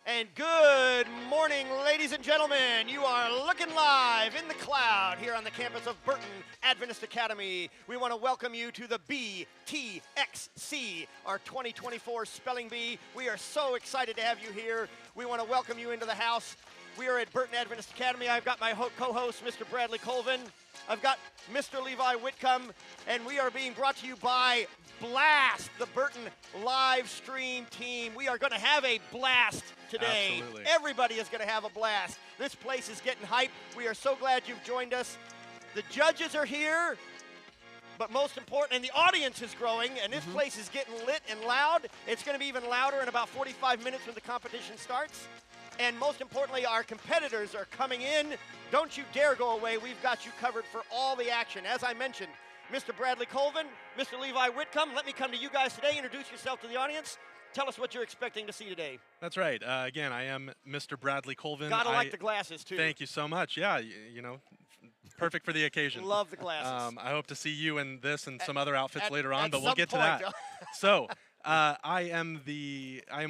And good morning, ladies and gentlemen. You are looking live in the cloud here on the campus of Burton Adventist Academy. We want to welcome you to the beeTXC, our 2024 Spelling Bee. We are so excited to have you here. We want to welcome you into the house. We are at Burton Adventist Academy. I've got my co-host, Mr. Bradley Colvin. I've got Mr. Levi Whitcomb, and we are being brought to you by Blast, the Burton live stream team. We are going to have a blast today. Absolutely. Everybody is going to have a blast. This place is getting hyped. We are so glad you've joined us. The judges are here, but most important, and the audience is growing, and this place is getting lit and loud. It's going to be even louder in about 45 minutes when the competition starts. And most importantly, our competitors are coming in. Don't you dare go away. We've got you covered for all the action. As I mentioned, Mr. Bradley Colvin, Mr. Levi Whitcomb, let me come to you guys today. Introduce yourself to the audience. Tell us what you're expecting to see today. That's right. Again, I am Mr. Bradley Colvin. Gotta like the glasses, too. Thank you so much. Yeah, you know, perfect for the occasion. Love the glasses. I hope to see you in this and some other outfits later on, but we'll get point. to that. So, I am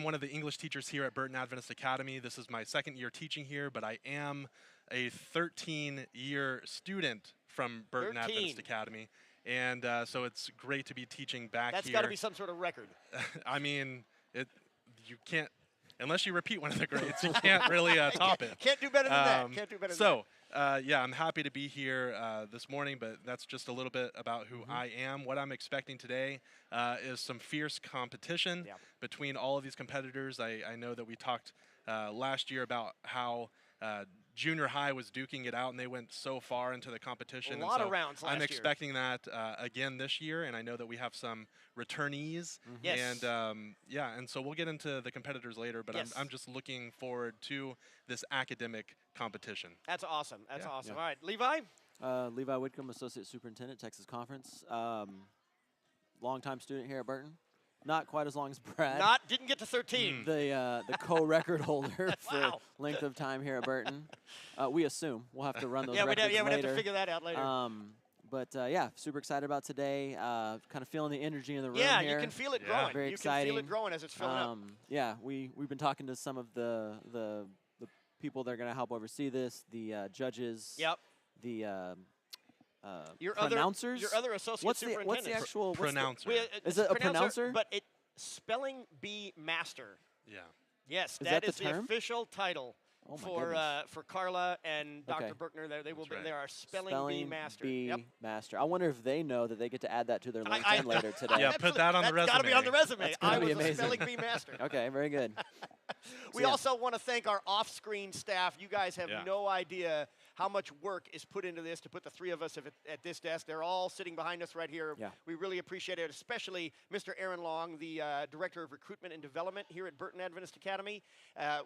one of the English teachers here at Burton Adventist Academy. This is my second year teaching here, but I am a 13-year student from Burton Adventist Academy. And so it's great to be teaching back here. That's got to be some sort of record. I mean, you can't, unless you repeat one of the grades, you can't really top it. Can't do better than that. Can't do better than that. Yeah, I'm happy to be here this morning, but that's just a little bit about who I am. What I'm expecting today is some fierce competition between all of these competitors. I know that we talked last year about how junior high was duking it out, and they went so far into the competition. A lot of rounds last year. I'm expecting that again this year, and I know that we have some returnees. Yes. And and so we'll get into the competitors later, but I'm just looking forward to this academic competition. That's awesome. That's awesome. Yeah. All right, Levi? Levi Whitcomb, Associate Superintendent, Texas Conference. Longtime student here at Burton. Not quite as long as Brad. Didn't get to 13. The co-record holder for length of time here at Burton. We assume. We'll have to run those records later. We'd have to figure that out later. But yeah, super excited about today. Kind of feeling the energy in the room here. Yeah, you can feel it growing. Very you exciting. can feel it growing as it's filling up. Yeah, we've been talking to some of the people that are going to help oversee this, the judges. Yep. The your pronouncers. Your other associate superintendent. What's the actual pronouncer? Is it a pronouncer? But it's Spelling Bee Master. Yeah. Yes, that is the the term? official title for Carla and Dr. Berkner. They will be there. Are Spelling Bee Master. Master. I wonder if they know that they get to add that to their LinkedIn later today. Yeah, put that on the resume. That's got to be on the resume. That's I be was amazing. a Spelling Bee Master. Okay, very good. We also want to thank our off-screen staff. You guys have no idea how much work is put into this to put the three of us at this desk. They're all sitting behind us right here. Yeah. We really appreciate it, especially Mr. Aaron Long, the Director of Recruitment and Development here at Burton Adventist Academy.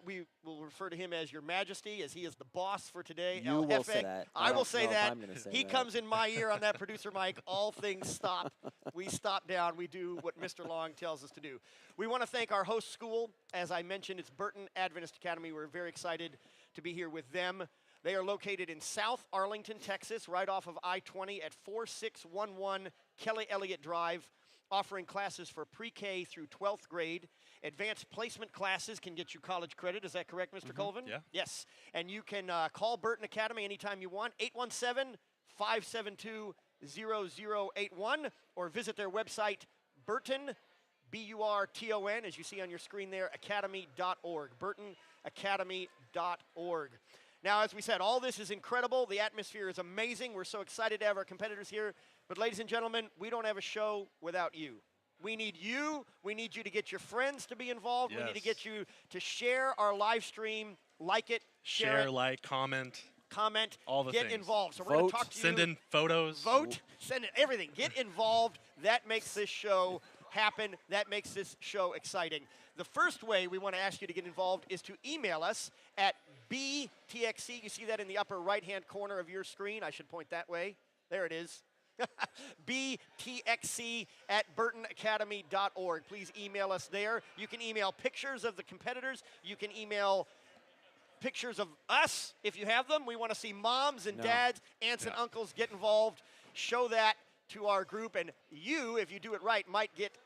We will refer to him as Your Majesty, as he is the boss for today. You will say that. I will say that. He comes in my ear on that producer mic. All things stop. We stop down. We do what Mr. Long tells us to do. We want to thank our host school. As I mentioned, it's Burton Adventist Academy. We're very excited to be here with them. They are located in South Arlington, Texas, right off of I-20 at 4611 Kelly Elliott Drive, offering classes for pre-K through 12th grade. Advanced placement classes can get you college credit. Is that correct, Mr. Colvin? Yeah. Yes. And you can call Burton Academy anytime you want, 817-572-0081, or visit their website, Burton, B-U-R-T-O-N, as you see on your screen there, academy.org, burtonacademy.org. Now, as we said, all this is incredible. The atmosphere is amazing. We're so excited to have our competitors here. But ladies and gentlemen, we don't have a show without you. We need you. We need you to get your friends to be involved. Yes. We need to get you to share our live stream, like it, share it, like, comment, all the get things. involved. So Vote. we're going to talk to you. Send in photos. Vote. Send in everything. Get involved. That makes this show happen. That makes this show exciting. The first way we want to ask you to get involved is to email us at beeTXC. You see that in the upper right-hand corner of your screen. I should point that way. There it is. beeTXC@burtonacademy.org. Please email us there. You can email pictures of the competitors. You can email pictures of us if you have them. We want to see moms and dads, aunts and uncles get involved. Show that to our group, and you, if you do it right, might get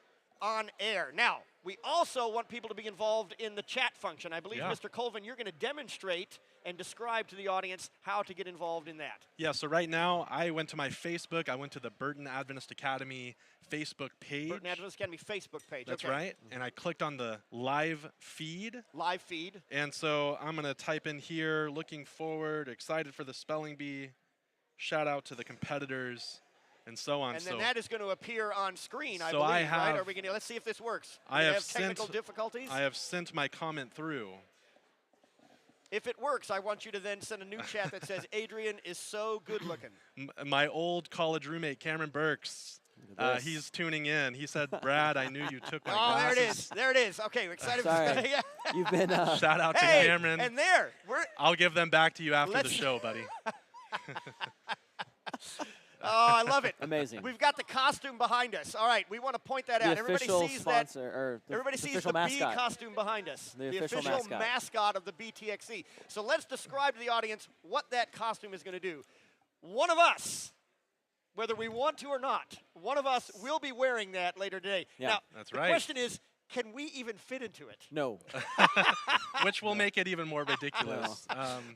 on air. Now, We also want people to be involved in the chat function. I believe, Yeah. Mr. Colvin, you're going to demonstrate and describe to the audience how to get involved in that. Yeah, so right now I went to my Facebook. I went to the Burton Adventist Academy Facebook page. Burton Adventist Academy Facebook page. That's okay. right. And I clicked on the live feed. Live feed. And so I'm going to type in here, looking forward, excited for the Spelling Bee, shout out to the competitors, and so on. And then that is going to appear on screen, I So believe, I have, right? Are we going to, let's see if this works. I have technical difficulties? I have sent my comment through. If it works, I want you to then send a new chat that says, Adrian is so good looking. My old college roommate, Cameron Burks, he's tuning in. He said, Brad, I knew you took my Oh, there it glasses. is. There it is. Okay, we're excited. Sorry. You've been Shout out to hey, Cameron. and there. I'll give them back to you after the show, buddy. Oh, I love it. Amazing. We've got the costume behind us. All right, we want to point that the out. Everybody official sees sponsor, that. or the Everybody sees official the mascot. bee costume behind us. The official mascot of the beeTXC. So let's describe to the audience what that costume is going to do. One of us, whether we want to or not, one of us will be wearing that later today. Yeah. Now, That's the right. question is, can we even fit into it? No. Which will make it even more ridiculous.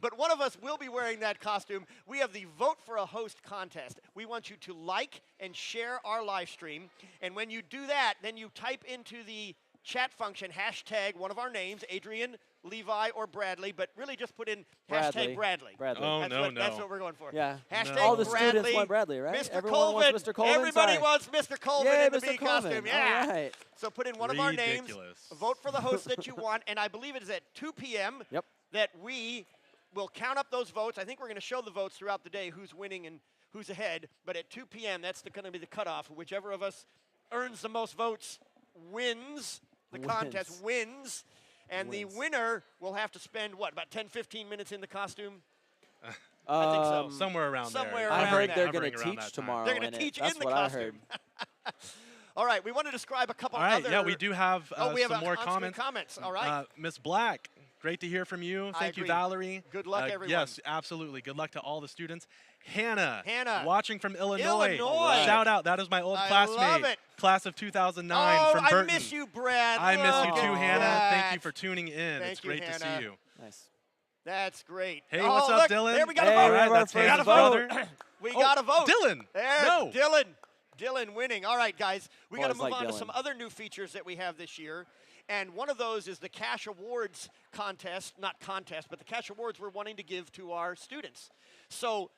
But one of us will be wearing that costume. We have the Vote for a Host contest. We want you to like and share our live stream. And when you do that, then you type into the chat function, hashtag one of our names, Adrian, Levi, or Bradley, but really just put in hashtag Bradley. Oh, That's what we're going for. Yeah. Hashtag All the Bradley, students want Bradley, right? Mr. Everyone Colvin. wants Mr. Colvin. Everybody Sorry. wants Mr. Colvin Yay, in the Mr. bee Colvin. costume. Yeah. All right. So put in one of our names. Ridiculous. Vote for the host that you want, and I believe it is at 2 p.m. Yep. that we will count up those votes. I think we're going to show the votes throughout the day, who's winning and who's ahead. But at 2 p.m., that's going to be the cutoff. Whichever of us earns the most votes wins. The contest wins. And the winner will have to spend, what, about 10, 15 minutes in the costume? I think so. Somewhere around there. Somewhere I around heard that. they're Hovering going to around teach that time. tomorrow. They're going to in teach it. That's in the what costume. I heard. All right, we want to describe a couple All right, other. yeah, we do have we have some more comments. All right. Miss Black, great to hear from you. Thank you, agree. Valerie. Good luck, everyone. Yes, absolutely. Good luck to all the students. Hannah, Hannah. watching from Illinois. Illinois. Shout out. That is my old I classmate. love it. Class of 2009 Oh, from I Burton. miss you, Brad. I miss you Look too, at Hannah. that. Thank you for tuning in. Thank It's you, great to Hannah. see you. Nice. That's great. Hey, oh, what's look, up, Dylan? There we got Hey, a vote. we have our We got a first vote. vote. We got a vote. Dylan. There, No. Dylan winning. All right, guys. We got to Boys move like on to Dylan. some other new features that we have this year. And one of those is the Cash Awards contest, not contest, but the Cash Awards we're wanting to give to our students. So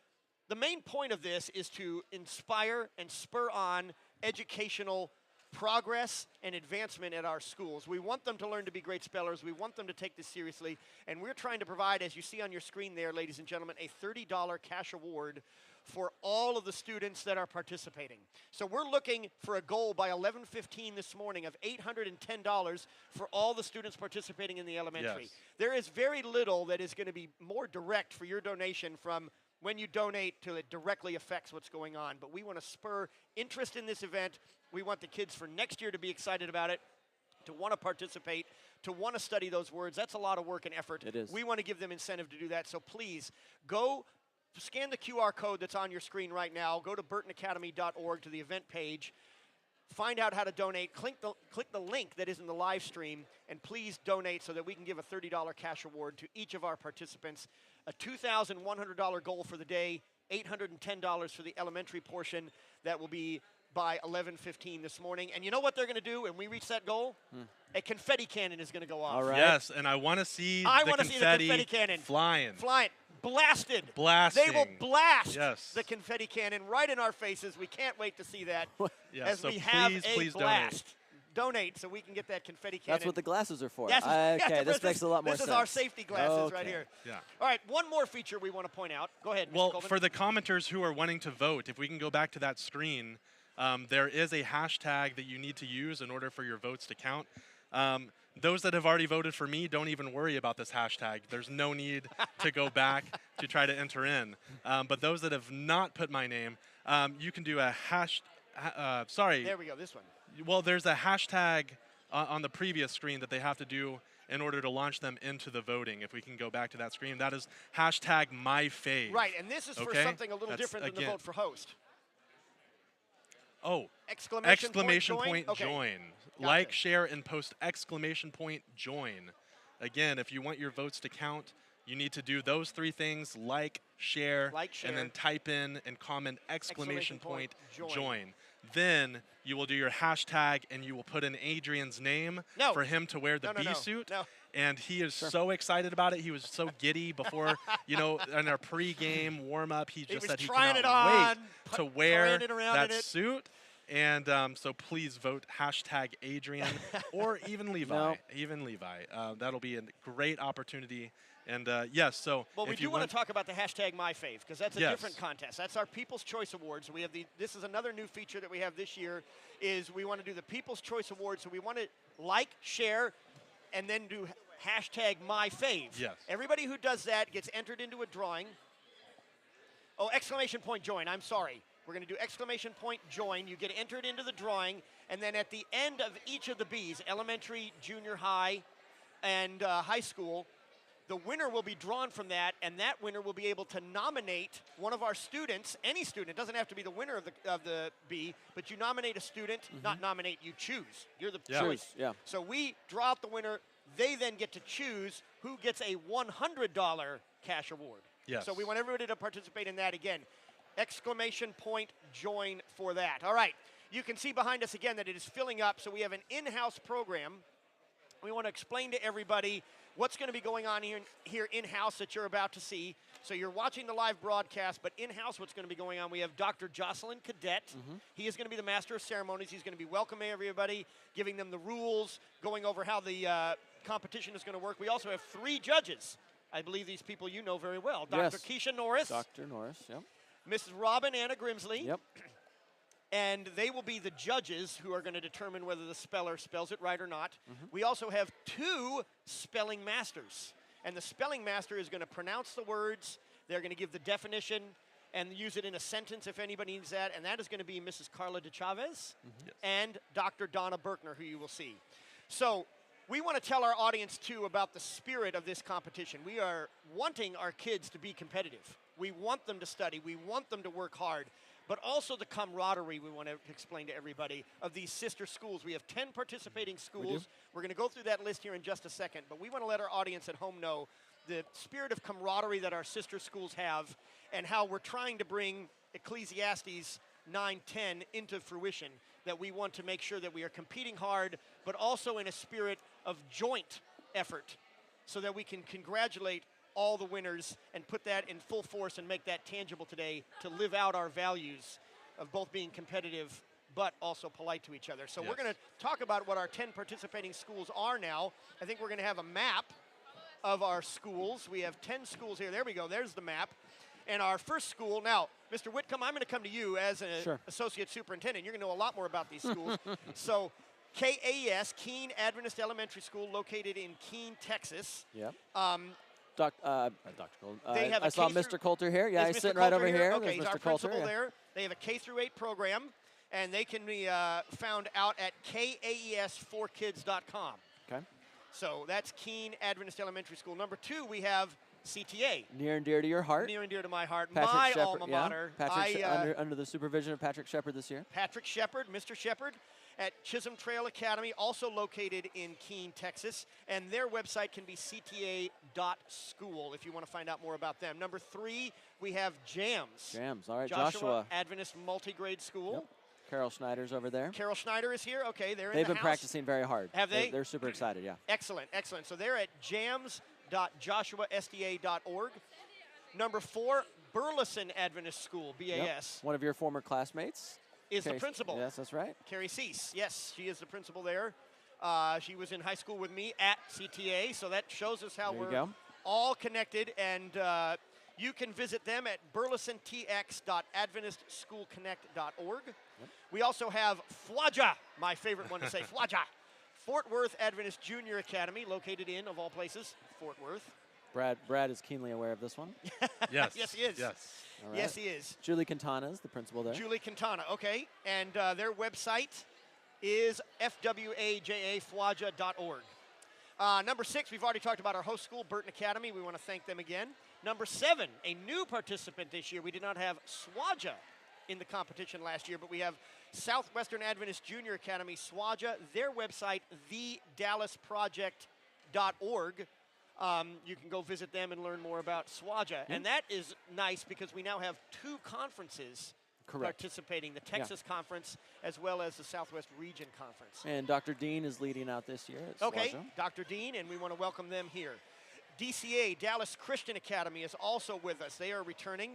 the main point of this is to inspire and spur on educational progress and advancement at our schools. We want them to learn to be great spellers. We want them to take this seriously. And we're trying to provide, as you see on your screen there, ladies and gentlemen, a $30 cash award for all of the students that are participating. So we're looking for a goal by 11:15 this morning of $810 for all the students participating in the elementary. Yes. There is very little that is going to be more direct for your donation from when you donate till it directly affects what's going on. But we want to spur interest in this event. We want the kids for next year to be excited about it, to want to participate, to want to study those words. That's a lot of work and effort. It is. We want to give them incentive to do that. So please go scan the QR code that's on your screen right now. Go to burtonacademy.org to the event page. Find out how to donate. Click the link that is in the live stream, and please donate so that we can give a $30 cash award to each of our participants. A $2,100 goal for the day, $810 for the elementary portion. That will be by 11:15 this morning. And you know what they're going to do when we reach that goal? A confetti cannon is going to go off. All right. Yes, and I want to see the confetti cannon flying. Flying. Blasted. Blasting. They will blast Yes. the confetti cannon right in our faces. We can't wait to see that Yes, as so we have please a blast. Donate so we can get that confetti cannon. That's what the glasses are for. Yes, Okay, this makes a lot more sense. This is our safety glasses right Okay. here. Yeah. All right, one more feature we want to point out. Go ahead, Mr. Well, Colvin. for the commenters who are wanting to vote, if we can go back to that screen, there is a hashtag that you need to use in order for your votes to count. Those that have already voted for me, don't even worry about this hashtag. There's no need to go back to try to enter in. But those that have not put my name, you can do a sorry. There we go, this one. Well, there's a hashtag on the previous screen that they have to do in order to launch them into the voting. If we can go back to that screen, that is hashtag myfave. Right, and this is for Okay? something a little That's, different than the again, vote for host. Oh, exclamation point Okay. join. Gotcha. Like, share, and post exclamation point join. Again, if you want your votes to count, you need to do those 3 things: like, share, and then type in and comment exclamation point join. Then you will do your hashtag, and you will put in Adrian's name for him to wear the bee suit. No. And he is so excited about it. He was so giddy before, in our pregame warm-up. He just said he cannot wait to wear that suit. And so please vote hashtag Adrian or even Levi. That'll be a great opportunity. And yes, so well, we do want to talk about the hashtag MyFave, because that's a different contest. That's our People's Choice Awards. We have this is another new feature that we have this year. Is we want to do the People's Choice Awards. So we want to like, share, and then do hashtag MyFave. Yes. Everybody who does that gets entered into a drawing. Oh, exclamation point join. I'm sorry. We're going to do exclamation point join. You get entered into the drawing, and then at the end of each of the Bs, elementary, junior high, and high school, the winner will be drawn from that, and that winner will be able to nominate one of our students, any student. It doesn't have to be the winner of the B, but you nominate a student, not nominate, you choose. You're the choice. Yeah. So we draw out the winner. They then get to choose who gets a $100 cash award. Yes. So we want everybody to participate in that again. Exclamation point join for that. All right. You can see behind us again that it is filling up. So we have an in-house program. We want to explain to everybody what's going to be going on here in-house that you're about to see. So you're watching the live broadcast, but in-house what's going to be going on, we have Dr. Jocelyn Cadet. He is going to be the master of ceremonies. He's going to be welcoming everybody, giving them the rules, going over how the competition is going to work. We also have 3 judges. I believe these people you know very well. Dr. Keisha Norris. Dr. Norris, yep. Mrs. Robin Anna Grimsley. Yep. And they will be the judges who are going to determine whether the speller spells it right or not. We also have 2 spelling masters. And the spelling master is going to pronounce the words. They're going to give the definition and use it in a sentence if anybody needs that. And that is going to be Mrs. Carla de Chavez and Dr. Donna Berkner, who you will see. So we want to tell our audience, too, about the spirit of this competition. We are wanting our kids to be competitive. We want them to study. We want them to work hard. But also the camaraderie we want to explain to everybody of these sister schools. We have 10 participating schools. We're going to go through that list here in just a second. But we want to let our audience at home know the spirit of camaraderie that our sister schools have and how we're trying to bring Ecclesiastes 9:10 into fruition, that we want to make sure that we are competing hard, but also in a spirit of joint effort so that we can congratulate all the winners and put that in full force and make that tangible today to live out our values of both being competitive but also polite to each other. So we're going to talk about what our 10 participating schools are now. I think we're going to have a map of our schools. We have 10 schools here. There we go. There's the map. And our first school, now, Mr. Whitcomb, I'm going to come to you as an associate superintendent. You're going to know a lot more about these schools. So KAES, Keene Adventist Elementary School, located in Keene, Texas. Yep. Dr. Coulter. I saw Mr. Coulter here. Yeah, he's sitting right over here. Okay, he's Mr. our principal there. They have a K-8 program, and they can be found out at kaes4kids.com. Okay. So that's Keene Adventist Elementary School. Number 2, we have CTA. Near and dear to your heart. Near and dear to my heart. Patrick my Shepard, alma mater. under the supervision of Patrick Shepard this year. Patrick Shepard, Mr. Shepard, at Chisholm Trail Academy, also located in Keene, Texas. And their website can be cta.school if you want to find out more about them. Number 3, we have JAMS. JAMS, all right, Joshua Adventist Multigrade School. Yep. Carol Schneider's over there. Carol Schneider is here. Okay, they've been practicing very hard. Have they? They're super excited, yeah. Excellent, excellent. So they're at jams.joshuasda.org. Number 4, Burleson Adventist School, BAS. Yep. One of your former classmates. Is the principal. Yes, that's right. Carrie Cease. Yes, she is the principal there. She was in high school with me at CTA, so that shows us how we're all connected. And you can visit them at burlesontx.adventistschoolconnect.org. Yep. We also have FWAJA, my favorite one to say, FWAJA, Fort Worth Adventist Junior Academy, located in, of all places, Fort Worth. Brad is keenly aware of this one. Yes. Yes, he is. Yes. Right. Yes, he is. Julie Quintana is the principal there. Julie Quintana, okay. And their website is fwajafwaja.org. Number 6, we've already talked about our host school, Burton Academy. We want to thank them again. Number 7, a new participant this year. We did not have SWAJA in the competition last year, but we have Southwestern Adventist Junior Academy, SWAJA, their website, thedallasproject.org. You can go visit them and learn more about SWAJA. And that is nice because we now have 2 conferences participating, the Texas Conference as well as the Southwest Region Conference. And Dr. Dean is leading out this year at Okay, SWAJA. Dr. Dean, and we want to welcome them here. DCA, Dallas Christian Academy, is also with us. They are returning.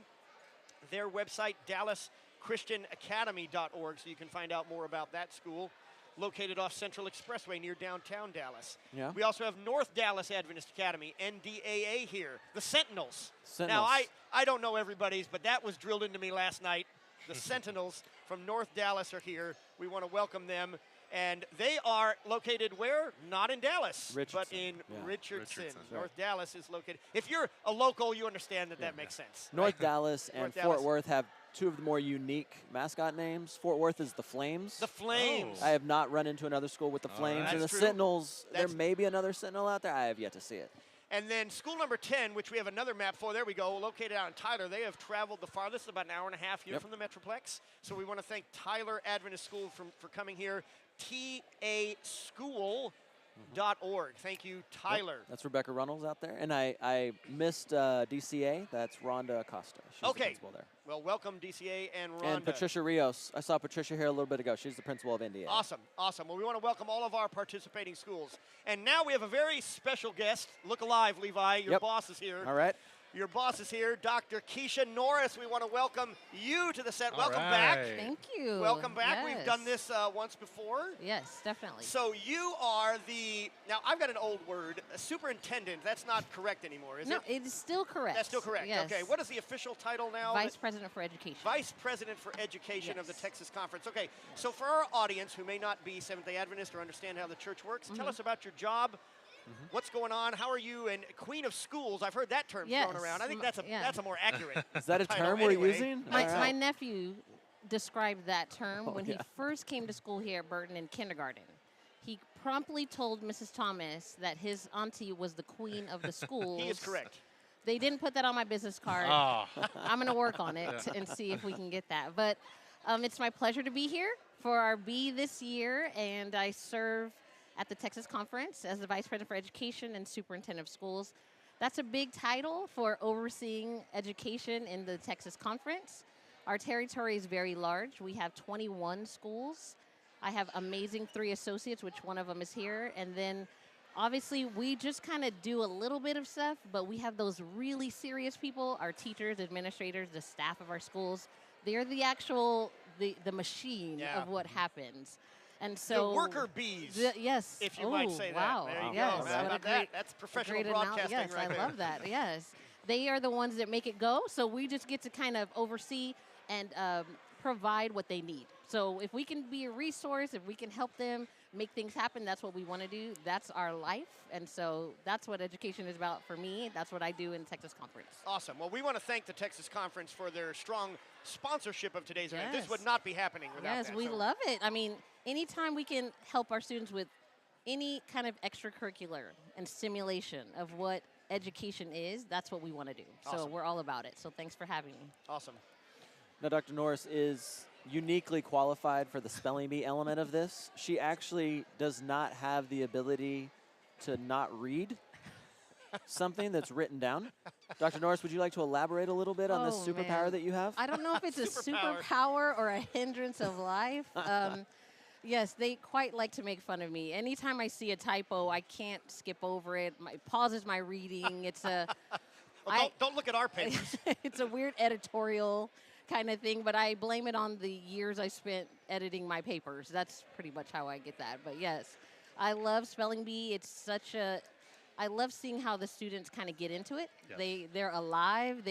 Their website, dallaschristianacademy.org, so you can find out more about that school, located off Central Expressway near downtown Dallas. Yeah. We also have North Dallas Adventist Academy, NDAA here, the Sentinels. Sentinels. Now, I don't know everybody's, but that was drilled into me last night. The Sentinels from North Dallas are here. We want to welcome them. And they are located where? Not in Dallas, but in Richardson. North Dallas is located. If you're a local, you understand that that makes sense. North Dallas and Fort Worth have 2 of the more unique mascot names. Fort Worth is the Flames. The Flames. I have not run into another school with the Flames. And the Sentinels, there may be another Sentinel out there. I have yet to see it. And then school number 10, which we have another map for, there we go, located out in Tyler. They have traveled the farthest, about an hour and a half here from the Metroplex. So we want to thank Tyler Adventist School for coming here. taschool.org. Thank you, Tyler. That's Rebecca Runnels out there. And I missed DCA. That's Rhonda Acosta. She's the principal there. Well, welcome, DCA and Rhonda. And Patricia Rios. I saw Patricia here a little bit ago. She's the principal of Indiana. Awesome, awesome. Well, we want to welcome all of our participating schools. And now we have a very special guest. Look alive, Levi. Your boss is here. All right. Your boss is here, Dr. Keisha Norris. We want to welcome you to the set. Welcome back. Thank you. Welcome back. Yes. We've done this once before. Yes, definitely. So you are now I've got an old word, superintendent. That's not correct anymore, is it? No, it is still correct. That's still correct. Yes. Okay, what is the official title now? Vice President for Education. Vice President for Education of the Yes. Texas Conference. Okay, so for our audience who may not be Seventh-day Adventist or understand how the church works, tell us about your job. What's going on? How are you? And Queen of Schools, I've heard that term thrown around. I think that's a more accurate Is that a term title we're using? My nephew described that term when he first came to school here at Burton in kindergarten. He promptly told Mrs. Thomas that his auntie was the queen of the schools. He is correct. They didn't put that on my business card. I'm going to work on it and see if we can get that. But it's my pleasure to be here for our B this year, and I serve at the Texas Conference as the Vice President for Education and Superintendent of Schools. That's a big title for overseeing education in the Texas Conference. Our territory is very large. We have 21 schools. I have amazing 3 associates, which one of them is here. And then obviously we just kind of do a little bit of stuff, but we have those really serious people, our teachers, administrators, the staff of our schools. They're the actual, the machine of what happens. And so the worker bees, yes, if you might say wow. that. There you yes. go. How about that? That's professional broadcasting yes, right there. I love that. Yes, they are the ones that make it go. So we just get to kind of oversee and provide what they need. So if we can be a resource, if we can help them make things happen, that's what we want to do. That's our life. And so that's what education is about for me. That's what I do in Texas Conference. Awesome. Well, we want to thank the Texas Conference for their strong sponsorship of today's event. This Yes. would not be happening without that. Yes, we so. love it. I mean, anytime we can help our students with any kind of extracurricular and stimulation of what education is, that's what we want to do. So Awesome. we're all about it. So thanks for having me. Awesome. Now, Dr. Norris is uniquely qualified for the spelling bee element of this. She actually does not have the ability to not read something that's written down. Dr. Norris, would you like to elaborate a little bit on this superpower that you have? I don't know if it's a superpower or a hindrance of life. Yes, they quite like to make fun of me. Anytime I see a typo, I can't skip over it. It pauses my reading. It's a Well, don't look at our papers. it's a weird editorial kind of thing, but I blame it on the years I spent editing my papers. That's pretty much how I get that. But yes, I love Spelling Bee. It's such a I love seeing how the students kind of get into it. Yes. They're alive.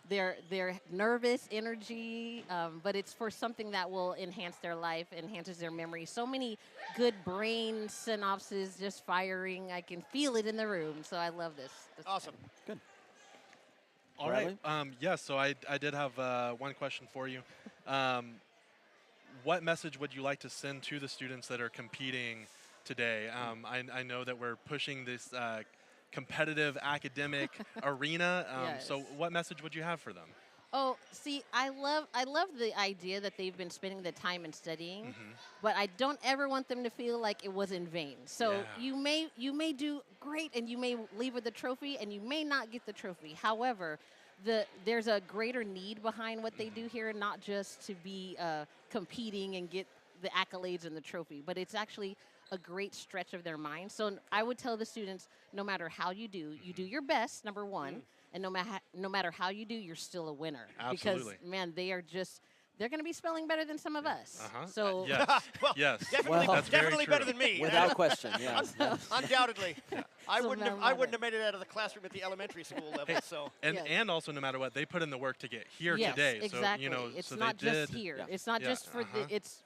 They're nervous, energy, but it's for something that will enhance their life, enhances their memory. So many good brain synapses just firing. I can feel it in the room. So I love this. Awesome. Good. All right. Yes, so I did have one question for you. What message would you like to send to the students that are competing today? I know that we're pushing this competitive academic arena. Yes. So what message would you have for them? Oh, see, I love the idea that they've been spending the time and studying, but I don't ever want them to feel like it was in vain. So you may do great and you may leave with the trophy and you may not get the trophy. However, there's a greater need behind what they do here, not just to be competing and get the accolades and the trophy, but it's actually a great stretch of their mind. So I would tell the students, no matter how you do your best, number one. And no matter how you do, you're still a winner. Absolutely. Because, man, they're going to be spelling better than some of us. So yes. Well, yes. Definitely, Well, that's very definitely true. better than me. Without question, yes. Undoubtedly. I So wouldn't have made it out of the classroom at the elementary school level. So And Yes. and also, no matter what, they put in the work to get here yes, today. exactly. So, you know, It's so not they just did, here. Yeah. It's not Yeah, just for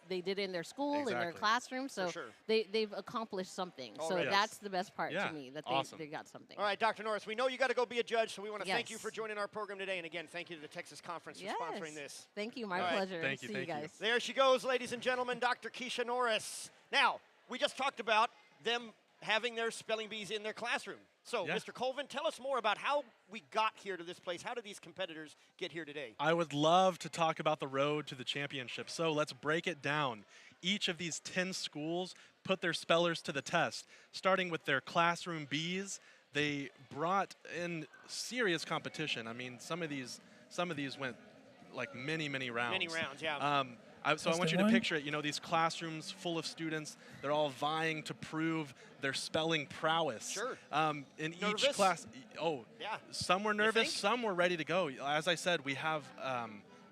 they did it in their school, in their Exactly. classroom. So sure. they've accomplished something. All so right. that's the best part Yeah. to me, that Awesome. they got something. all right, Dr. Norris, we know you got to go be a judge, so we want to thank you Yes. for joining our program today. And again, thank you to the Texas Conference for sponsoring this. Thank you. My All right. pleasure. Thank you, See thank you. guys. There she goes, ladies and gentlemen, Dr. Keisha Norris. Now, we just talked about them having their spelling bees in their classroom. So, Yeah. Mr. Colvin, tell us more about how we got here to this place. How did these competitors get here today? I would love to talk about the road to the championship. So let's break it down. Each of these 10 schools put their spellers to the test, starting with their classroom bees. They brought in serious competition. I mean, some of these went like many rounds. Many rounds, yeah. So I want you to picture it, you know, these classrooms full of students, they're all vying to prove their spelling prowess. Sure. In Nervous? each class, Yeah. some were think? nervous, some were ready to go. As I said, we have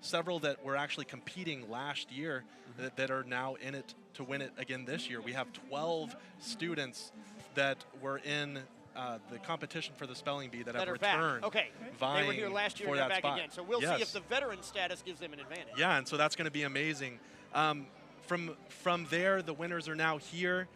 several that were actually competing last year that are now in it to win it again this year. We have 12 students that were in the competition for the spelling bee that have That are back. returned, Okay. vying They were here last year for and they're that back spot. again. So we'll see Yes. if the veteran status gives them an advantage. Yeah, and so that's going to be amazing. From there, the winners are now here.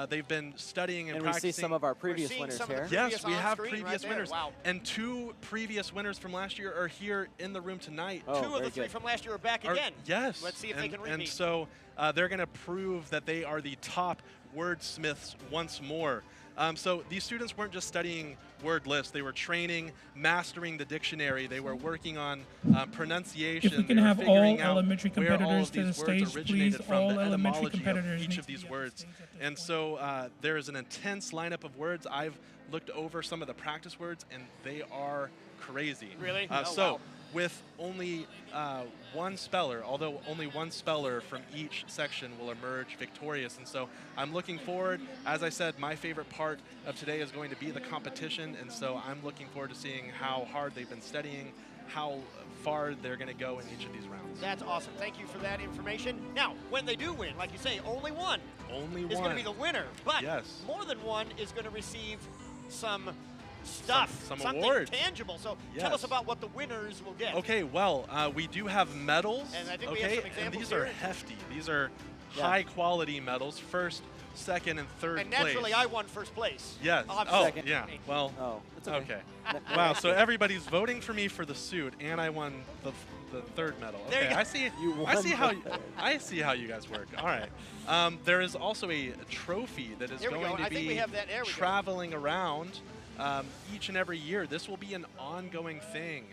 They've been studying and And we practicing. see some of our We're previous seeing winners some of the here. previous Yes, we on have screen right previous there. winners. Wow. And 2 previous winners from last year are here in the room tonight. Oh, Two of very the 3 good. from last year are back Are- again. Yes. Let's see if they can repeat. And so they're going to prove that they are the top wordsmiths once more. So these students weren't just studying word lists. They were training, mastering the dictionary. They were working on pronunciation. If we can They were have all figuring out elementary where all competitors of to the these words stage, originated please. from, All the elementary etymology competitors of need each to of be these on the words. stage at this And point. so there is an intense lineup of words. I've looked over some of the practice words, and they are crazy. Really? So Wow. with only one speller, although only one speller from each section will emerge victorious. And so I'm looking forward. As I said, my favorite part of today is going to be the competition. And so I'm looking forward to seeing how hard they've been studying, how far they're going to go in each of these rounds. That's awesome. Thank you for that information. Now, when they do win, like you say, only one Only is going one. to be the winner. But Yes. more than one is going to receive some stuff, Some something awards. tangible. So tell Yes. us about what the winners will get. Okay, well, we do have medals. And I think we have okay, some and examples these are here. hefty. These are Yeah. high-quality medals. First, second, and third And naturally, place. I won first place. Yes. Obviously. Oh, Second. yeah. Well, Oh, it's okay. okay. Wow, so everybody's voting for me for the suit, and I won the third medal. There you Okay, go. I see. You I won see the how third. I see how you guys work. All right. There is also a trophy that is There we go. going to I think we be have that. There we go. traveling around each and every year. This will be an ongoing thing.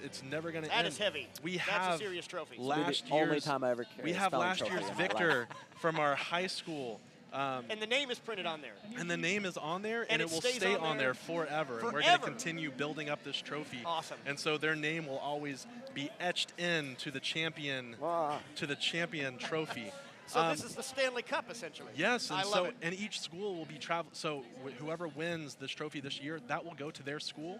It's never going to end. That is heavy. We That's have a serious trophy. last the only year's. time I ever carried We a have spelling last trophy year's in my life. victor from our high school. And the name is printed on there. And the name is on there, And and it it will stays stay on on there there forever. And we're going forever. to continue building up this trophy. Awesome. And so their name will always be etched into the champion Wow. trophy. So this is the Stanley Cup, essentially. Yes, and I love so it. and each school will be travel. So whoever wins this trophy this year, that will go to their school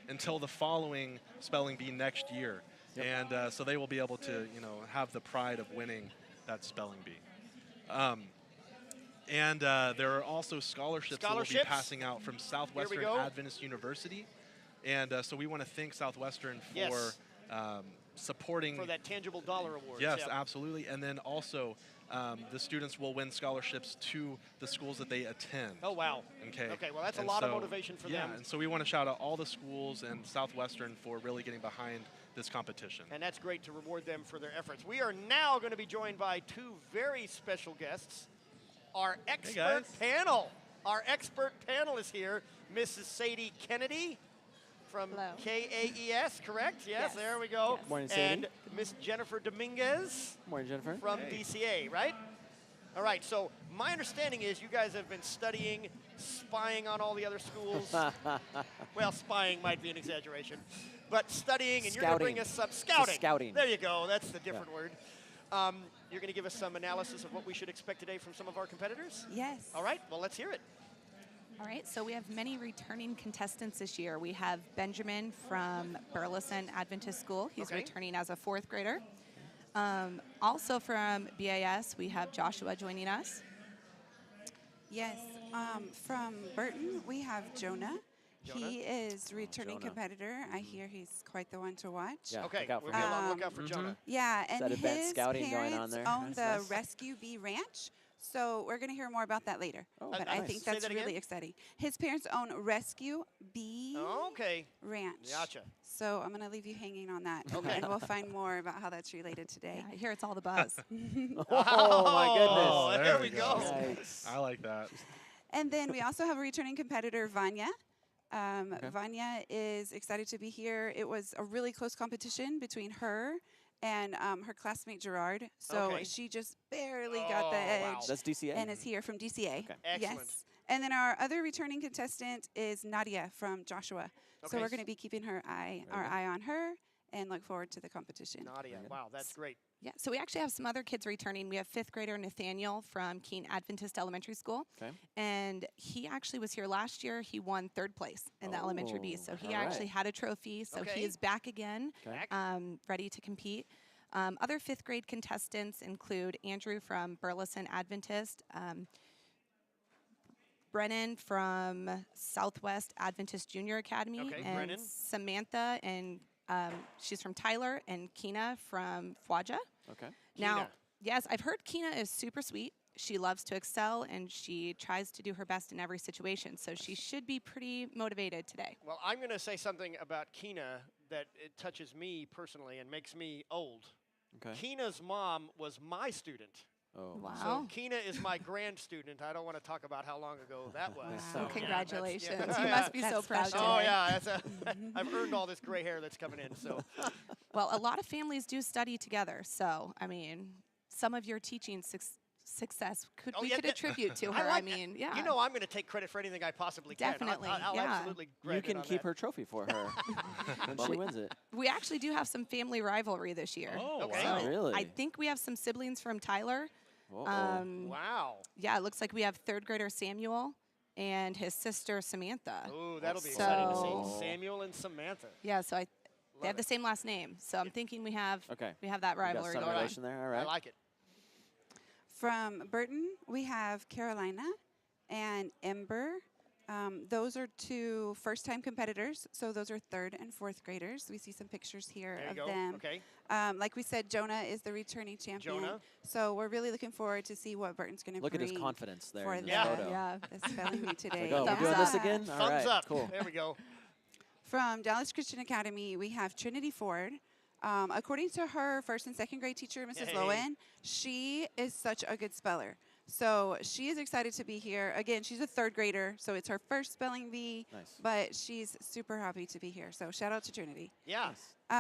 until the following Spelling Bee next year. And so they will be able to, have the pride of winning that Spelling Bee. And there are also scholarships that will be Scholarships? passing out from Southwestern go. Adventist University. And so we want to thank Southwestern for Yes. supporting. For that tangible dollar award. Yes, yeah. absolutely. And then also the students will win scholarships to the schools that they attend. Oh, wow. Okay. Okay, well, that's a And lot of so- motivation for yeah, them. and so we want to shout out all the schools and Southwestern for really getting behind this competition. And that's great to reward them for their efforts. We are now going to be joined by 2 very special guests. Our expert guys. panel. Our expert panel is here. Mrs. Sadie Kennedy from Hello. KAES, correct? Yes, Yes. there we go. Yes. Morning, Sadie. And Miss Jennifer Dominguez Morning, Jennifer. from DCA, right? All right, so my understanding is you guys have been studying, spying on all the other schools. Well, spying might be an exaggeration, but studying, and you're going to bring us some scouting. Scouting. There you go, that's the different word. You're going to give us some analysis of what we should expect today from some of our competitors? Yes. All right, well, let's hear it. All right, so we have many returning contestants this year. We have Benjamin from Burleson Adventist School. He's returning as a 4th grader. Also from BAS, we have Joshua joining us. Yes, from Burton, we have Jonah. He is returning competitor. I hear he's quite the one to watch. Yeah, Okay, look out we'll for be him. on the lookout for Jonah. Yeah, Is and that advanced his scouting going on parents there? own Nice, the nice. Rescue Bee Ranch. So we're going to hear more about that later. Oh, but nice. I think Say that's that again? really exciting. His parents own Rescue Bee Okay, Ranch. gotcha. So I'm going to leave you hanging on that. Okay. And we'll find more about how that's related today. Yeah, I hear it's all the buzz. Oh, my goodness. Oh, there we go. Yikes. I like that. And then we also have a returning competitor, Vanya. Vanya is excited to be here. It was a really close competition between her and her classmate, Gerard. So Okay. she just barely got the Oh, edge. wow. That's DCA? And is here from DCA. Okay. Excellent. Yes. And then our other returning contestant is Nadia from Joshua. So Okay. we're going to be keeping our eye on her and look forward to the competition. Nadia, wow, that's great. Yeah, so we actually have some other kids returning. We have 5th grader Nathaniel from Keene Adventist Elementary School. Okay. And he actually was here last year. He won 3rd place in the elementary B. So he all right. actually had a trophy. So Okay. he is back again, Okay. ready to compete. Other 5th grade contestants include Andrew from Burleson Adventist, Brennan from Southwest Adventist Junior Academy, Okay, and Brennan. Samantha, and she's from Tyler, and Kina from Fwaja. Okay. Now, Kina. yes, I've heard Kina is super sweet. She loves to excel, and she tries to do her best in every situation. So she should be pretty motivated today. Well, I'm going to say something about Kina that it touches me personally and makes me old. Okay. Kina's mom was my student. Oh. Wow. So Kina is my grand student. I don't want to talk about how long ago that was. Wow. So, yeah, that's- Congratulations. yeah. You must be so That's proud special. today. Oh, yeah. That's I've earned all this gray hair that's coming in. So, Well, a lot of families do study together. So, I mean, some of your teaching success could Oh, we yeah, could that- attribute to I her. I like- mean, yeah. you know, I'm going to take credit for anything I possibly can. Definitely, I'll yeah. absolutely grab You it can on keep that. her trophy for her when she wins it. We actually do have some family rivalry this year. Oh, Okay. wow. Oh, really? I think we have some siblings from Tyler. Uh-oh. Wow. Yeah, it looks like we have 3rd grader Samuel and his sister Samantha. Ooh, that'll be exciting to So- see. Samuel and Samantha. Yeah, so they Love have the it. same last name. So I'm thinking we have that You got rivalry some going on. relation there? All I right. like it. From Burton, we have Carolina and Ember. Those are 2 first-time competitors, so those are 3rd and 4th graders. We see some pictures here There you of go. them. Okay. Like we said, Jonah is the returning champion. Jonah. So we're really looking forward to see what Burton's going to Look bring. at his confidence there for in this the- photo. Yeah. The spelling bee today. Like, oh, we're Thumbs doing this up. again? All Thumbs right. up. Cool. There we go. From Dallas Christian Academy, we have Trinity Ford. According to her 1st and 2nd grade teacher, Mrs. Hey. Lowen, she is such a good speller. So she is excited to be here. Again, she's a 3rd grader, so it's her first spelling bee, Nice. but she's super happy to be here. So shout out to Trinity. Yeah.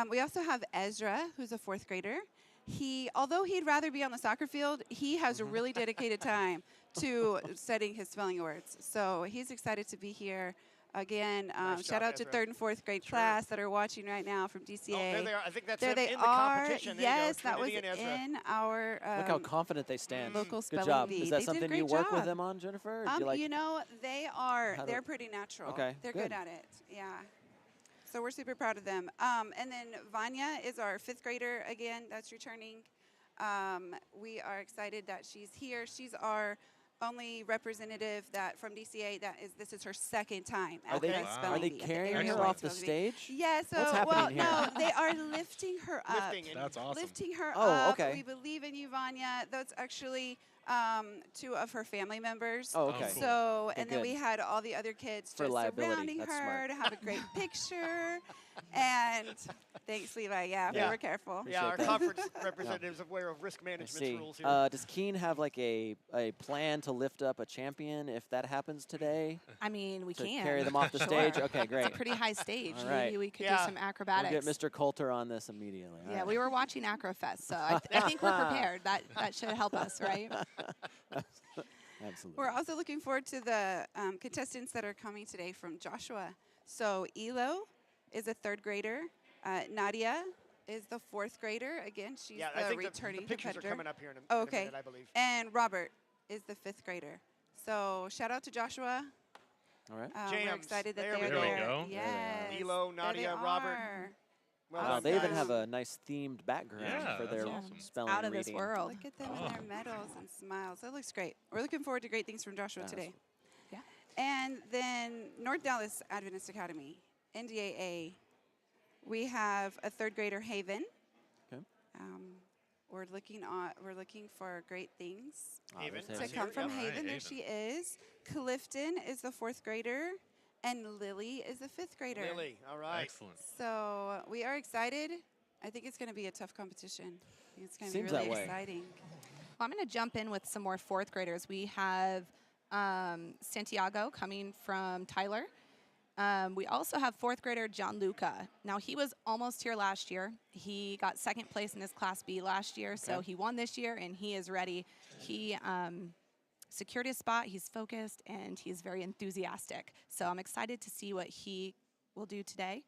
We also have Ezra, who's a 4th grader. Although he'd rather be on the soccer field, he has a really dedicated time to studying his spelling words. So he's excited to be here. Again, Nice shout job, out to Ezra. 3rd and 4th grade Sure. class that are watching right now from DCA. Oh, there they are. I think that's There them they in the are. competition. There Yes, you go. that was Trinity and Ezra. in our Look how confident they stand. local Good spelling job. bee. Is They that did a something great you work with job. them on, Jennifer? Or do you like, you know, they're How do- pretty natural. Okay, They're good. good at it. Yeah. So we're super proud of them. And then Vanya is our 5th grader again. That's returning. We are excited that she's here. She's our only representative that from DCA this is her 2nd time at Are they, the Okay. Wow. spelling are they bee, at the carrying area her wide off the spelling bee. stage? Yeah, so What's happening here? no, they are lifting her up. Lifting and That's awesome. Lifting her Oh, up. okay. We believe in you, Vanya. That's actually two of her family members. Oh, okay. cool. So, Okay, and then we good. had all the other kids For just liability. surrounding That's her smart. to have a great picture. And thanks, Levi. Yeah, Yeah. we were careful. Yeah, our that. conference representatives aware of risk management See, rules here. does Keen have like a plan to lift up a champion if that happens today? I mean, we To can carry them off the Sure. stage? Okay, great. It's a pretty high stage. All right. Maybe we could Yeah. do some We'll acrobatics. get Mr. Coulter on this immediately. All Yeah, right. we were watching Acrofest, so I think we're prepared. That should help us, right? Absolutely. We're also looking forward to the contestants that are coming today from Joshua. So Elo is a 3rd grader. Nadia is the 4th grader. Again, she's yeah, I the think returning the pictures competitor. are coming up here in a, Oh, in a okay. minute, I believe. And Robert is the 5th grader. So shout out to Joshua. All right. We're Jams. excited that There they're we there. go. Yes. Elo, There they Nadia, Robert. are. Well Wow, done, they even guys. have a nice themed background Yeah, for their that's awesome. spelling Out of this reading. world. Look at them and their medals and smiles. That looks great. We're looking forward to great things from Joshua Yes. today. Yeah. And then North Dallas Adventist Academy, NDAA. We have a 3rd grader, Haven. Okay. We're looking for great things Haven. there's to Haven. come Yep. from All right, Haven. There Haven. she is. Clifton is the 4th grader, and Lily is the 5th grader. Lily, all right. Excellent. So we are excited. I think it's going to be a tough competition. I think it's going to be Seems really that way. exciting. Well, I'm going to jump in with some more 4th graders. We have Santiago coming from Tyler. We also have 4th grader Gianluca. Now, he was almost here last year. He got 2nd place in his Class B last year, so he won this year, and he is ready. He secured his spot. He's focused, and he's very enthusiastic. So I'm excited to see what he will do today.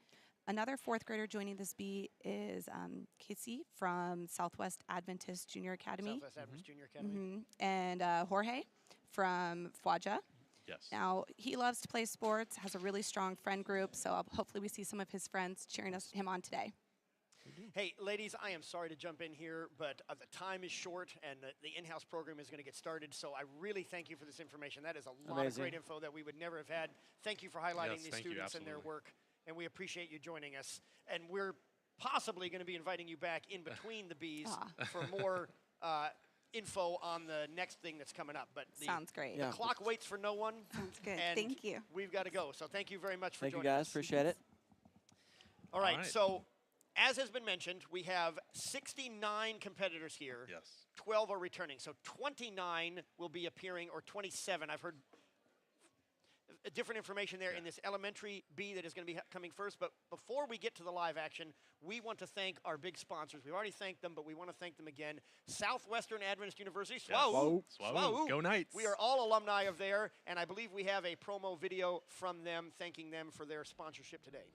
Another 4th grader joining this B is Casey from Southwest Adventist Junior Academy. Southwest Adventist Junior Academy. And Jorge from Fuaja. Yes. Now, he loves to play sports, has a really strong friend group, so hopefully we see some of his friends cheering him on today. Hey, ladies, I am sorry to jump in here, but the time is short, and the in-house program is going to get started, so I really thank you for this information. That is a lot of Amazing. great info that we would never have had. Thank you for highlighting Yes, these thank you, students and their absolutely. work, and we appreciate you joining us. And we're possibly going to be inviting you back in between the Bs for more info on the next thing that's coming up. But the Sounds great. Yeah. clock waits for no one. Sounds good. And Thank you. We've got to go. So thank you very much for Thank you, joining guys. us. Appreciate it. All right, right. so as has been mentioned, we have 69 competitors here. Yes. 12 are returning. So 29 will be appearing, or 27. I've heard different information there in this elementary B that is going to be coming first. But before we get to the live action, we want to thank our big sponsors. We've already thanked them, but we want to thank them again. Southwestern Adventist University, SWAU. SWAU. Go Knights. We are all alumni of there, and I believe we have a promo video from them thanking them for their sponsorship today.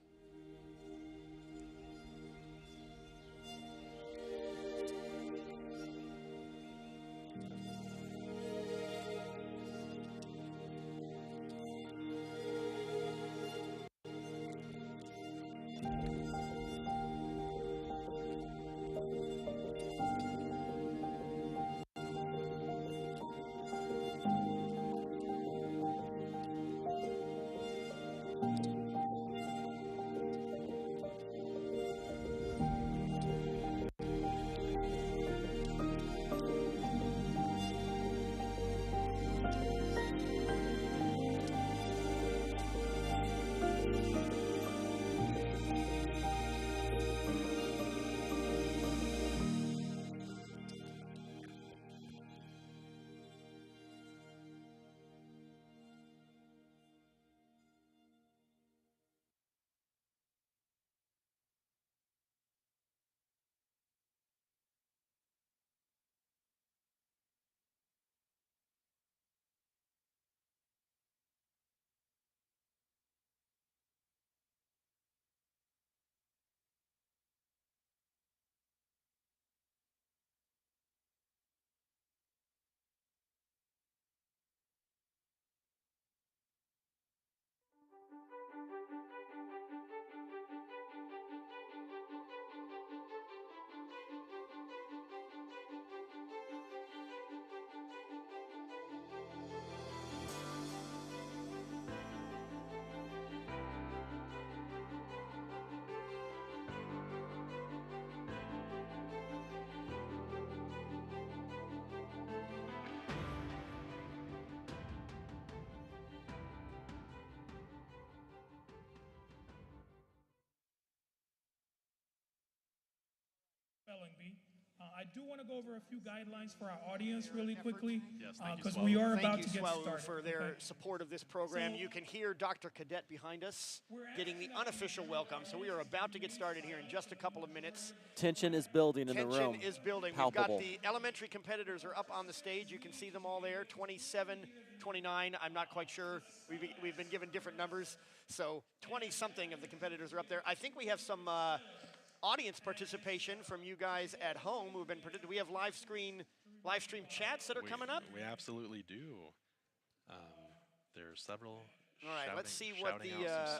Spelling Bee. I do want to go over a few guidelines for our audience really quickly, Yes, thank you, because Swau. we are Thank about you, to get Swau, started. for their okay? support of this program. So- You can hear Dr. Cadet behind us getting the unofficial welcome. So we are about to get started here in just a couple of minutes. Tension is building in the room. Tension is building. Palpable. We've got the elementary competitors are up on the stage. You can see them all there, 27, 29. I'm not quite sure. We've been given different numbers. So 20-something of the competitors are up there. I think we have some audience participation from you guys at home who've been. Do we have live stream chats that are coming up? We absolutely do. There are several. All right, let's see what the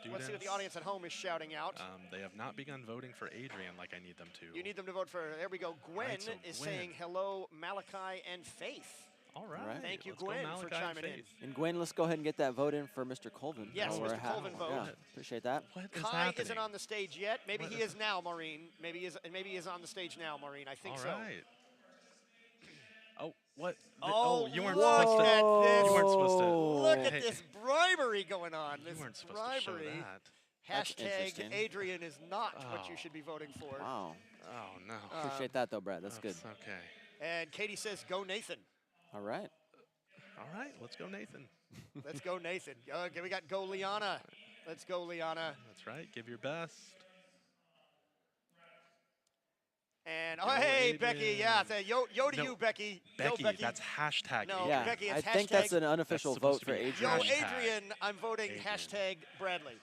students. audience at home is shouting out. They have not begun voting for Adrian like I need them to. You need them to vote for. There we go. Gwen Right, so is Gwen. saying hello, Malachi and Faith. All right. Right. Thank you, let's go Gwen, for Malachi and chiming in. Faith. And Gwen, let's go ahead and get that vote in for Mr. Colvin. Yes, while we're Mr. at- Colvin vote. Yeah, appreciate that. What is Kai happening? isn't on the stage yet. Maybe What he is now, Maureen. Maybe he is on the stage now, Maureen. I think All so. right. Oh, what? Oh, you weren't look supposed to. at this. You weren't supposed to. Look at Hey, this bribery going on. You This weren't supposed to show bribery. that. That's Hashtag interesting. Adrian is not what you Oh. should be voting for. Wow. Oh no. Appreciate that, though, Brad. That's good. Okay. And Katie says, go Nathan. All right. All right. Let's go, Nathan. Let's go Nathan. Okay, we got go Liana. Let's go Liana. That's right. Give your best. And, Go oh, hey, Adrian. Becky. Yeah, yo to No, you, Becky. Becky, Yo, Becky. that's hashtag. No, Adrian. Yeah, Becky, I it's think that's hashtag- an unofficial That's supposed vote for to be Adrian. Yo, Hashtag Adrian, I'm voting Adrian. hashtag Bradley.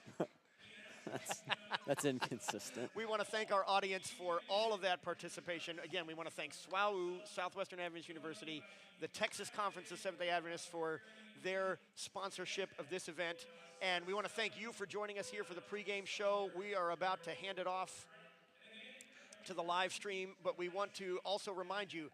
That's inconsistent. We want to thank our audience for all of that participation. Again, we want to thank SWAU, Southwestern Adventist University, the Texas Conference of Seventh-day Adventists for their sponsorship of this event. And we want to thank you for joining us here for the pregame show. We are about to hand it off to the live stream, but we want to also remind you,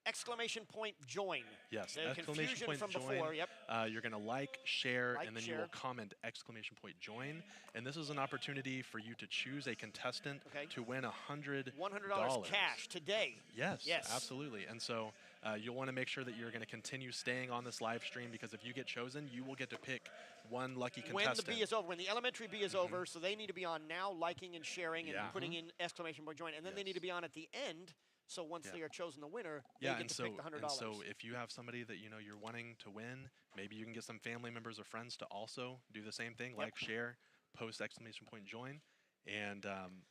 exclamation point join. Yes, The exclamation confusion point from join. before, yep. You're going to like, share, Like, and then you share. will comment exclamation point join. And this is an opportunity for you to choose a contestant Okay. to win $100. $100 cash today. Yes, Yes. absolutely. And so you'll want to make sure that you're going to continue staying on this live stream, because if you get chosen, you will get to pick one lucky When contestant. the B is over, when the elementary B is over, so they need to be on now, liking and sharing and Yeah. putting in exclamation point join, and then they need to be on at the end. So once Yeah. they are chosen the winner, Yeah, they get and to so, pick the $100. so if you have somebody that you're wanting to win, maybe you can get some family members or friends to also do the same thing, like, share, post exclamation point join, and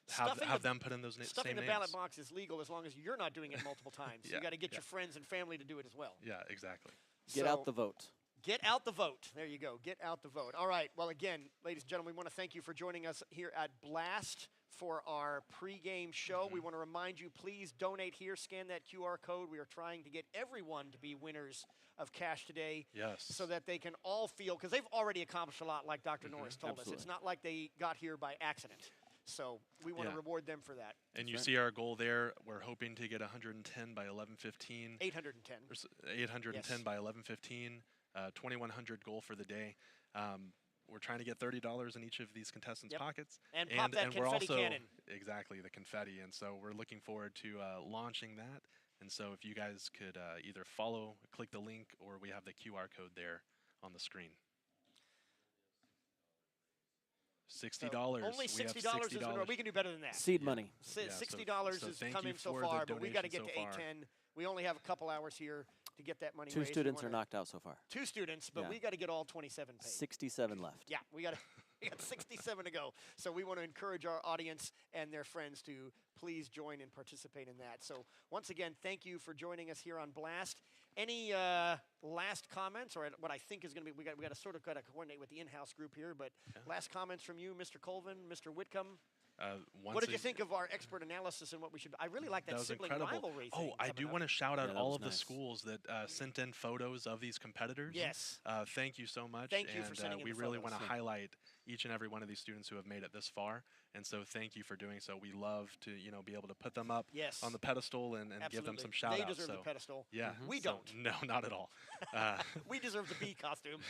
Stuffing have the- them put in those Stuffing same the names. ballot box is legal as long as you're not doing it multiple times. You Yeah, got to get yeah. your friends and family to do it as well. Yeah, exactly. Get out the vote. Get out the vote. There you go. Get out the vote. All right. Well, again, ladies and gentlemen, we want to thank you for joining us here at Blast for our pregame show. We want to remind you, please donate here. Scan that QR code. We are trying to get everyone to be winners of cash today. Yes. So that they can all feel, because they've already accomplished a lot, like Dr. Norris told us. Absolutely. It's not like they got here by accident. So we want to Yeah. reward them for that. And you see our goal there. We're hoping to get 110 by 11:15. 810. 810 Yes. by 11:15. 2100 goal for the day. We're trying to get $30 in each of these contestants' Yep. pockets. And pop that we're confetti also, cannon. Exactly, the confetti. And so we're looking forward to launching that. And so if you guys could either follow, click the link, or we have the QR code there on the screen. $60. Only We have $60 is we can do better than that. Seed money. Yeah, $60 so has thank come you in so for far, the but we got to get donation to so far. 810. We only have a couple hours here to get that money Two raised. We students are wanna- knocked out so far. 2 students, but Yeah. we got to get all 27 paid. 67 left. Yeah, we got 67 to go. So we want to encourage our audience and their friends to please join and participate in that. So once again, thank you for joining us here on Blast. Any last comments, or what I think is going to be, we got to sort of coordinate with the in-house group here, but last comments from you, Mr. Colvin, Mr. Whitcomb? What did you think of our expert analysis and what we should? I really like that was sibling incredible. rivalry Oh, thing I coming do up. want to shout out Yeah, that all was of the nice. schools that sent in photos of these competitors. Yes. Thank you so much. Thank you for and sending in we the really photos. want to highlight each and every one of these students who have made it this far. And so thank you for doing so. We love to be able to put them up Yes. on the pedestal and give them Absolutely. some shout They outs. deserve the pedestal. Yeah. We so- don't. No, not at all. We deserve the bee costume.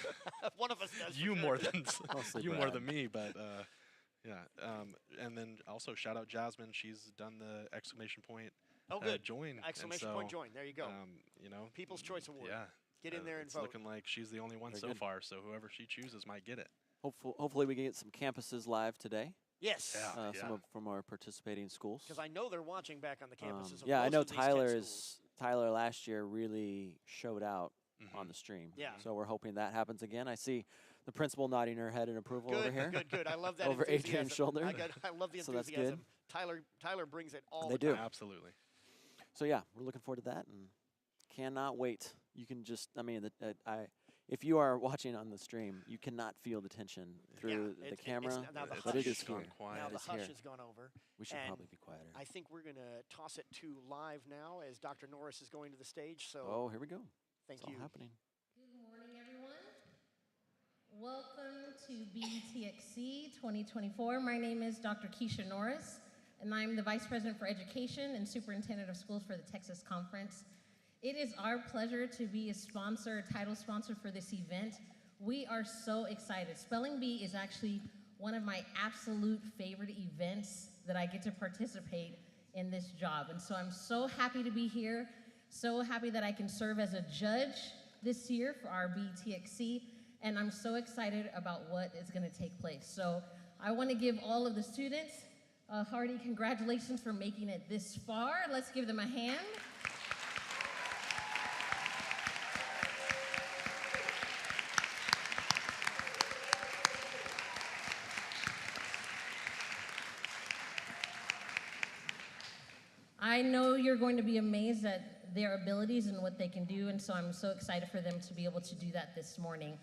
One of us does. for you sure. more than Mostly you more Brad. than me, but yeah. And then also shout out Jasmine. She's done the exclamation point Oh, good. join. and Exclamation point so, join. There you go. People's Choice Award. Yeah. Get in there and it's vote. looking like she's the only one Very so good. far, so whoever she chooses might get it. Hopefully we can get some campuses live today. Yes. Yeah. some from our participating schools. Because I know they're watching back on the campuses. Of Yeah, I most know of these 10 schools. Tyler last year really showed out on the stream. Yeah. So we're hoping that happens again. I see the principal nodding her head in approval Good, over here. good. I love that Over enthusiasm. Adrian's shoulder. I love the So that's enthusiasm. good. Tyler brings it all They the do. time. Absolutely. So yeah, we're looking forward to that and cannot wait. You can just, I mean, if you are watching on the stream, you cannot feel the tension through the camera, now the but hush it is has gone here. quiet. Now It the is hush here. has gone over. We should and probably be quieter. I think we're going to toss it to live now as Dr. Norris is going to the stage. So Oh, here we go. thank It's all you. happening. Good morning, everyone. Welcome to beeTXC 2024. My name is Dr. Keisha Norris, and I'm the Vice President for Education and Superintendent of Schools for the Texas Conference. It is our pleasure to be a title sponsor for this event. We are so excited. Spelling Bee is actually one of my absolute favorite events that I get to participate in this job. And so I'm so happy to be here, so happy that I can serve as a judge this year for our beeTXC, and I'm so excited about what is going to take place. So I want to give all of the students a hearty congratulations for making it this far. Let's give them a hand. I know you're going to be amazed at their abilities and what they can do, and so I'm so excited for them to be able to do that this morning.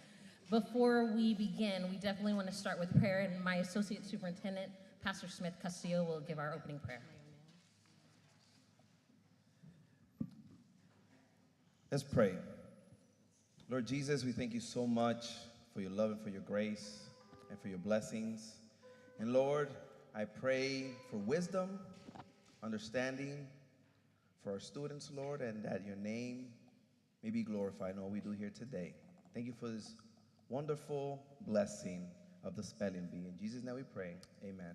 Before we begin, we definitely want to start with prayer, and my Associate Superintendent, Pastor Smith Castillo, will give our opening prayer. Let's pray. Lord Jesus, we thank you so much for your love and for your grace and for your blessings. And Lord, I pray for wisdom, understanding for our students, Lord, and that your name may be glorified in all we do here today. Thank you for this wonderful blessing of the Spelling Bee. In Jesus' name we pray. Amen.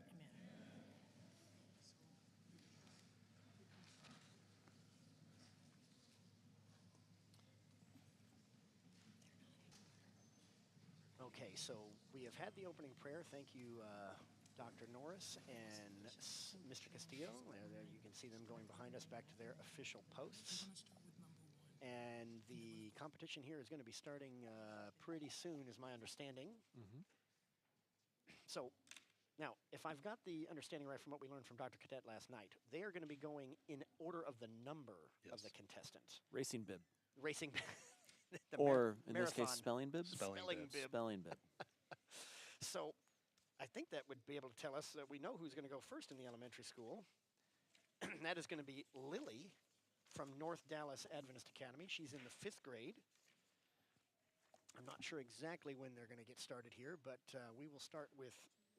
Okay, so we have had the opening prayer. Thank you, Dr. Norris and Mr. Castillo. There you can see them going behind us back to their official posts. And the competition here is going to be starting pretty soon, is my understanding. So now, if I've got the understanding right from what we learned from Dr. Cadet last night, they are going to be going in order of the number of the contestants. Racing bib. Racing Or, in this marathon. case, spelling bib? Spelling bib. Spelling bib. So I think that would be able to tell us that we know who's going to go first in the elementary school. That is going to be Lily from North Dallas Adventist Academy. She's in the 5th grade. I'm not sure exactly when they're going to get started here, but we will start with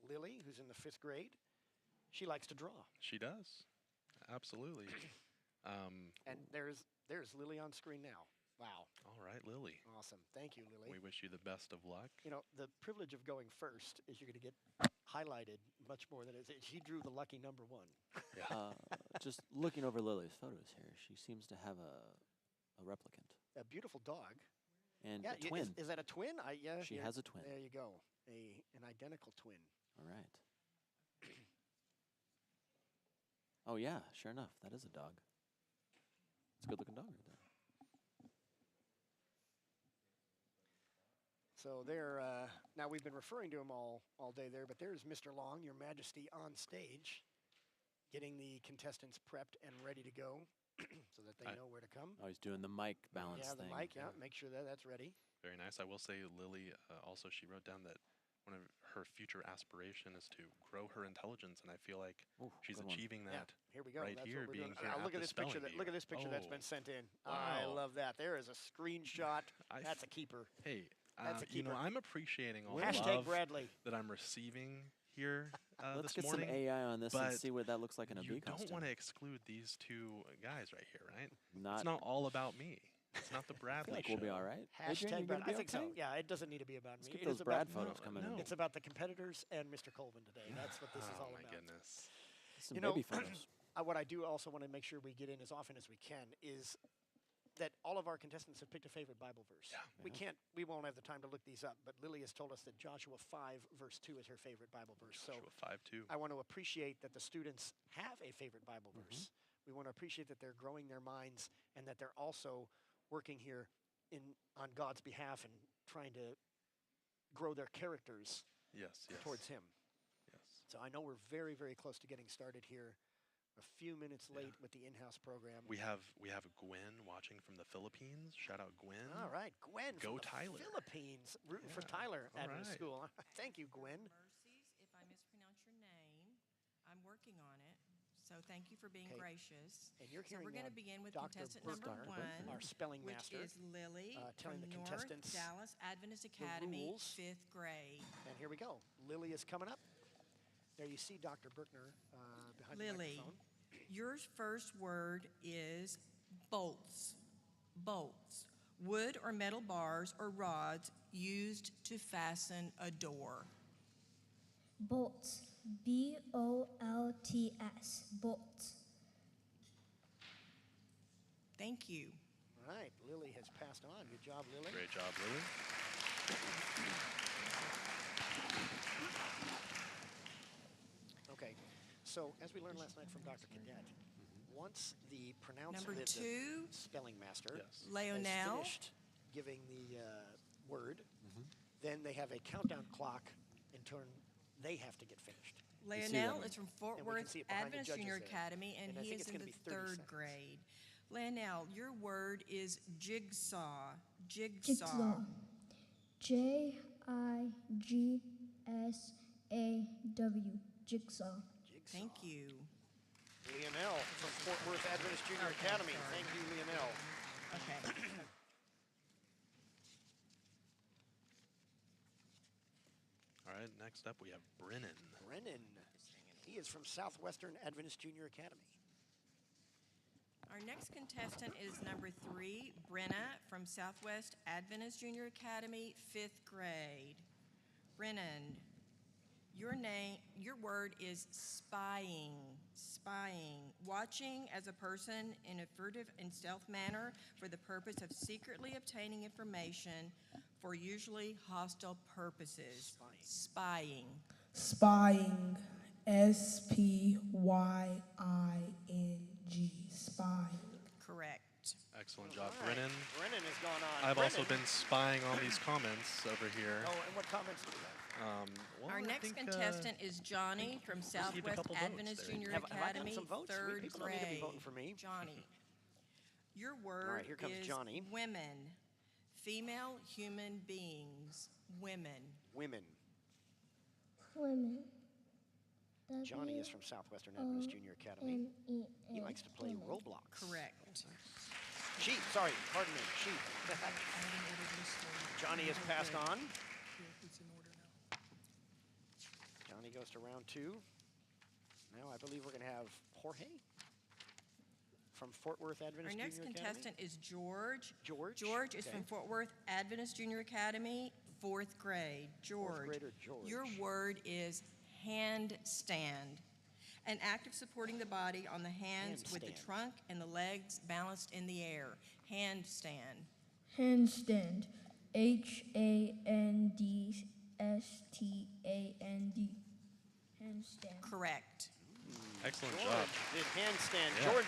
Lily, who's in the 5th grade. She likes to draw. She does. Absolutely. And there's Lily on screen now. Wow. All right, Lily. Awesome. Thank you, Lily. We wish you the best of luck. You know, the privilege of going first is you're going to get highlighted much more than it is. She drew the lucky number 1. Just looking over Lily's photos here, she seems to have a replicant. A beautiful dog. And Yeah, a twin. Is that a twin? Yeah. She has a twin. There you go. An identical twin. All right. Oh, yeah, sure enough. That is a dog. It's a good-looking dog right there. So there, now we've been referring to him all day there, but there's Mr. Long, Your Majesty, on stage, getting the contestants prepped and ready to go so that they know where to come. Oh, he's doing the mic balance Yeah, thing. the mic, yeah, make sure that's ready. Very nice. I will say, Lily, also, she wrote down that one of her future aspiration is to grow her intelligence, and I feel like she's achieving that. Yeah, here we go. Right That's here, what we're being doing. here Look at at the this picture. Spelling Bee. Look at this picture that's been sent in. I Wow. love that. There is a screenshot. That's a keeper. Hey, That's a you know, keeper. I'm appreciating all the Hashtag love Bradley. that I'm receiving here Let's this get morning. some AI on this and but see what that looks like in a you bee don't costume. want to exclude these two guys right here, right? Not, It's not all about me. It's not the I Bradley feel like show. we'll be all right. Adrian, Hashtag you Brad. gonna I be think so. okay? Yeah, it doesn't need to be about Let's me. get It those is Brad about, photos coming in. It's about the competitors and Mr. Colvin today. That's what this is all Oh, my about. goodness. Some You know, baby photos. What I do also want to make sure we get in as often as we can is that all of our contestants have picked a favorite Bible verse. Yeah. We won't have the time to look these up, but Lily has told us that Joshua 5 verse 2 is her favorite Bible verse. Joshua 5:2. I want to appreciate that the students have a favorite Bible verse. We want to appreciate that they're growing their minds and that they're also working here on God's behalf and trying to grow their characters Yes. towards Him. Yes. So I know we're very, very close to getting started here. A few minutes late with the in-house program. We have Gwen watching from the Philippines. Shout out Gwen. All right, Gwen Go from the Tyler. Philippines, rooting for Tyler Adventist right. School. Thank you, Gwen. Mercies, if I mispronounce your name, I'm working on it. So thank you for being Okay. gracious. And you're So hearing we're going to begin with Dr. contestant number Burkhardt, 1, our spelling which master, is Lily telling from the North contestants Dallas Adventist Academy, rules. 5th grade. And here we go. Lily is coming up. There you see Dr. Berkner behind the Lily, microphone. your first word is bolts. Bolts. Wood or metal bars or rods used to fasten a door. Bolts. B-O-L-T-S. Bolts. Thank you. All right, Lily has passed on. Good job, Lily. Great job, Lily. Okay, so as we learned last night from Dr. Cadet, once the pronouncer, Number the 2, spelling master, Yes. has Leonel. finished giving the word, then they have a countdown clock in turn they have to get finished. Leonel is from Fort And we can Worth see it behind the Adventist judges Junior there. Academy, and And I he think is it's in gonna the be 30 3rd seconds. grade. Leonel, your word is jigsaw. Jigsaw. J-I-G-S-A-W. Jigsaw. Thank you. Leonel from Fort Worth Adventist Junior Okay, Academy. sorry. Thank you, Leonel. Okay. All right, next up we have Brennan. Brennan. He is from Southwestern Adventist Junior Academy. Our next contestant is number 3, Brenna from Southwest Adventist Junior Academy, 5th grade. Brennan, your word is spying. Spying. Watching as a person in a furtive and stealth manner for the purpose of secretly obtaining information for usually hostile purposes. Spying. Spying. S-P-Y-I-N-G. Spying. Correct. Excellent job, All right, Brennan. Brennan has gone on. I've also Brennan- been spying on these comments over here. Oh, and what comments do we have? Well, Our I next think, contestant is Johnny from a Southwest couple votes Adventist there. Junior Have I gotten Academy, some votes? 3rd People don't need to be grade. voting for me. Johnny, your word here comes is Johnny. women. Female human beings. Women. Women. Women. Johnny is from Southwestern Adventist Junior Academy. He likes to play Roblox. Correct. Sheep, sorry, pardon me, sheep. Johnny has passed on. Johnny goes to round 2. Now I believe we're going to have Jorge from Fort Worth Our Adventist next Junior contestant is George. Academy. George is Okay. from Fort Worth Adventist Junior Academy, 4th grade. George. grader George. Your word is handstand. An act of supporting the body on the hands with the Handstand. trunk and the legs balanced in the air. Handstand. Handstand. H-A-N-D-S-T-A-N-D. Handstand. Correct. Excellent George job. did handstand. Yeah. George,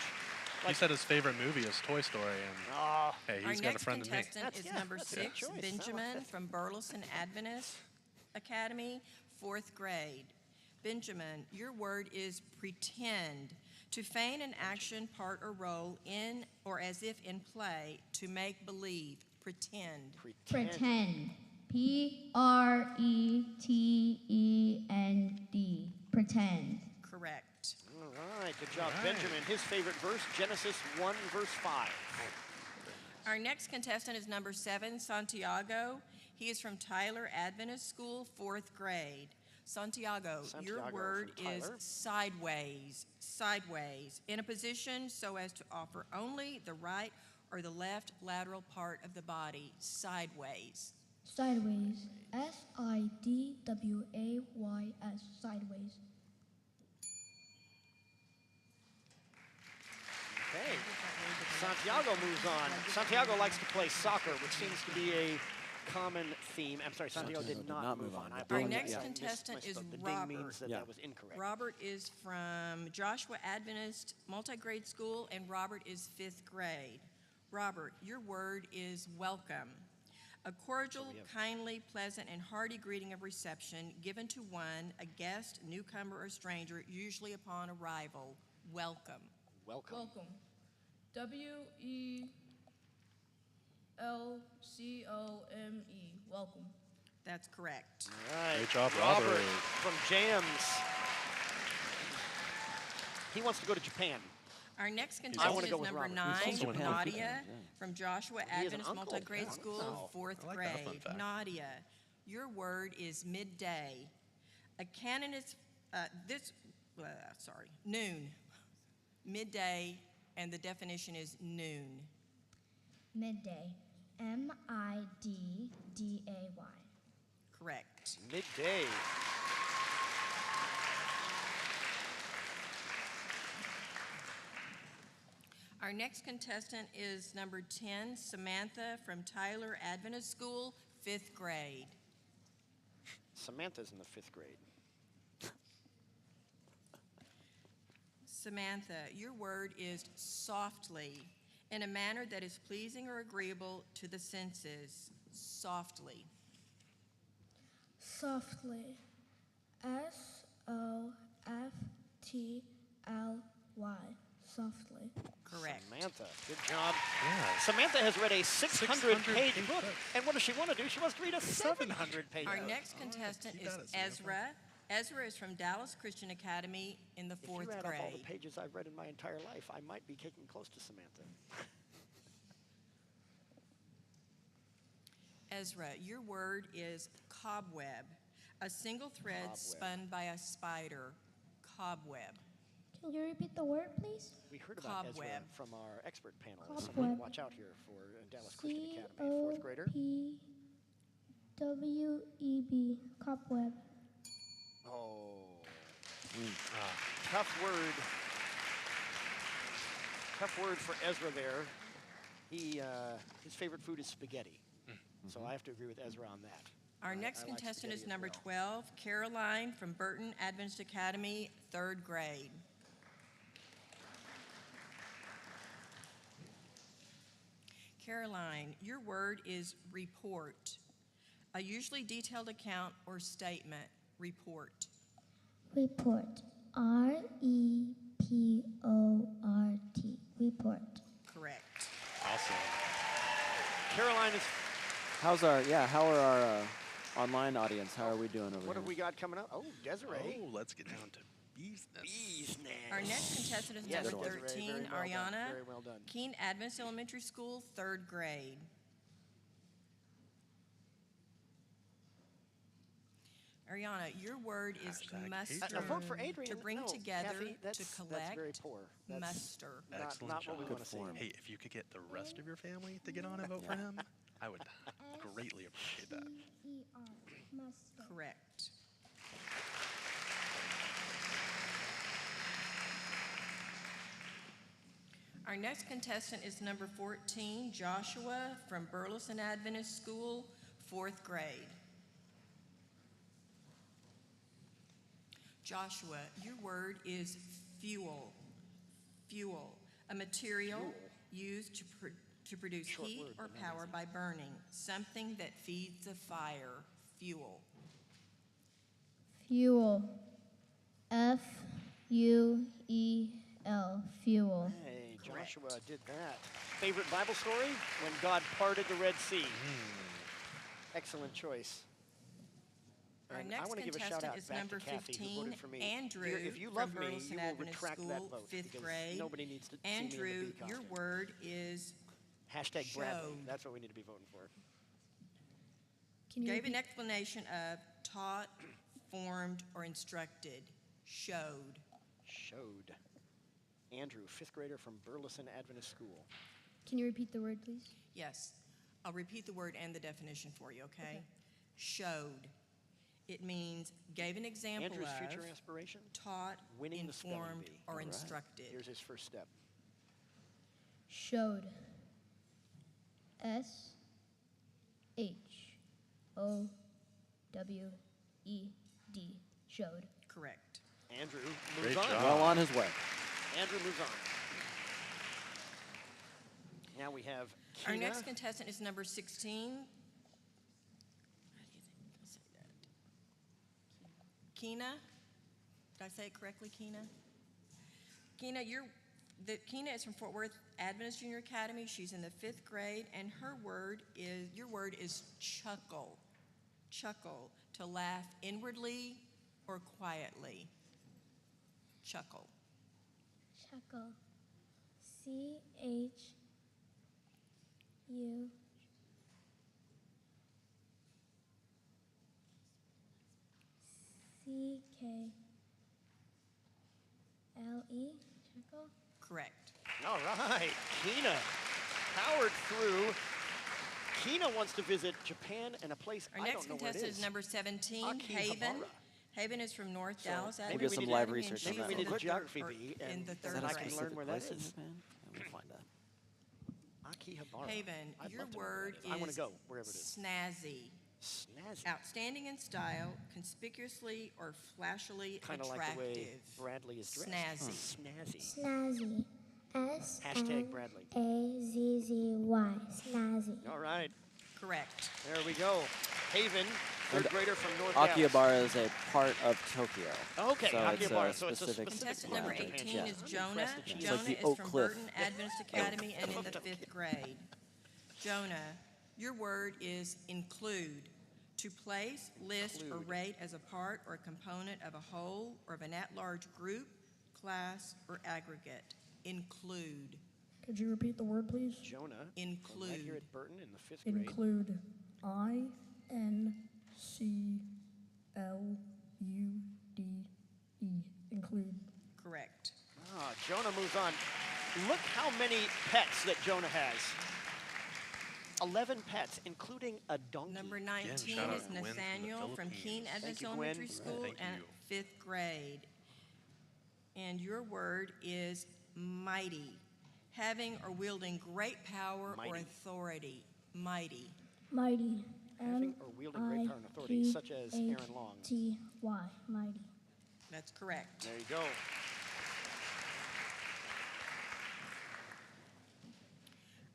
He said his favorite movie is Toy Story, and oh, hey, Our he's got a next friend in me. contestant is number that's a good 6, choice. Benjamin from Burleson Adventist Academy, 4th grade. Benjamin, your word is pretend. To feign an action, part, or role in or as if in play, to make believe. Pretend. Pretend. P-R-E-T-E-N-D. Pretend. Correct. All right, good job, All right. Benjamin. His favorite verse, Genesis 1, verse 5. Our next contestant is number 7, Santiago. He is from Tyler Adventist School, 4th grade. Santiago, your Santiago word from is Tyler. sideways. Sideways. In a position so as to offer only the right or the left lateral part of the body. Sideways. Sideways. S-I-D-W-A-Y-S. Sideways. Okay. Santiago moves on. Santiago likes to play soccer, which seems to be a common theme. I'm sorry, Santiago did not move on. Our next contestant is The ding Robert. means that was incorrect. Robert is from Joshua Adventist Multi-Grade School, and Robert is 5th grade. Robert, your word is welcome. A cordial, kindly, pleasant, and hearty greeting of reception given to one, a guest, newcomer, or stranger, usually upon arrival. Welcome. Welcome. Welcome. W-E-L-C-O-M-E. Welcome. That's correct. All right. Great job, Robert Robert. from Jams. He wants to go to Japan. Our next I wanna contestant go is with number Robert. 9, He's from Japan. Nadia, from Joshua He has an Adventist uncle. Multi-Grade Yeah, School, wow. 4th I like that fun grade. fact. Nadia, your word is midday. A canon is, noon. Midday, and the definition is noon. Midday. M-I-D-D-A-Y. Correct. Midday. Our next contestant is number 10, Samantha from Tyler Adventist School, 5th grade. Samantha's in the 5th grade. Samantha, your word is softly, in a manner that is pleasing or agreeable to the senses. Softly. Softly. S-O-F-T-L-Y. Softly. Correct. Samantha, good job. Yeah. Samantha has read a 600-page 600-page book. book. And what does she want to do? She wants to read a 700-page book. Our next contestant keep is at it, Samantha. Ezra. Ezra is from Dallas Christian Academy in the If 4th you add grade. up all the pages I've read in my entire life, I might be getting close to Samantha. Ezra, your word is cobweb, a single thread spun by a spider. Cobweb. Can you repeat the word, please? We heard about Ezra Cobweb. from our expert panel. Cobweb. Someone watch out here for Dallas Christian Academy, 4th grader. C-O-P-W-E-B. Cobweb. Oh. Tough word. Tough word for Ezra there. His favorite food is spaghetti. So I have to agree with Ezra on that. Our next I like contestant is spaghetti as number well. 12, Caroline from Burton Adventist Academy, 3rd grade. Caroline, your word is report, a usually detailed account or statement. Report. Report. R-E-P-O-R-T. Report. Correct. Awesome. Caroline is. How are our online audience? How are we doing over What here? have we got coming up? Oh, Desiree. Oh, let's get down to business. Business. Our next contestant is Yes, number Desiree, 13, very well done, Ariana. very well done. Keene Adventist Elementary School, 3rd grade. Ariana, your word is Hashtag muster. A vote for Adrian. To bring No, together, Kathy, to collect, That's very poor. That's muster. Excellent not job. what we want to see. Hey, if you could get the rest of your family to get on and vote for him, I would greatly appreciate that. C-E-R. Mustard. Correct. Our next contestant is number 14, Joshua from Burleson Adventist School, 4th grade. Joshua, your word is fuel. Fuel, a material used to produce heat or power by burning, something that feeds the fire. Fuel. Fuel. F-U-E-L. Fuel. Hey, Joshua did that. Favorite Bible story? When God parted the Red Sea. Excellent choice. Our And I next want to give a shout contestant out is back number to Kathy, who 15, voted for me. Andrew Dear, if you from love me, Burleson you will Adventist retract that School, vote 5th because grade. nobody needs to see me in Andrew, the bee your costume. word is Hashtag Bradley. showed. That's what we need to be voting for. Can you Gave repeat? an explanation of taught, formed, or instructed. Showed. Showed. Andrew, 5th grader from Burleson Adventist School. Can you repeat the word, please? Yes. I'll repeat the word and the definition for you, okay? Showed. It means gave an example Andrew's of, future aspiration? taught, Winning the spelling informed, bee. or All right. instructed. Here's his first step. Showed. S-H-O-W-E-D. Showed. Correct. Andrew moves Great on. job. Well on his way. Andrew moves on. Now we have Keena. Our next contestant is number 16. How do you think I'll say that? Keena? Did I say it correctly, Keena? Keena, Keena is from Fort Worth Adventist Junior Academy. She's in the 5th grade, and your word is chuckle. Chuckle, to laugh inwardly or quietly. Chuckle. Chuckle. C-H-U. C-K-L-E. Chuckle. Correct. All right, Keena powered through. Keena wants to visit Japan and a place Our I next don't know where it contestant is. is number 17, Akihabara. Haven. Haven is from North Dallas. maybe We'll get some live research on Maybe that we one. need a geography bee, in and the Is third that a I can grade. learn specific where that place in is. Japan? We'll find that. Akihabara. Haven, I'd your love to know where word that is. I want is to go wherever it is. snazzy. Snazzy. Outstanding in style, conspicuously or flashily Kind of like attractive. the way Bradley is dressed. Snazzy. Snazzy. Snazzy. Hashtag Bradley. S-N-A-Z-Z-Y. Snazzy. All right, Correct. there we go. Haven, third And grader from North Dallas. Akihabara is a part of Tokyo. Okay, so Akihabara. It's So it's a specific. Contestant Yeah. number Japan. 18 Yeah. is I'm Jonah. impressed that she's- Jonah It's like the is Oak from Cliff. Burton Adventist Academy and in the 5th grade. Jonah, your word is include. To place, list, or Include. rate as a part or component of a whole or of an at-large group, class, or aggregate. Include. Could you repeat the word, please? Jonah. From right Include. here at Burton in the 5th grade. Include. I-N-C-L-U-D-E. Include. Correct. Jonah moves on. Look how many pets that Jonah has. 11 pets, including a donkey. Number 19 shout out is to Gwen from the Nathaniel from Keene Philippines. Adventist you, Elementary Gwen. School Thank and you. 5th grade. And your word is mighty, having or wielding great power or Mighty. authority. Mighty. Mighty. Having or wielding great power and authority, such as Aaron Long. M-I-G-H-T-Y. Mighty. That's correct. There you go.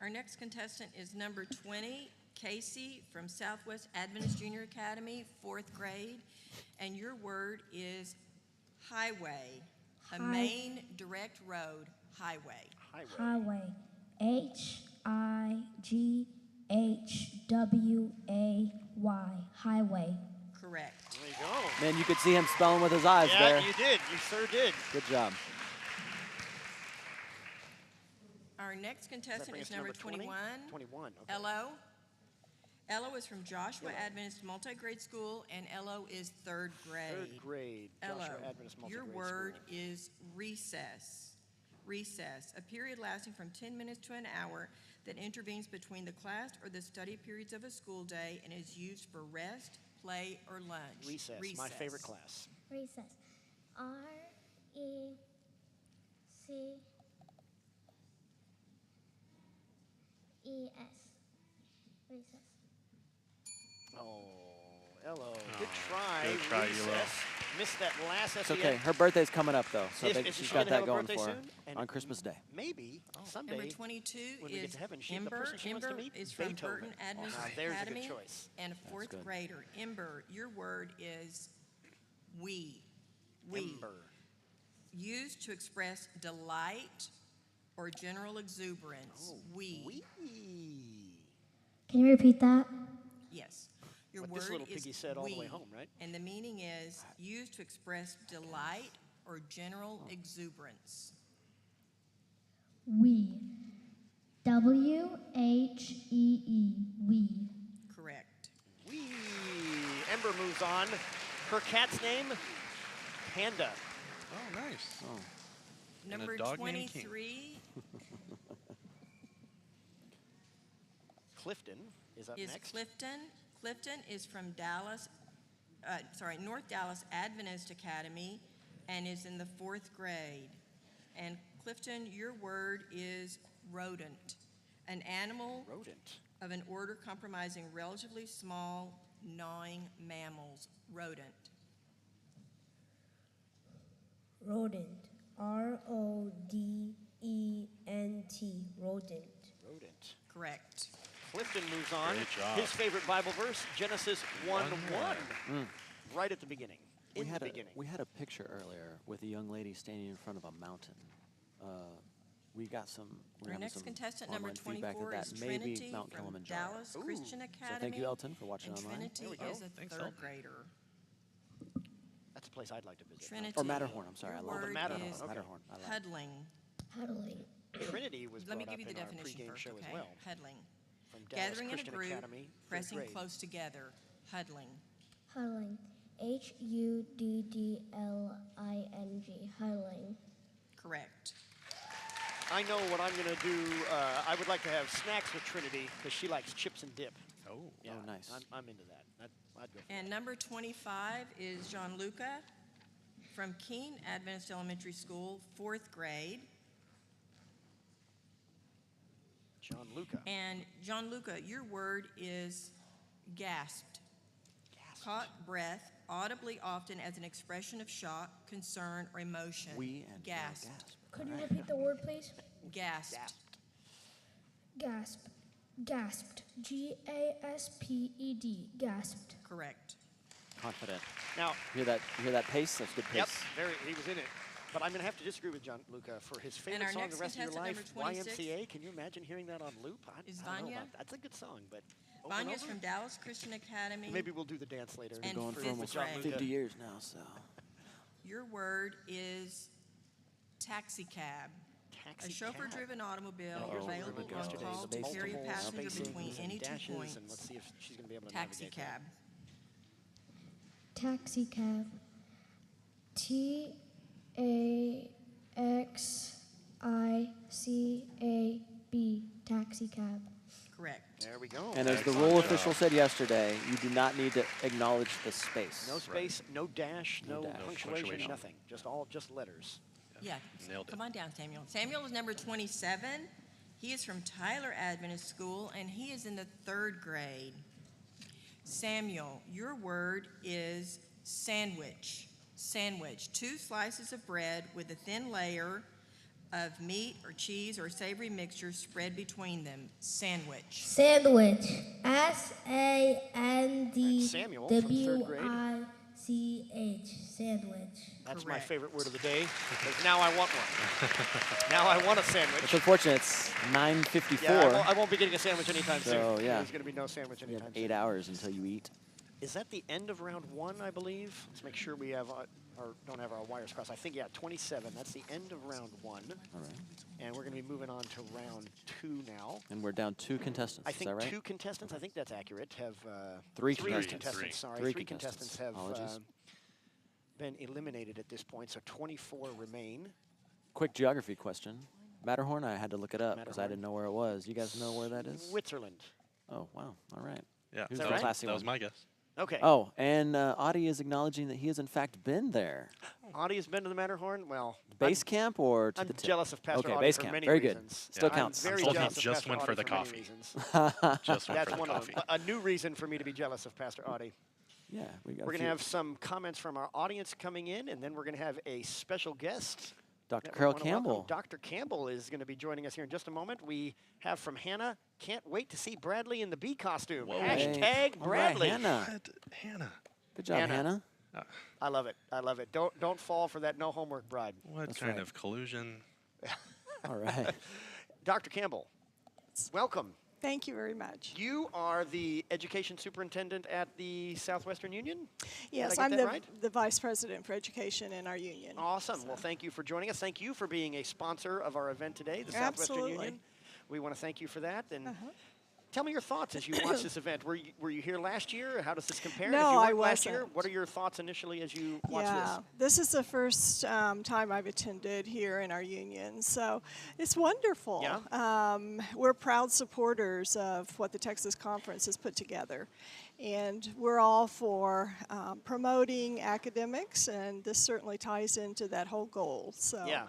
Our next contestant is number 20, Casey from Southwest Adventist Junior Academy, 4th grade. And your word is highway, a main direct road, highway. Highway. Highway. H-I-G-H-W-A-Y. Highway. Correct. There you go. Man, you could see him spelling with his eyes Yeah, there. you did. You sure did. Good job. Our next Does that contestant bring is us to number 20? 21, 21. Okay. Ello. Ello is from Joshua Adventist Multi-Grade School, and Ello is 3rd grade. 3rd grade. Ello, Joshua Adventist your Multi-Grade word School. is recess. Recess, a period lasting from 10 minutes to an hour that intervenes between the class or the study periods of a school day and is used for rest, play, or lunch. Recess, my favorite class. Recess. R-E-C-E-S. Recess. Oh, hello. Good try. good try, Elo. Recess. Missed that last It's okay. Her birthday's coming up, though, so I Is- think is she's she got gonna have that a going birthday for her soon? And on Christmas Day. Maybe someday. Number 22 when we get is to heaven, the Ember. person she wants to Ember meet, is from Beethoven. Burton Adventist Now, there's a good Academy choice. and a 4th good. grader. Ember, your word is we. Ember. Used to express delight or general exuberance. We. Wee. Can you repeat that? Yes. Your What word this little is piggy said all the way we, home, right? And the meaning is used to express delight or general exuberance. We. W-H-E-E. We. Correct. Wee. Ember moves on. Her cat's name, Panda. Oh, nice. Oh. And a Number dog named King. 23 Clifton is up is next. Clifton. Clifton is from North Dallas Adventist Academy and is in the 4th grade. And Clifton, your word is rodent, an animal of an order comprising relatively small, gnawing mammals. Rodent. Rodent. R-O-D-E-N-T. Rodent. Rodent. Correct. Clifton moves on. Great job. His favorite Bible verse, Genesis 1:1, right at the beginning. We had a picture earlier with a young lady standing in front of a mountain. We got some. Our next contestant, number online feedback 24, that is maybe Trinity Mount from Kilimanjaro. Dallas Christian Academy. So thank you, Elton, for watching and online. Trinity is a third grader. That's a place I'd like to visit. Trinity. Or Matterhorn, I'm sorry. I love word it. Matterhorn, is okay. Matterhorn. I like it. huddling. Huddling. Trinity was Let me brought give you up the in our definition pregame first, show okay? as well. Huddling. From Dallas Gathering in a Christian group, Academy, third pressing grade. close together. Huddling. Huddling. Huddling. Huddling. Correct. I know what I'm going to do. I would like to have snacks with Trinity because she likes chips and dip. Oh, Yeah, nice. I'm into that. I'd go for And number 25 is Gianluca from Keene Adventist Elementary School, 4th grade. Gianluca. And Gianluca, your word is gasped. Caught breath, audibly often as an expression of shock, concern, or emotion. Gasped. Could you repeat the word, please? Gasped. Gasp. Gasped. G-A-S-P-E-D. Gasped. Correct. Confident. Now, You hear that pace? That's good pace. yep, he was in it. But I'm going to have to disagree with Gianluca for his favorite our song next the rest of your contestant, life, number 26. YMCA. Can you imagine hearing that on loop? I Is don't know Vanya? about that. That's a good song, but over and Vanya's over? from Dallas Christian Academy. Maybe we'll do the dance later. And Going for fifth almost grade. 50 years now, so. Your word is taxi cab. A chauffeur-driven automobile available on call to carry a passenger between any 2 points. And let's see if she's going to be able to Taxi navigate that. cab. Taxi cab. T-A-X-I-C-A-B. Taxi cab. Correct. There we go. And as the rule official said yesterday, you do not need to acknowledge the space. No space, no dash, no dash. punctuation, nothing. Just letters. Yeah. Nailed it. Come on down, Samuel. Samuel is number 27. He is from Tyler Adventist School, and he is in the 3rd grade. Samuel, your word is sandwich. Sandwich. 2 slices of bread with a thin layer of meat or cheese or savory mixture spread between them. Sandwich. Sandwich. Samuel from 3rd grade. S-A-N-D-W-I-C-H. Sandwich. That's my Correct. favorite word of the day, because now I want one. Now I want a sandwich. It's unfortunate. It's 9:54. Yeah, I won't be getting a sandwich anytime So, soon. yeah. There's going to be no sandwich You anytime have soon. 8 hours until you eat. Is that the end of round 1, I believe? Let's make sure we have don't have our wires crossed. I think, yeah, 27. That's the end of round 1. All right. And we're going to be moving on to round 2 now. And we're down 2 contestants. I Is think that right? 2 contestants, I think that's accurate, have... 3 Three contestants. contestants, sorry. Three Three contestants have Apologies. been eliminated at this point, so 24 remain. Quick geography question. Matterhorn, I had to look it up because I Matterhorn. didn't know where it was. You guys know where that is? Switzerland. Oh, wow. All right. Yeah, Who's that the right? classy that was one? my guess. Okay. Oh, and Audie is acknowledging that he has in fact been there. Audie has been to the Matterhorn? Well, Base camp or to I'm the tip? jealous of Pastor Okay, Audie base for camp. many Very good. reasons. Still I'm counts. very Still jealous counts. of Just Pastor went Audie for the many coffee. reasons. Just went That's for the one of coffee. them. A new reason for me to be jealous of Pastor Audie. Yeah, we got We're a going to few. have some comments from our audience coming in, and then we're going to have a special guest. Dr. that we Carol wanna welcome. Campbell. Dr. Campbell is going to be joining us here in just a moment. We have from Hannah, can't wait to see Bradley in the bee costume. Whoa. Hashtag Hey. All right, Bradley. Hannah. Hannah. Good job, Hannah. I love it. I love it. Don't fall for that no homework bride. What That's kind right. of collusion? All right. Dr. Campbell, welcome. Thank you very much. You are the education superintendent at the Southwestern Union? Yes, Did I I'm get that right? the vice president for education in our union. Awesome. Well, thank you for joining us. Thank you for being a sponsor of our event today, the Southwestern Absolutely. Union. We want to thank you for that. And tell me your thoughts as you watch this event. Were you here last year? How does this compare? No, if you I weren't last year, wasn't. what are your thoughts initially as you watch Yeah, this is the first time I've attended here in our union, so it's wonderful. Yeah. We're proud supporters of what the Texas Conference has put together. And we're all for promoting academics, and this certainly ties into that whole goal. So Yeah.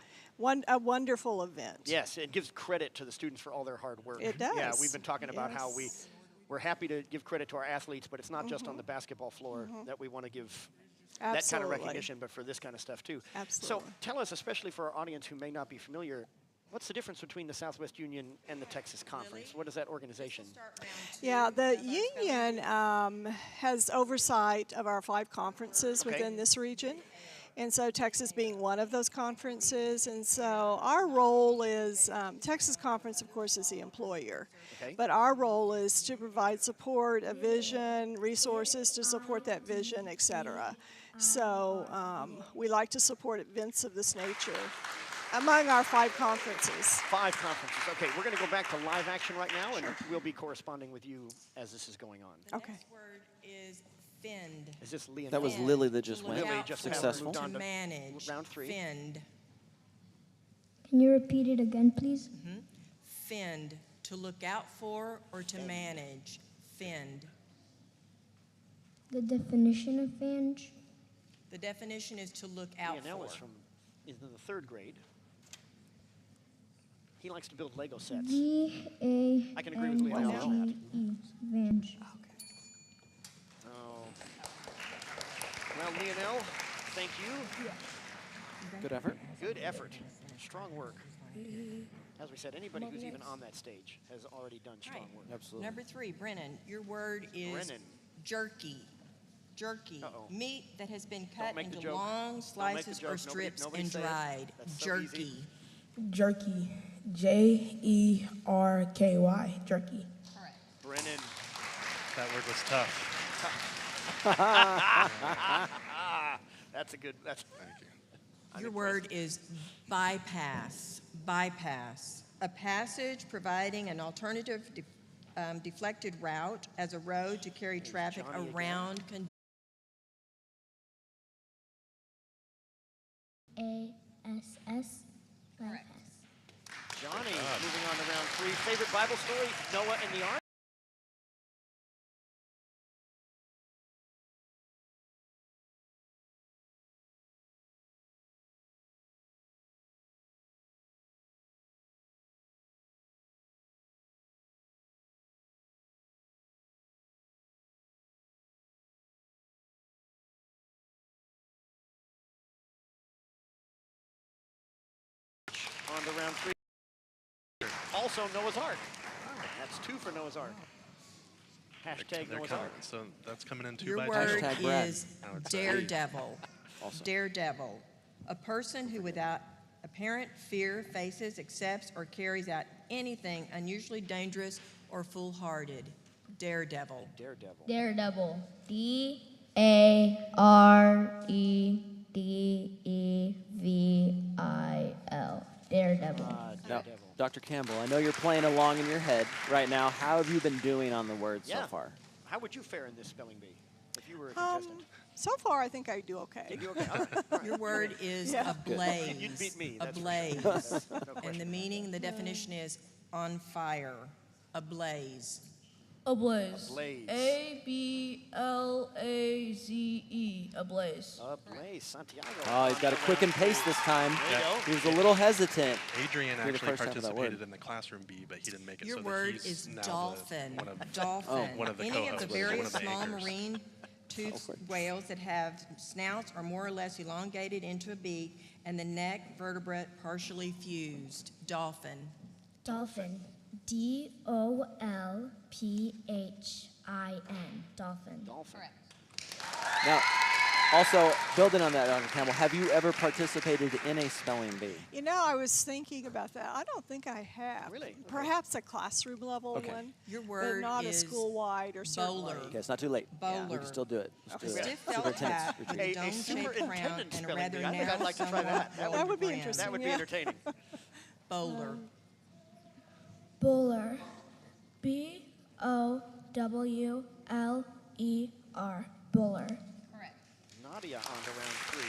a wonderful event. Yes, it gives credit to the students for all their hard work. It does. Yeah, we've been talking about how Yes. we're happy to give credit to our athletes, but it's not just on the basketball floor that we want to give that kind of Absolutely. recognition, but for this kind of stuff too. Absolutely. So tell us, especially for our audience who may not be familiar, what's the difference between the Southwest Union and the Texas Conference? What is that organization? Yeah, the union has oversight of our 5 conferences Okay. within this region. And so Texas being one of those conferences. And so our role is, Texas Conference, of course, is the employer. Okay. But our role is to provide support, a vision, resources to support that vision, et cetera. So we like to support events of this nature among our 5 conferences. 5 conferences. Okay, we're going to go back to live action right now, and we'll be corresponding with you as this is going on. Okay. Next word is fend. Is this Leah? That was Fend. Lily that just To went. look Lily out just for, successful. To moved on to manage. round 3. Fend. Can you repeat it again, please? Fend. To look out for or to manage. Fend. The definition of fenge? The definition is to look out Lionel is for. is in the 3rd grade. He likes to build Lego sets. V-A-N-G-E, I can agree with Lionel on that. venge. Oh. Well, Lionel, thank you. Good effort. Good effort. Strong work. As we said, anybody who's even on that stage has already done strong Right. work. Absolutely. Number 3, Brennan. Your word is Brennan. jerky. Jerky. Uh-oh. meat that has been cut make the into joke. long Don't make the slices joke. or strips Nobody and say it. dried. That's so Jerky. easy. Jerky. Jerky. Jerky. Brennan. That word was tough. That's a good, that's, Your word is bypass. Bypass. A passage providing an alternative deflected route as a road to carry traffic Johnny again. around. A-S-S. Bypass. Johnny moving on to round 3. Favorite Bible story, Noah and the Ark? On to round 3. Also Noah's Ark. That's 2 for Noah's Ark. Hashtag They're Noah's coming, Ark. so that's coming in 2 Your by word 2. Hashtag Brad. is No, it's daredevil. Also. Daredevil. A person who without apparent fear faces, accepts, or carries out anything unusually dangerous or foolhardy. Daredevil. Daredevil. Daredevil. D-A-R-E-D-E-V-I-L. Daredevil. Now, Daredevil. Dr. Campbell, I know you're playing along in your head right now. How have you been doing on the words Yeah. so far? How would you fare in this spelling bee if you were a contestant? So far, I think I do okay. Did you okay? All right. All right. Your word is Yeah. ablaze. You'd beat me, that's for sure. Ablaze. That's no And the question. meaning, the definition is on fire. Ablaze. Ablaze. Ablaze. A-B-L-A-Z-E. Ablaze. Ablaze, Santiago. Oh, he's got a quick and pace this time. There you go. He was a little hesitant. Adrian Be the actually first time for that word. participated in the classroom bee, but he didn't make it. Your so word that is he's now dolphin. one of Dolphin. one of the Any of the co-hosts, very one of the small anchors. marine toothed whales that have snouts are more or less elongated into a beak and the neck vertebrate partially fused. Dolphin. Dolphin. D-O-L-P-H-I-N. Dolphin. Dolphin. Now, also, building on that, Dr. Campbell, have you ever participated in a spelling bee? You know, I was thinking about that. I don't think I have. Really? Okay. Perhaps a classroom level Okay. one, Your but word not a is school-wide or certainly. bowler. Okay, it's not too late. We Bowler. can still do it. Let's A do it. stiff felt Superintendent's hat with retreat. a A dome-shaped crown superintendent and a spelling rather bee. I think narrow I'd like to try somewhat that. That would be brim. interesting. That would be Yeah. entertaining. Bowler. Bowler. B-O-W-L-E-R. Bowler. Nadia on to round 3.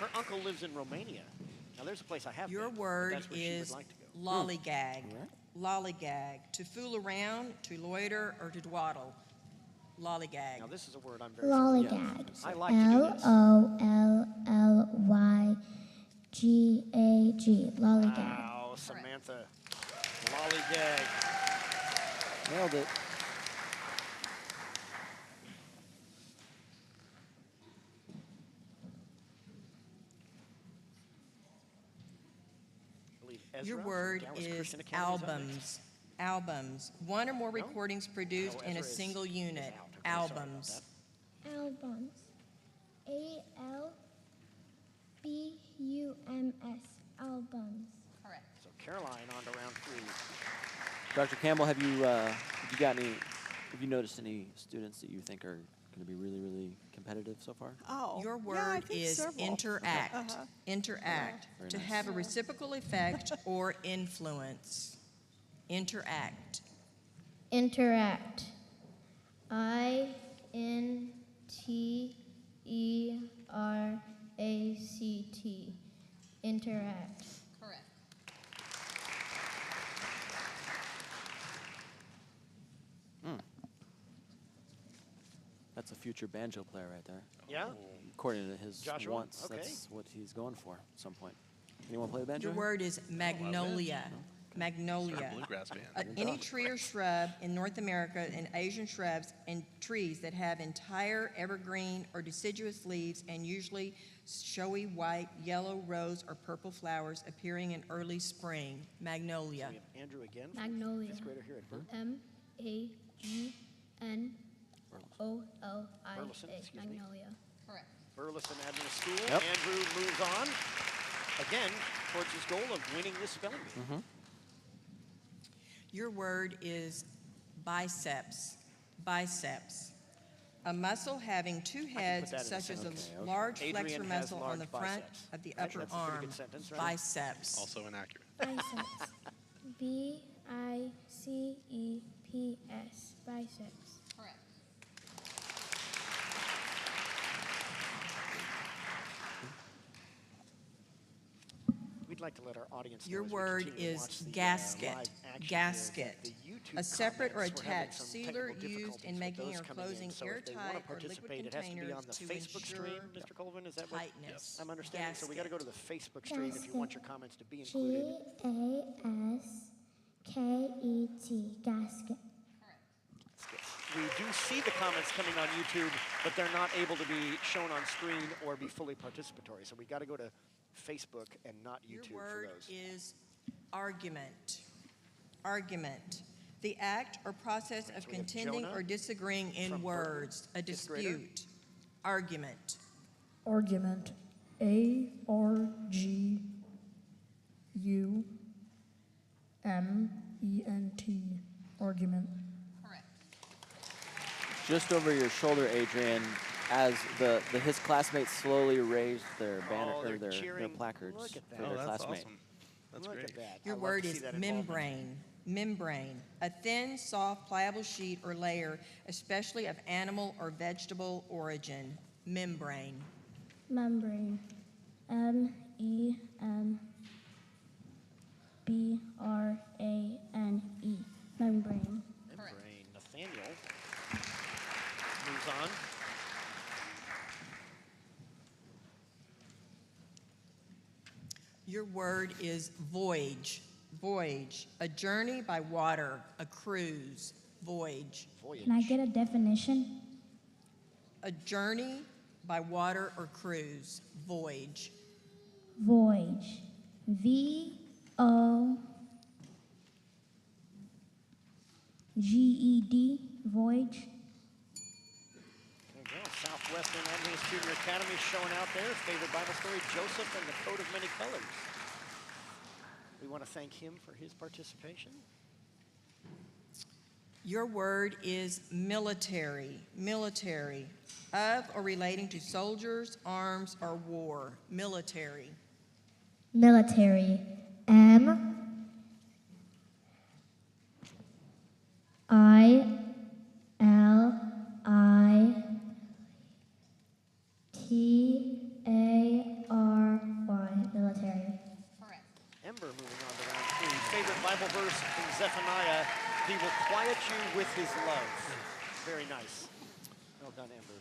Her uncle lives in Romania. Now, there's a place I have Your been, but word that's where she is would like to go. lollygag. lollygag, to fool around, to loiter, or to dawdle. Lollygag. Now this is a word I'm very Lollygag. I like to do this. Lollygag. Lollygag. Wow, Samantha. Lollygag. Nailed it. Your word is albums. Albums. One or more recordings produced in a single unit. Albums. Albums. ALBUMS. Albums. Correct. So Caroline on to round 3. Dr. Campbell, have you noticed any students that you think are going to be really, really competitive so far? Oh, Your yeah, I word think is several. interact. Uh-huh. Interact. Very To nice. have a reciprocal effect or influence. Interact. Interact. INTERACT. Interact. Correct. That's a future banjo player right there. Yeah? According to his Joshua? wants, Okay. that's what he's going for at some point. Anyone play the banjo? Your here? word is magnolia. Magnolia. Bluegrass band. Any tree or shrub in North America and Asian shrubs and trees that have entire evergreen or deciduous leaves and usually showy white, yellow, rose, or purple flowers appearing in early spring. Magnolia. So we have Andrew again. Magnolia. 5th grader here at Burton. Burleson, MAGNOLIA. excuse me. Magnolia. Correct. Burleson Adventist School. Yep. Andrew moves on again towards his goal of winning this spelling bee. Mm-hmm. Your word is biceps. Biceps. A muscle having two heads, that in a such as a sentence. large Adrian flexor has muscle on the large front biceps. of the Actually, upper that's a pretty arm. good sentence, right? Biceps. Also inaccurate. Biceps. BICEPS. Biceps. Correct. We'd like to let our audience know Your as we word continue to is watch the, gasket. live action Gasket. here, the YouTube A separate or comments, we're having attached some sealer technical used difficulties in with making those or coming in. closing So if they want to airtight or participate, liquid it has to be on containers the to Facebook stream, ensure Mr. Colvin, is that what tightness. I'm understanding? So we got to go to the Facebook stream if you Gasket. want your comments to be included. GASKET. Gasket. We do see the comments coming on YouTube, but they're not able to be shown on screen or be fully participatory. So we got to go to Facebook and not YouTube Your for word those. is argument. Argument. The act or process of we have contending Jonah or disagreeing in from words. A 5th grader. dispute. Argument. Argument. ARGUMENT. Argument. Correct. Just over your shoulder, Adrian, as his classmates slowly raised their banner Oh, or they're their cheering. placards Look at for that. their that's classmate. awesome. That's Look great. at that. Your I love word to see is that involvement. membrane. Membrane. A thin, soft, pliable sheet or layer, especially of animal or vegetable origin. Membrane. Membrane. MEMBRANE. Membrane. Membrane. Nathaniel moves on. Your word is voyage. Voyage. A journey by water, a cruise. Voyage. Voyage. Can I get a definition? A journey by water or cruise. Voyage. Voyage. VOGED. Voyage. There you go. Southwestern Adventist Junior Academy showing out their favorite Bible story, Joseph and the Coat of Many Colors. We want to thank him for his participation. Your word is military. Military. Of or relating to soldiers, arms, or war. Military. Military. MILITARY. Correct. Ember moving on to round 3. Favorite Bible Bible verse in Zephaniah, he will quiet you with his love. Very nice. Well done, Amber.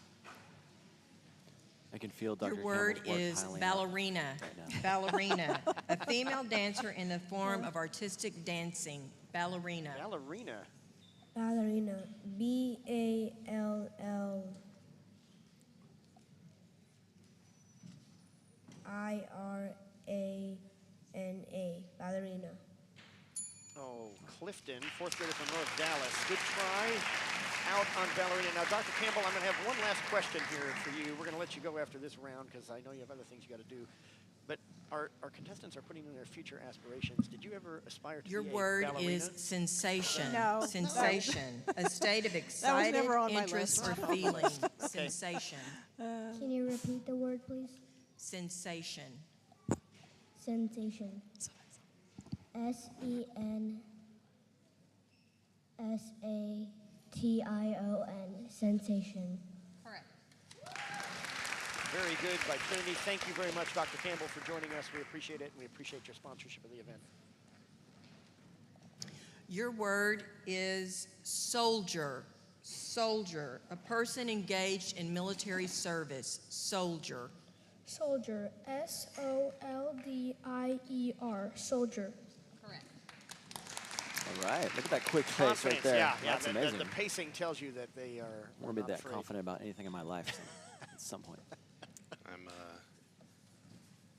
I can feel Dr. Your word Campbell's work is piling up ballerina. right now. Ballerina, a female dancer in the form of artistic dancing. Ballerina. Ballerina. Ballerina. BALLIRINA. Ballerina. Oh, Clifton, fourth grader from North Dallas. Good try out on ballerina. Now, Dr. Campbell, I'm going to have one last question here for you. We're going to let you go after this round because I know you have other things you got to do. But our contestants are putting in their future aspirations. Did you ever aspire to Your be a word ballerina? is sensation. No. Sensation. A state of excited never on my interest list. or feeling. Okay. Sensation. Can you repeat the word, please? Sensation. Sensation. SENSATION. Sensation. Correct. Very good by Trinity. Thank you very much, Dr. Campbell, for joining us. We appreciate it, and we appreciate your sponsorship of the event. Your word is soldier. Soldier. A person engaged in military service. Soldier. Soldier. SOLDIER. Soldier. Correct. All right, look at that quick pace right Confidence, there. yeah. That's the, amazing. The pacing tells you that they are I want to be not that afraid. confident about anything in my life at some point. I'm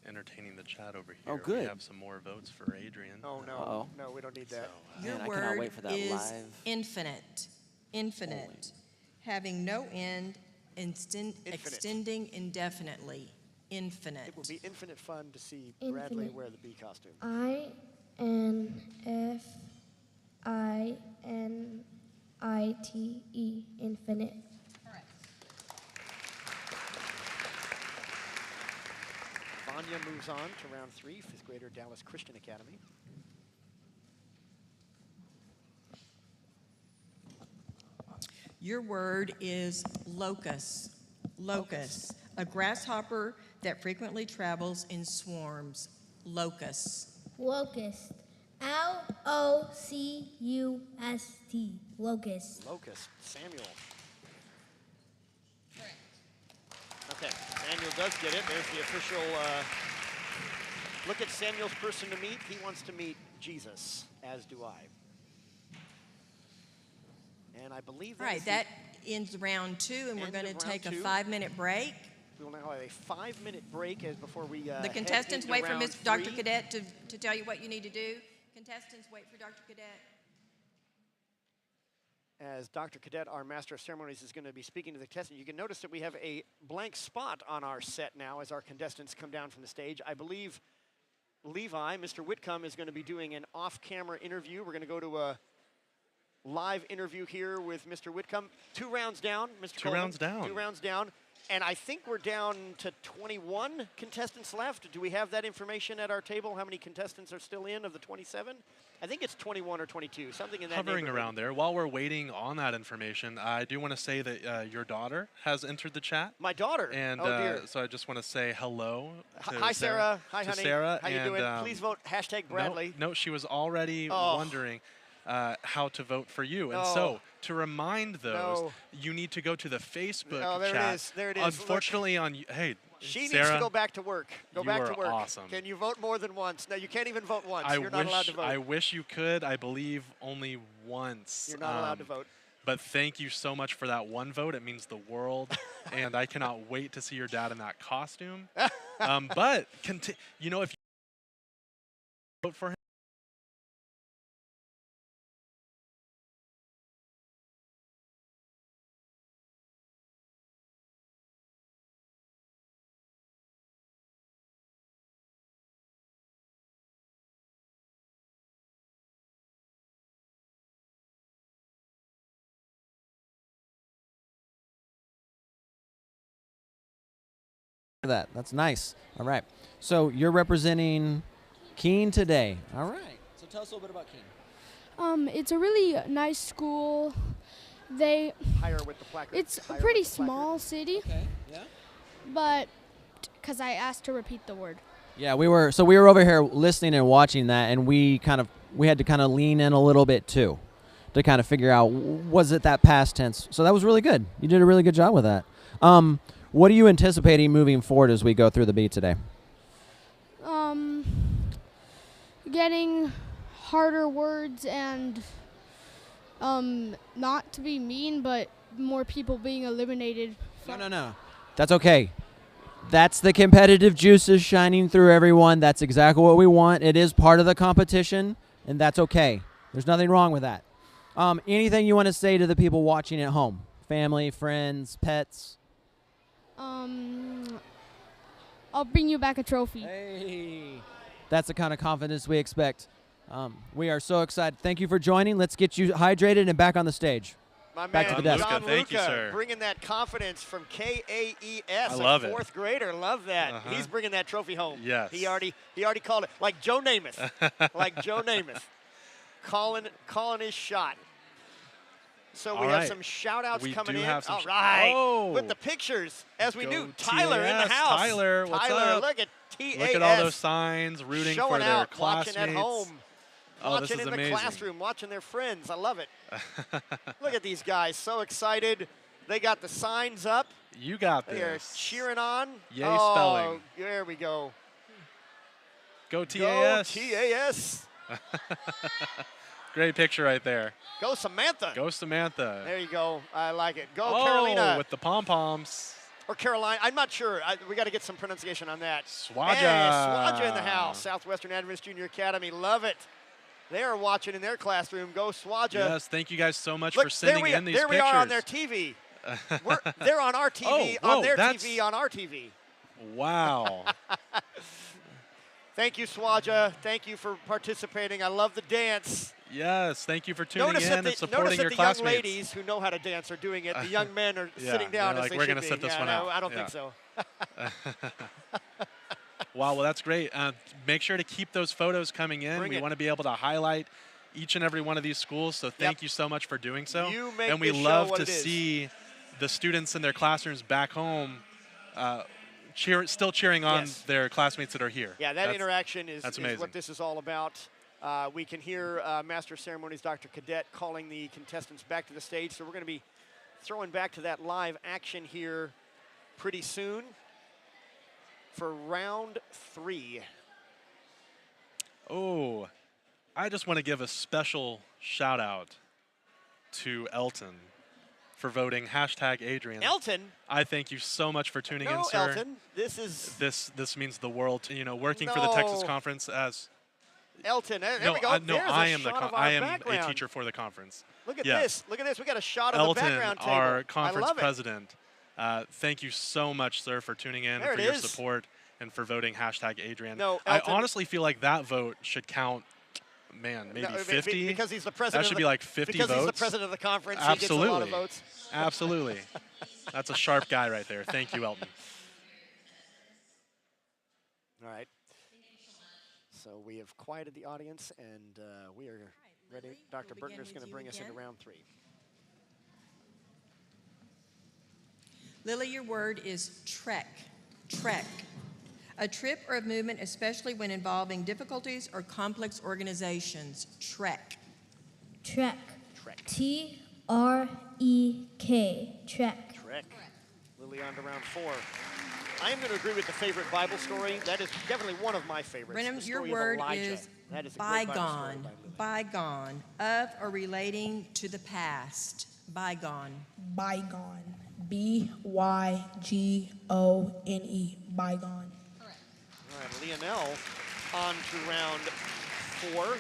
entertaining the chat over here. Oh, good. We have some more votes for Adrian. Oh, no. Uh-oh. No, we don't need that. Your Man, I cannot word wait for that is live. infinite. Infinite. Having no end, extending indefinitely. Infinite. It will be infinite fun to see Infinite. Bradley wear the bee costume. INFINITE. Infinite. Correct. Vanya moves on to round 3, fifth grader, Dallas Christian Academy. Your word is locust. Locust. A grasshopper that frequently travels in swarms. Locust. Locust. LOCUST. Locust. Locust, Samuel. Correct. Okay, Samuel does get it. There's the official look at Samuel's person to meet. He wants to meet Jesus, as do I. And I believe All right, that ends round 2, and we're End going to of take a round 2. 5-minute break. We will now have a 5-minute break as before we The contestants head wait into for round Dr. 3. Cadet to tell you what you need to do. Contestants wait for Dr. Cadet. As Dr. Cadet, our Master of Ceremonies, is going to be speaking to the contestant. You can notice that we have a blank spot on our set now as our contestants come down from the stage. I believe Levi, Mr. Whitcomb, is going to be doing an off-camera interview. We're going to go to a live interview here with Mr. Whitcomb. 2 rounds down, Mr. Two Coleman. rounds down. 2 rounds down. And I think we're down to 21 contestants left. Do we have that information at our table? How many contestants are still in of the 27? I think it's 21 or 22, something in that Hovering neighborhood. around there. While we're waiting on that information, I do want to say that your daughter has entered the chat. My daughter? And Oh, dear. so I just want to say hello to Hi, Sarah. Hi, to honey. Sarah. How you and, doing? Please vote #Bradley. No, she was already Oh. wondering how to vote for you. And No. so to remind those, No. you need to go to the Facebook Oh, there it chat. is. There it is. Unfortunately, hey, She Sarah, needs to go back to work. Go you back are to work. awesome. Can you vote more than once? No, you can't even vote once. You're not allowed to vote. I wish you could. I believe only once. You're not allowed to vote. But thank you so much for that one vote. It means the world. And I cannot wait to see your dad in that costume. But, you know, if you vote for him, That's nice. All right. So you're representing Keene today. All right. So tell us a little bit about Keene. It's a really nice school. They Higher with the placard. It's a Higher pretty with the placard. small city. Okay. Yeah. But because I asked to repeat the word. Yeah, we were over here listening and watching that, and we kind of we had to kind of lean in a little bit too to kind of figure out, was it that past tense? So that was really good. You did a really good job with that. What are you anticipating moving forward as we go through the beat today? Getting harder words and not to be mean, but more people being eliminated. No. That's okay. That's the competitive juices shining through everyone. That's exactly what we want. It is part of the competition, and that's okay. There's nothing wrong with that. Anything you want to say to the people watching at home? Family, friends, pets? I'll bring you back a trophy. Hey. That's the kind of confidence we expect. We are so excited. Thank you for joining. Let's get you hydrated and back on the stage. My back man, to the desk. John Thank you, Luca, sir. bringing that confidence from KAES, I love a it. fourth grader. Love that. He's bringing that trophy home. Yes. He already called it, like Joe Namath. Like Joe Namath. Calling his shot. So we have some shout-outs coming in. All right. With the pictures, as we do. Tyler in the house. Tyler, what's up? Look at TAS. Look at all those signs rooting showing for their out, classmates. watching at home. Oh, this watching is in amazing. the classroom, watching their friends. I love it. Look at these guys, so excited. They got the signs up. You got this. They are cheering on. Yay, spelling. There we go. Go TAS. Go TAS. Great picture right there. Go Samantha. Go Samantha. There you go. I like it. Go Carolina. With the pom-poms. Or Caroline. I'm not sure. We got to get some pronunciation on that. Swaja. Hey, Swaja in the house. Southwestern Adventist Junior Academy. Love it. They are watching in their classroom. Go Swaja. Yes, thank you guys so much for sending in these pictures. There we are on their TV. They're on our TV, on their TV, on our TV. Wow. Thank you, Swaja. Thank you for participating. I love the dance. Yes, thank you for tuning in and supporting your classmates. Notice that the young ladies who know how to dance are doing it. The young men are sitting down as like, they we're should gonna be. sit this one out. I don't think so. Wow, well, that's great. Make sure to keep those photos coming in. We want to be able to highlight each and every one of these schools, so thank you so much for doing so. You make and we this love show what to it is. see the students in their classrooms back home still cheering on their classmates that are here. Yeah, that interaction is amazing. what this is all about. We can hear Master of Ceremonies Dr. Cadet calling the contestants back to the stage, so we're going to be throwing back to that live action here pretty soon for round 3. Oh, I just want to give a special shout out to Elton for voting #Adrian. Elton? I thank you so much for tuning in, sir. Elton, this means the world to, working for the Texas Conference as Elton, there we go. I am a teacher for the conference. Look at this. Look at this. We got a shot of Elton, the background table. our conference I love president. Thank you so much, sir, for tuning in and for your support and for voting #Adrian. No, I honestly feel like that vote should count. Man, maybe 50. Because he's the president. That should be like 50 votes. Because he's the president of the conference. Absolutely. He gets a lot of votes. Absolutely. That's a sharp guy right there. Thank you, Elton. All right. So we have quieted the audience, and we are ready. Dr. Bertner is going to bring us into round 3. Lily, your word is trek. Trek. A trip or a movement, especially when involving difficulties or complex organizations. Trek. Trek. Trek. Trek. Trek. Trek. Lily on to round 4. I am going to agree with the favorite Bible story. That is definitely one of my favorites. Brenham, your word is bygone. Bygone. Of or relating to the past. Bygone. Bygone. Bygone. Bygone. All right, Leonel on to round 4.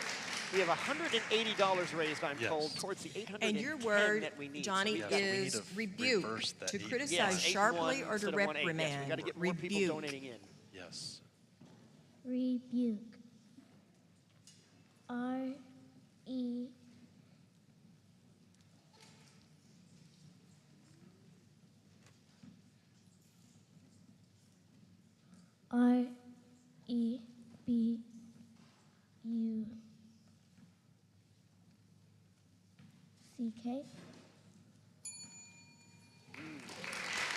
We have $180 raised, I'm told, towards the $810 and your word, that we need. Johnny, is rebuke, to criticize sharply or to reprimand. Yes, we got to get more people donating in. Yes. Rebuke. R-E. R-E-B-U-C-K.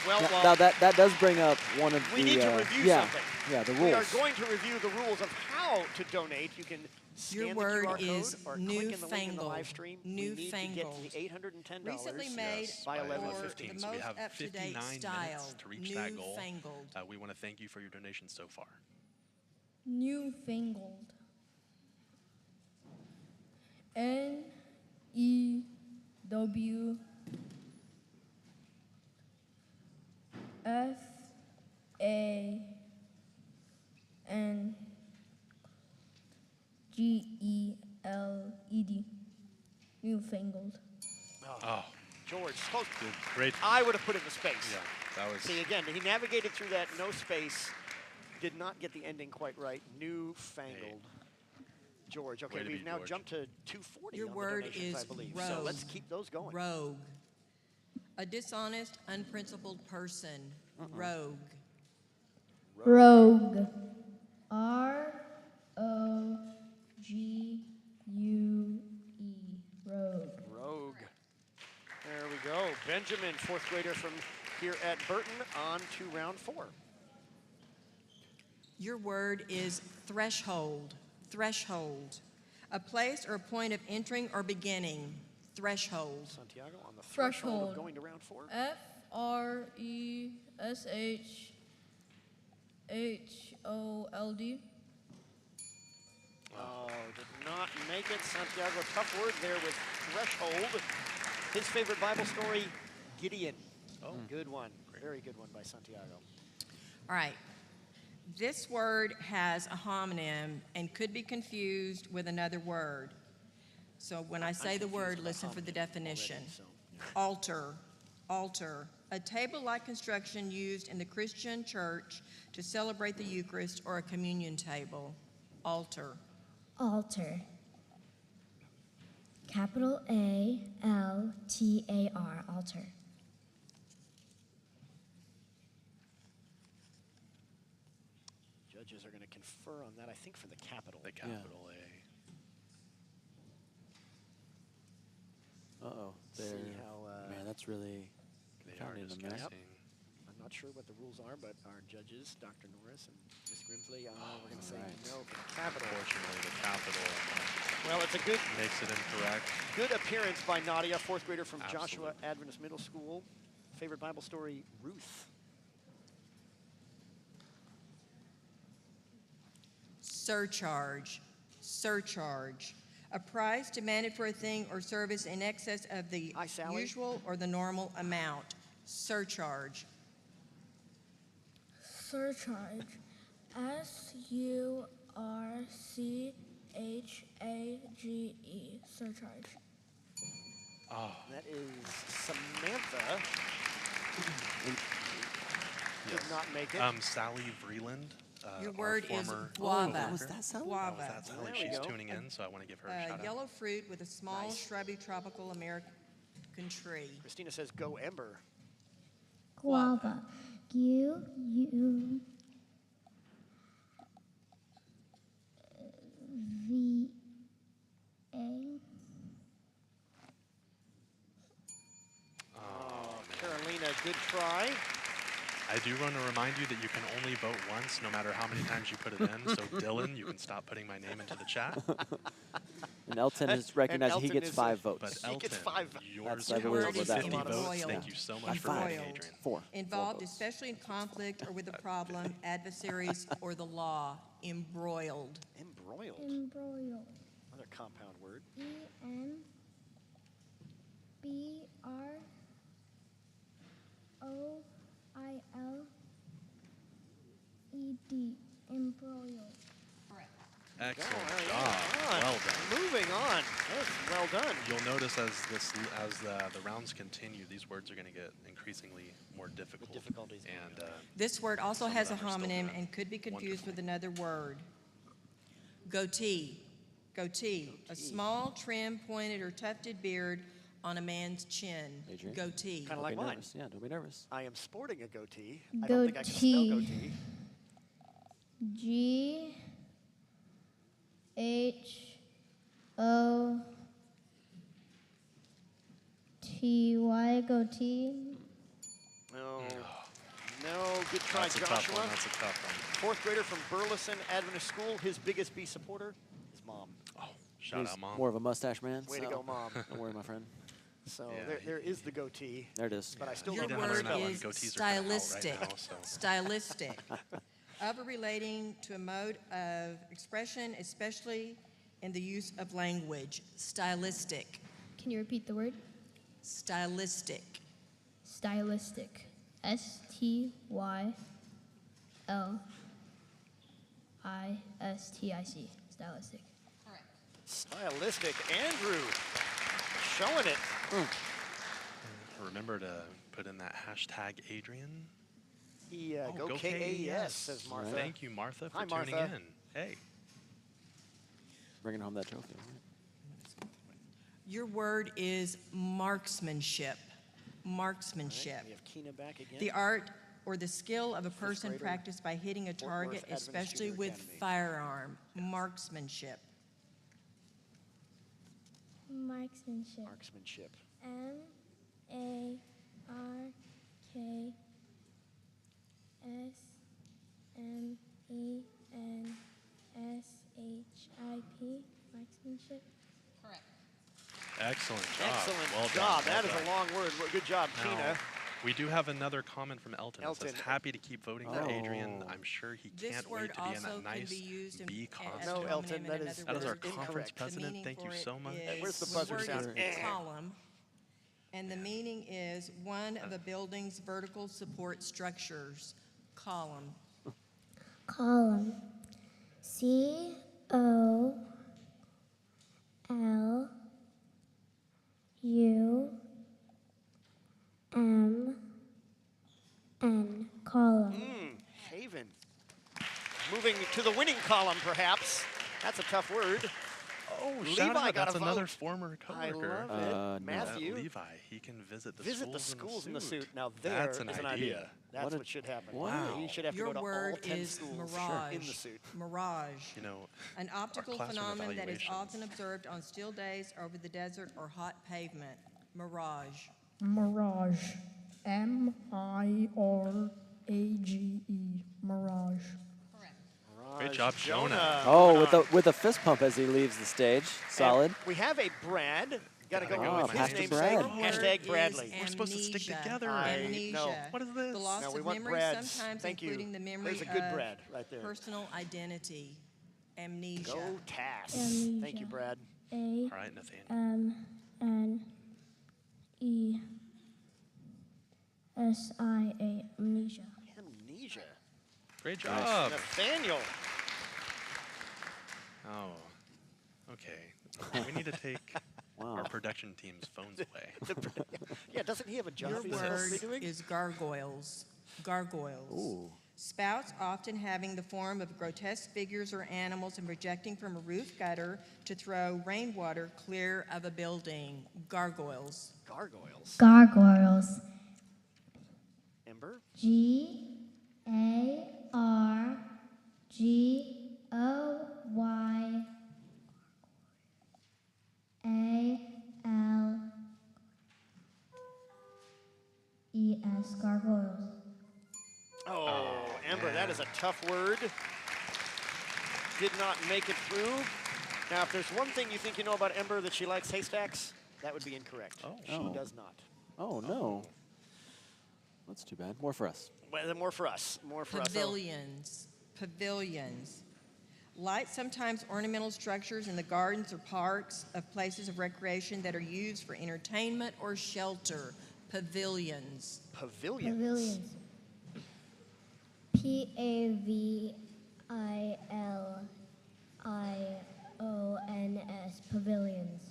Well, now that does bring up one of we the need to review something. Yeah, the rules. We are going to review the rules of how to donate. You can scan Your the word QR is code or click in the link in the newfangled. live stream. We need to get Newfangled. to the $810 Recently made by or 11:15. the So we most have up-to-date 59 style. minutes to reach that goal. Newfangled. We want to thank you for your donations so far. Newfangled. NEWFANGELED. Newfangled. Oh. George, Great. I would have put it in the space. Yeah, that was. See, again, he navigated through that no space, did not get the ending quite right. Newfangled. George, okay, we've now jumped to 240 Your on word the donations, is I believe. rogue. So let's keep those going. Rogue. A dishonest, unprincipled person. Rogue. Rogue. ROGUE. Rogue. Rogue. There we go. Benjamin, fourth grader from here at Burton, on to round 4. Your word is threshold. Threshold. A place or a point of entering or beginning. Threshold. Santiago on the threshold of going to round 4. FRESHHOLD. Oh, did not make it. Santiago, tough word there with threshold. His favorite Bible story, Gideon. Oh, good one. Very good one by Santiago. All right. This word has a homonym and could be confused with another word. So when I say the word, listen for the definition. Altar. Altar. A table-like construction used in the Christian church to celebrate the Eucharist or a communion table. Altar. Altar. Capital ALTAR. Altar. Judges are going to confer on that, I think, for the capital. The capital Uh-oh. See how, Man, that's really counting them there. I'm not sure what the rules are, but our judges, Dr. Norris and Ms. Grimsley, we're going to say no for the capital. Unfortunately, the capital Well, it's a good makes it incorrect. Good appearance by Nadia, fourth grader from Absolutely. Joshua Adventist Middle School. Favorite Bible story, Ruth. Surcharge. Surcharge. A price demanded for a thing or service in excess of the usual or the normal amount. Surcharge. Surcharge. SURCHAGE. Surcharge. Oh. That is Samantha. Did not make it. Sally Vreeland. Your word is guava. was that Sally? Guava. That's Sally. She's tuning in, so I want to give her a shout out. Yellow fruit with a small, shrubby, tropical American tree. Christina says, go Ember. Guava. Guava. Carolina, good try. I do want to remind you that you can only vote once, no matter how many times you put it in. So, Dylan, you can stop putting my name into the chat. And Elton has recognized he Elton gets is 5 votes. But He gets Elton, 5 yours That's yours everyone's with that 50 one. votes. Thank you so much for voting, Adrian. 4. Involved, votes. especially in conflict or with a problem, adversaries, or the law. Embroiled. Embroiled. Embroiled. Another compound word. ENBROILED. Embroiled. Excellent Oh, job. Well done. Moving on. That's well done. You'll notice as the rounds continue, these words are going to get increasingly more difficult. Difficulties. And This word also Some of has a them are still homonym doing and could be confused wonderfully. with another word. Goatee. Goatee. A small, trim, pointed, or tufted beard on a man's chin. Adrian? Goatee. Kind of like mine. Nervous. Yeah, don't be nervous. I am sporting a goatee. I don't think I can spell goatee. GHOTY. Goatee. No. Good try, That's a Joshua. tough one. That's a tough one. Fourth grader from Burleson Adventist School. His biggest bee supporter is Mom. Oh, shout He's out, Mom. more of a mustache man. Way to so go, Mom. Don't worry, my friend. So Yeah, there is the goatee. There it is. But I still Your don't know how to word spell it. is Goatees are kinda out right stylistic. now, so. Stylistic. Of or relating to a mode of expression, especially in the use of language. Stylistic. Can you repeat the word? Stylistic. Stylistic. STYLISTIC. Stylistic. Stylistic. Andrew showing it. Remember to put in that hashtag Adrian. Go KAS, says Martha. Thank you, Martha, for Hi, tuning Martha. in. Hey. Bringing home that trophy. Your word is marksmanship. Marksmanship. We have Keena back again. The art or the skill of a person grader, practiced by hitting a Fort target, Worth Adventist especially Junior with Academy. firearm. Marksmanship. Marksmanship. Marksmanship. MARKSMENSHIP. Marksmanship. Excellent job. Excellent well job. Done, That well is done. a long word. Good job, Now, Keena. we do have another comment from Elton. It Elton. says, happy to keep voting for Adrian. I'm sure he This can't word wait to be in also that can nice be used bee as costume. No, Elton, that is That is our incorrect. conference The president. meaning Thank you for it so much. Where's the is- buzzer word sound? is column, and the meaning is one of a building's vertical support structures. Column. Column. COLUMN. Column. Haven. Moving to the winning column, perhaps. That's a tough word. Oh, Levi shout out. got That's a vote. another former I coworker. love it. No. Matthew. Levi, he can visit the schools in the suit. Now That's there an is an idea. idea. That's what should happen. Wow. He should have Your to go to word all 10 is schools mirage. in the suit. Mirage. You know, An optical classroom phenomenon that is evaluations. often observed on still days over the desert or hot pavement. Mirage. Mirage. MIRAGE. Mirage. great job, Jonah. Oh, with a fist pump as he leaves the stage. Solid. And we have a Brad. Got to go go with with his Pastor namesake. Brad. Hashtag Bradley. We're supposed to stick Amnesia. together. I know. What is this? The loss No, we of want memory, Brads. sometimes Thank you. including the memory There's a good of Brad right there. personal identity. Amnesia. Go Tass. Amnesia. Thank you, Brad. All right, Nathaniel. AMNESIA. Amnesia. Amnesia. Great job. Nathaniel. Oh, okay. We need to take our production team's phones away. Yeah, doesn't he have a job Your he's supposed to be word doing? is gargoyles. Gargoyles. Ooh. Spouts often having the form of grotesque figures or animals and projecting from a roof gutter to throw rainwater clear of a building. Gargoyles. Gargoyles. Gargoyles. Ember? GARGOYLES. Gargoyles. Oh, Ember, that is a tough word. Did not make it through. Now, if there's one thing you think you know about Ember, that she likes haystacks, that would be incorrect. She does not. Oh, no. That's too bad. More for us. Well, then more for us. More for us. Pavilions. Pavilions. Light, sometimes ornamental structures in the gardens or parks of places of recreation that are used for entertainment or shelter. Pavilions. Pavilions. Pavilions. PAVILIONS. Pavilions.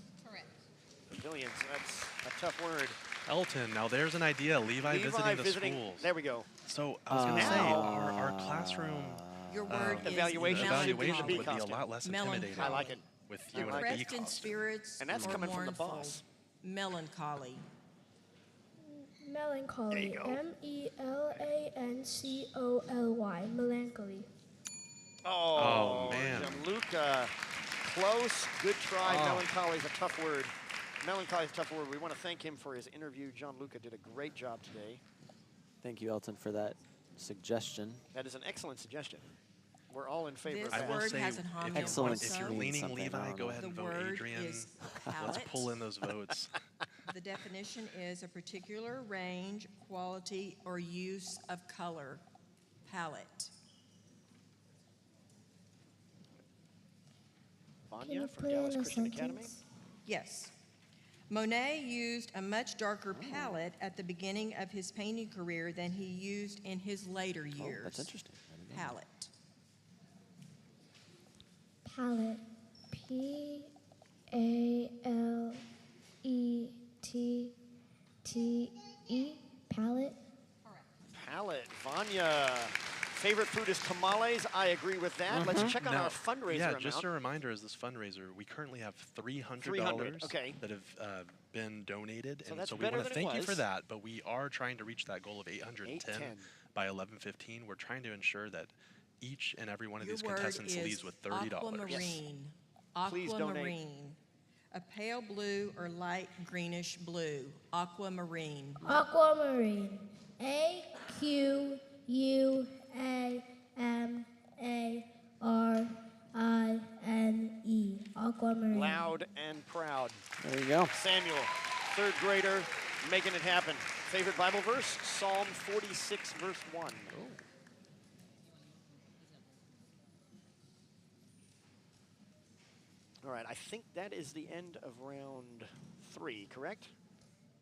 Pavilions. That's a tough word. Elton, now there's an idea. Levi visiting the schools. There we go. So I was going to say, our classroom Your word is evaluation would be a costume. lot less Melancholy. intimidating. I like it. With you in a bee Depressed in costume. spirits And that's or coming from the mournful. boss. Melancholy. Melancholy. There you MELANCOLY. Melancholy. Oh, man. Gianluca. Close. Good try. Melancholy is a tough word. Melancholy is a tough word. We want to thank him for his interview. Gianluca did a great job today. Thank you, Elton, for that suggestion. That is an excellent suggestion. We're all in favor of This that. word has an homily excellent if you're means leaning something, I Levi, don't go know. ahead and The vote word Adrian. is Let's palette. pull in those votes. The definition is a particular range, quality, or use of color. Palette. Vanya from Dallas Christian Academy. Yes. Monet used a much darker palette at the beginning of his painting career than he used in his later years. Oh, that's interesting. Palette. Palette. P-A-L-E-T-T-E. Palette. Palette. Vanya. Favorite food is tamales. I agree with that. Let's check on Now, our fundraiser yeah, amount. just a reminder as this fundraiser, we currently have $300 $300, okay. that have been donated. So and that's so we better want to than it thank you for was. that, but we are trying to reach that goal of 810 by 11:15. We're trying to ensure that each and every one of Your these word contestants is leaves with $30. aquamarine. Please donate. Aquamarine. A pale blue or light greenish blue. Aquamarine. Aquamarine. A-Q-U-A-M-A-R-I-N-E. Aquamarine. Loud and proud. There you go. Samuel, third grader, making it happen. Favorite Bible verse? Psalm 46, verse 1. All right, I think that is the end of round 3, correct?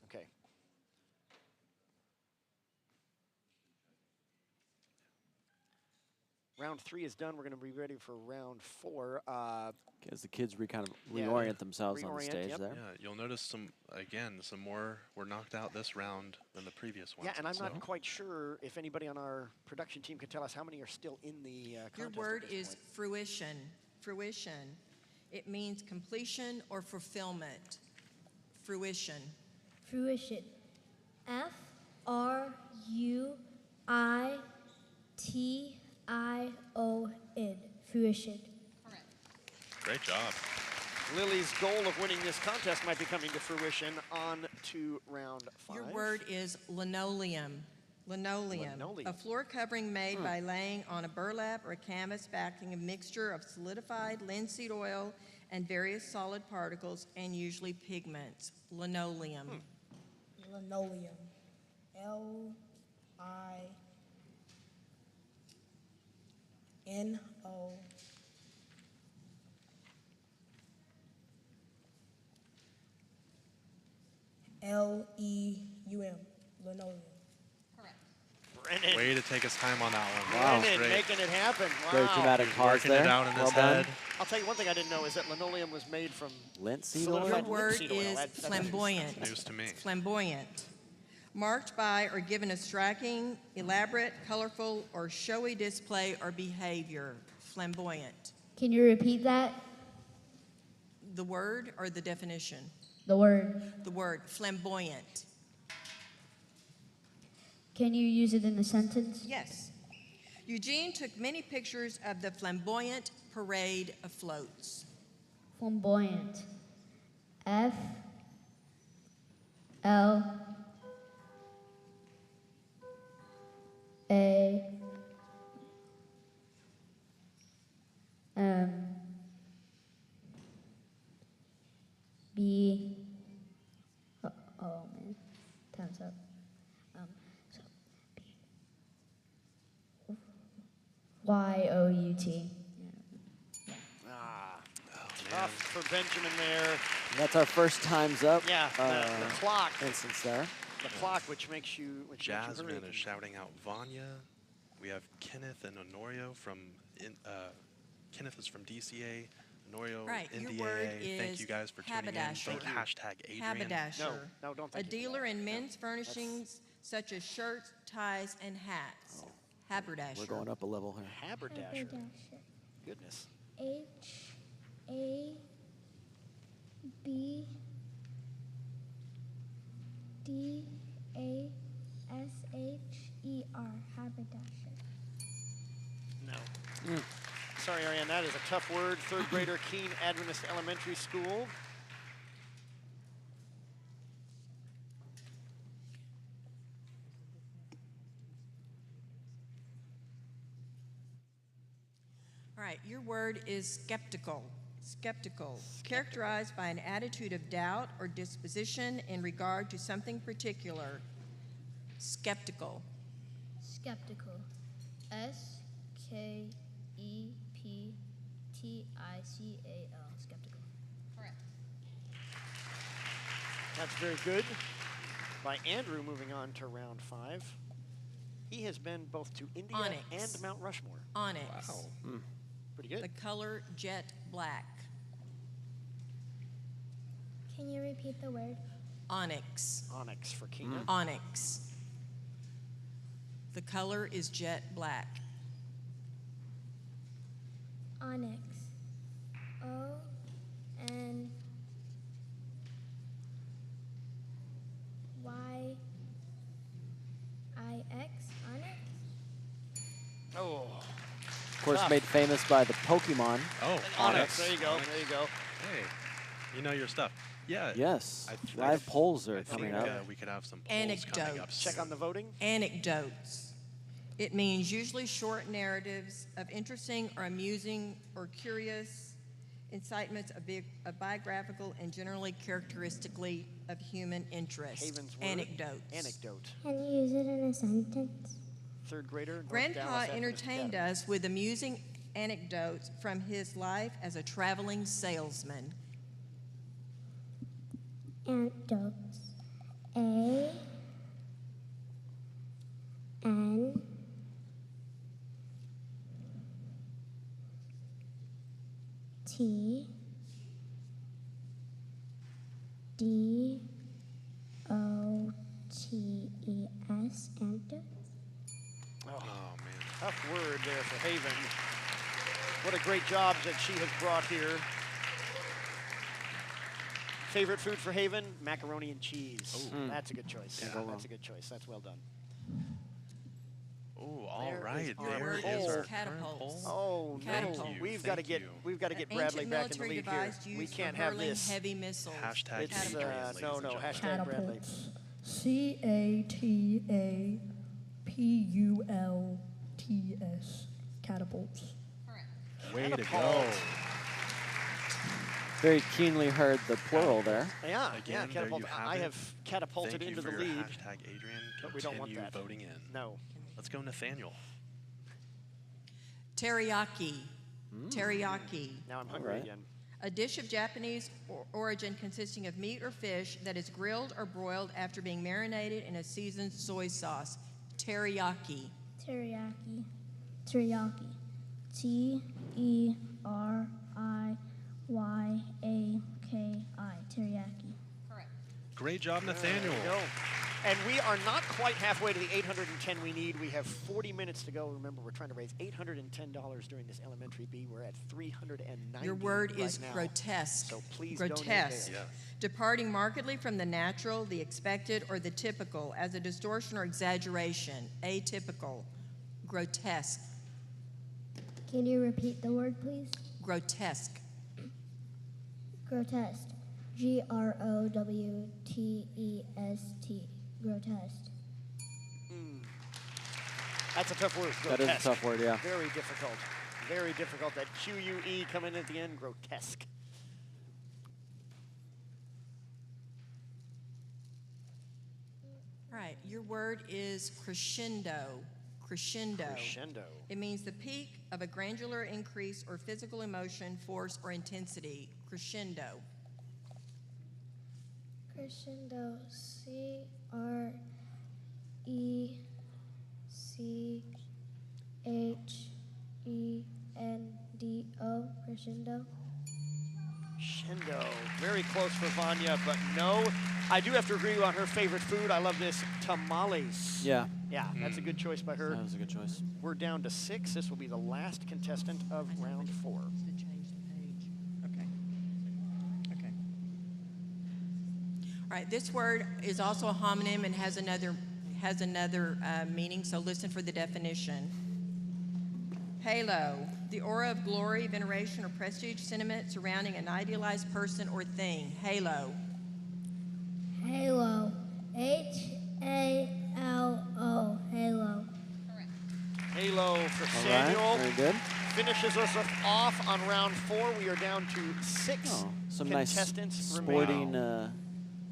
Okay. Round 3 is done. We're going to be ready for round 4. As the kids kind of Yeah, reorient themselves on the reorient, stage yep. there. Yeah, you'll notice some more were knocked out this round than the previous ones. Yeah, and I'm so. not quite sure if anybody on our production team can tell us how many are still in the contest. Your at word this is point. fruition. Fruition. It means completion or fulfillment. Fruition. Fruition. F-R-U-I-T-I-O-N. Fruition. Great job. Lily's goal of winning this contest might be coming to fruition on to round 5. Your word is linoleum. Linoleum. Linoleum. A floor covering made by laying on a burlap or canvas backing a mixture of solidified linseed oil and various solid particles and usually pigments. Linoleum. Linoleum. L-I-N-O. L-E-U-M. Linoleum. Brennan. Way to take his time on that one. Wow. That was Brennan great. making it happen. Wow. Very dramatic pause Working there. it out in Well his done. head. I'll tell you one thing I didn't know is that linoleum was made from Linseed oil? Your solidified word linseed oil. is That's flamboyant. News to me. Flamboyant. Marked by or given a striking, elaborate, colorful, or showy display or behavior. Flamboyant. Can you repeat that? The word or the definition? The word. The word, flamboyant. Can you use it in a sentence? Yes. Eugene took many pictures of the flamboyant parade of floats. Flamboyant. F L A M B oh man, time's up. So Y-O-U-T. Tough for Benjamin there. That's our first time's up. Yeah, the clock. Instance there. The clock, which makes you Jasmine hurry. is shouting out Vanya. We have Kenneth and Honorio from Kenneth is from DCA. Honorio, Right, your NDAA. word Thank is you guys for tuning in. haberdasher. Vote hashtag Adrian. Haberdasher. No, don't A thank you. dealer in men's furnishings such as shirts, ties, and hats. Haberdasher. We're going up a level here. Haberdasher. Goodness. H-A-B-D-A-S-H-E-R. Haberdasher. No. Sorry, Ariane, that is a tough word. Third grader, Keene Adventist Elementary School. All right, your word is skeptical. Skeptical, characterized by an attitude of doubt or disposition in regard to something particular. Skeptical. Skeptical. SKEPTICAL. Skeptical. Correct. That's very good. By Andrew, moving on to round 5. He has been both to India Onyx. and Mount Rushmore. Onyx. Wow. Pretty good. The color jet black. Can you repeat the word? Onyx. Onyx for Kina. Onyx. The color is jet black. Onyx. ONYX. Onyx. Oh. Of course, made famous by the Pokemon. Oh, Onyx. There you go. There you go. Hey, you know your stuff. Yeah. Yes. Live polls are coming up. We could have some polls coming up. Check on the voting. Anecdotes. It means usually short narratives of interesting or amusing or curious incitements of biographical and generally characteristically of human interest. Haven's word. Anecdotes. Anecdote. Can you use it in a sentence? Third grader. North Grandpa Dallas entertained us with amusing anecdotes from his life as a traveling salesman. Anecdotes. A N T D O T E S. Anecdotes. Oh, man. Tough word there for Haven. What a great job that she has brought here. Favorite food for Haven? Macaroni and cheese. That's a good choice. Yeah. That's a good choice. That's well done. Oh, all right. There There is is our catapults. Oh Catapult. no! We've got to get Bradley Ancient back in the military lead here. device We used can't for have hurling this. heavy missiles. Hashtag It's Adrian, ladies no. and gentlemen. Hashtag Bradley. CATAPULTS. Catapults. Way to go. Catapult. Very keenly heard the plural there. Yeah, Again, yeah. there Catapult. you have I it. have catapulted Thank you into for the your lead. Hashtag Adrian. But we don't want Continue that. voting in. No. Let's go, Nathaniel. Teriyaki. Teriyaki. Now I'm hungry again. A dish of Japanese origin consisting of meat or fish that is grilled or broiled after being marinated in a seasoned soy sauce. Teriyaki. Teriyaki. Teriyaki. TERIYAKI. Teriyaki. Correct. Great job, Nathaniel. There we go. And we are not quite halfway to the 810 we need. We have 40 minutes to go. Remember, we're trying to raise $810 during this elementary B. We're at 390. Your word right is now. grotesque. So please grotesque. donate there. Departing markedly from the natural, the expected, or the typical as a distortion or exaggeration. Atypical. Grotesque. Can you repeat the word, please? Grotesque. Grotesque. GROWTEST. Grotesque. That's a tough word. That is a tough word, yeah. Very difficult. Very difficult. That QUE coming at the end, grotesque. All right, your word is crescendo. Crescendo. Crescendo. It means the peak of a granular increase or physical emotion, force, or intensity. Crescendo. Crescendo. CRECHENDO. Crescendo. Crescendo. Very close for Vanya, but no. I do have to agree on her favorite food. I love this, tamales. Yeah. Yeah, that's a good choice by her. That was a good choice. We're down to 6. This will be the last contestant of round 4. All right, this word is also a homonym and has another meaning, so listen for the definition. Halo, the aura of glory, veneration, or prestige sentiment surrounding an idealized person or thing. Halo. Halo. HALO. Halo. Halo for All Samuel. right, very good. finishes us off on round 4. We are down to 6 some nice contestants sporting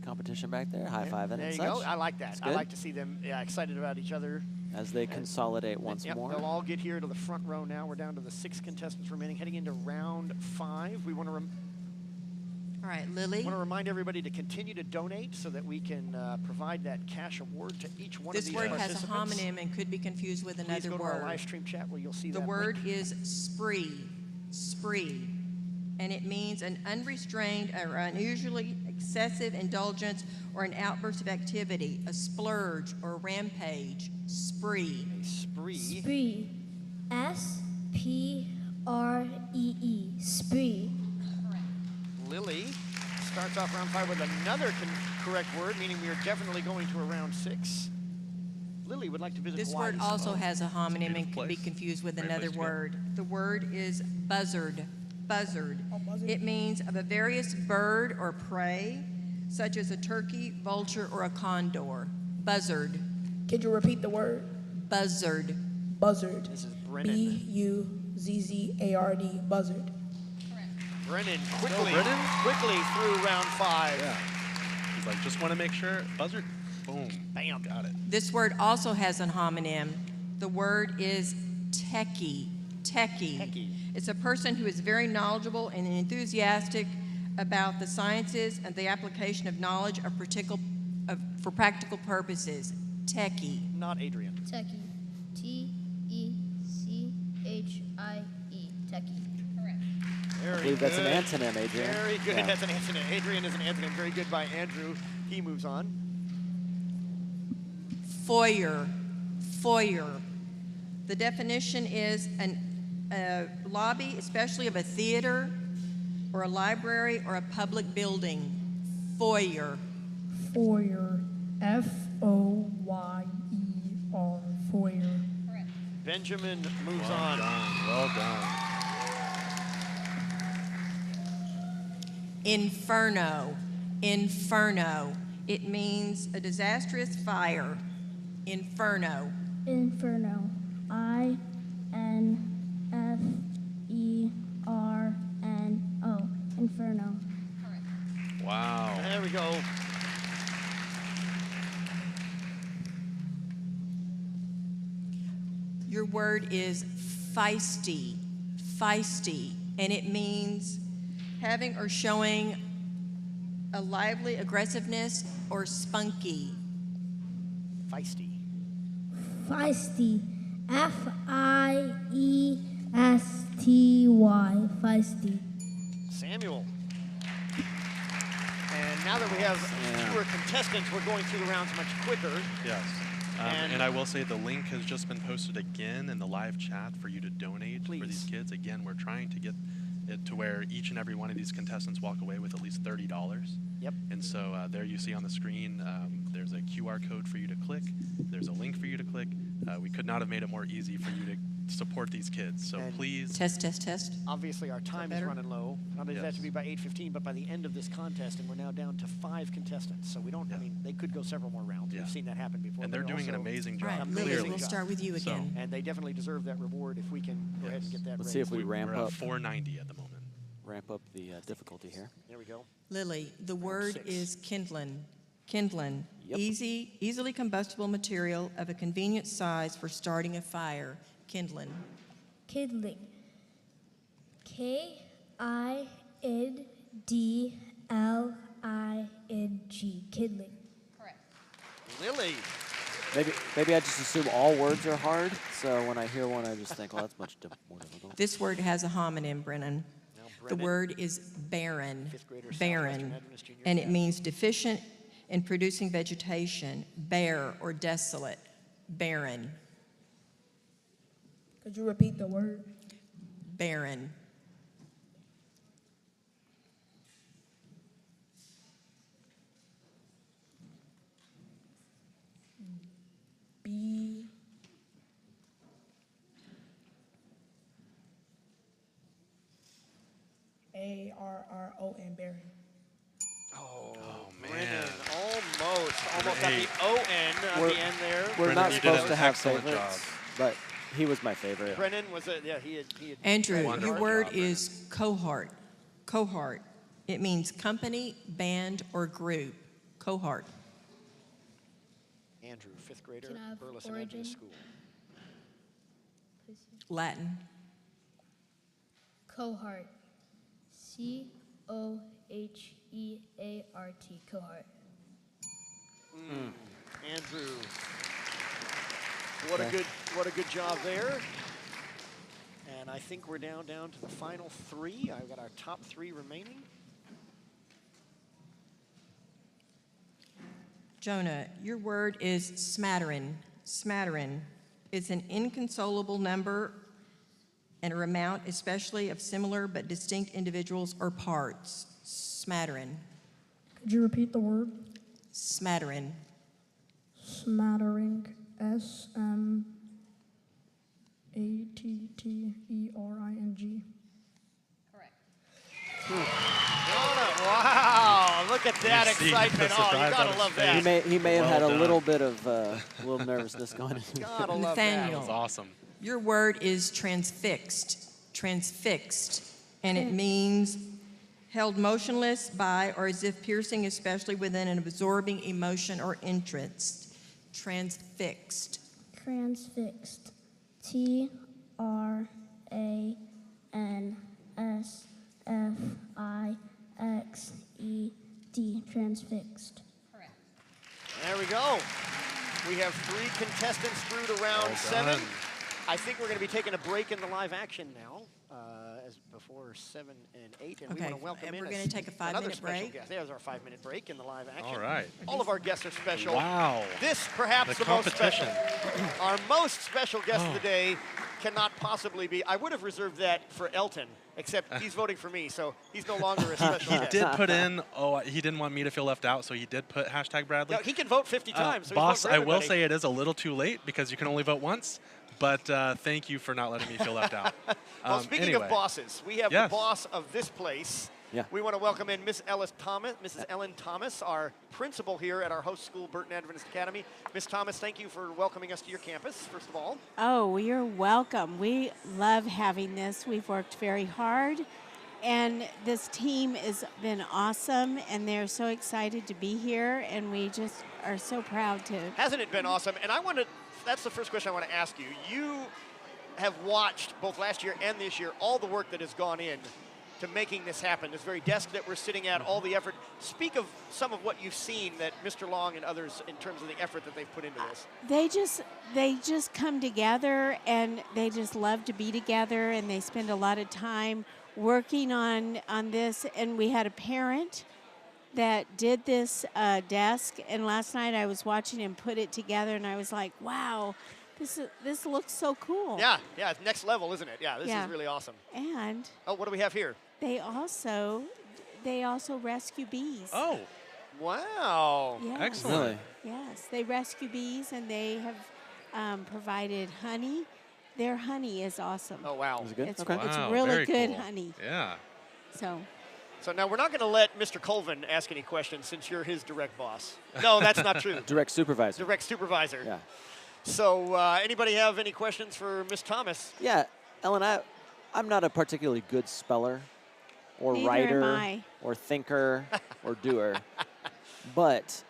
competition back there, high-fiving and There you such. go. I like that. I like to see them excited about each other. As they consolidate once more. They'll all get here to the front row now. We're down to the 6 contestants remaining, heading into round 5. We want to all right, Lily. I want to remind everybody to continue to donate so that we can provide that cash award to each one of these participants. participants. This word has a homonym and could be confused with another Please go word. to our live stream chat where you'll see the that word link. is spree, spree, and it means an unrestrained or unusually excessive indulgence or an outburst of activity, a splurge or rampage, spree. A spree. Spree. S-P-R-E-E. Spree. Lily starts off round 5 with another correct word, meaning we are definitely going to a round 6. Lily would like to visit This Hawaii. word also has a homonym and can be confused with another word. The word is buzzard. Buzzard. It means of a various bird or prey, such as a turkey, vulture, or a condor. Buzzard. Could you repeat the word? Buzzard. Buzzard. This is Brennan. B-U-Z-Z-A-R-D. Buzzard. Brennan quickly through round 5. Yeah. He's like, just want to make sure. Buzzard. Boom. Bam. Got it. This word also has a homonym. The word is techie. Techie. It's a person who is very knowledgeable and enthusiastic about the sciences and the application of knowledge for practical purposes. Techie. Not Adrian. Techie. T-E-C-H-I-E. Techie. Correct. I believe that's an antonym, Adrian. Very good. Yeah. That's an antonym. Adrian is an antonym. Very good by Andrew. He moves on. Foyer. The definition is a lobby, especially of a theater or a library or a public building. Foyer. Foyer. F-O-Y-E-R. Foyer. Benjamin moves Well on. done. Well done. Inferno. It means a disastrous fire. Inferno. Inferno. I-N-F-E-R-N-O. Inferno. Wow. There we go. Your word is feisty, and it means having or showing a lively aggressiveness or spunky. Feisty. Feisty. F-I-E-S-T-Y. Feisty. Samuel. And now that we have fewer contestants, we're going through the rounds much quicker. Yes. And I will say the link has just been posted again in the live chat for you to donate for these kids. Again, we're trying to get it to where each and every one of these contestants walk away with at least $30. Yep. And so there you see on the screen, there's a QR code for you to click. There's a link for you to click. We could not have made it more easy for you to support these kids. So please. Test. Obviously, our time is running low. Not only does that have to be by 8:15, but by the end of this contest, and we're now down to 5 contestants. So we don't, I mean, they could go several more rounds. We've seen that happen before. And they're doing an amazing job. Right, Lily, we'll start with you again. And they definitely deserve that reward if we can go ahead and get that Let's see if we ramp We're up. at 490 at the moment. Ramp up the difficulty here. There we go. Lily, the word 6. is kindlin. Easily combustible material of a convenient size for starting a fire. Kindlin. Kindling. K-I-N-D-L-I-N-G. Kindling. Lily. Maybe I just assume all words are hard, so when I hear one, I just think, well, that's much more difficult. This word has a homonym, Brennan. The word is barren, and it means deficient in producing vegetation, bare or desolate, barren. Could you repeat the word? Barren. B. A-R-R-O-N, barren. Oh, man. Brennan, almost got the O-N at the end there. We're not Brennan, you did supposed an to have excellent favorites, job. but He was my favorite. Brennan was a, yeah, he had Andrew, your Wonderful word job, is cohort. Cohort. It means company, band, or group. Cohort. Andrew, 5th grader, Can I have Burleson origin? Adventist School. Latin. Cohort. C-O-H-E-A-R-T. Cohort. Andrew, what a good job there. And I think we're down to the final 3. I've got our top 3 remaining. Jonah, your word is smattering. Smattering. It's an inconsolable number and or amount, especially of similar but distinct individuals or parts. Smattering. Could you repeat the word? Smattering. Smattering. S-M-A-T-T-E-R-I-N-G. Wow, look at that excitement. Oh, you gotta love that. He may have Well had a done. little bit of little nervousness going on. Gotta love Nathaniel. That was awesome. Your word is transfixed. Transfixed. And it means held motionless by or as if piercing, especially within an absorbing emotion or interest. Transfixed. Transfixed. T-R-A-N-S-F-I-X-E-D. Transfixed. There we go. We have 3 contestants through to round Well 7. done. I think we're going to be taking a break in the live action now, as before 7 and 8, and we Okay, want to welcome and in we're gonna take a another 5-minute special break. guest. There's our 5-minute break in the live action. All right. All of our guests are special. Wow. This perhaps The the most special. competition. Our most special guest of Oh. the day cannot possibly be. I would have reserved that for Elton, except he's voting for me, so he's no longer a special He guest. did put in, he didn't want me to feel left out, so he did put hashtag Bradley. No, he can vote 50 times. So he's Boss, voting for I will everybody. say it is a little too late because you can only vote once, but thank you for not letting me feel left out. Well, speaking anyway. of bosses, we have Yes. the boss of this place. Yeah. We want to welcome in Mrs. Ellen Thomas, our principal here at our host school, Burton Adventist Academy. Miss Thomas, thank you for welcoming us to your campus, first of all. Oh, well, you're welcome. We love having this. We've worked very hard, and this team has been awesome, and they're so excited to be here, and we just are so proud to. Hasn't it been awesome? And that's the first question I want to ask you. You have watched both last year and this year all the work that has gone in to making this happen. This very desk that we're sitting at, all the effort. Speak of some of what you've seen that Mr. Long and others in terms of the effort that they've put into this. They just come together, and they just love to be together, and they spend a lot of time working on this. And we had a parent that did this desk, and last night I was watching him put it together, and I was like, wow, this looks so cool. Yeah, it's next level, isn't it? Yeah, this Yeah. is really awesome. And Oh, what do we have here? they also rescue bees. Oh, wow. Yes. Excellent. Really? Yes, they rescue bees, and they have provided honey. Their honey is awesome. Oh, wow. Is it good? It's, Okay. it's Wow, really very good cool. honey. Yeah. So now we're not going to let Mr. Colvin ask any questions since you're his direct boss. No, that's not true. Direct supervisor. Direct supervisor. Yeah. So anybody have any questions for Miss Thomas? Yeah, Ellen, I'm not a particularly good speller or Neither writer am I. or thinker or doer, but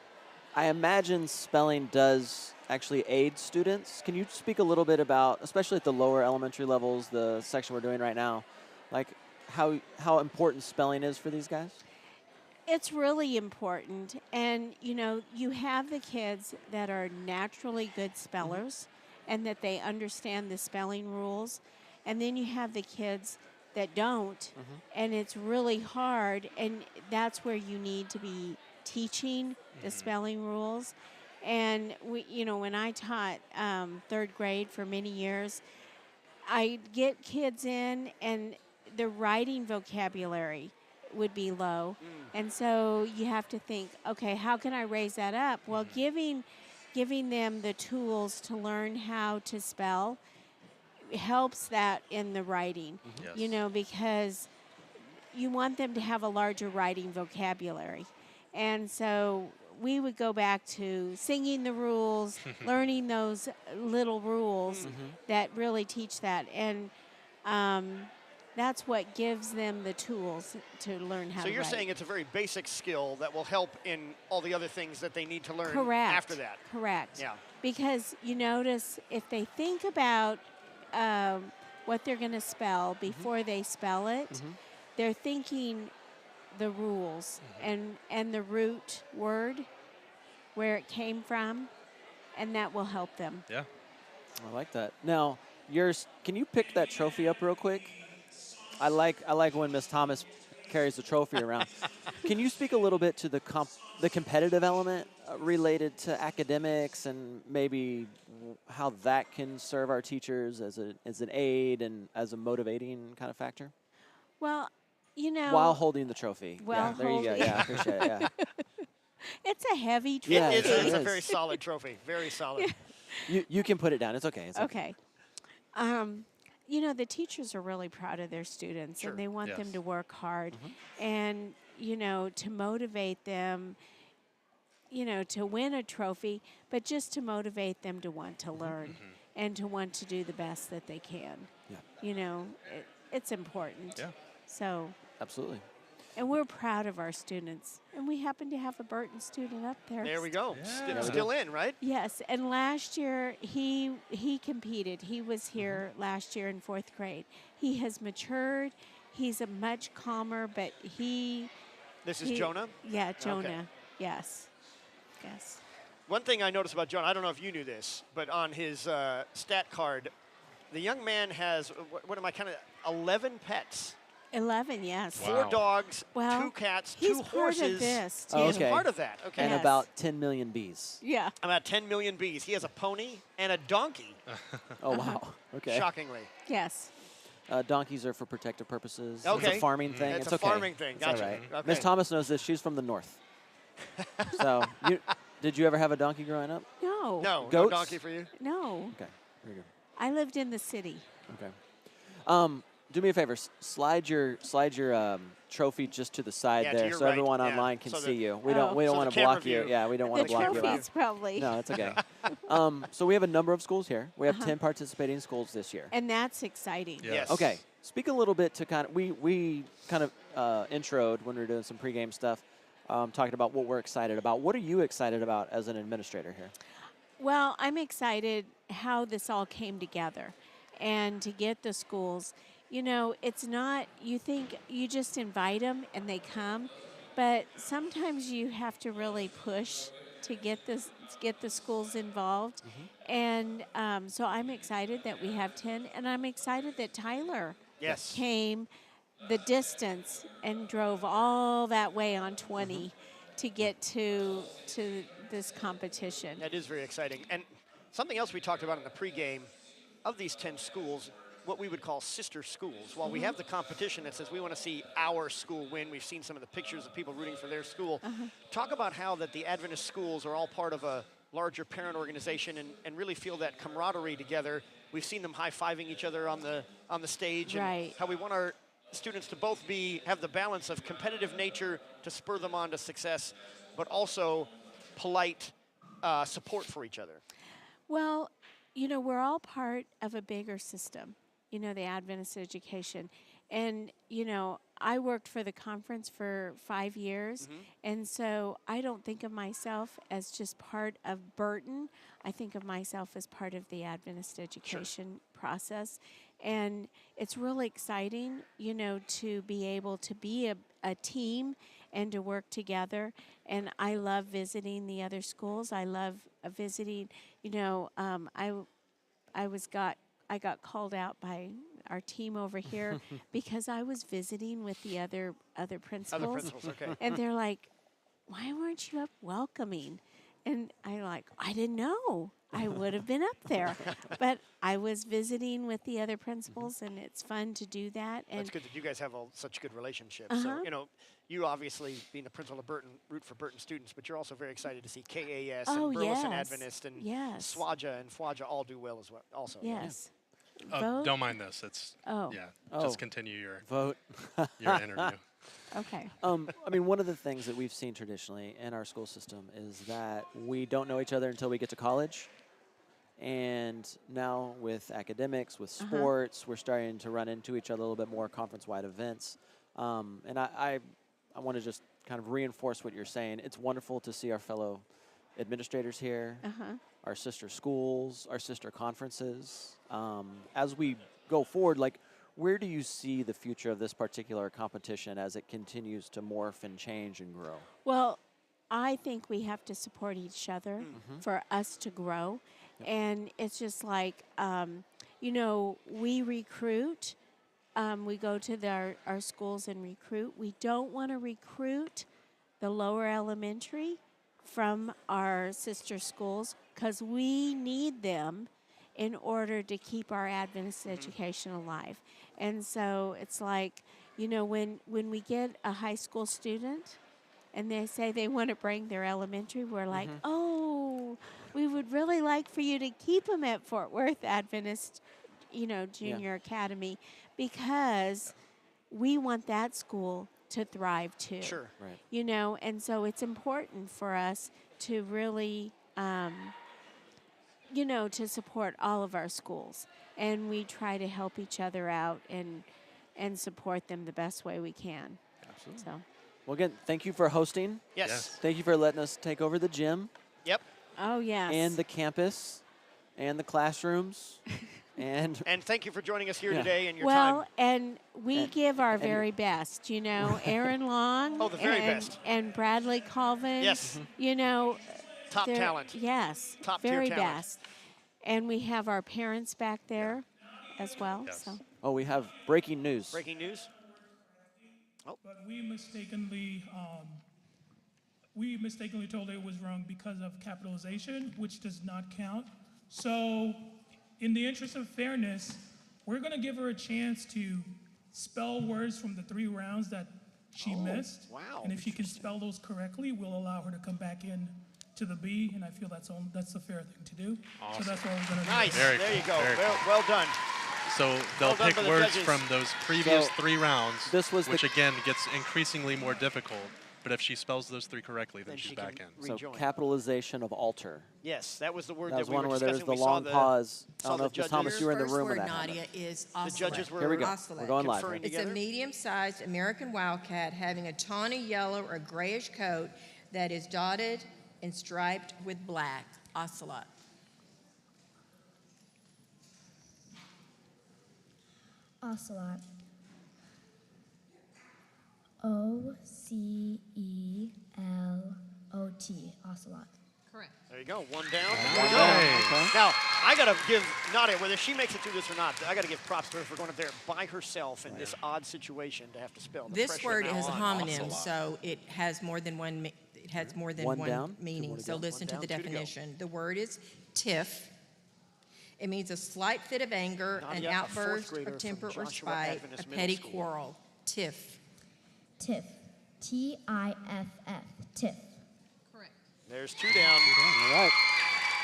I imagine spelling does actually aid students. Can you speak a little bit about, especially at the lower elementary levels, the section we're doing right now, like how important spelling is for these guys? it's really important. And, you have the kids that are naturally good spellers and that they understand the spelling rules. And then you have the kids that don't, and it's really hard. And that's where you need to be teaching the spelling rules. And, when I taught third grade for many years, I get kids in and the writing vocabulary would be low. And so you have to think, okay, how can I raise that up? Well, giving them the tools to learn how to spell helps that in the writing, because you want them to have a larger writing vocabulary. And so we would go back to singing the rules, learning those little rules that really teach that. And that's what gives them the tools to learn how to So you're write. saying it's a very basic skill that will help in all the other things that they need to learn Correct. after that. Correct. Yeah. Because you notice if they think about what they're going to spell before they spell it, they're thinking the rules and the root word, where it came from, and that will help them. Yeah. I like that. Now, can you pick that trophy up real quick? I like when Miss Thomas carries the trophy around. Can you speak a little bit to the competitive element related to academics and maybe how that can serve our teachers as an aid and as a motivating kind of factor? Well, you know. While holding the trophy. While there you go. Yeah, I appreciate it. Yeah. It's a heavy trophy. Yeah, It's a very solid trophy. Very solid. You can put it down. It's okay. It's okay. You know, the teachers are really proud of their students, and they want them to work hard. And, you know, to motivate them, you know, to win a trophy, but just to motivate them to want to learn and to want to do the best that they can. Yeah. You know, it's important. Yeah. So. Absolutely. And we're proud of our students. And we happen to have a Burton student up there. There we go. Yeah. Still in, right? Yes. And last year, he competed. He was here last year in 4th grade. He has matured. He's a much calmer, but This is Jonah? Yeah, Jonah. Okay. Yes. Yes. One thing I noticed about Jonah, I don't know if you knew this, but on his stat card, the young man has, what am I counting? 11 pets. 11, yes. Wow. 4 dogs, well, 2 cats, he's 2 part horses. of this, too. He is part of that. Okay. And about 10 million bees. Yeah. About 10 million bees. He has a pony and a donkey. Oh, wow. Okay. Shockingly. Yes. Donkeys are for protective purposes. Okay. It's a farming thing. It's It's a okay. farming thing. It's Gotcha. all right. Okay. Miss Thomas knows this. She's from the north. So, did you ever have a donkey growing up? No. No. Goats? No donkey for you? No. Okay. Very good. I lived in the city. Okay. Do me a favor. Slide your trophy just to the side to there, your so right. everyone Yeah. online can So see the- you. We Oh. don't So want the to block camera you. view. Yeah, we don't want The to block you out. trophies, probably. No, it's okay. So we have a number of schools here. We have 10 participating schools this year. And that's exciting. Yes. Okay. Speak a little bit to kind of we kind of introed when we were doing some pregame stuff, talking about what we're excited about. What are you excited about as an administrator here? Well, I'm excited how this all came together and to get the schools. You know, it's not, you think you just invite them and they come, but sometimes you have to really push to get the schools involved. And so I'm excited that we have 10, and I'm excited that Tyler came the distance and drove all that way on 20 to get to this competition. That is very exciting. And something else we talked about in the pregame, of these 10 schools, what we would call sister schools. While we have the competition that says we want to see our school win, we've seen some of the pictures of people rooting for their school. Talk about how that the Adventist schools are all part of a larger parent organization and really feel that camaraderie together. We've seen them high-fiving each other on the stage, and how we want our students to both have the balance of competitive nature to spur them on to success, but also polite support for each other. Well, you know, we're all part of a bigger system, you know, the Adventist education. And, you know, I worked for the conference for 5 years, and so I don't think of myself as just part of Burton. I think of myself as part of the Adventist education process. And it's really exciting, you know, to be able to be a team and to work together. And I love visiting the other schools. I love visiting, you know, I got called out by our team over here because I was visiting with the other principals. Other principals, okay. And they're like, why weren't you up welcoming? And I'm like, I didn't know. I would have been up there. But I was visiting with the other principals, and it's fun to do that. And That's good that you guys have such good relationships. So, you know, you obviously, being the principal of Burton, root for Burton students, but you're also very excited to see KAS and Burleson Adventist and SWAJA and FWAJA all do well as well. Also, yes. Don't mind this. It's just continue your vote your interview. Okay. I mean, one of the things that we've seen traditionally in our school system is that we don't know each other until we get to college. And now with academics, with sports, we're starting to run into each other a little bit more, conference-wide events. And I want to just kind of reinforce what you're saying. It's wonderful to see our fellow administrators here, our sister schools, our sister conferences. As we go forward, like, where do you see the future of this particular competition as it continues to morph and change and grow? Well, I think we have to support each other for us to grow. And it's just like, you know, we recruit. We go to our schools and recruit. We don't want to recruit the lower elementary from our sister schools because we need them in order to keep our Adventist education alive. And so it's like, you know, when we get a high school student and they say they want to bring their elementary, we're like, oh, we would really like for you to keep them at Fort Worth Adventist, you know, Junior Academy, because we want that school to thrive too. Sure. Right. You know, and so it's important for us to really, you know, to support all of our schools. And we try to help each other out and support them the best way we can. Absolutely. So. Well, again, thank you for hosting. Yes. Thank you for letting us take over the gym. Yep. Oh, yes. And the campus and the classrooms. And thank you for joining us here today and your well, time. and we give our very best, you know, Aaron Long the very best. And Bradley Colvin. Yes. You know. Top talent. Yes. Top very tier talent. best. And we have our parents back there as well. Yes. So. Oh, we have breaking news. Breaking news. Oh. But we mistakenly told it was wrong because of capitalization, which does not count. So, in the interest of fairness, we're going to give her a chance to spell words from the 3 rounds that she missed. Wow. And if she can spell those correctly, we'll allow her to come back in to the B, and I feel that's a fair thing to do. Awesome. So that's what we're going to do. Nice. Very there you cool. go. Very Well done. So they'll Well done pick for the words judges. from those previous So 3 rounds, this was which again gets increasingly more difficult. But if she spells those 3 correctly, then she's back in. So Rejoin. capitalization of alter. Yes, that was the word That was we one were where there was discussing. the We saw long pause. I saw don't know the if Ms. judges. Thomas, you were in the First room word, when that Nadia, happened. is The oscillate. judges were Here we go. Oscillate. We're going live. conferring It's a together. medium-sized American wildcat having a tawny yellow or grayish coat that is dotted and striped with black. Ocelot. Ocelot. O-C-E-L-O-T. Ocelot. Correct. There you go. One down. Nice. One down. Now, I got to give Nadia, whether she makes it through this or not, I got to give props to her for going up there by herself in this odd situation to have to spell. The This pressure word now is a on. homonym, so it has more than one. It has more than One one down, meaning. two more to So go. listen One to down, the 2 to go. definition. The word is tiff. It means a slight fit of anger, Nadia, an a fourth outburst grader of temper from or Joshua spite, Adventist a Middle petty School. quarrel. Tiff. Tiff. T-I-F-F. Tiff. Correct. There's 2 down. All right.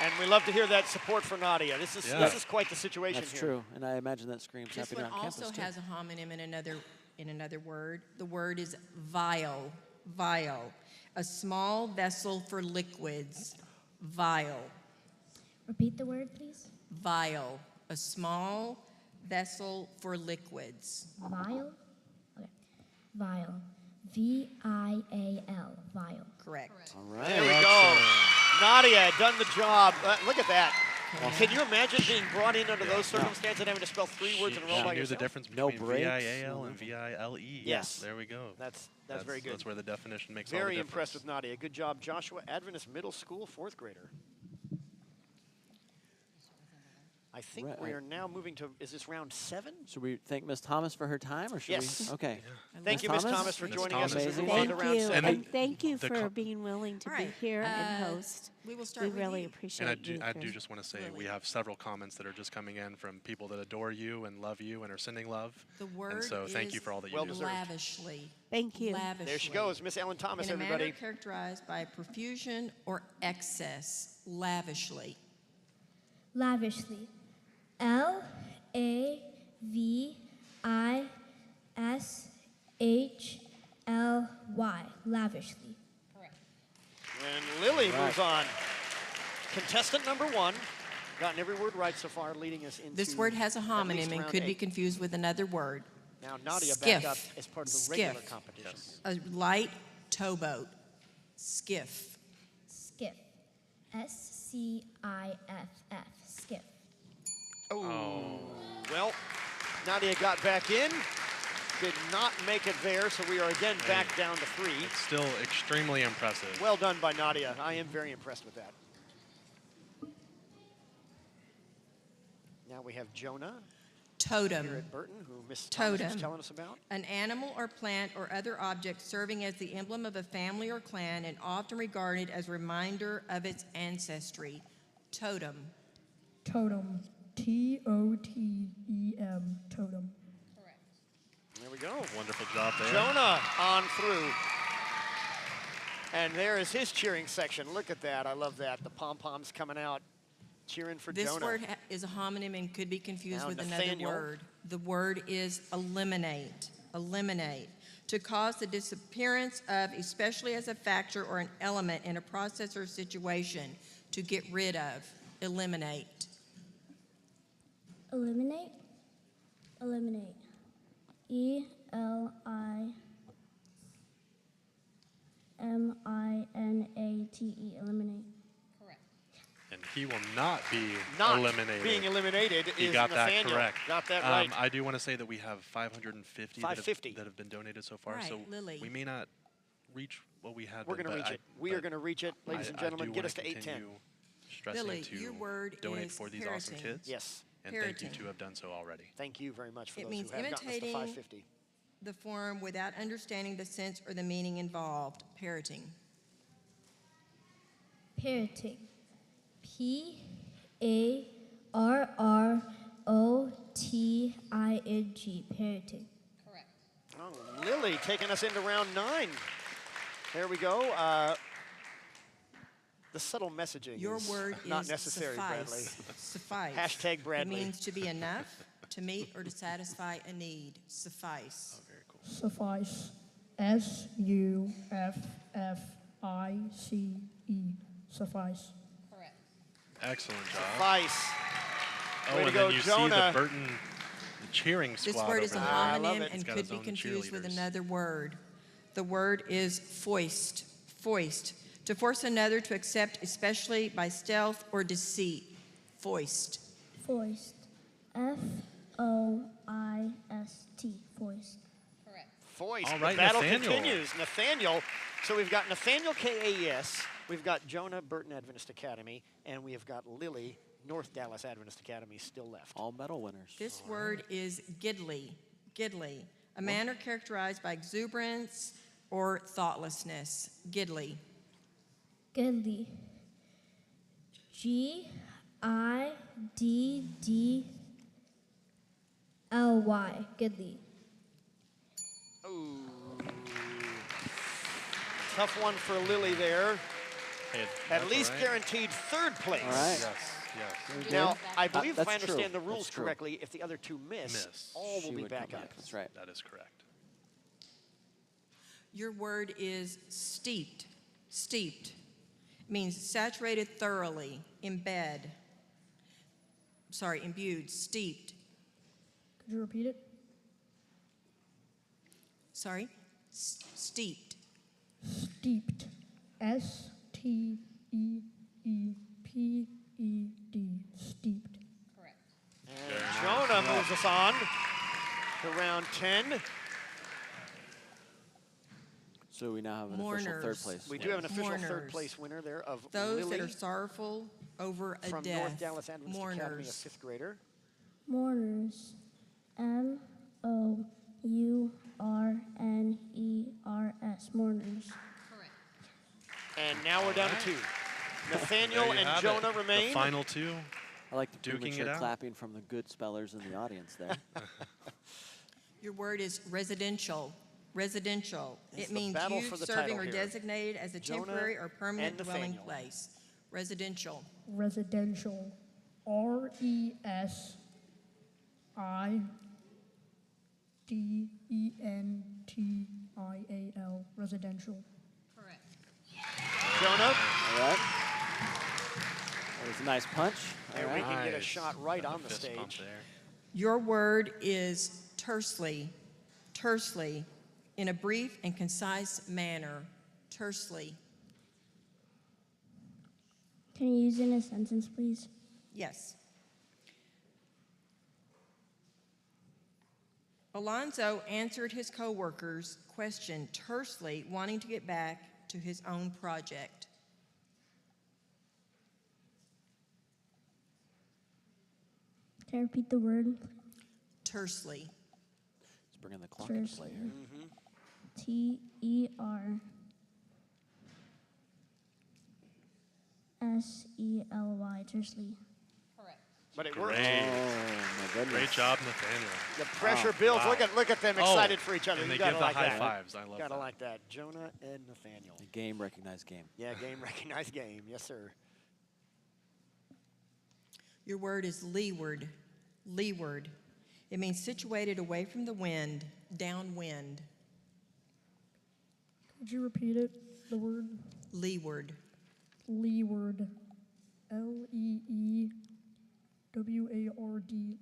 And we love to hear that support for Nadia. This is quite the situation That's here. true. And I imagine that screams This happy one on campus, also too. has a homonym in another word. The word is vial. Vial. A small vessel for liquids. Vial. Repeat the word, please. Vial. A small vessel for liquids. Vial. Okay. Vial. V-I-A-L. Vial. Correct. All right. There we go. Nadia had done the job. Look at that. Can you imagine being brought in under those circumstances and having to spell 3 words in a row She by knew yourself? the difference No between breaks. V-I-A-L and V-I-L-E. Yes. There we go. That's very good. That's where the definition makes all the Very difference. impressed with Nadia. Good job, Joshua Adventist Middle School, 4th grader. I think Right. we are now moving to, is this round 7? Should we thank Ms. Thomas for her time, or should Yes. we? Okay. Thank you, Ms. Thomas, for Ms. joining Thomas. us as we Amazing. move on Thank to round you, 7. and thank you the for co- being willing to All be right, here and host. We will start We with really you. appreciate And you. I do Chris. just want to say Lily. we have several comments that are just coming in from people that adore you and love you and are sending love. The word And so thank you is for all that you well do. deserved. lavishly. Thank you. Lavishly. There she goes, Miss Ellen Thomas, In a everybody. manner characterized by profusion or excess. Lavishly. Lavishly. L-A-V-I-S-H Y, lavishly. And Lily moves on. Contestant number 1. Gotten every word right so far, leading us into This word has a at homonym least and round could be 8. confused with another word. Now Nadia Skiff. back up as part of the Skiff. regular competition. A light towboat. Skiff. Skiff, S-C-I-F-F, skiff. Oh. Well, Nadia got back in. Did not make it there, so we are again back down to 3. It's still extremely impressive. Well done by Nadia. I am very impressed with that. Now we have Jonah Totem. here at Burton, who Miss Thomas was Totem. telling us about. An animal or plant or other object serving as the emblem of a family or clan and often regarded as a reminder of its ancestry. Totem. Totem. T-O-T-E-M. Totem. There we go. Wonderful job there. Jonah on through. And there is his cheering section. Look at that. I love that. The pom-poms coming out, cheering for This Jonah. word is a homonym and could be confused Now with Nathaniel. another word. The word is eliminate. Eliminate. To cause the disappearance of, especially as a factor or an element in a process or situation. To get rid of. Eliminate. Eliminate, eliminate. E-L-I-M-I-N-A-T-E, eliminate. And he will not be Not eliminated. being eliminated He is got Nathaniel. that correct. Got that right. I do want to say that we have 550 550. that have been donated so far. Right, So Lily. we may not reach what we had. We're going to reach it. We are going to reach it, ladies and gentlemen. Get us to 810. Stressing Lily, to your word donate is for these awesome parroting. kids. Yes. And thank you Parroting. to have done so already. Thank you very much for It those means who have gotten us to imitating 550. the form without understanding the sense or the meaning involved. Parroting. Parroting. P-A-R-R-O-T-I-N-G, parroting. Oh, Lily taking us into round 9. There we go. The subtle messaging Your is word not is necessary, Bradley. suffice. Suffice. Hashtag Bradley. It means to be enough, to meet or to satisfy a need. Suffice. Oh, very cool. Suffice. S-U-F-F-I-C-E. Suffice. Excellent job. Suffice. Oh, Way to and go, then you Jonah. see the Burton cheering squad. This word is a over there. I love homonym it. and He's got could his be own confused with cheerleaders. another word. The word is foist. Foist. To force another to accept, especially by stealth or deceit. Foist. Foist. F-O-I-S-T, foist. Foist. All The right, battle Nathaniel. continues. Nathaniel. So we've got Nathaniel K-A-E-S. We've got Jonah, Burton Adventist Academy. And we have got Lily, North Dallas Adventist Academy, still left. All medal winners. This word is giddly. Giddly. A manner characterized by exuberance or thoughtlessness. Giddly. Gidley. G-I-D-D-L-Y, Gidley. Ooh. Tough one for Lily there. Hey, At that's least all right. guaranteed 3rd place. All right. Yes, yes. Now, I believe if That's I understand true. the rules That's true. correctly, if the other 2 miss, all will She be would back come up. That's right. That is correct. Your word is steeped. Steeped. Means saturated thoroughly. Embed. Sorry, imbued. Steeped. Could you repeat it? Sorry? Steeped. Steeped. S-T-E-E-P-E-D. Steeped. And Jonah moves us on to round 10. So we now have an official third Mourners. place. We do have an official 3rd Mourners. place winner there of Those Lily that are sorrowful over a from death. North Dallas Adventist Academy, a Mourners. 5th grader. Mourners. M-O-U-R-N-E-R-S, mourners. And now we're down to 2. Nathaniel There you and have Jonah it. remain. The final 2. I like the Duking premature it out. clapping from the good spellers in the audience there. Your word is residential. Residential. It's It the means battle used, for the serving, title or here. designated as a Jonah temporary or permanent and dwelling Nathaniel. place. Residential. Residential. R-E-S-I-D-E-N-T-I-A-L. S-I-A-L, residential. Jonah. All right. That was a nice punch. And All we right. can get a shot right on the Fist bump stage. there. Your word is tersely. Tersely. In a brief and concise manner. Tersely. Can you use it in a sentence, please? Yes. Alonzo answered his coworker's question tersely, wanting to get back to his own project. Can I repeat the word? Tersely. Let's bring in the clock into play here. T-E-R-S-E-L-Y, tersely. But it worked. Oh, my goodness. Great job, Nathaniel. The pressure builds. Wow. Look at them excited for each other. And You they gotta give the like high that. fives. I love Gotta that. like that. Jonah and Nathaniel. The game recognized game. Yeah, game recognized game. Yes, sir. Your word is leeward. Leeward. It means situated away from the wind, downwind. Could you repeat it, the word? Leeward. Leeward. L-E-E-W-A-R-D,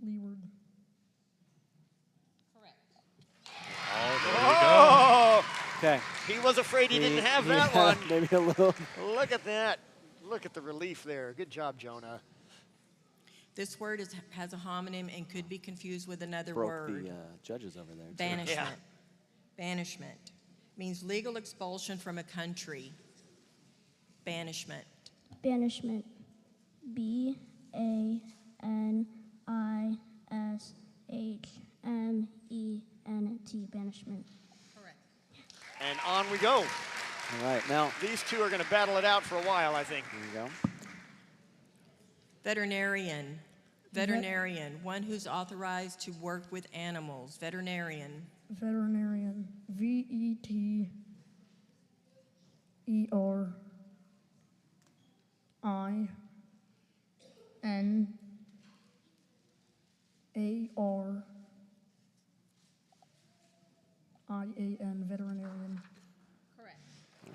leeward. Oh, Oh! Okay. He was afraid he didn't have that yeah, one. Maybe a little. Look at that. Look at the relief there. Good job, Jonah. This word has a homonym and could be confused with another Broke word. the judges over there. too. Banishment. Yeah. Banishment means legal expulsion from a country. Banishment. Banishment. B-A-N-I-S-H-M-E-N-T, banishment. And on we go. All right, now. These two are going to battle it out for a while, I think. Here you go. Veterinarian. Veterinarian, one who's authorized to work with animals. Veterinarian. Veterinarian. V-E-T-E-R-I-N-A-R-I-A-N, veterinarian.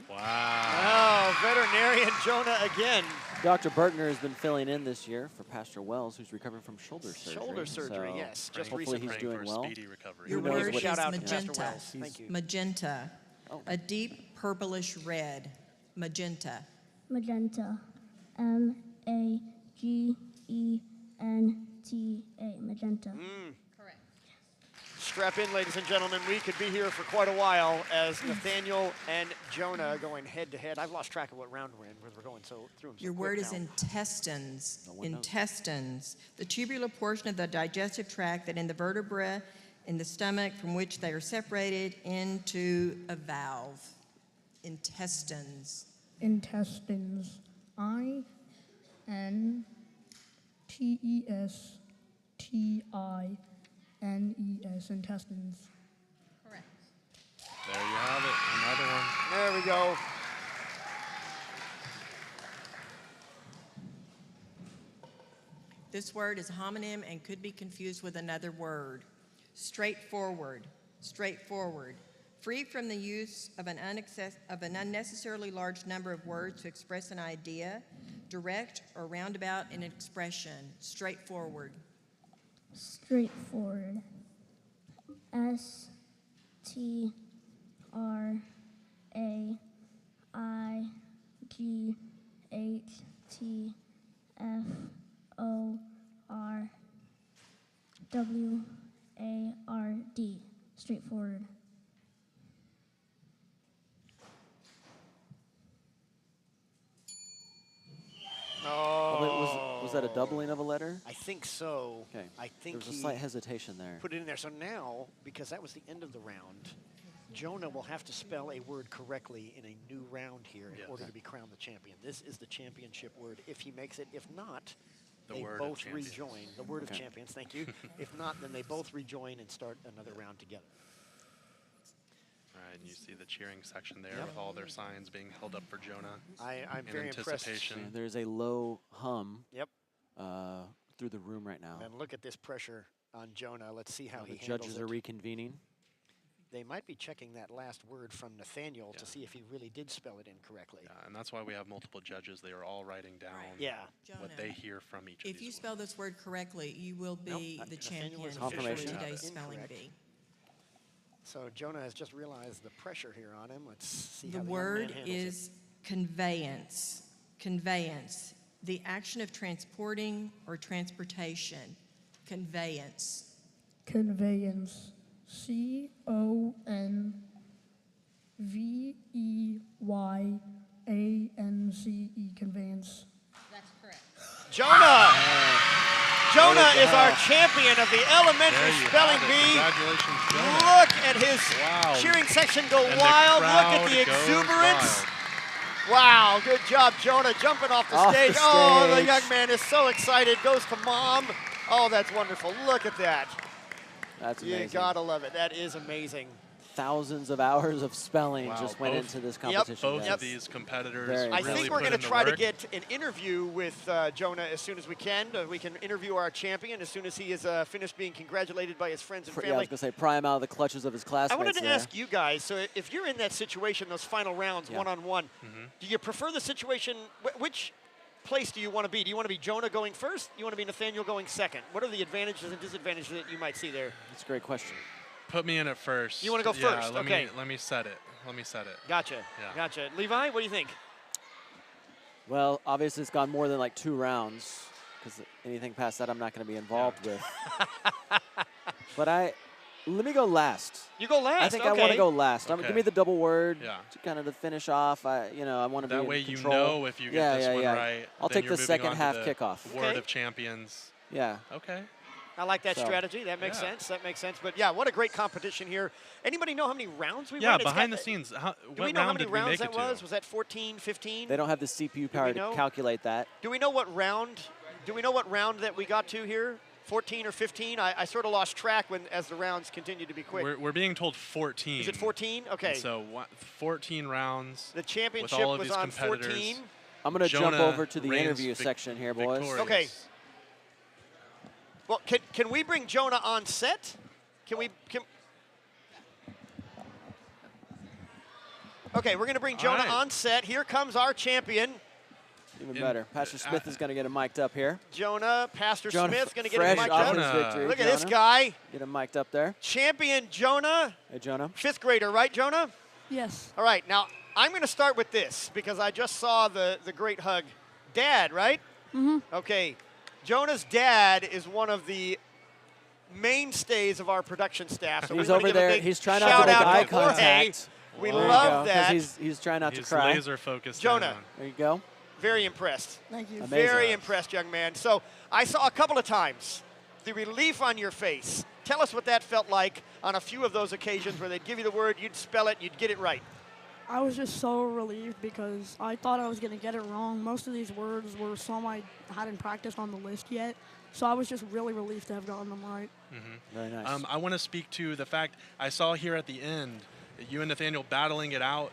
Wow. Oh, veterinarian Jonah again. Dr. Bertner has been filling in this year for Pastor Wells, who's recovering from shoulder surgery. Shoulder surgery, So yes. Just hopefully recently. he's doing for a well. speedy recovery. Your Who knows word what is Shout out to Pastor magenta. Wells. Thank you. Magenta. Oh. A deep purplish red. Magenta. Magenta. M-A-G-E-N-T-A, magenta. Strap in, ladies and gentlemen. We could be here for quite a while as Nathaniel and Jonah going head to head. I've lost track of what round we're in because we're going through them so Your quick word is now. intestines. No one knows. Intestines. The tubular portion of the digestive tract that in the vertebra in the stomach from which they are separated into a valve. Intestines. Intestines. I-N-T-E-S-T-I-N-E-S, intestines. There you have it. Another one. There we go. This word is a homonym and could be confused with another word. Straightforward. Straightforward. Free from the use of an unnecessarily large number of words to express an idea, direct or roundabout in an expression. Straightforward. Straightforward. S-T-R-A-I-G-H-T-F-O-R-W-A-R-D. Straightforward. Oh. Was that a doubling of a letter? I think so. Okay. I think there was a he slight hesitation there. put it in there. So now, because that was the end of the round, Jonah will have to spell a word correctly in a new round here in order to be crowned the champion. This is the championship word if he makes it. If not, The they word of both champions. rejoin. The word of Okay. champions, thank you. If not, then they both rejoin and start another round together. All right, and you see the cheering section there Yep. with all their signs being held up for Jonah. I'm in very impressed. anticipation. And there's a low hum Yep. through the room right now. And look at this pressure on Jonah. Let's see how The he handles judges it. are reconvening. they might be checking that last word from Nathaniel to see if he really did spell it incorrectly. Yeah, and that's why we have multiple judges. They are all writing down what they hear from each of If you spell this word correctly, you will be the champion for today's spelling bee. So Jonah has just realized the pressure here on him. Let's see The how the word young man handles is conveyance. Conveyance. The action of transporting or transportation. Conveyance. Conveyance. C-O-N-V-E-Y-A-N-C-E. Conveyance. That's correct. Jonah! Jonah is our champion of the elementary spelling bee. Congratulations, Jonah. Look at his cheering section go wild. Look at the exuberance. Wow, good job, Jonah, jumping off the stage. Oh, the young man is so excited. Goes to mom. Oh, that's wonderful. Look at that. That's amazing. You gotta love it. That is amazing. Thousands of hours of spelling just went into this competition. Both of these competitors. I think we're going to try to get an interview with Jonah as soon as we can. We can interview our champion as soon as he is finished being congratulated by his friends and family. Yeah, I was going to say, pry him out of the clutches of his classmates. I wanted to ask you guys, so if you're in that situation, those final rounds, one-on-one, do you prefer the situation, which place do you want to be? Do you want to be Jonah going first? Do you want to be Nathaniel going second? What are the advantages and disadvantages that you might see there? That's a great question. Put me in it first. You want to go first? Let Okay. Let me set it. Let me set it. Gotcha. Yeah. Gotcha. Levi, what do you think? Well, obviously it's gone more than like 2 rounds, because anything past that I'm not going to be involved with. But let me go last. You go last. I think I want to go last. Give me the double word Yeah. to kind of to finish off. I want to be That in way you control. know if you get this one right. I'll then take you're the moving second on to half the kickoff. Word of champions. Yeah. Okay. I like that So, strategy. That makes sense. That makes sense. But yeah, what a great competition here. Anybody know how many rounds we won? Yeah, behind the scenes. Do What we know how round many did we rounds make that it was? to? Was that 14, 15? They don't have the CPU power to know? calculate that. Do we know what round? Do we know what round that we got to here? 14 or 15? I sort of lost track as the rounds continued to be quick. We're being told 14. Is it 14? Okay. And so 14 rounds. The championship with all of was these on competitors. 14. I'm going to jump Jonah over to the reigns interview section here, boys. victorious. Okay. Well, can we bring Jonah on set? Okay, we're going to bring Jonah on set. Here comes our champion. Even better. Pastor Smith is going to get him mic'd up here. Pastor Smith's going to get him fresh mic'd off up. his victory. Look at this guy. Get him mic'd up there. Champion Jonah. Hey, Jonah. 5th grader, right, Jonah? Yes. All right, now I'm going to start with this because I just saw the great hug. Dad, right? Mm-hmm. Okay. Jonah's dad is one of the mainstays of our production staff. So He's we over there. He's trying not to make eye contact. We love that. He's trying not to cry. He's laser focused. Jonah. There you go. Very impressed. Thank you. Amazing. Very impressed, young man. So I saw a couple of times the relief on your face. Tell us what that felt like on a few of those occasions where they'd give you the word, you'd spell it, you'd get it right. I was just so relieved because I thought I was going to get it wrong. Most of these words were some I hadn't practiced on the list yet. So I was just really relieved to have gotten them right. Very nice. I want to speak to the fact I saw here at the end, you and Nathaniel battling it out,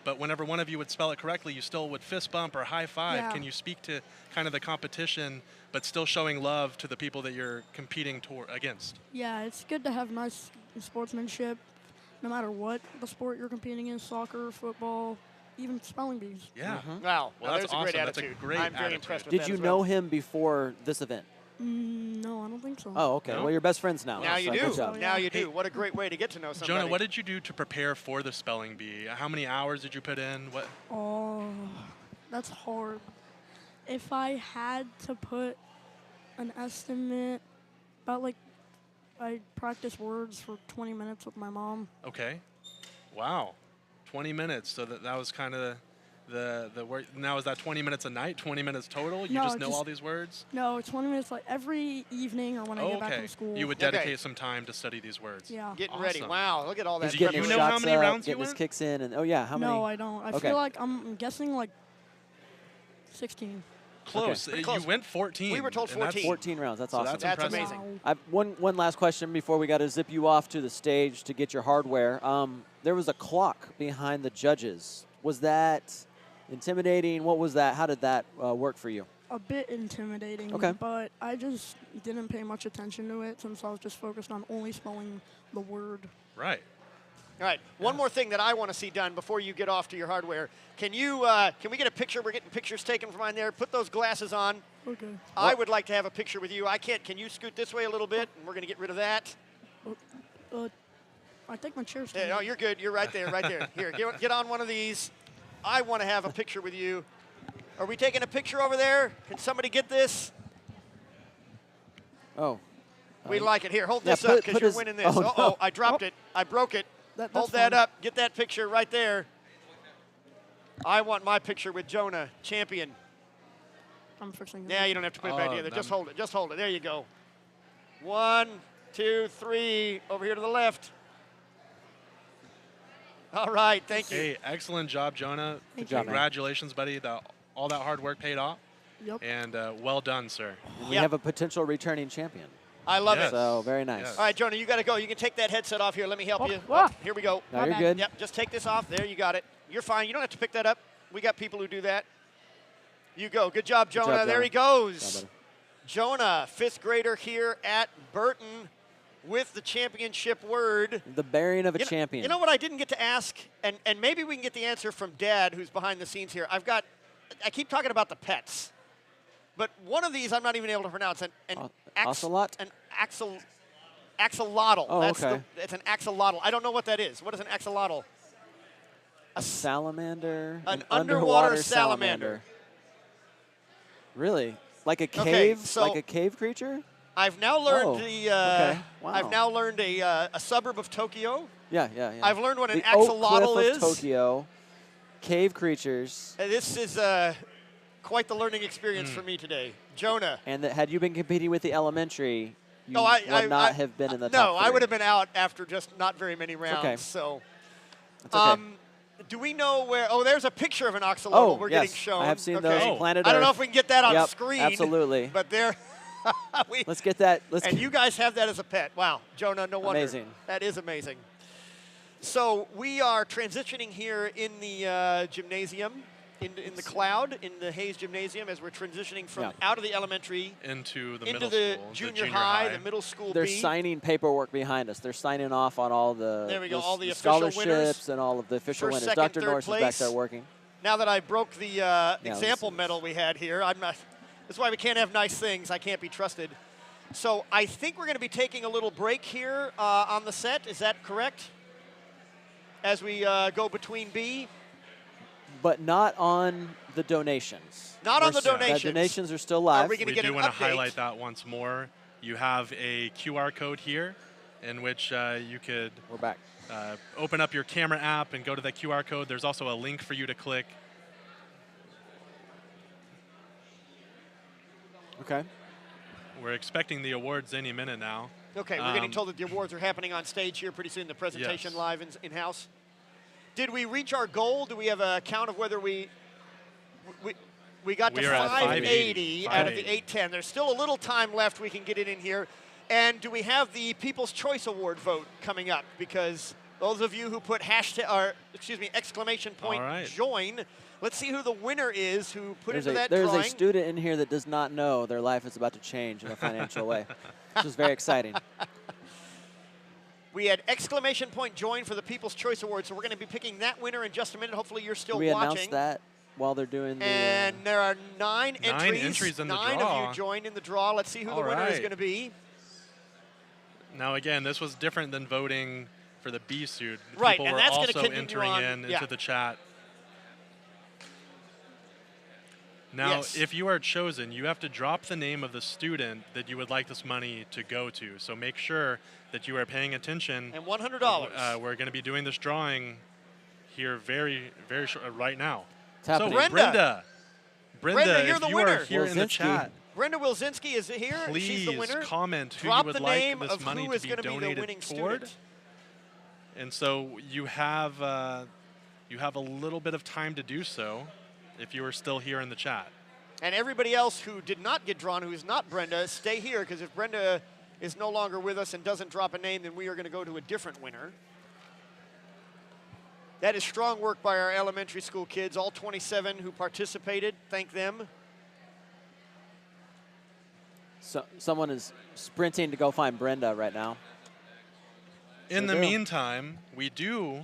but whenever one of you would spell it correctly, you still would fist bump or high five. Yeah. Can you speak to kind of the competition, but still showing love to the people that you're competing against? Yeah, it's good to have nice sportsmanship, no matter what the sport you're competing in, soccer, football, even spelling bees. Yeah. Wow. Well, there's that's a great awesome. attitude. That's a great I'm very attitude. impressed with Did that you as well. know him before this event? No, I don't think so. Oh, okay. No? Well, you're best friends now. Now you so do. good job. Now you do. What a great way to get to know somebody. Jonah, what did you do to prepare for the spelling bee? How many hours did you put in? What? Oh, that's hard. If I had to put an estimate, I practiced words for 20 minutes with my mom. Okay. Wow. 20 minutes. So that was kind of the work. Now, is that 20 minutes a night, 20 minutes total? You No, just know all these words? No, 20 minutes like every evening or when I get back Okay. from school. You would dedicate some time to study these words. Yeah. Getting ready. Awesome. Wow, look at all that. He's getting you his know how shots many up, rounds you getting his went? kicks in, and how many? No, I don't. I feel like I'm guessing like 16. Close. Pretty You close. went 14. We were told and that's- 14. 14 rounds. That's So awesome. that's That's impressive. amazing. I've one last question before we got to zip you off to the stage to get your hardware. There was a clock behind the judges. Was that intimidating? What was that? How did that work for you? A bit intimidating, Okay. but I just didn't pay much attention to it since I was just focused on only spelling the word. Right. All right, one more thing that I want to see done before you get off to your hardware. Can we get a picture? We're getting pictures taken from mine there. Put those glasses on. Okay. I would like to have a picture with you. I can't. Can you scoot this way a little bit? And we're going to get rid of that. I think my chair's Yeah, no, you're good. You're right there, right there. Here, get on one of these. I want to have a picture with you. Are we taking a picture over there? Can somebody get this? Oh. We like it. Here, hold this up because you're winning this. Oh, Uh-oh, no. I dropped it. I broke it. Hold that up. Get that picture right there. I want my picture with Jonah, champion. I'm fixing it. Yeah, you don't have to put it back together. Just hold it. Just hold it. There you go. 1, 2, 3. Over here to the left. All right, thank you. Hey, excellent job, Jonah. Good job, man. Congratulations, buddy. All that hard work paid off. Yep. And well done, sir. We have a potential returning champion. I love it. So very nice. All right, Jonah, you got to go. You can take that headset off here. Let me help you. Here we go. No, you're good. Yep, just take this off. There, you got it. You're fine. You don't have to pick that up. We got people who do that. You go. Good job, Jonah. Good job, there he Jonah. goes. Jonah, 5th grader here at Burton with the championship word. The bearing of a champion. You know what I didn't get to ask, and maybe we can get the answer from Dad, who's behind the scenes here. I keep talking about the pets, but one of these I'm not even able to pronounce. Ocelot? An axolotl. Oh, okay. It's an axolotl. I don't know what that is. What is an axolotl? A salamander. An underwater salamander. Really? Like a cave? Okay, so like a cave creature? I've now learned okay. Wow. I've now learned a suburb of Tokyo. Yeah. I've learned what an the axolotl Oak Cliff is. of Tokyo. Cave creatures. This is quite the learning experience for me today. Jonah. And had you been competing with the elementary, you I would not have been in the top No, I 3. would have been out after just not very many rounds. okay. So, That's okay. do we know where? Oh, there's a picture of an axolotl we're getting shown. I have seen those on planet I don't know Earth. if we can get that on screen. Absolutely. But there. Let's get that. You guys have that as a pet. Wow, Jonah, no wonder. Amazing. That is amazing. So we are transitioning here in the gymnasium, in the cloud, in the Hayes Gymnasium, as we're transitioning from out of the elementary into the junior high, the middle school. They're B. signing paperwork behind us. They're signing off on all the, there we go, all the official scholarships winners. and all of the official First, winners. second, Dr. third Norris place. is back there working. Now that I broke the example medal we had here, I'm not. That's why we can't have nice things. I can't be trusted. So I think we're going to be taking a little break here on the set. Is that correct? As we go between B. But not on the donations. Not on the donations. The donations are still live. Are we going to get do an want to update? highlight that once more. You have a QR code here in which you could We're back. Open up your camera app and go to the QR code. There's also a link for you to click. Okay. We're expecting the awards any minute now. Okay, we're getting told that the awards are happening on stage here pretty soon, the presentation live in-house. Did we reach our goal? Do we have a count of whether we got to 580 out of the 810? There's still a little time left. We can get it in here. And do we have the People's Choice Award vote coming up? Because those of you who put exclamation point join, let's see who the winner is who put into that There's drawing. a student in here that does not know their life is about to change in a financial way, which is very exciting. We had exclamation point join for the People's Choice Award, so we're going to be picking that winner in just a minute. Hopefully you're still we watching. announce that while they're doing the... And there are 9 entries. 9 entries in the draw. 9 of you joined in the draw. Let's see who the winner is going to be. Now, again, this was different than voting for the B suit. Right, People and were that's going also to continue entering on. into the chat. Now, if you are chosen, you have to drop the name of the student that you would like this money to go to. So make sure that you are paying attention. And $100. We're going to be doing this drawing here very, very short, right now. So Brenda, you're if the you winner. are here in the chat, Brenda Wilczynski is here. She's the winner. please comment who Drop you would the like name this of money who to is be going to be the donated winning toward. student. And so you have a little bit of time to do so if you are still here in the chat. And everybody else who did not get drawn, who is not Brenda, stay here, because if Brenda is no longer with us and doesn't drop a name, then we are going to go to a different winner. That is strong work by our elementary school kids, all 27 who participated. Thank them. So, someone is sprinting to go find Brenda right now. In the meantime, we do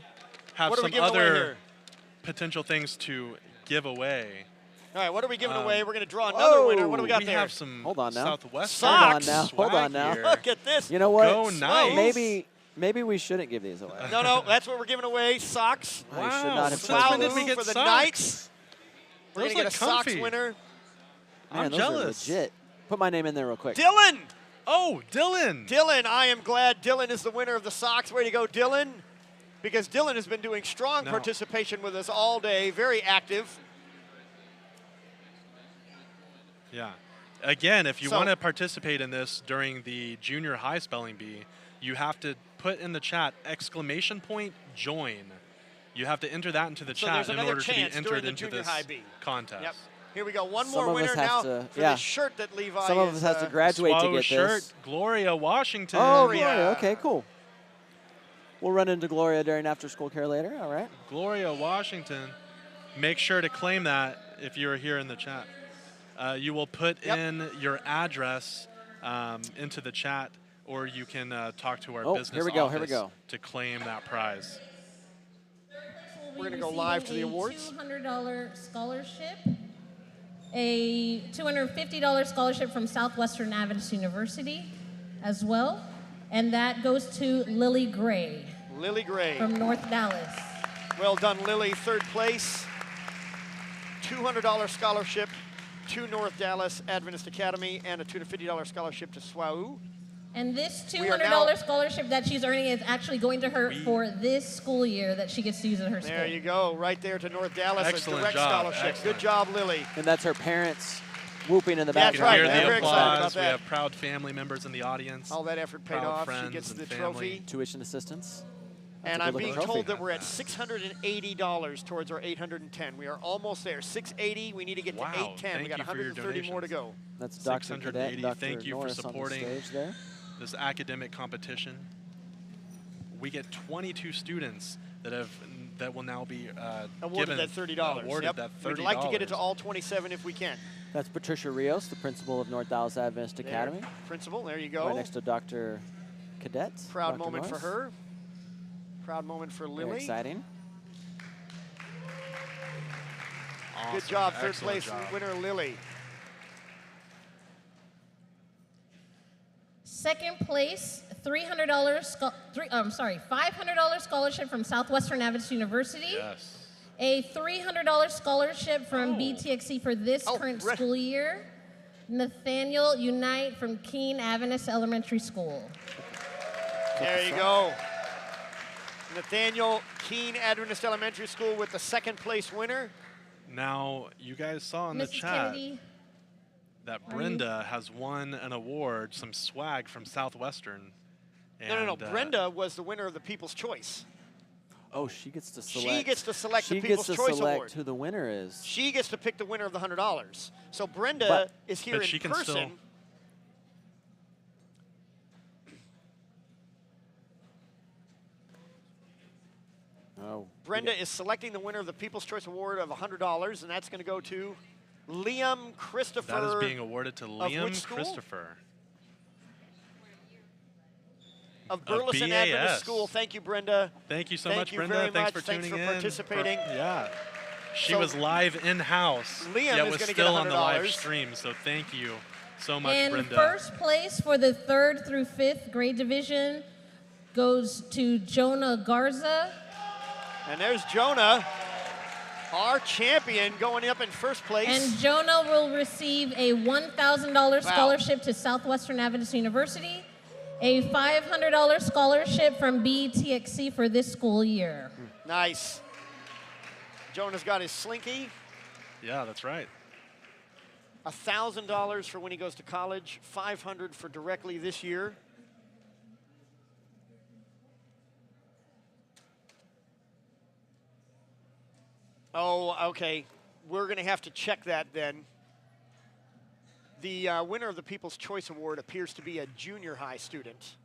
have What are we some giving away other here? potential things to give away. All right, what are we giving away? We're going to draw another winner. What do we got we there? have some Hold on now. Southwest Socks. Hold on now. here. Look at this. You know what? Go nice. Maybe we shouldn't give these away. No, that's what we're giving away. Socks. I should not have Since said when that. did we get for the socks? Knights. We're Those going to get a look socks comfy. winner. Man, I'm those jealous. are legit. Put my name in there real quick. Dylan. Oh, Dylan. Dylan, I am glad Dylan is the winner of the socks. Way to go, Dylan. Because Dylan has been doing strong participation with us all day, very active. Yeah. Again, if you want to participate in this during the junior high spelling bee, you have to put in the chat !join. You have to enter that into the chat in order to be entered into this contest. Yep. Here we go. One Some more of us winner have now to- for yeah. the shirt that Levi Some of us have to graduate to Swallow get shirt, this. Gloria Washington. Oh, Gloria. Okay, cool. We'll run into Gloria during after-school care later. All right. Gloria Washington. Make sure to claim that if you're here in the chat. You will put in your address into the chat, or you can talk to our business here we go. office Here we go. to claim that prize. We're going to go live to the awards. $200 scholarship, a $250 scholarship from Southwestern Adventist University as well, and that goes to Lily Gray. Lily Gray. From North Dallas. Well done, Lily. Third place. $200 scholarship to North Dallas Adventist Academy and a $250 scholarship to SWAU. And this We are $200 now- scholarship that she's earning is actually going to her for this school year that she gets to use in her school. There you go, right there to North Dallas, Excellent a direct job, scholarship. excellent. Good job, Lily. And that's her parents whooping in the That's background. right, Hear they're the very excited about applause. We that. have proud family members in the audience. All that effort paid proud off. She friends gets and the family. trophy. Tuition assistance. And That's a I'm good-looking being told trophy. that we're at $680 towards our 810. We are almost there. 680. We need to get Wow, to 810. We thank got you for your 130 more to go. That's Dr. Cadet and 680. Dr. Thank you for Norris on the supporting stage there. this academic competition. We get 22 students that will now be Awarded given that $30. Awarded Yep. that $30. We'd like to get it to all 27 if we can. That's Patricia Rios, the principal of North Dallas Adventist There. Academy. Principal, there you go. Right next to Dr. Cadet. Proud Dr. moment for Norris. her. Proud moment for Very Lily. exciting. Good Awesome. job, third Excellent place job. winner Lily. Second place, $500 scholarship from Southwestern Adventist University. Yes. A $300 scholarship from beeTXC for this current school year. Nathaniel Unite from Keene Adventist Elementary School. There you go. Nathaniel Keene Adventist Elementary School with the second place winner. Now, you guys saw in the Mrs. chat Kennedy, that Brenda has won an award, some swag from Southwestern. No. And, Brenda was the winner of the People's Choice. Oh, she gets to select. She gets to select she the People's gets to Choice select Award. who the winner is. She gets to pick the winner of the $100. So Brenda But- is here she in can person. still- Oh. Brenda is selecting the winner of the People's Choice Award of $100, and that's going to go to Liam Christopher. That is being awarded to of Liam which school? Christopher. Of Burleson BAS. Adventist School. Thank you, Brenda. Thank you so Thank much, you Brenda. very Thanks much. for tuning Thanks for in. participating. Yeah. She So was live in-house, Liam yet is was gonna get still on the live $100. stream, so thank you so much, and Brenda. first place for the 3rd through 5th grade division goes to Jonah Garza. And there's Jonah, our champion, going up in first place. And Jonah will receive a $1,000 scholarship to Southwestern Adventist University, a $500 scholarship from beeTXC for this school year. Nice. Jonah's got his slinky. Yeah, that's right. $1,000 for when he goes to college, $500 for directly this year. Oh, okay. We're going to have to check that then. The winner of the People's Choice Award appears to be a junior high student.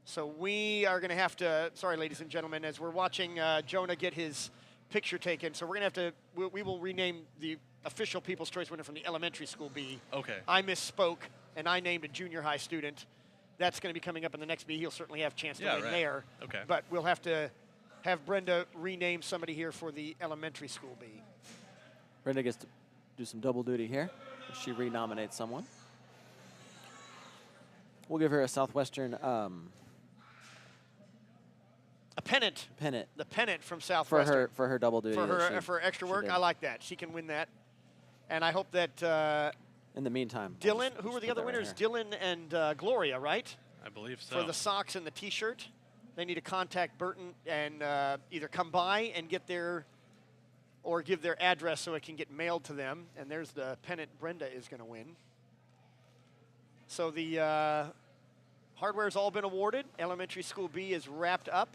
So we are going to have to, sorry, ladies and gentlemen, as we're watching Jonah get his picture taken, so we're going to have to, we will rename the official People's Choice winner from the elementary school B. Okay. I misspoke, and I named a junior high student. that's going to be coming up in the next bee. He'll certainly have a chance to win right. there. Okay. But we'll have to have Brenda rename somebody here for the elementary school bee. Brenda gets to do some double duty here. She renominates someone. We'll give her a Southwestern A pennant. pennant The pennant from Southwestern. for her double duty. For that her she- for extra she work. did. I like that. She can win that. And I hope that In the meantime, Dylan, who were the other winners? Dylan and Gloria, right? I believe so. For the socks and the T-shirt. They need to contact Burton and either come by and get their, or give their address so it can get mailed to them. And there's the pennant Brenda is going to win. So the hardware's all been awarded. Elementary School B is wrapped up.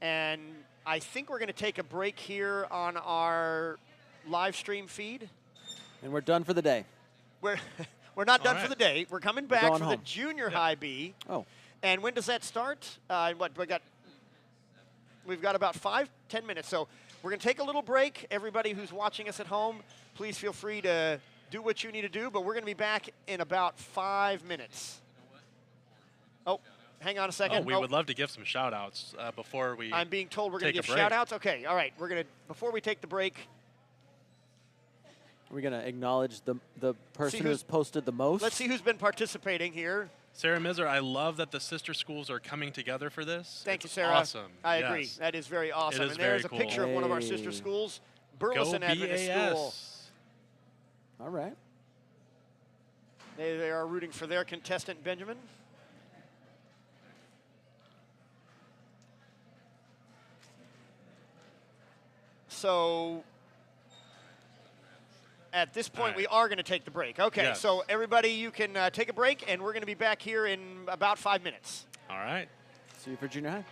And I think we're going to take a break here on our live stream feed. And we're done for the day. We're not done All for right. the day. We're coming back going for home. the junior high B. Oh. And when does that start? We've got about 5-10 minutes. So we're going to take a little break. Everybody who's watching us at home, please feel free to do what you need to do. But we're going to be back in about 5 minutes. Oh, hang on a second. Oh, we would love to give some shout-outs before we I'm being told we're going to take give a break. shout-outs. Okay, all right. We're going to, before we take the break, We're going to acknowledge the person who's- who's posted the most. let's see who's been participating here. Sarah Miser, I love that the sister schools are coming together for this. Thank you, It's Sarah. Awesome. I Yes. agree. That is very awesome. It is And there's very a cool. picture of one of our Hey. sister schools, Go Burleson Adventist School. BAS. All right. They are rooting for their contestant, Benjamin. So at this point, right. we are going to take the break. Okay, Yes. so everybody, you can take a break, and we're going to be back here in about 5 minutes. All right. See you for junior high.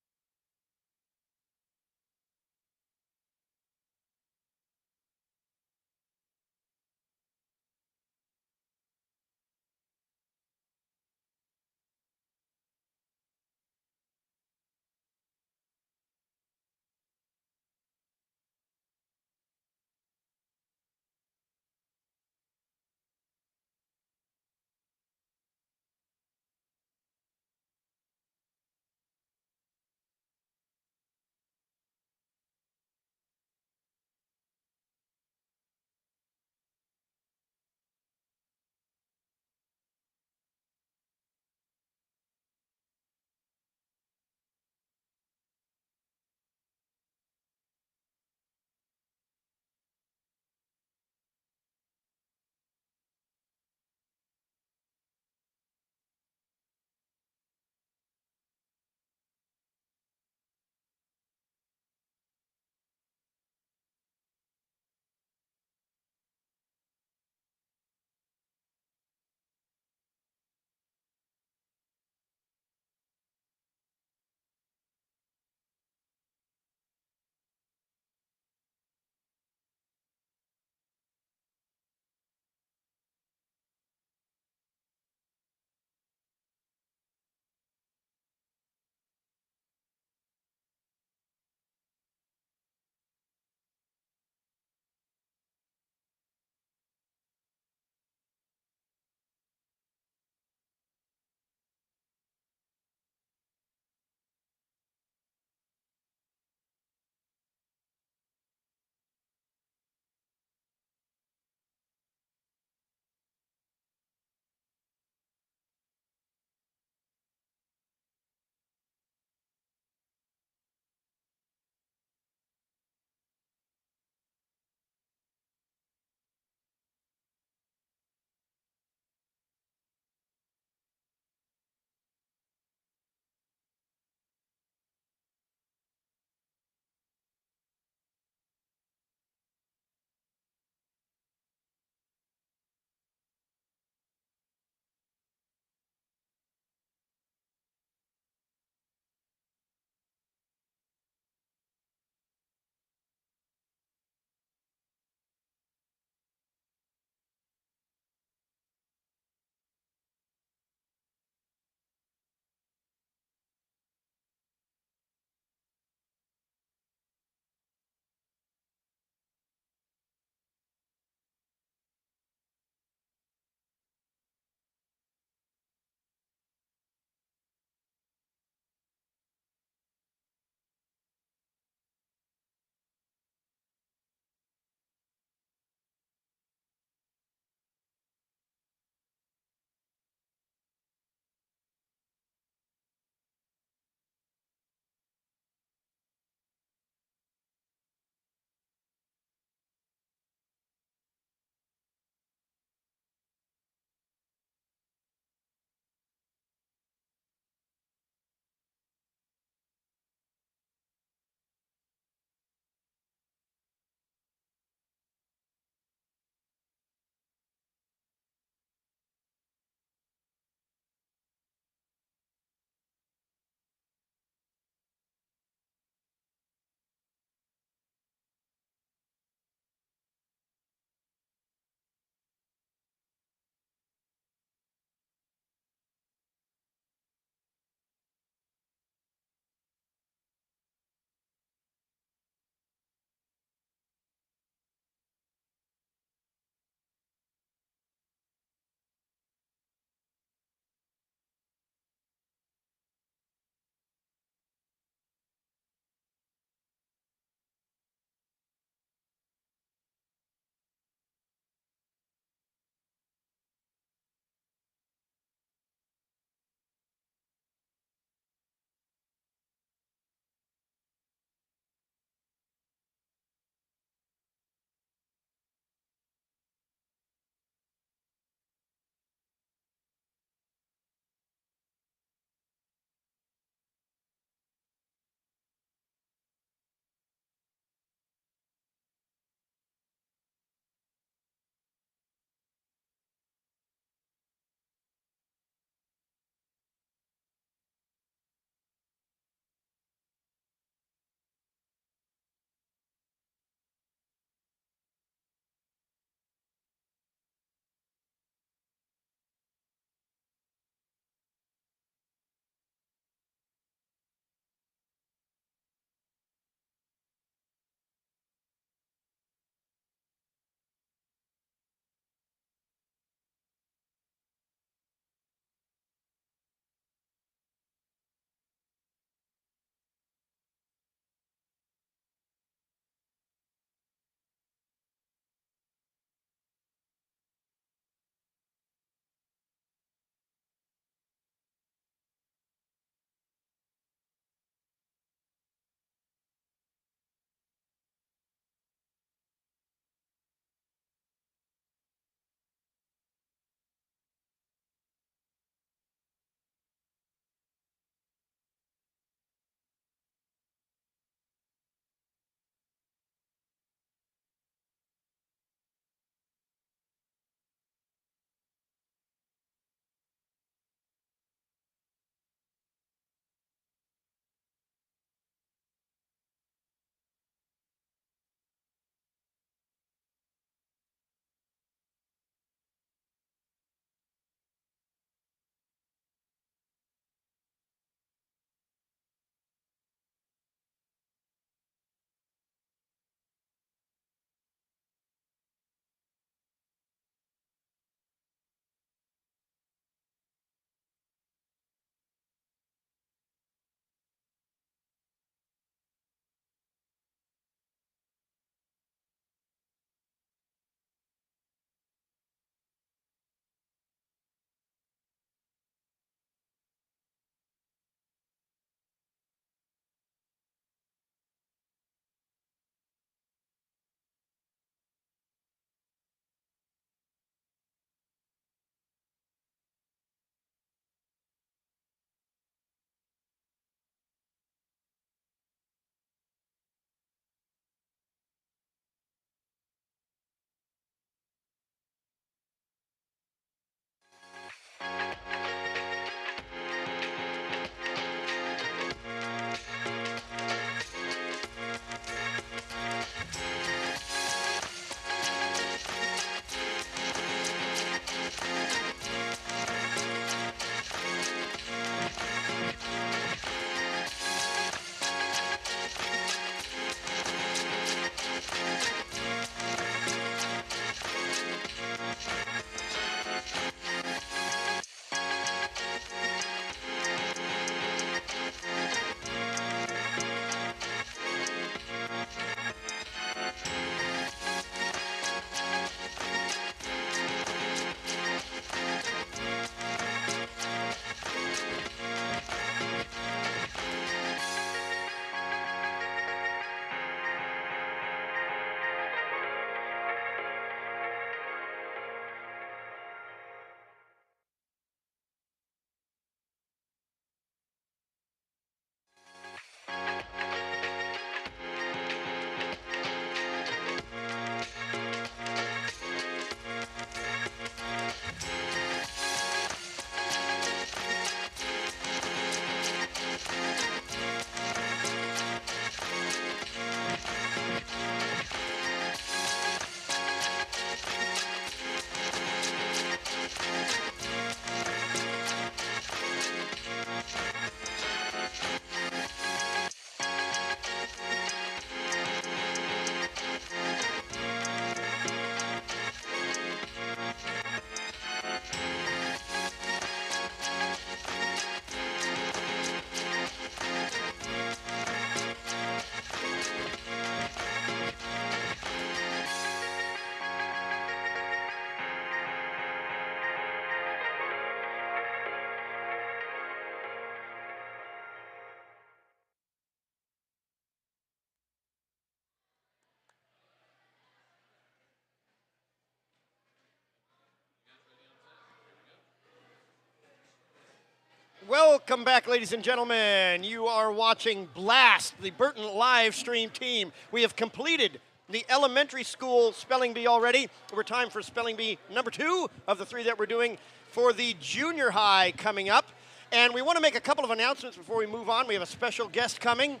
Welcome back, ladies and gentlemen. You are watching Blast, the Burton live stream team. We have completed the elementary school spelling bee already. We're time for spelling bee number 2 of the 3 that we're doing for the junior high coming up. And we want to make a couple of announcements before we move on. We have a special guest coming.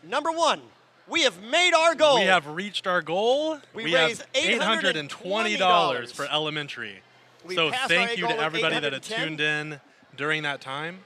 Number 1, we have made our goal. We have reached our goal. We raised $820 for elementary. So thank you to everybody that had $810. tuned in during that time.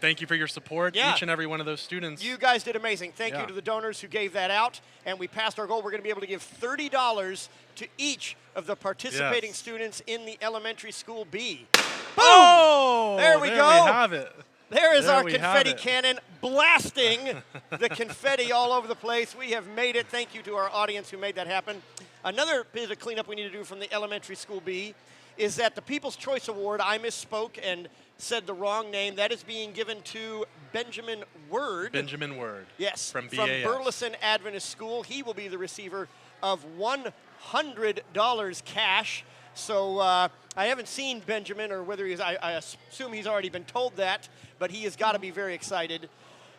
Thank you for your support, each and every one of those students. You guys did amazing. Thank you to the donors who gave that out. And we passed our goal. We're going to be able to give $30 to each of the participating students in the elementary school B. Boom! Oh, there we go. We have it. There is our confetti cannon blasting the confetti all over the place. We have made it. Thank you to our audience who made that happen. Another bit of cleanup we need to do from the elementary school B is that the People's Choice Award, I misspoke and said the wrong name. That is being given to Benjamin Word. Benjamin Word. Yes, from BAS. Burleson Adventist School. He will be the receiver of $100 cash. So I haven't seen Benjamin, or whether he's, I assume he's already been told that, but he has got to be very excited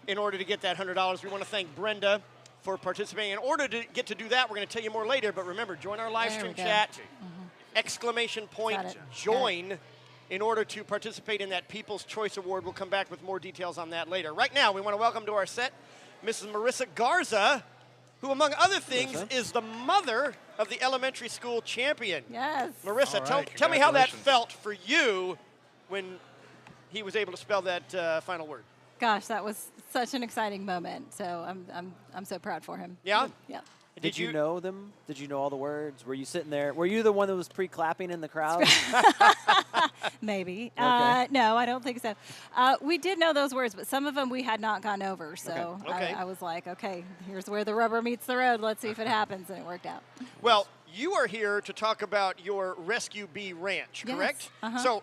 in order to get that $100. We want to thank Brenda for participating. In order to get to do that, we're going to tell you more later, but remember, join our live stream chat, exclamation point, join, in order to participate in that People's Choice Award. We'll come back with more details on that later. Right now, we want to welcome to our set Mrs. Marissa Garza, who, among other things, is the mother of the elementary school champion. Yes. Marissa, tell me how that felt for you when he was able to spell that final word. Gosh, that was such an exciting moment. So I'm so proud for him. Yeah? Yeah. Did you know them? Did you know all the words? Were you sitting there? Were you the one that was pre-clapping in the crowd? Maybe. Okay. No, I don't think so. We did know those words, but some of them we had not gone over. So Okay. I was like, okay, here's where the rubber meets the road. Let's see if it happens. And it worked out. Well, you are here to talk about your Rescue Bee Ranch, Yes. correct? Uh-huh. So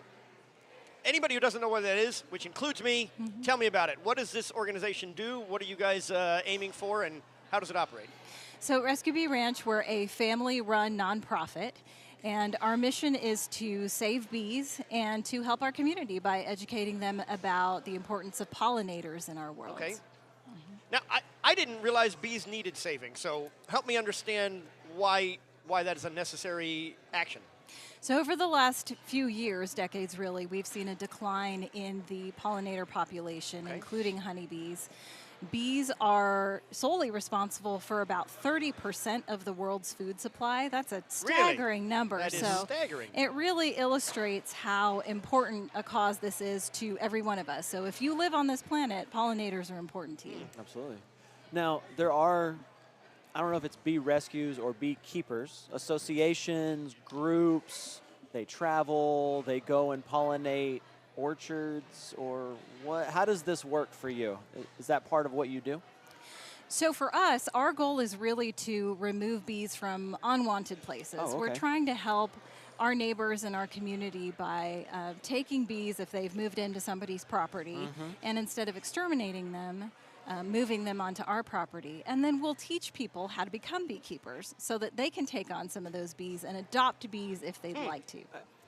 anybody who doesn't know what that is, which includes me, tell me about it. What does this organization do? What are you guys aiming for, and how does it operate? So Rescue Bee Ranch, we're a family-run nonprofit, and our mission is to save bees and to help our community by educating them about the importance of pollinators in our world. Okay. Now, I didn't realize bees needed saving, so help me understand why that is a necessary action. So over the last few years, decades really, we've seen a decline in the pollinator population, including honeybees. Bees are solely responsible for about 30% of the world's food supply. That's a staggering number. That is staggering. It really illustrates how important a cause this is to every one of us. So if you live on this planet, pollinators are important to you. Absolutely. Now, there are, I don't know if it's bee rescues or beekeepers, associations, groups, they travel, they go and pollinate orchards, or what? How does this work for you? Is that part of what you do? So for us, our goal is really to remove bees from unwanted places. Oh, okay. We're trying to help our neighbors and our community by taking bees if they've moved into somebody's property, and instead of exterminating them, moving them onto our property. And then we'll teach people how to become beekeepers so that they can take on some of those bees and adopt bees if they'd like to.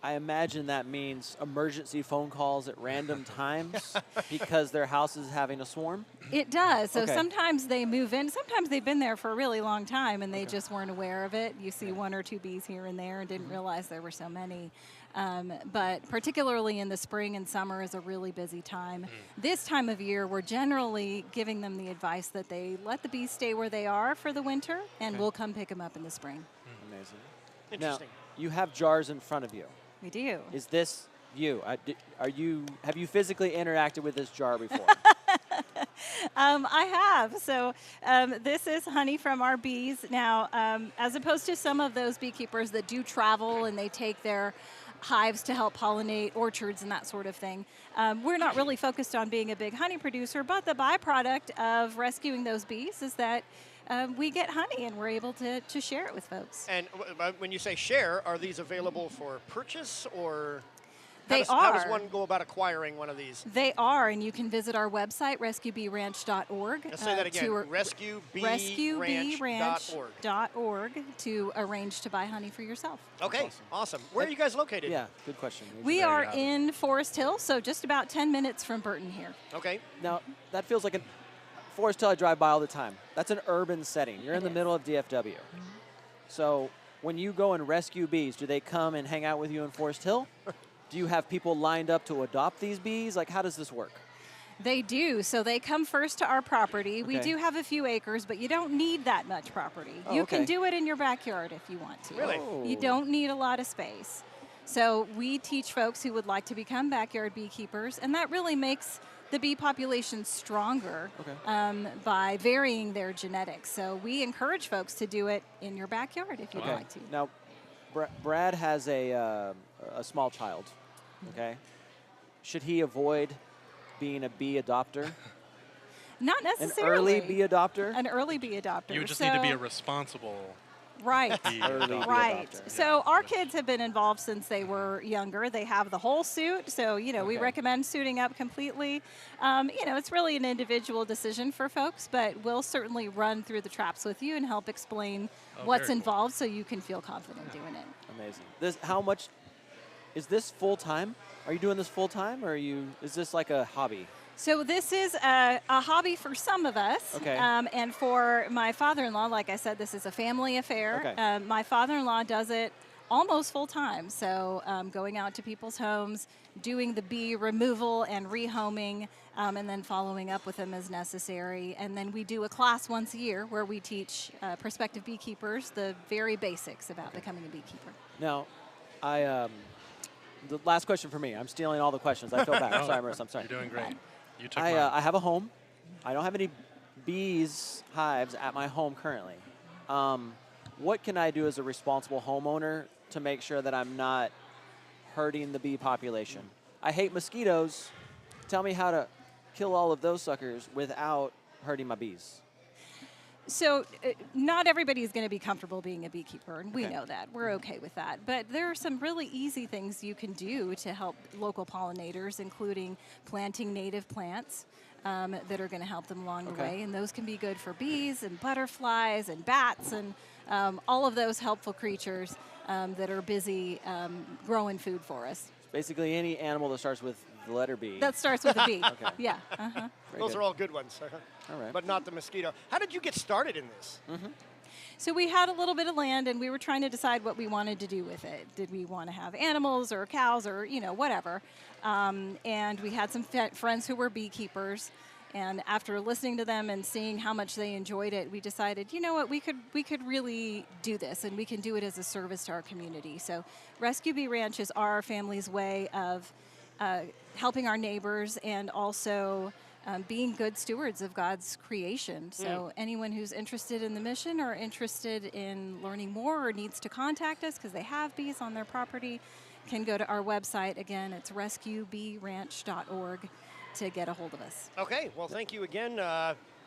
I imagine that means emergency phone calls at random times because their house is having a swarm? It does. So Okay. sometimes they move in. Sometimes they've been there for a really long time and they just weren't aware of it. You see 1 or 2 bees here and there and didn't realize there were so many. But particularly in the spring and summer is a really busy time. This time of year, we're generally giving them the advice that they let the bees stay where they are for the winter, and we'll come pick them up in the spring. Amazing. Interesting. Now, you have jars in front of you. We do. Is this you? Have you physically interacted with this jar before? I have. So this is honey from our bees. Now, as opposed to some of those beekeepers that do travel and they take their hives to help pollinate orchards and that sort of thing, we're not really focused on being a big honey producer, but the byproduct of rescuing those bees is that we get honey and we're able to share it with folks. And when you say share, are these available for purchase, or? How does one go about acquiring one of these? They are, and you can visit our website, rescuebeeranch.org. Let's say that again, rescuebeeranch.org. To arrange to buy honey for yourself. Okay, awesome. Where are you guys located? Yeah, good question. We are in Forest Hill, so just about 10 minutes from Burton here. Okay. Now, that feels like Forest Hill I drive by all the time. That's an urban setting. You're in the middle of DFW. So when you go and rescue bees, do they come and hang out with you in Forest Hill? Do you have people lined up to adopt these bees? Like, how does this work? They do. So they come first to our property. We Okay. do have a few acres, but you don't need that much property. Oh, you okay. can do it in your backyard if you want to. Really? You don't need a lot of space. So we teach folks who would like to become backyard beekeepers, and that really makes the bee population stronger by varying their genetics. So we encourage folks to do it in your backyard if you'd like to. Now, Brad has a small child, okay? Should he avoid being a bee adopter? Not necessarily. An early bee adopter? An early bee adopter. You just need to be a responsible Right. bee adopter. Right. So our kids have been involved since they were younger. They have the whole suit. So, we recommend suiting up completely. It's really an individual decision for folks, but we'll certainly run through the traps with you and help explain what's involved so you can feel confident doing it. Amazing. How much is this full time? Are you doing this full time, or is this like a hobby? So this is a hobby for some of us. Okay. And for my father-in-law, like I said, this is a family affair. Okay. My father-in-law does it almost full time. So going out to people's homes, doing the bee removal and rehoming, and then following up with them as necessary. And then we do a class once a year where we teach prospective beekeepers the very basics about becoming a beekeeper. Now, the last question for me. I'm stealing all the questions. I feel bad. I'm sorry, Marissa. I'm sorry. You're doing great. You took mine. I have a home. I don't have any hives at my home currently. What can I do as a responsible homeowner to make sure that I'm not hurting the bee population? I hate mosquitoes. Tell me how to kill all of those suckers without hurting my bees. So not everybody is going to be comfortable being a beekeeper, and we know that. We're okay with that. But there are some really easy things you can do to help local pollinators, including planting native plants that are going to help them along the way. And those can be good for bees and butterflies and bats and all of those helpful creatures that are busy growing food for us. Basically any animal that starts with the letter B. That starts with a B. Okay. Yeah. Those are all good ones. All right. But not the mosquito. How did you get started in this? So we had a little bit of land, and we were trying to decide what we wanted to do with it. Did we want to have animals or cows or, whatever? And we had some friends who were beekeepers. And after listening to them and seeing how much they enjoyed it, we decided, you know what, we could really do this, and we can do it as a service to our community. So Rescue Bee Ranch is our family's way of helping our neighbors and also being good stewards of God's creation. So anyone who's interested in the mission or interested in learning more or needs to contact us because they have bees on their property can go to our website. Again, it's rescuebeeranch.org to get a hold of us. Okay, well, thank you again.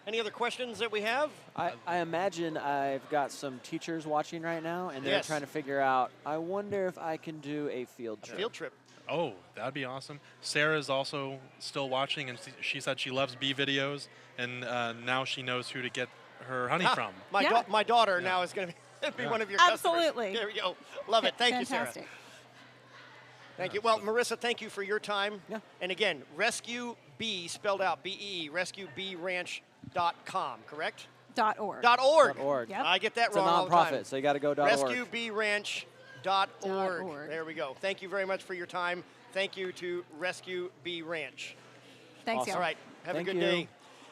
Any other questions that we have? I imagine I've got some teachers watching right now, and they're trying to figure out, I wonder if I can do a field trip. Field trip. Oh, that'd be awesome. Sarah's also still watching, and she said she loves bee videos, and now she knows who to get her honey from. My daughter now is going to be one of your customers. Absolutely. There we go. Love it. Thank you, Fantastic. Sarah. Thank you. Well, Marissa, thank you for your time. Yeah. And again, Rescue Bee, spelled out B-E, rescuebeeranch.com, correct? .org. .org. Yep. I get that It's wrong a all the time. nonprofit, so you got to go .org. RescueBeeRanch.org. There we go. Thank you very much for your time. Thank you to Rescue Bee Ranch. Thanks, y'all. All right. Have a good day.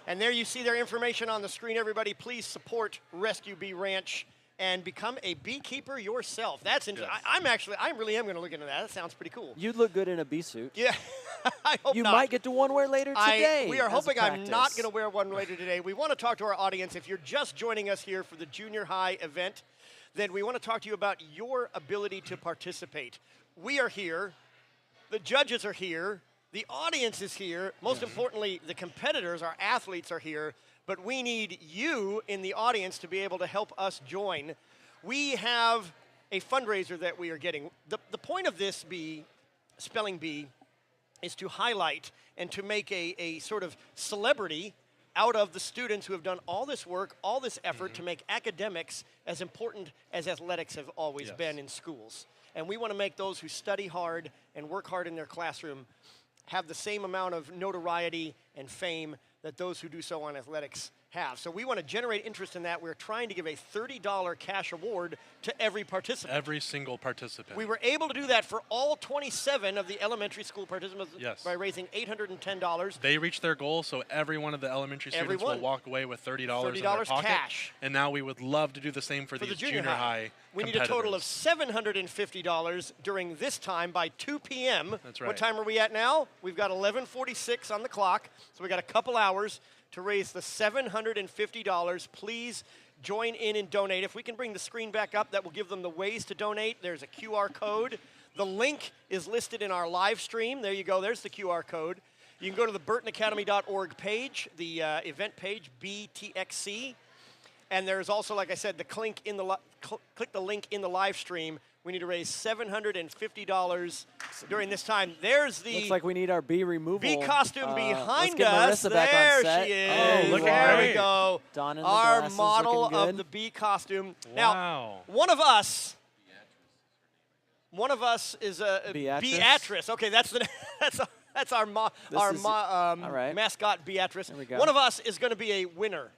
And there you see their information on the screen, everybody. Please support Rescue Bee Ranch and become a beekeeper yourself. That's interesting. Yes. I really am going to look into that. That sounds pretty cool. You'd look good in a bee suit. Yeah. I hope you not. might get to one wear later today. We are as hoping a I'm not practice. going to wear one later today. We want to talk to our audience. If you're just joining us here for the junior high event, then we want to talk to you about your ability to participate. We are here. The judges are here. The audience is here. Most importantly, the competitors, our athletes, are here. But we need you in the audience to be able to help us join. We have a fundraiser that we are getting. The point of this Spelling Bee is to highlight and to make a sort of celebrity out of the students who have done all this work, all this effort to make academics as important as athletics have always been in schools. And we want to make those who study hard and work hard in their classroom have the same amount of notoriety and fame that those who do so on athletics have. So we want to generate interest in that. We're trying to give a $30 cash award to every participant. Every single participant. We were able to do that for all 27 of the elementary school participants by raising $810. They reached their goal, so every one of the elementary students will walk away with $30 in their pocket. Cash. And now we would love to do the same for these the junior high We need a total of $750 during this time by 2 p.m. That's right. What time are we at now? We've got 11:46 on the clock, so we got a couple hours to raise the $750. Please join in and donate. If we can bring the screen back up, that will give them the ways to donate. There's a QR code. The link is listed in our live stream. There you go. There's the QR code. You can go to the burtonacademy.org page, the event page, beeTXC. And there's also, like I said, the click the link in the live stream. We need to raise $750 during this time. There's the looks like we need our bee removal. Bee costume behind us. There she is. Oh, there we go. Our glasses, model of the bee costume. Now, one of us is a Beatrice. Okay, that's our mascot Beatrice. There we go. One of us is going to be a winner.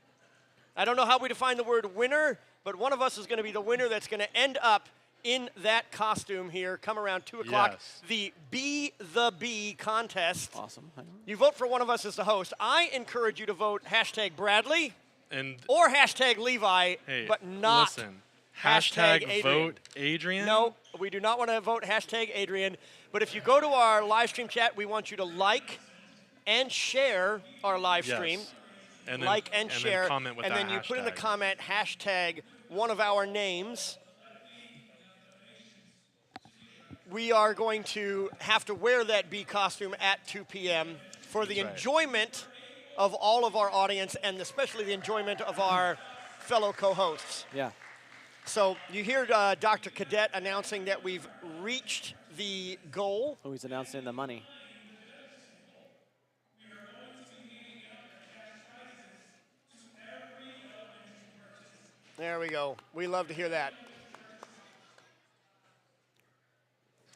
I don't know how we define the word winner, but one of us is going to be the winner that's going to end up in that costume here, come around 2 o'clock. Yes. The Be the Bee contest. Awesome. You vote for one of us as the host. I encourage you to vote #Bradley or #Levi, but not hashtag Adrian. vote Adrian. No, we do not want to vote #Adrian. But if you go to our live stream chat, we want you to like and share our live stream. And then, like and share, then comment with and that then you put in the hashtag. comment #one of our names. We are going to have to wear that bee costume at 2 p.m. for the enjoyment of all of our audience and especially the enjoyment of our fellow co-hosts. Yeah. So you hear Dr. Cadet announcing that we've reached the goal. Oh, he's announcing the money. There we go. We love to hear that.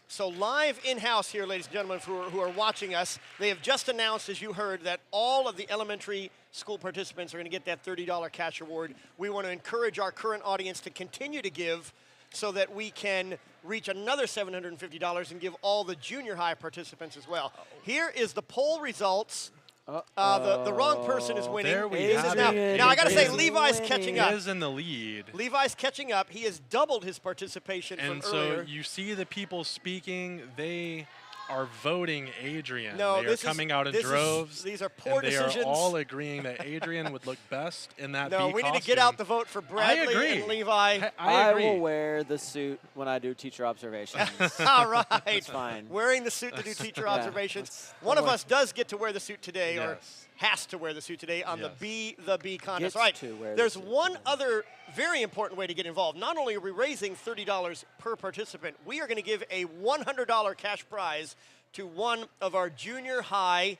So live in-house here, ladies and gentlemen, who are watching us, they have just announced, as you heard, that all of the elementary school participants are going to get that $30 cash award. We want to encourage our current audience to continue to give so that we can reach another $750 and give all the junior high participants as well. Here is the poll results. The wrong person is winning. There we have it. Now I got to say, Levi's catching up. He is in the lead. Levi's catching up. He has doubled his participation from earlier. So you see the people speaking, they are voting Adrian. No, they are coming out in droves. These are poor decisions. They are all agreeing that Adrian would look best in that No, bee we need to costume. get out the vote for Bradley and Levi. I will wear the suit when I do teacher observations. All right. It's fine. Wearing the suit to do teacher Yeah, observations. One of us does get to wear the suit today, or Yes. has to wear the suit today on the Be the Bee contest. Gets All right. to wear the There's suit. one other very important way to get involved. Not only are we raising $30 per participant, we are going to give a $100 cash prize to one of our junior high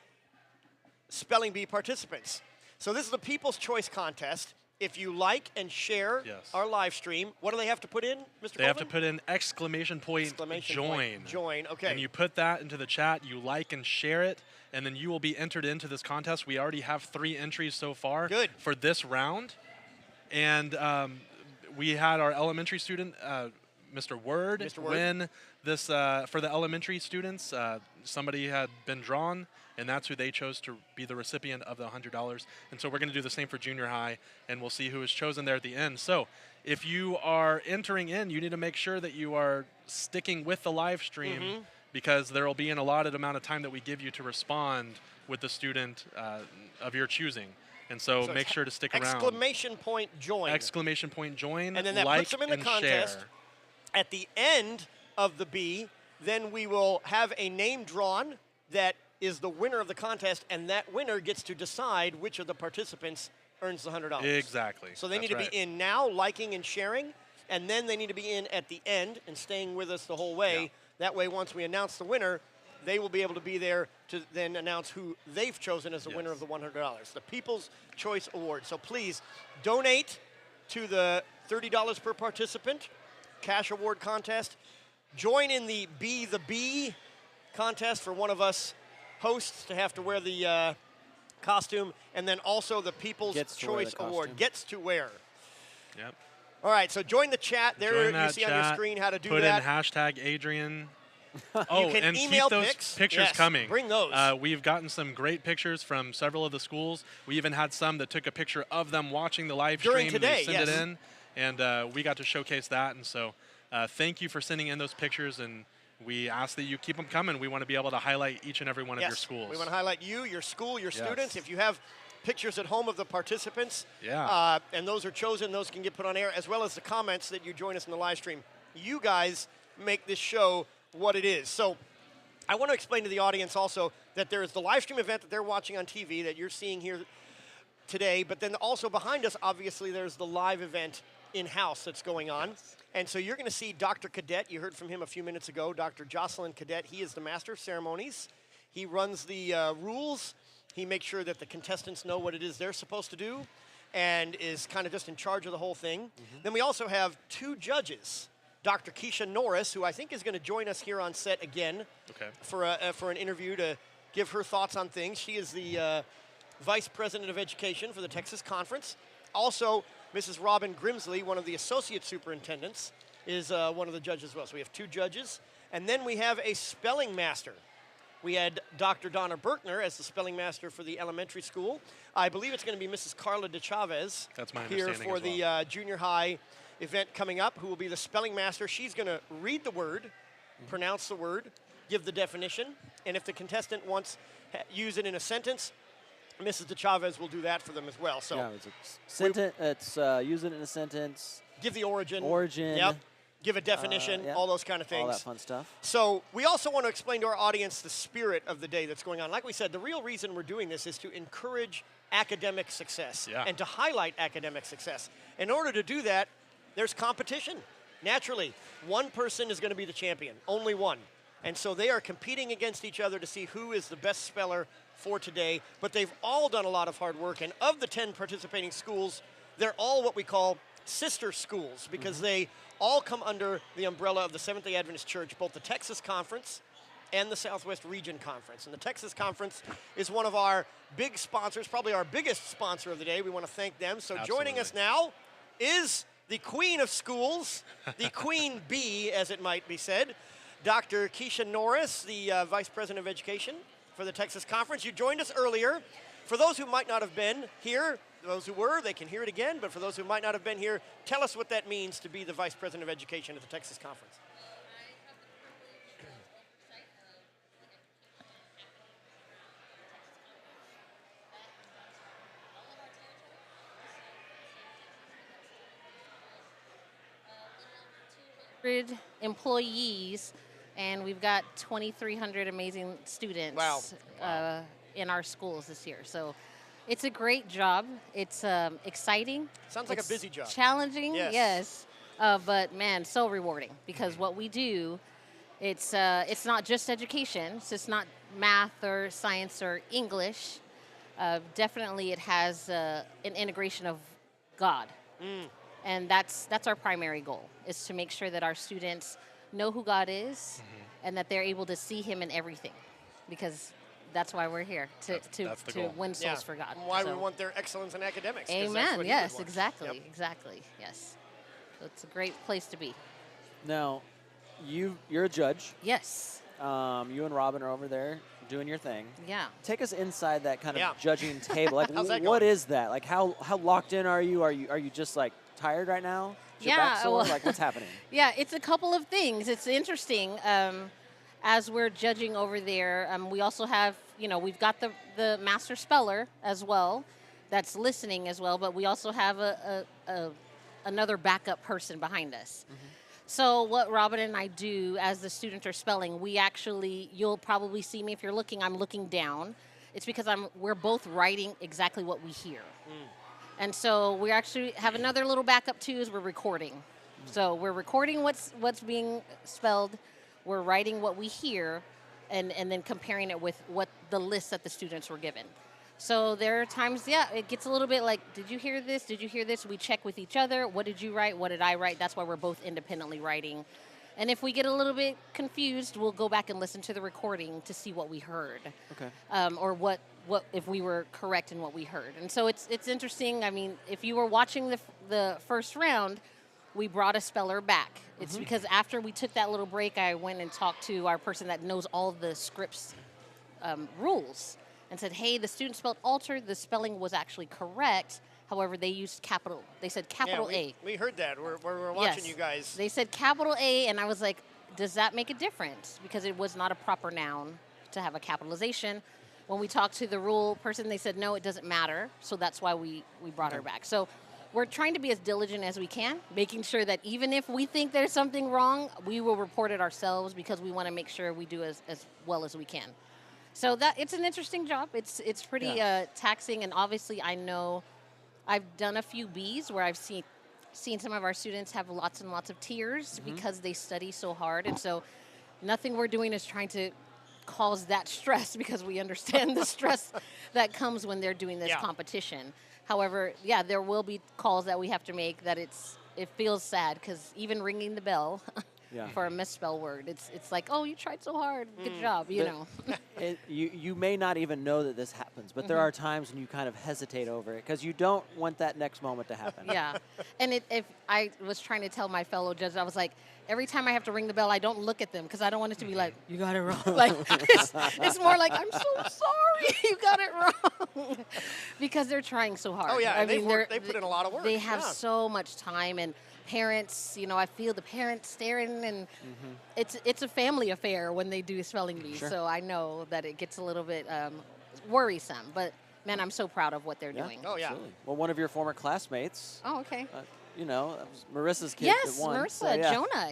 Spelling Bee participants. So this is the People's Choice Contest. If you like and share our live stream, what do they have to put in, Mr. They have to put in exclamation point join. Join, okay. And you put that into the chat, you like and share it, and then you will be entered into this contest. We already have 3 entries so far for this round. And we had our elementary student, Mr. Word, win this for the elementary students. Somebody had been drawn, and that's who they chose to be the recipient of the $100. And so we're going to do the same for junior high, and we'll see who is chosen there at the end. So if you are entering in, you need to make sure that you are sticking with the live stream because there will be an allotted amount of time that we give you to respond with the student of your choosing. And so make sure to stick around. Exclamation point join. Exclamation point join, and then that like, puts them in the and contest. share. At the end of the bee, then we will have a name drawn that is the winner of the contest, and that winner gets to decide which of the participants earns the $100. Exactly. So they That's need to right. be in now, liking and sharing, and then they need to be in at the end and staying with us the whole way. That way, once we announce the winner, they will be able to be there to then announce who they've chosen as the winner of the $100, the People's Choice Award. So please donate to the $30 per participant cash award contest. Join in the Be the Bee contest for one of us hosts to have to wear the costume, and then also the People's Choice Award gets to wear. Yep. All right, so join the chat. There you see chat, on your screen how to do put that. In hashtag Adrian. You can and email keep those pics. pictures Yes, coming. bring those. We've gotten some great pictures from several of the schools. We even had some that took a picture of them watching the live During stream. today, and they sent yes. it in, and we got to showcase that. And so thank you for sending in those pictures, and we ask that you keep them coming. We want to be able to highlight each and every one of your schools. We want to highlight you, your school, your students. If you have pictures at home of the participants, and those are chosen, those can get put on air, as well as the comments that you join us in the live stream. You guys make this show what it is. So I want to explain to the audience also that there is the live stream event that they're watching on TV that you're seeing here today, but then also behind us, obviously, there's the live event in-house that's going on. And so you're going to see Dr. Cadet. You heard from him a few minutes ago, Dr. Jocelyn Cadet. He is the master of ceremonies. He runs the rules. He makes sure that the contestants know what it is they're supposed to do and is kind of just in charge of the whole thing. Then we also have two judges, Dr. Keisha Norris, who I think is going to join us here on set again for an interview to give her thoughts on things. She is the Vice President of Education for the Texas Conference. Also, Mrs. Robin Grimsley, one of the Associate Superintendents, is one of the judges as well. So we have two judges. And then we have a spelling master. We had Dr. Donna Berkner as the spelling master for the elementary school. I believe it's going to be Mrs. Carla De Chavez here for the junior high event coming up, who will be the spelling master. She's going to read the word, pronounce the word, give the definition, and if the contestant wants use it in a sentence, Mrs. De Chavez will do that for them as well. So yeah, it's use it in a sentence. Give the origin. Yep. Give a definition, all those kind of things. All that fun stuff. So we also want to explain to our audience the spirit of the day that's going on. Like we said, the real reason we're doing this is to encourage academic success and to highlight academic success. In order to do that, there's competition. Naturally, one person is going to be the champion, only one. And so they are competing against each other to see who is the best speller for today. But they've all done a lot of hard work. And of the 10 participating schools, they're all what we call sister schools because they all come under the umbrella of the Seventh-day Adventist Church, both the Texas Conference and the Southwest Region Conference. And the Texas Conference is one of our big sponsors, probably our biggest sponsor of the day. We want to thank them. So joining us now is the queen of schools, the queen bee, as it might be said, Dr. Keisha Norris, the Vice President of Education for the Texas Conference. You joined us earlier. For those who might not have been here, those who were, they can hear it again, but for those who might not have been here, tell us what that means to be the Vice President of Education at the Texas Conference. Employees, and we've got 2,300 amazing students in our schools this year. So it's a great job. It's exciting. Sounds like a busy job. Challenging, yes. But man, so rewarding because what we do, it's not just education. So it's not math or science or English. Definitely, it has an integration of God. And that's our primary goal, is to make sure that our students know who God is and that they're able to see him in everything, because that's why we're here, to win souls for God. And why we want their excellence in academics. Amen, yes, exactly, yes. So it's a great place to be. Now, you're a judge. Yes. You and Robin are over there doing your thing. Yeah. Take us inside that kind of judging table. Like, what is that? Like, how locked in are you? Are you just like tired right now? Is your back sore? Like, what's happening? Yeah, it's a couple of things. It's interesting. As we're judging over there, we also have, we've got the master speller as well that's listening as well, but we also have another backup person behind us. So what Robin and I do as the students are spelling, you'll probably see me if you're looking, I'm looking down. It's because we're both writing exactly what we hear. And so we actually have another little backup too, is we're recording. So we're recording what's being spelled, we're writing what we hear, and then comparing it with what the lists that the students were given. So there are times, yeah, it gets a little bit like, did you hear this? Did you hear this? We check with each other. What did you write? What did I write? That's why we're both independently writing. And if we get a little bit confused, we'll go back and listen to the recording to see what we heard. Okay. Or what if we were correct in what we heard. And so it's interesting. I mean, if you were watching the first round, we brought a speller back. It's because after we took that little break, I went and talked to our person that knows all the scripts rules and said, hey, the student spelled altered. The spelling was actually correct. However, they used capital. They said capital A. We heard that. We're watching you guys. They said capital A, and I was like, does that make a difference? Because it was not a proper noun to have a capitalization. When we talked to the rule person, they said, no, it doesn't matter. So that's why we brought her back. So we're trying to be as diligent as we can, making sure that even if we think there's something wrong, we will report it ourselves because we want to make sure we do as well as we can. So that it's an interesting job. It's pretty taxing, and obviously I know I've done a few Bs where I've seen some of our students have lots and lots of tears because they study so hard, and so nothing we're doing is trying to cause that stress because we understand the stress that comes when they're doing this competition. However, yeah, there will be calls that we have to make that it feels sad because even ringing the bell for a misspell word, it's like, oh, you tried so hard, good job, you know. You may not even know that this happens, but there are times when you kind of hesitate over it because you don't want that next moment to happen. Yeah, and if I was trying to tell my fellow judges, I was like, every time I have to ring the bell, I don't look at them because I don't want it to be like, you got it wrong. Like, it's more like, I'm so sorry, you got it wrong. Because they're trying so hard. Oh, yeah, I mean, they put in a lot of work. They have so much time, and parents, you know, I feel the parents staring, and it's a family affair when they do spelling bees. Sure. So I know that it gets a little bit worrisome, but man, I'm so proud of what they're doing. Oh, yeah. Absolutely. Well, one of your former classmates. Oh, okay. You know, that was Marissa's kid Yes, that won. Marissa, So, yeah. Jonah.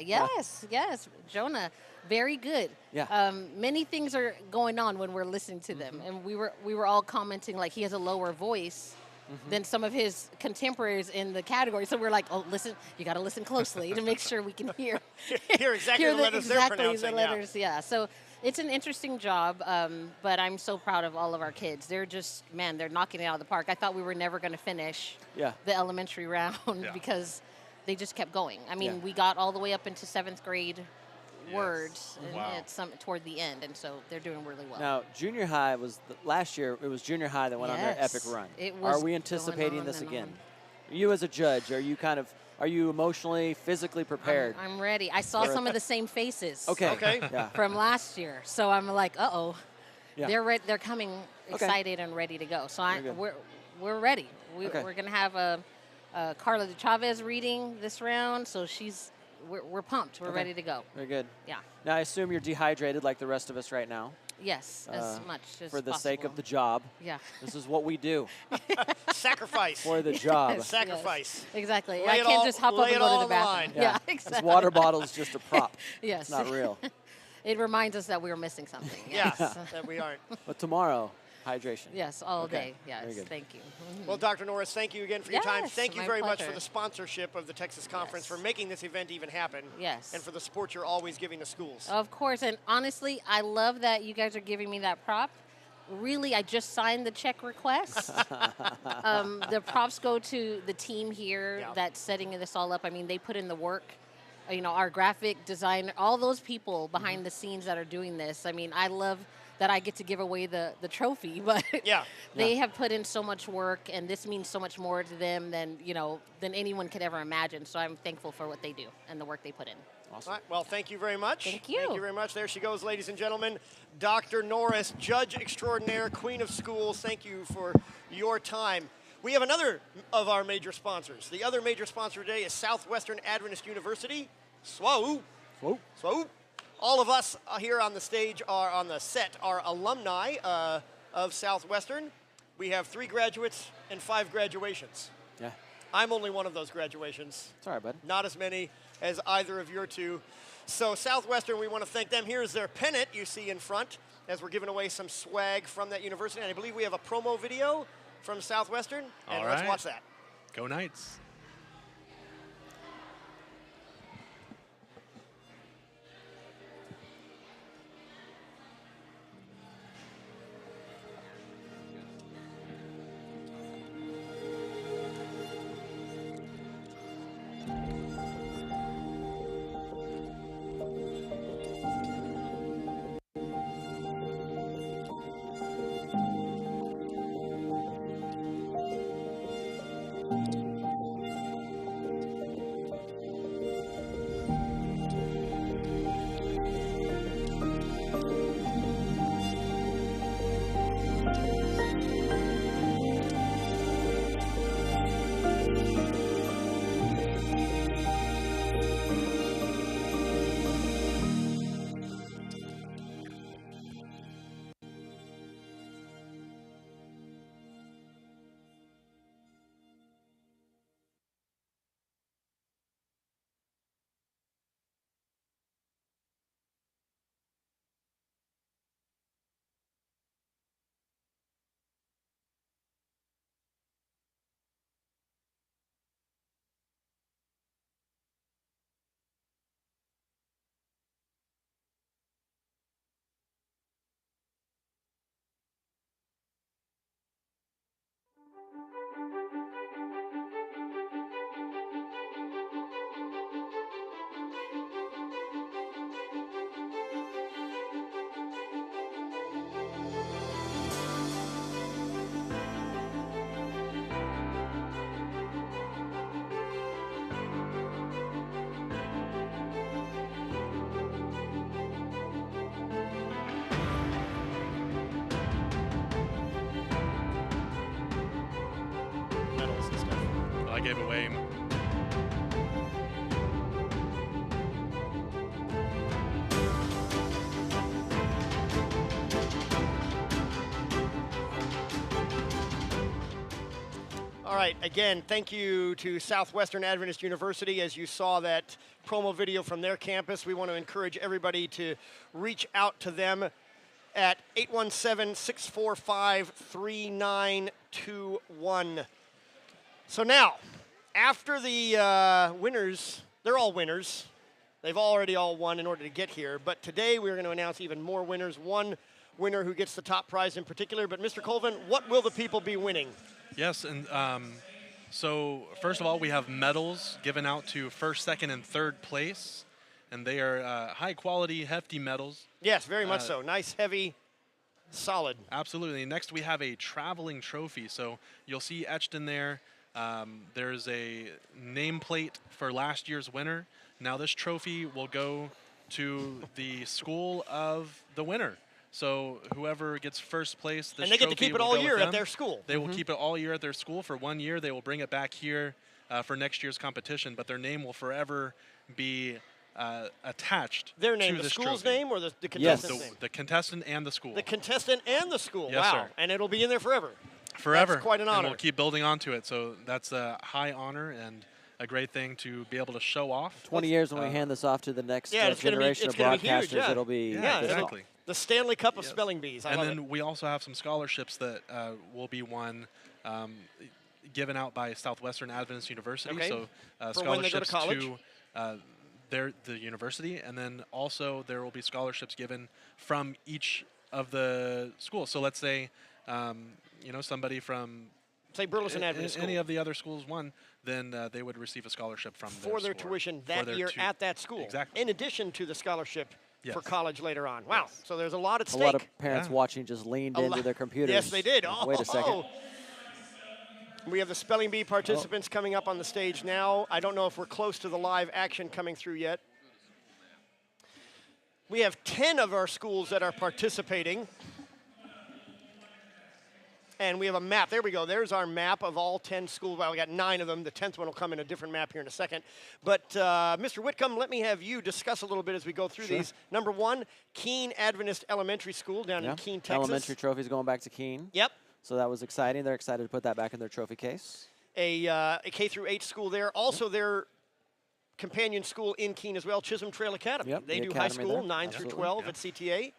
Yes, Jonah. Very good. Yeah. Many things are going on when we're listening to them, and we were all commenting like he has a lower voice than some of his contemporaries in the category. So we're like, oh, listen, you got to listen closely to make sure we can hear exactly the letters they're pronouncing. The letters, yeah. So it's an interesting job, but I'm so proud of all of our kids. They're just, man, they're knocking it out of the park. I thought we were never going to finish the elementary round because they just kept going. I mean, we got all the way up into 7th grade words and toward the end, and so they're doing really well. Now, junior high was last year. It was junior high that went on their epic run. It was are we anticipating this again? You as a judge, are you emotionally, physically prepared? I'm ready. I saw some of the same faces. Okay. From last year, so I'm like, uh-oh. Yeah. They're coming excited and ready to go. So we're ready. We're going to have a Carla Chavez reading this round, so we're pumped. We're ready to go. Very good. Yeah. Now, I assume you're dehydrated like the rest of us right now. Yes, as much as for the possible. sake of the job. Yeah. This is what we do. Sacrifice. For the job. Sacrifice. Yes, exactly. I can't just hop up and go to the bathroom. Yeah, exactly. This water bottle is just a prop. Yes. It's not real. It reminds us that we were missing something. Yes. That we aren't. But tomorrow, hydration. Yes, all day. Yes, thank you. Well, Dr. Norris, thank you again for your time. Thank you very much pleasure. for the sponsorship of the Texas Conference, for making this event even happen. Yes. And for the support you're always giving the schools. Of course, and honestly, I love that you guys are giving me that prop. Really, I just signed the check request. The props go to the team here that's setting this all up. I mean, they put in the work. You know, our graphic designer, all those people behind the scenes that are doing this. I mean, I love that I get to give away the trophy, but they have put in so much work, and this means so much more to them than anyone could ever imagine. So I'm thankful for what they do and the work they put in. Awesome. All right, well, thank you very much. Thank you. Thank you very much. There she goes, ladies and gentlemen. Dr. Norris, Judge Extraordinaire, Queen of Schools. Thank you for your time. We have another of our major sponsors. The other major sponsor today is Southwestern Adventist University. SWAU. SWAU. All of us here on the stage on the set are alumni of Southwestern. We have 3 graduates and 5 graduations. Yeah. I'm only one of those graduations. It's all right, bud. Not as many as either of your two. So Southwestern, we want to thank them. Here's their pennant you see in front as we're giving away some swag from that university. And I believe we have a promo video from Southwestern. And All let's right. watch that. Go Knights. I gave away. All right, again, thank you to Southwestern Adventist University. As you saw that promo video from their campus, we want to encourage everybody to reach out to them at 817-645-3921. So now, after the winners, they're all winners. They've already all won in order to get here. But today we're going to announce even more winners. One winner who gets the top prize in particular. But Mr. Colvin, what will the people be winning? Yes, and so first of all, we have medals given out to first, second, and third place. And they are high-quality, hefty medals. Yes, very much so. Nice, heavy, solid. Absolutely. Next, we have a traveling trophy. So you'll see etched in there, there's a nameplate for last year's winner. Now this trophy will go to the school of the winner. So whoever gets first place, this and they get to keep it all year at their school. They will keep it all year at their school for 1 year. They will bring it back here for next year's competition, but their name will forever be attached Their name, to the this school's trophy. name or the contestant's name? The contestant and the school. The contestant and the school. Yes, wow. sir. And it'll be in there forever. Forever. That's quite an honor. And we'll keep building onto it. So that's a high honor and a great thing to be able to show off. 20 years when we hand this off to the next it's generation gonna of be broadcasters, huge, yeah. it'll be exactly. The Stanley Cup of Spelling Bees. I and love then it. we also have some scholarships that will be won, given out by Southwestern Adventist University. Okay. So For when they go to scholarships college? to the university, and then also there will be scholarships given from each of the schools. So let's say, somebody from say Burleson Adventist any School. of the other schools won, then they would receive a scholarship from for their tuition that year at that school. Exactly. In addition to the scholarship for Yes. college later on. Wow. So there's a lot at stake. A lot of parents watching just leaned into their computers. Yes, they did. Wait a second. We have the Spelling Bee participants coming up on the stage now. I don't know if we're close to the live action coming through yet. We have 10 of our schools that are participating. And we have a map. There we go. There's our map of all 10 schools. Well, we got 9 of them. The 10th one will come in a different map here in a second. But Mr. Whitcomb, let me have you discuss a little bit as we go through these. Number 1, Keene Adventist Elementary School down in Keene, Texas. Elementary trophies going back to Keene. Yep. So that was exciting. They're excited to put that back in their trophy case. A K through 8 school there. Also their companion school in Keene as well, Chisholm Trail Academy. Yep, they the do high academy school, there. 9 through 12 at CTA.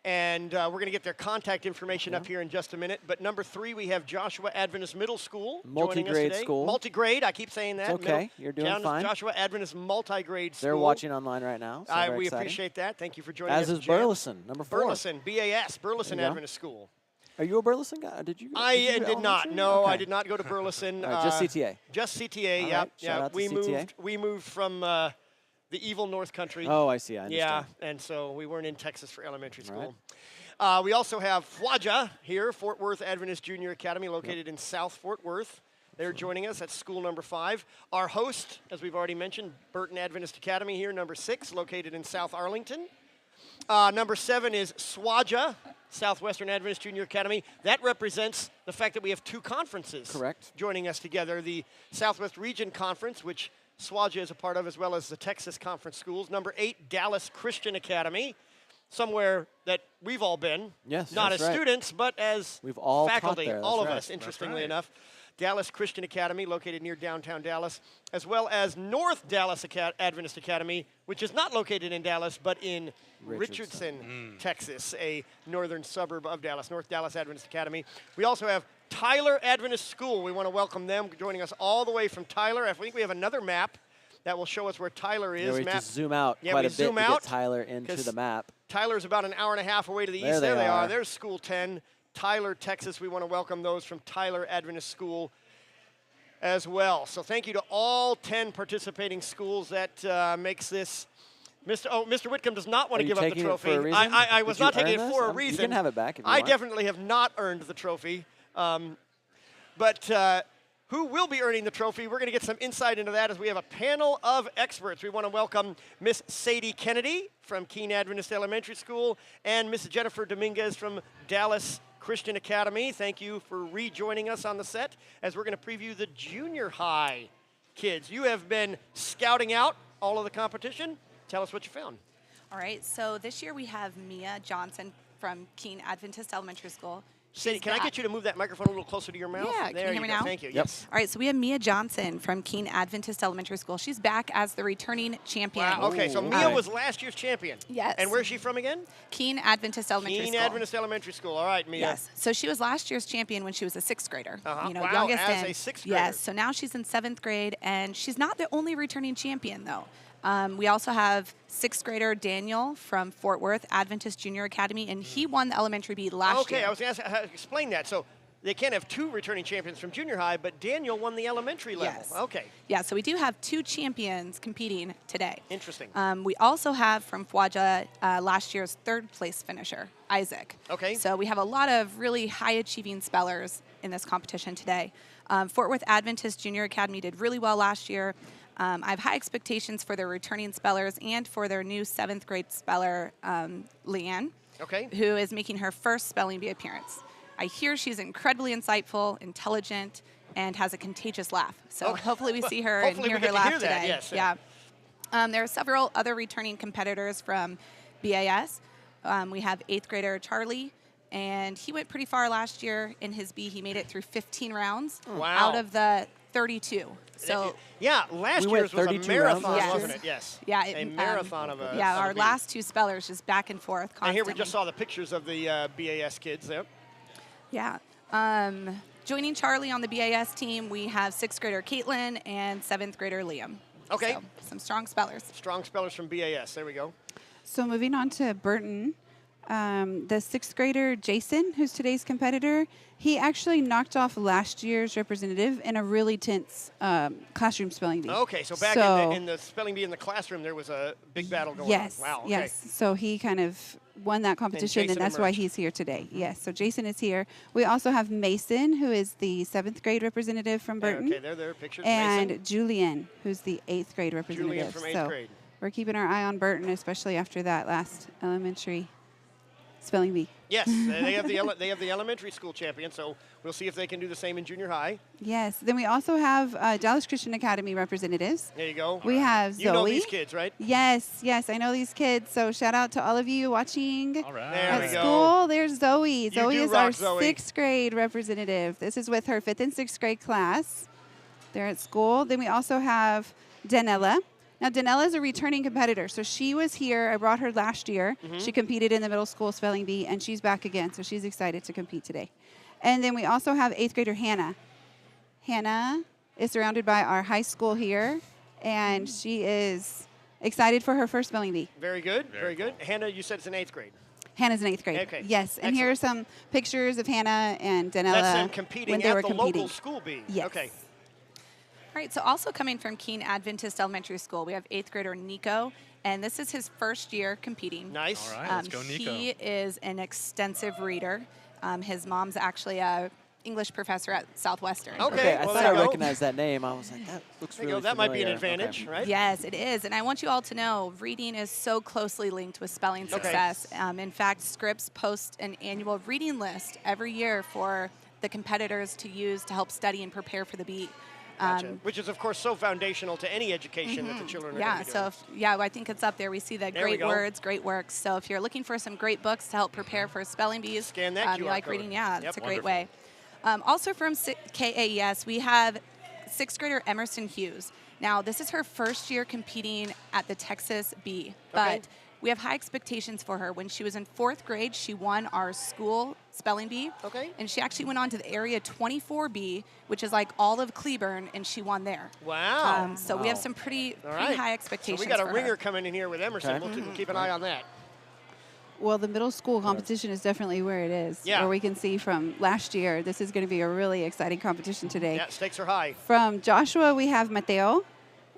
And we're going to get their contact information up here in just a minute. But number 3, we have Joshua Adventist Middle School joining us Multi-grade today. school. Multi-grade, I keep saying that. It's okay. You're doing fine. Joshua Adventist multi-grade school. They're watching online right now. So very we exciting. appreciate that. Thank you for joining us. As is Jen. Burleson, number 4. Burleson, BAS, Burleson There you go. Adventist School. Are you a Burleson guy? Did you? I did not. elementary? No, Okay. I did not go to Burleson. All right, just CTA. Just CTA. All Yeah, right, shout out to CTA. We moved from the evil North Country. Oh, I see. I understand. Yeah, and so we weren't in Texas for elementary school. Right. We also have FWAJA here, Fort Worth Adventist Junior Academy, located in South Fort Worth. They're joining us at school number 5. Our host, as we've already mentioned, Burton Adventist Academy here, number 6, located in South Arlington. Number 7 is SWAJA, Southwestern Adventist Junior Academy. That represents the fact that we have 2 conferences joining us together. The Southwest Region Conference, which SWAJA is a part of, as well as the Texas Conference Schools. Number 8, Dallas Christian Academy, somewhere that we've all been. Yes, not that's as right. students, but as We've all taught faculty, there, all that's of right. us, interestingly enough. Dallas Christian Academy, located near downtown Dallas, as well as North Dallas Adventist Academy, which is not located in Dallas, but in Richardson, Texas, a northern suburb of Dallas, North Dallas Adventist Academy. We also have Tyler Adventist School. We want to welcome them, joining us all the way from Tyler. I think we have another map that will show us where Tyler is. Yeah, we have to zoom out quite a bit to get Tyler into the map. Tyler's about an hour and a half away to the east. There they are. There's School 10. Tyler, Texas. We want to welcome those from Tyler Adventist School as well. So thank you to all 10 participating schools. That makes this. Mr. Whitcomb does not want to give up the trophy. I was not taking it for a reason. You can have it back if you I want. definitely have not earned the trophy. But who will be earning the trophy? We're going to get some insight into that as we have a panel of experts. We want to welcome Miss Sadie Kennedy from Keene Adventist Elementary School and Miss Jennifer Dominguez from Dallas Christian Academy. Thank you for rejoining us on the set as we're going to preview the junior high kids. You have been scouting out all of the competition. Tell us what you found. All right, so this year we have Mia Johnson from Keene Adventist Elementary School. Sadie, can I get you to move that microphone a little closer to your mouth? Yeah, there can you hear me now? Thank you. Yep. Yes. All right, so we have Mia Johnson from Keene Adventist Elementary School. She's back as the returning champion. Wow, okay, so Mia was last year's champion. Yes. And where's she from again? Keene Adventist Elementary School. Keene Adventist Elementary School. All right, Mia. Yes. So she was last year's champion when she was a 6th grader. Uh-huh. Wow, Youngest as in, a 6th grader. Yes. So now she's in 7th grade, and she's not the only returning champion, though. We also have 6th grader Daniel from Fort Worth Adventist Junior Academy, and he won the elementary bee last year. Okay, I was going to explain that. So they can't have 2 returning champions from junior high, but Daniel won the elementary level. Yes. Okay. Yeah, so we do have 2 champions competing today. Interesting. We also have from Fwaja last year's 3rd place finisher, Isaac. Okay. So we have a lot of really high-achieving spellers in this competition today. Fort Worth Adventist Junior Academy did really well last year. I have high expectations for their returning spellers and for their new 7th grade speller, Leanne, who is making her first Spelling Bee appearance. I hear she's incredibly insightful, intelligent, and has a contagious laugh. So hopefully we see her and hear her laugh today. Yes, yeah. There are several other returning competitors from BAS. We have 8th grader Charlie, and he went pretty far last year in his bee. He made it through 15 rounds out of the 32. So yeah, last year's was a marathon, wasn't it? Yes. Yeah, a marathon of a. Yeah, our last 2 spellers just back and forth constantly. And here we just saw the pictures of the BAS kids there. Yeah. Joining Charlie on the BAS team, we have 6th grader Caitlin and 7th grader Liam. Okay. So, some strong spellers. Strong spellers from BAS. There we go. So moving on to Burton, the 6th grader Jason, who's today's competitor, he actually knocked off last year's representative in a really tense classroom spelling bee. Okay, so back in the spelling bee in the classroom, there was a big battle going on. Wow. Okay. Yes. So he kind of won that competition, and that's why he's here today. Yes. So Jason is here. We also have Mason, who is the 7th grade representative from Burton. Okay, there are pictures. And Mason. Julian, who's the 8th grade representative. Julian from 8th grade. We're keeping our eye on Burton, especially after that last elementary spelling bee. Yes, they have the elementary school champion, so we'll see if they can do the same in junior high. Yes. Then we also have Dallas Christian Academy representatives. There you go. We have Zoe. You know these kids, right? Yes, I know these kids. So shout out to all of you watching at school. There's Zoe. Zoe is our Zoe. 6th grade representative. This is with her 5th and 6th grade class. They're at school. Then we also have Danella. Now, Danella is a returning competitor, so she was here. I brought her last year. She competed in the middle school spelling bee, and she's back again, so she's excited to compete today. And then we also have 8th grader Hannah. Hannah is surrounded by our high school here, and she is excited for her first spelling bee. Very good, very good. Hannah, you said it's in 8th grade. Hannah's in 8th grade. Okay. Yes, and here are some pictures of Hannah and Danella That's them competing when they at were the competing. local school bee. Yes. Okay. All right, so also coming from Keene Adventist Elementary School, we have 8th grader Nico, and this is his first year competing. Nice. All right, let's go, Nico. He is an extensive reader. His mom's actually a English professor at Southwestern. Okay, I thought I recognized that name. I was like, that looks really familiar. That might be an advantage, right? Yes, it is. And I want you all to know reading is so closely linked with spelling success. In fact, Scripps posts an annual reading list every year for the competitors to use to help study and prepare for the bee. Gotcha. Which is, of course, so foundational to any education that the children are going to be doing. I think it's up there. We see the great words, great works. So if you're looking for some great books to help prepare for spelling bees, scan that you QR like code. reading, it's a great way. Also from KAES, we have 6th grader Emerson Hughes. Now, this is her first year competing at the Texas Bee, but we have high expectations for her. When she was in 4th grade, she won our school spelling bee. And she actually went on to the Area 24 bee, which is like all of Cleburne, and she won there. Wow. So we have some pretty high expectations So we got a for ringer her. coming in here with Emerson. We'll keep an eye on that. Well, the middle school competition is definitely where it is. Yeah. Where we can see from last year, this is going to be a really exciting competition today. Yeah, stakes are high. From Joshua, we have Mateo.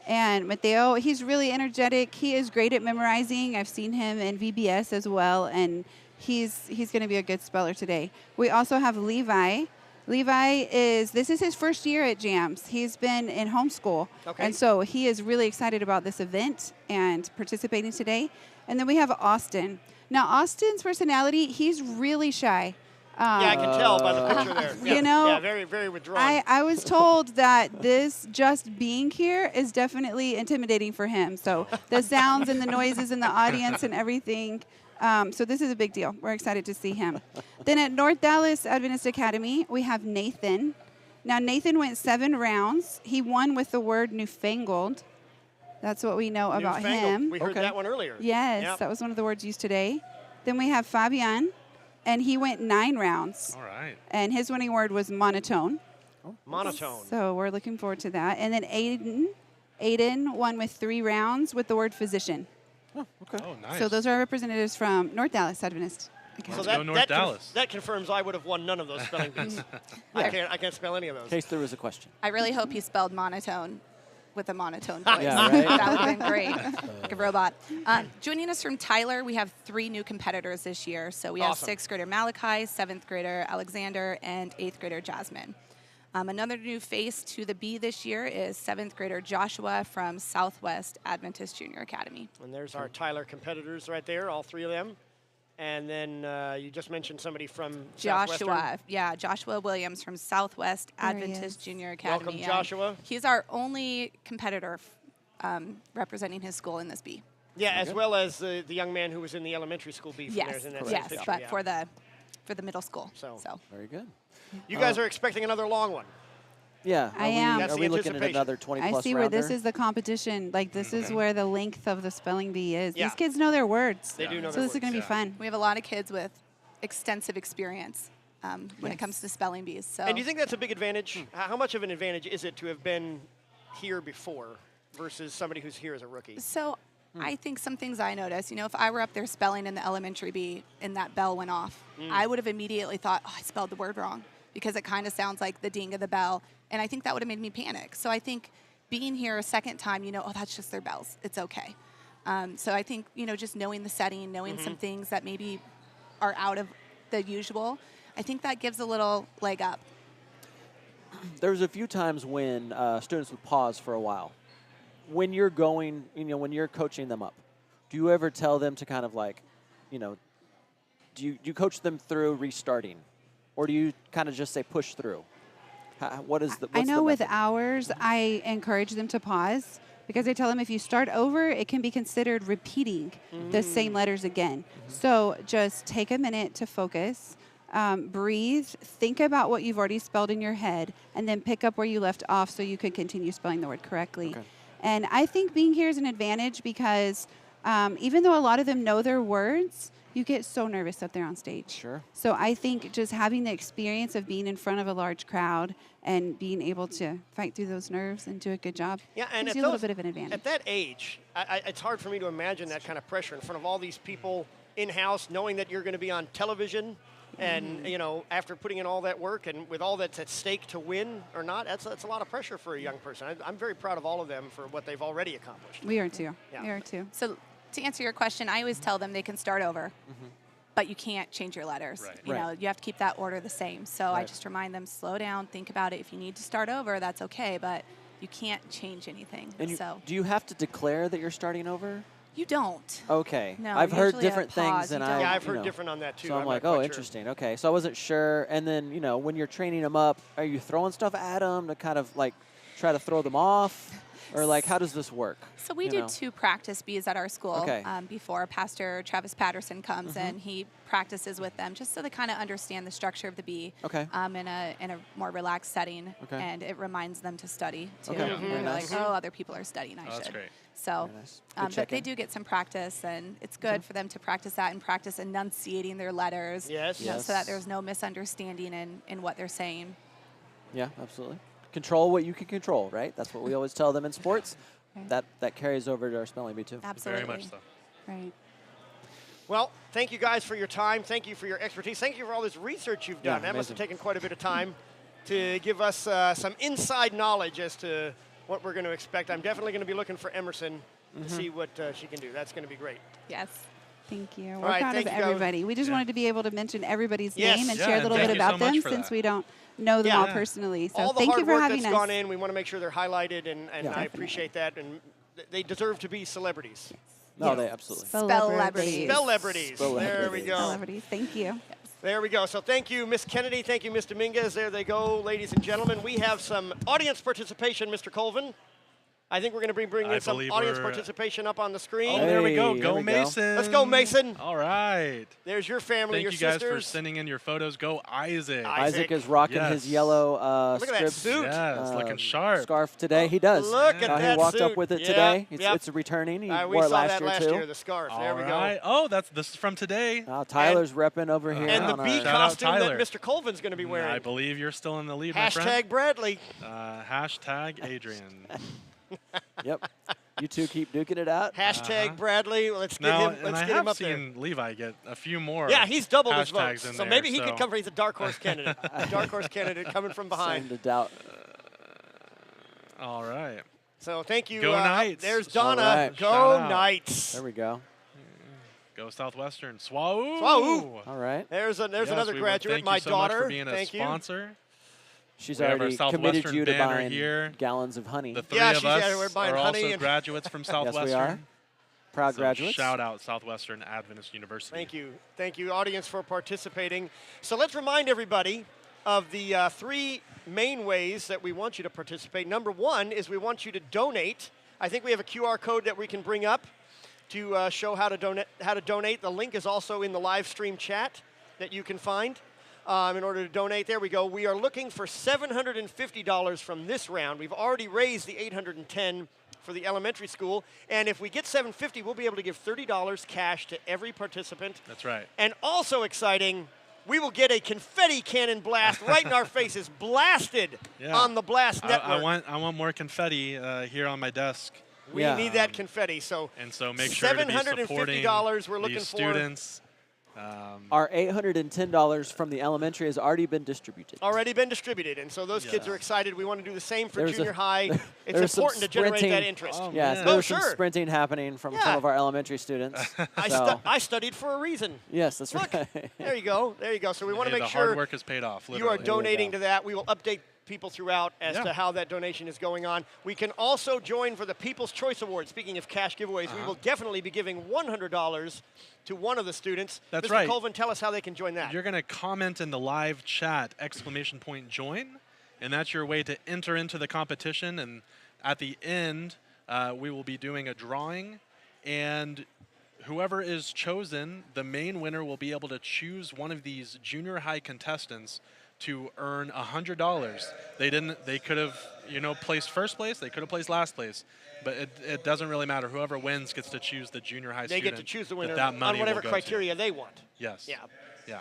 And Mateo, he's really energetic. He is great at memorizing. I've seen him in VBS as well, and he's going to be a good speller today. We also have Levi. This is his first year at JAMS. He's been in homeschool. And so he is really excited about this event and participating today. And then we have Austin. Now, Austin's personality, he's really shy. Yeah, I can tell by the picture there. Yeah, You know, yeah, very, very withdrawn. I was told that this just being here is definitely intimidating for him. So the sounds and the noises in the audience and everything. So this is a big deal. We're excited to see him. Then at North Dallas Adventist Academy, we have Nathan. Now, Nathan went 7 rounds. He won with the word newfangled. That's what we know about him. We heard that one earlier. Yes, Yep. that was one of the words used today. Then we have Fabian, and he went 9 rounds. All right. And his winning word was monotone. Monotone. So we're looking forward to that. And then Aiden won with 3 rounds with the word physician. Oh, okay. Oh, nice. So those are our representatives from North Dallas Adventist. So go North Dallas. That confirms I would have won none of those spelling bees. I can't spell any of those. In case there was a question. I really hope he spelled monotone with a monotone voice. Yeah, right? That would have been great. Like a robot. Joining us from Tyler, we have 3 new competitors this year. So we have Awesome. 6th grader Malachi, 7th grader Alexander, and 8th grader Jasmine. Another new face to the Bee this year is 7th grader Joshua from Southwest Adventist Junior Academy. And there's our Tyler competitors right there, all 3 of them. And then you just mentioned somebody from Southwestern. Joshua, yeah, Joshua Williams from Southwest There he Adventist is. Junior Academy. Welcome, and Joshua. He's our only competitor representing his school in this Bee. Yeah, as well as the young man who was in the elementary school bee from Yes, theirs in that yes, picture. but yeah. for the middle school. So. Very good. You guys are expecting another long one. Yeah. I am. That's Are the we looking at anticipation. another 20-plus I see where this rounder? is the competition. Like, this is where the length of the spelling bee is. Yeah. These kids know their words. They do know So their this is going to words, be fun. We have a lot of kids with extensive experience when it comes to spelling bees. So And do you think that's a big advantage? How much of an advantage is it to have been here before versus somebody who's here as a rookie? So I think some things I noticed, if I were up there spelling in the elementary bee and that bell went off, I would have immediately thought, oh, I spelled the word wrong because it kind of sounds like the ding of the bell. And I think that would have made me panic. So I think being here a second time, oh, that's just their bells. It's okay. So I think, just knowing the setting, knowing some things that maybe are out of the usual, I think that gives a little leg up. There's a few times when students would pause for a while. When you're going, when you're coaching them up, do you ever tell them to kind of like, do you coach them through restarting? Or do you kind of just say push through? What is the I know the with method? ours, I encourage them to pause because I tell them if you start over, it can be considered repeating the same letters again. So just take a minute to focus, breathe, think about what you've already spelled in your head, and then pick up where you left off so you could continue spelling the word correctly. Okay. And I think being here is an advantage because even though a lot of them know their words, you get so nervous up there on stage. Sure. So I think just having the experience of being in front of a large crowd and being able to fight through those nerves and do a good job Yeah, and gives at you a little bit of an advantage. At that age, it's hard for me to imagine that kind of pressure in front of all these people in-house, knowing that you're going to be on television, and after putting in all that work and with all that's at stake to win or not, that's a lot of pressure for a young person. I'm very proud of all of them for what they've already accomplished. We are too. Yeah. We are too. So to answer your question, I always tell them they can start over, but you can't change your letters. Right. You know, you have to keep that order the same. So I just remind them, slow down, think about it. If you need to start over, that's okay, but you can't change anything. And so do you have to declare that you're starting over? you don't. Okay. No, I've heard usually a different pause, things, and you don't. Yeah, I've heard different on that too. So I'm like, not oh, quite sure. interesting. Okay, so I wasn't sure. And then, when you're training them up, are you throwing stuff at them to kind of like try to throw them off? Or like, how does this work? So we do 2 practice bees at our school Okay. Before Pastor Travis Patterson comes in. He practices with them just so they kind of understand the structure of the bee Okay. in a more relaxed setting. Okay. And it reminds them to study too. Okay. And Very they're nice. like, oh, other people are studying, I Oh, that's should. great. So, Very nice. Good but they check-in. do get some practice, and it's good for them to practice that and practice enunciating their letters. Yes. So that Yes. there's no misunderstanding in what they're saying. Yeah, absolutely. Control what you can control, right? That's what we always tell them in sports. Right. That carries over to our spelling bee too. Absolutely. Very much so. Right. Well, thank you guys for your time. Thank you for your expertise. Thank you for all this research you've done. Yeah, That must have amazing. taken quite a bit of time to give us some inside knowledge as to what we're going to expect. I'm definitely going to be looking for Emerson to see what she can do. That's going to be great. Yes. Thank you. All We're right, proud of thank you, guys. everybody. We just wanted to be able to mention everybody's Yes. name and Yeah, share a and little thank bit you so about much them for since that. we don't know them Yeah. all personally. So all the thank hard you for work having that's us. gone in, we want to make sure they're highlighted, and Yeah. I appreciate that. And they deserve to be celebrities. No, they absolutely. Celebrities. Celebrities. There we go. Celebrities. Thank you. Yes. There we go. So thank you, Miss Kennedy. Thank you, Miss Dominguez. There they go, ladies and gentlemen. We have some audience participation, Mr. Colvin. I think we're going to bring in some audience participation up on the screen. Oh, there we go. Go Mason. Let's go, Mason. All right. There's your family, Thank your you sisters. guys for sending in your photos. Go Isaac. Isaac is rocking his yellow Look at that suit. Yes, looking sharp. Scarf today. He does. Look at that He walked suit. up with it Yep, today. yep. It's returning. He We wore it saw last that year last too. year, the scarf. There we go. Oh, this is from today. Tyler's repping over here. And the on bee our- costume that Mr. Colvin's going to be wearing. I believe you're still in the lead, my friend. Hashtag Bradley. Hashtag Adrian. Yep. You two keep duking it out. Hashtag Bradley. Let's get Now, him. and Let's I get him have up there. seen Levi get a few more. Yeah, he's doubled his hashtags votes. in So there, maybe he could come. He's a dark horse candidate. Dark horse candidate coming from behind. Send to doubt. All right. So thank you. Go Knights. There's Donna. All right. Go Shout out. Knights. There we go. Go Southwestern. Swahoo. Swahoo. All right. There's another we graduate. Thank My you so daughter. much for being a Thank you. sponsor. She's We have our already committed Southwestern you to banner buying here. gallons of honey. The three Yeah, of she's- us yeah, we're buying are honey also and- graduates from Southwestern. Yes, we are. Proud So graduates. Shout out Southwestern Adventist University. Thank you. Thank you, audience, for participating. So let's remind everybody of the three main ways that we want you to participate. Number one is we want you to donate. I think we have a QR code that we can bring up to show how to donate. The link is also in the live stream chat that you can find in order to donate. There we go. We are looking for $750 from this round. We've already raised the $810 for the elementary school, and if we get $750, we'll be able to give $30 cash to every participant. That's right. And also exciting, we will get a confetti cannon blast right in our faces, blasted on the Blast Network. I want more confetti here on my desk. We need that confetti. So and so make sure to be supporting we're looking these for. students. Our $810 from the elementary has already been distributed. Already been distributed, and so those kids are excited. We want to do the same for There's junior high. It's there's some important to generate that sprinting. interest. Yes, there's some sprinting happening from some Yeah. of our elementary students. I studied for a reason. Yes, that's Look, right. there you go. There you go. So we want to Hey, make the sure hard work has paid off. you are Literally. donating to that. We will update people throughout as to how that donation is going on. We can also join for the People's Choice Award. Speaking of cash giveaways, we will definitely be giving $100 to one of the students. That's Mr. right. Colvin, tell us how they can join that. You're going to comment in the live chat, !join, and that's your way to enter into the competition. And at the end, we will be doing a drawing, and whoever is chosen, the main winner will be able to choose one of these junior high contestants to earn $100. They could have, placed first place. They could have placed last place. But it doesn't really matter. Whoever wins gets to choose the junior high student. They get to choose the winner that money on whatever will go criteria they want. Yes. Yeah. Yeah.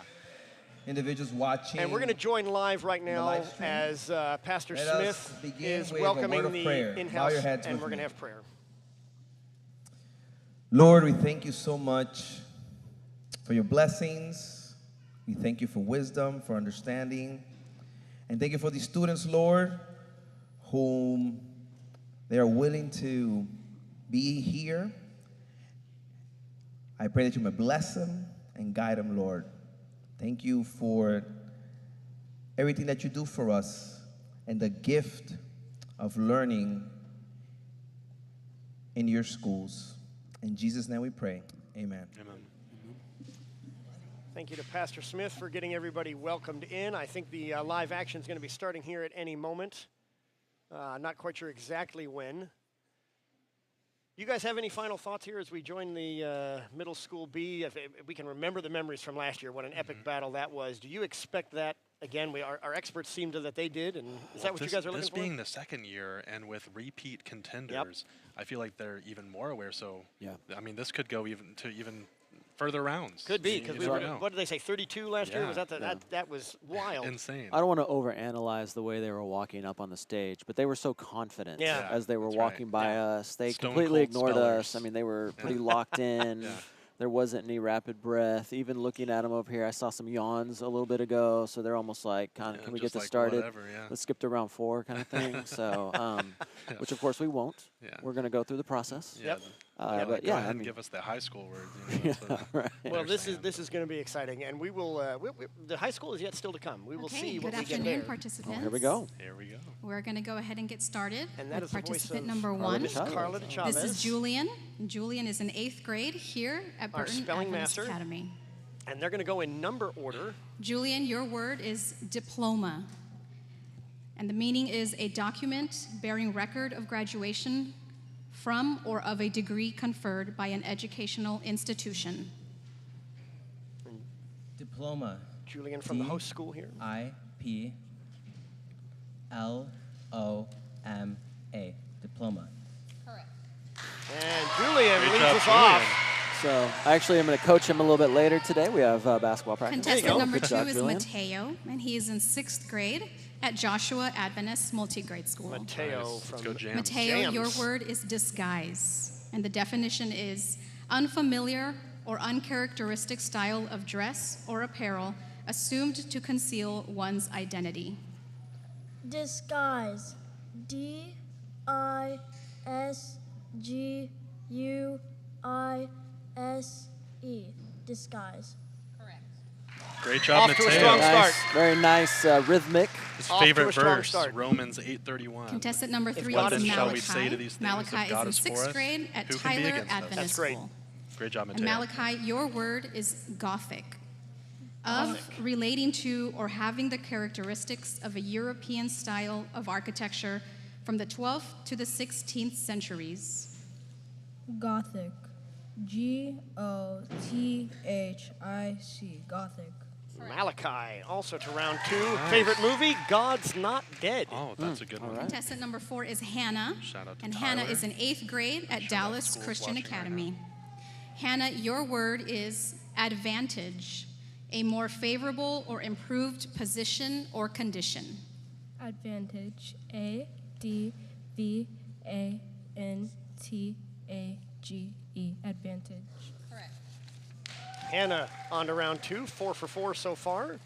Individuals watching. And we're going to join live right now as Pastor Let us Smith begin is with a word welcoming of the prayer. Bow in-house, your heads and with we're going me. to have prayer. Lord, we thank you so much for your blessings. We thank you for wisdom, for understanding. And thank you for these students, Lord, whom they are willing to be here. I pray that you may bless them and guide them, Lord. Thank you for everything that you do for us and the gift of learning in your schools. In Jesus' name we pray. Amen. Amen. Thank you to Pastor Smith for getting everybody welcomed in. I think the live action is going to be starting here at any moment. Not quite sure exactly when. You guys have any final thoughts here as we join the middle school B? If we can remember the memories from last year, what an epic battle that was. Do you expect that again? Our experts seem to that they did, and is that what you guys are looking This for? being the second year and with repeat contenders, I feel like they're even more aware. So, I mean, this could go even further rounds. Could be, because what did they say, 32 last year? Was that that was wild. Insane. I don't want to overanalyze the way they were walking up on the stage, but they were so confident as they were walking by us. They completely ignored us. I mean, they were pretty locked in. There wasn't any rapid breath. Even looking at them over here, I saw some yawns a little bit ago, so they're almost like, can we get this started? Let's skip to round 4 kind of thing. So, which of course we won't. We're going to go through the process. But go ahead and give us the high school word. Well, this is going to be exciting, and we will. The high school is yet still to come. We will see what we get there. Good afternoon, participants. Here we go. Here we go. We're going to go ahead and get started And that with is the voice participant of number Carla 1. Carla de Chavez. This is Julian. Julian is in 8th grade here at Our Burton spelling Adventist master. Academy. And they're going to go in number order. Julian, your word is diploma. And the meaning is a document bearing record of graduation from or of a degree conferred by an educational institution. Diploma. Julian from the host school here. I-P-L-O-M-A. Diploma. And Julian Great leads job, us Julian. off. So actually, I'm going to coach him a little bit later today. We have basketball practice. Contestant number Good 2 job, is Julian. Mateo, and he is in 6th grade at Joshua Adventist Multi-Grade School. Mateo Nice. from Let's go Jams. Mateo, your Jams. word is disguise, and the definition is unfamiliar or uncharacteristic style of dress or apparel assumed to conceal one's identity. Disguise. D-I-S-G-U-I-S-E. Disguise. Great job, Off to a Mateo. strong start. Nice, very nice rhythmic. His Off to a favorite strong verse, start. Romans 8:31. Contestant number 3 What is then shall Malachi. we say to these things? Malachi If God is is in for 6th us, grade at who can be Tyler against us? Adventist That's great. School. Great job, And Mateo. Malachi, your word is Gothic. Of, relating to, or having the characteristics of a European style of architecture from the 12th to the 16th centuries. Gothic. G-O-T-H-I-C. Gothic. Malachi, also to round 2. Favorite movie, God's Not Dead. Oh, that's a good one. Contestant number 4 is Hannah. Shout out to And Tyler. Hannah is in 8th grade at Dallas schools Christian watching right Academy. Hannah, your word is advantage, a more favorable or improved position or condition. Advantage. A-D-V-A-N-T-A-G-E. Advantage. Hannah on to round 2. 4 for 4 so far.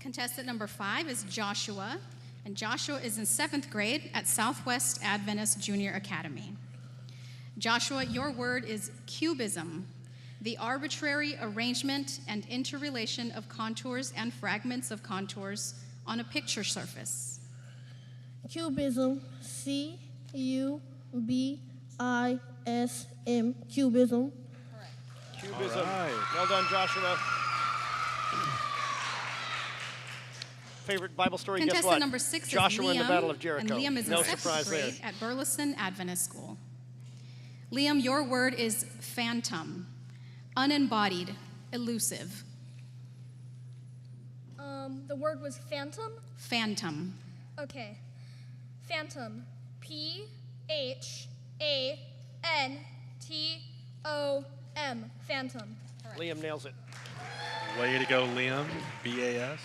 Contestant number 5 is Joshua. And Joshua is in 7th grade at Southwest Adventist Junior Academy. Joshua, your word is cubism, the arbitrary arrangement and interrelation of contours and fragments of contours on a picture surface. Cubism. C-U-B-I-S-M. Cubism. Cubism. All right. Well done, Joshua. Favorite Bible story, guess Contestant what? number 6 Joshua is Liam. in the Battle of Jericho. And Liam is No in 7th surprise there. grade at Burleson Adventist School. Liam, your word is phantom, unembodied, elusive. The word was phantom? Phantom. Okay. Phantom. P-H-A-N-T-O-M. Phantom. Liam nails it. Way to go, Liam. BAS.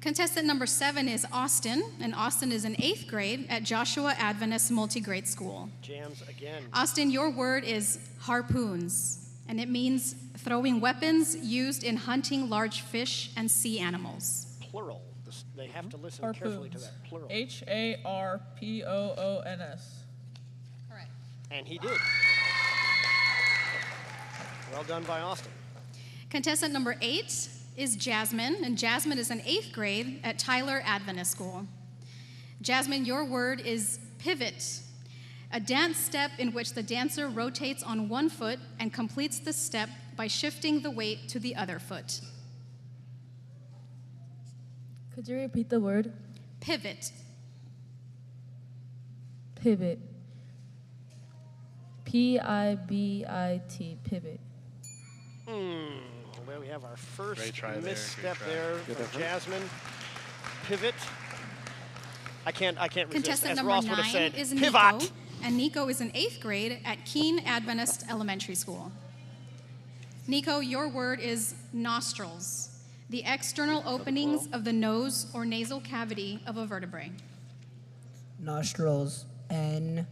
Contestant number 7 is Austin, and Austin is in 8th grade at Joshua Adventist Multi-Grade School. Jams again. Austin, your word is harpoons, and it means throwing weapons used in hunting large fish and sea animals. Plural. They have to listen carefully to that. Plural. H-A-R-P-O-O-N-S. And he did. Well done by Austin. Contestant number 8 is Jasmine, and Jasmine is in 8th grade at Tyler Adventist School. Jasmine, your word is pivot, a dance step in which the dancer rotates on one foot and completes the step by shifting the weight to the other foot. Could you repeat the word? Pivot. Pivot. P-I-B-I-T. Pivot. Well, we have our first Great try there. misstep Great try. there Good from effort. Jasmine. Pivot. I can't resist. Contestant As number Ross would 9 have said, is pivot. Nico, and Nico is in 8th grade at Keene Adventist Elementary School. Nico, your word is nostrils, the external openings of the nose or nasal cavity of a vertebrae. Nostrils. N-O-S-T-R-I-L-S.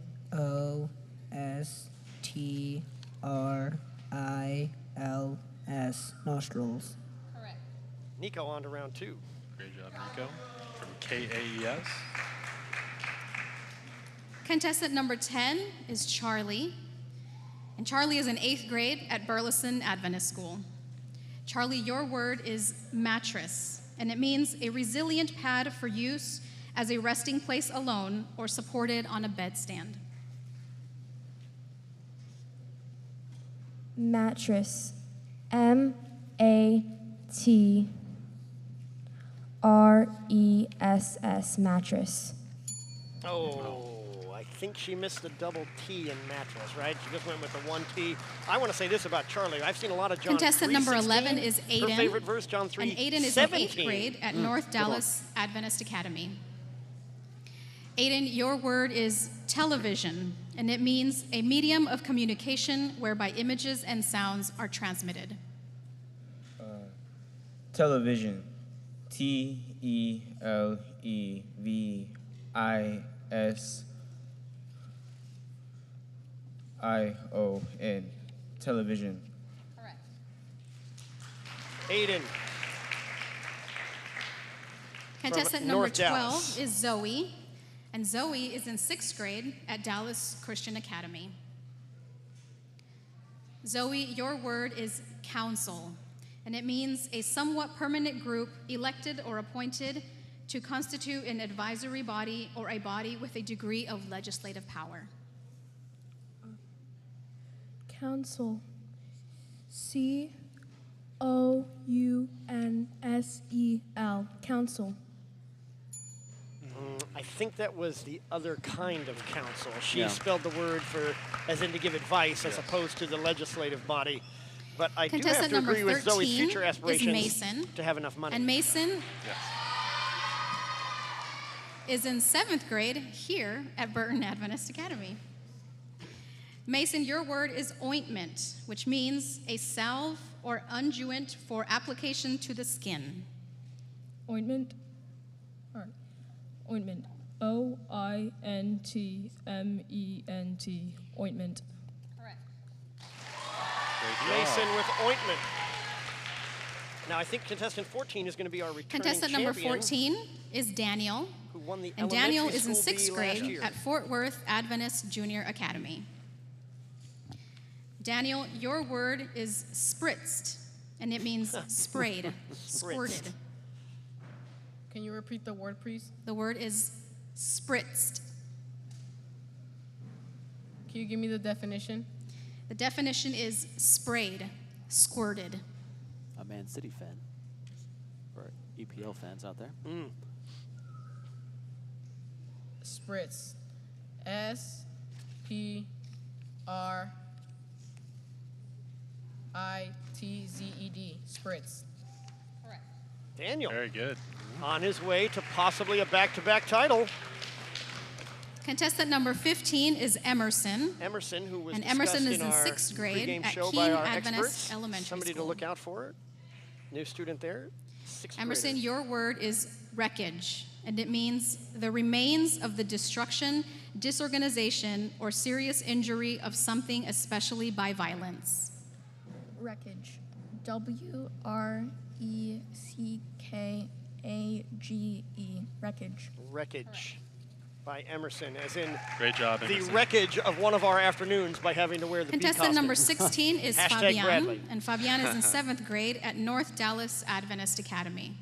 Nostrils. Nico on to round 2. Great job, Nico. From KAES. Contestant number 10 is Charlie, and Charlie is in 8th grade at Burleson Adventist School. Charlie, your word is mattress, and it means a resilient pad for use as a resting place alone or supported on a bedstand. Mattress. M-A-T-R-E-S-S. mattress. Oh, I think she missed the double T in mattress, right? She just went with the one T. I want to say this about Charlie. I've seen a lot of John Contestant 3:16. number 11 is Aiden. Her favorite verse, John 3:17. And Aiden is in 8th grade at North Dallas Adventist Academy. Aiden, your word is television, and it means a medium of communication whereby images and sounds are transmitted. Television. Television. Television. Correct. Aiden. Contestant number 12 is Zoe, and Zoe is in 6th grade at Dallas Christian Academy. Zoe, your word is council, and it means a somewhat permanent group elected or appointed to constitute an advisory body or a body with a degree of legislative power. Council. COUNSEL. Council. I think that was the other kind of council. She spelled the word for, as in to give advice, as opposed to the legislative body. But I do have to agree with Zoe's future aspirations Mason, to have enough money. And Mason is in 7th grade here at Burton Adventist Academy. Mason, your word is ointment, which means a salve or unguent for application to the skin. Ointment. Ointment. OINTMENT. Ointment. Correct. Mason with ointment. Now I think contestant 14 is going to be our returning Contestant champion, number 14 is Daniel. Who won the And Daniel elementary is in school 6th bee last grade year. at Fort Worth Adventist Junior Academy. Daniel, your word is spritzed, and it means sprayed, squirted. Can you repeat the word, please? The word is spritzed. Can you give me the definition? The definition is sprayed, squirted. A Man City fan. Or EPL fans out there. Spritz. SPRITZED. Spritz. Correct. Daniel. Very good. On his way to possibly a back-to-back title. Contestant number 15 is Emerson. Emerson, who was And Emerson discussed is in our 6th grade pregame at show Keene by our Adventist experts. Elementary Somebody School. to look out for. New student there. 6th Emerson, grader. your word is wreckage, and it means the remains of the destruction, disorganization, or serious injury of something, especially by violence. Wreckage. WRECKAGE. Wreckage. Wreckage by Emerson, as in Great job, the Emerson. wreckage of one of our afternoons by having to wear the bee Contestant costume. number 16 is Hashtag Fabian, Bradley. and Fabian is in 7th grade at North Dallas Adventist Academy.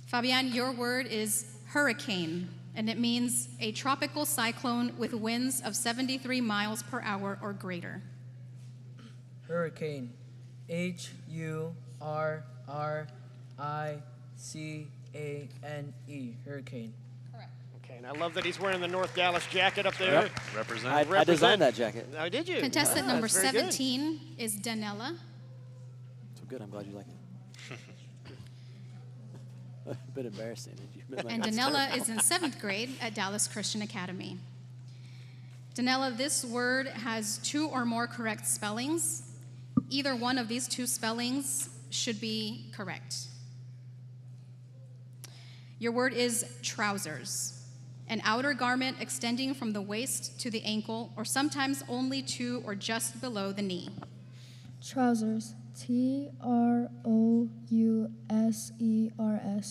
Fabian, your word is hurricane, and it means a tropical cyclone with winds of 73 miles per hour or greater. Hurricane. HURRICANE. Hurricane. Okay, and I love that he's wearing the North Dallas jacket up there. Yep. Represent. I designed that jacket. Oh, did you? Contestant number that's very good. 17 is Danella. So good, I'm glad you like it. A bit embarrassing. And Danella is in 7th grade at Dallas Christian Academy. Danella, this word has 2 or more correct spellings. Either one of these 2 spellings should be correct. Your word is trousers, an outer garment extending from the waist to the ankle, or sometimes only to or just below the knee. Trousers. TROUSERS.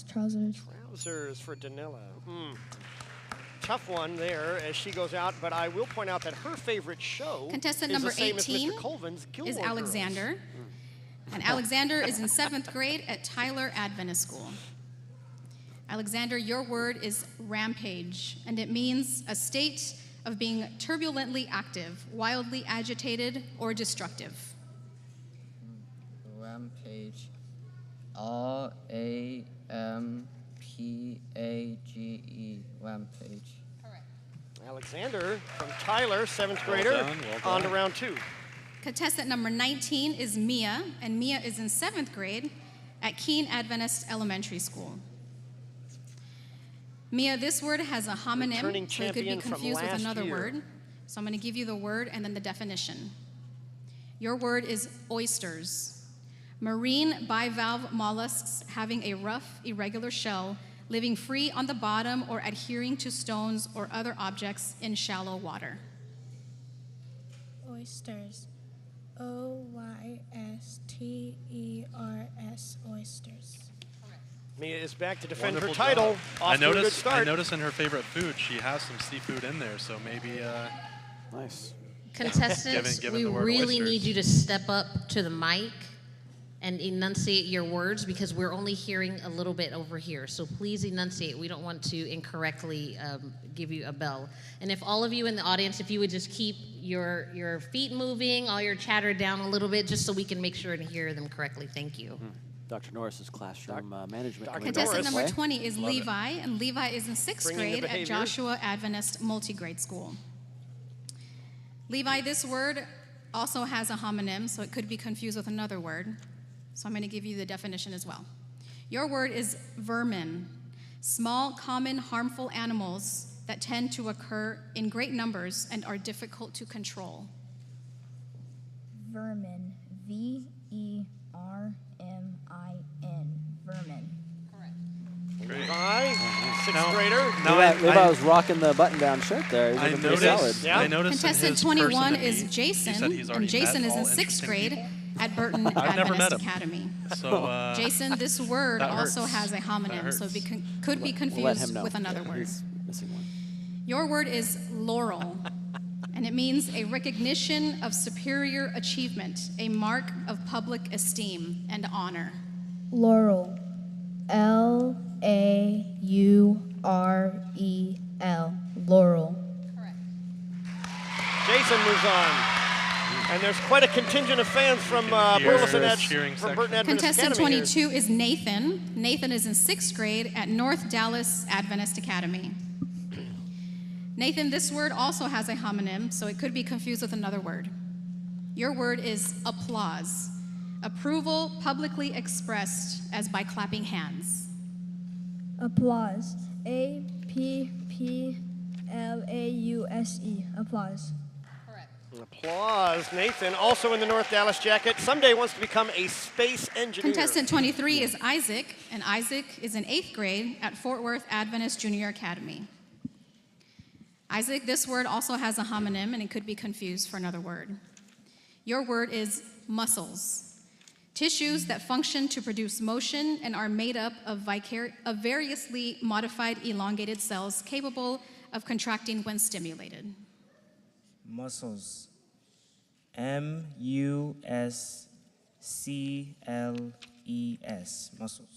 Trousers. Trousers for Danella. Tough one there as she goes out, but I will point out that her favorite show Contestant is number the same 18 as Mr. Colvin's Gilmore is Girls. Alexander. And Alexander is in 7th grade at Tyler Adventist School. Alexander, your word is rampage, and it means a state of being turbulently active, wildly agitated, or destructive. Rampage. RAMPAGE. Rampage. Alexander from Tyler, 7th grader, Well done. on to round 2. Contestant number 19 is Mia, and Mia is in 7th grade at Keene Adventist Elementary School. Mia, this word has a homonym, Returning so it could be champion from confused with last another year. word. So I'm going to give you the word and then the definition. Your word is oysters. Marine bivalve mollusks having a rough, irregular shell, living free on the bottom or adhering to stones or other objects in shallow water. Oysters. OYSTERS. Oysters. Mia is back to defend her Wonderful title. job. Off to a good start. I noticed in her favorite food, she has some seafood in there, so maybe. Nice. Contestants, given we the word really oysters. need you to step up to the mic and enunciate your words because we're only hearing a little bit over here. So please enunciate. We don't want to incorrectly give you a bell. And if all of you in the audience, if you would just keep your feet moving, all your chatter down a little bit, just so we can make sure and hear them correctly. Thank you. Dr. Norris's classroom management. Contestant number 20 is Love it. Levi, and Levi is in 6th Bringing the grade at behavior. Joshua Adventist Multigrade School. Levi, this word also has a homonym, so it could be confused with another word. So I'm going to give you the definition as well. Your word is vermin, small, common, harmful animals that tend to occur in great numbers and are difficult to control. Vermin. VERMIN. Vermin. Levi, 6th Now- grader. now Levi was rocking the button-down shirt there. He's looking pretty solid. I noticed in Contestant his 21 person is he Jason, said he's and already Jason met is in all 6th interesting grade people. at Burton I've never met Adventist him. Academy. So, Jason, this word that also hurts. has a That homonym, so it hurts. could be We'll let confused him know. with another word. He's missing one. Your word is laurel, and it means a recognition of superior achievement, a mark of public esteem and honor. Laurel. LAUREL. Laurel. Jason moves on. And there's quite a contingent of fans from Burleson from Burton Adventist Contestant Academy here. 22 is Nathan. Nathan is in 6th grade at North Dallas Adventist Academy. Nathan, this word also has a homonym, so it could be confused with another word. Your word is applause. Approval publicly expressed as by clapping hands. Applause. APPLAUSE. Applause. Applause. Nathan, also in the North Dallas jacket, someday wants to become a space engineer. Contestant 23 is Isaac, and Isaac is in 8th grade at Fort Worth Adventist Junior Academy. Isaac, this word also has a homonym, and it could be confused for another word. Your word is muscles. Tissues that function to produce motion and are made up of variously modified elongated cells capable of contracting when stimulated. Muscles. MUSCLES. Muscles.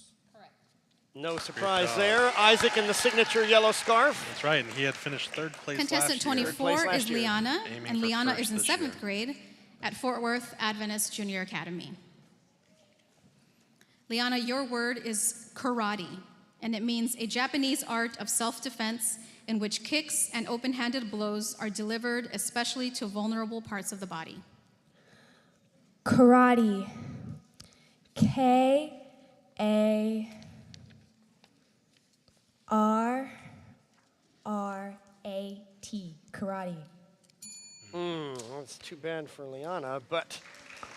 No surprise there. Isaac in the signature yellow scarf. That's right, and he had finished 3rd place Contestant last year. 24 is Liana, Aiming and for Liana first is in this 7th year. grade at Fort Worth Adventist Junior Academy. Liana, your word is karate, and it means a Japanese art of self-defense in which kicks and open-handed blows are delivered especially to vulnerable parts of the body. Karate. KARATE. Karate. That's too bad for Liana, but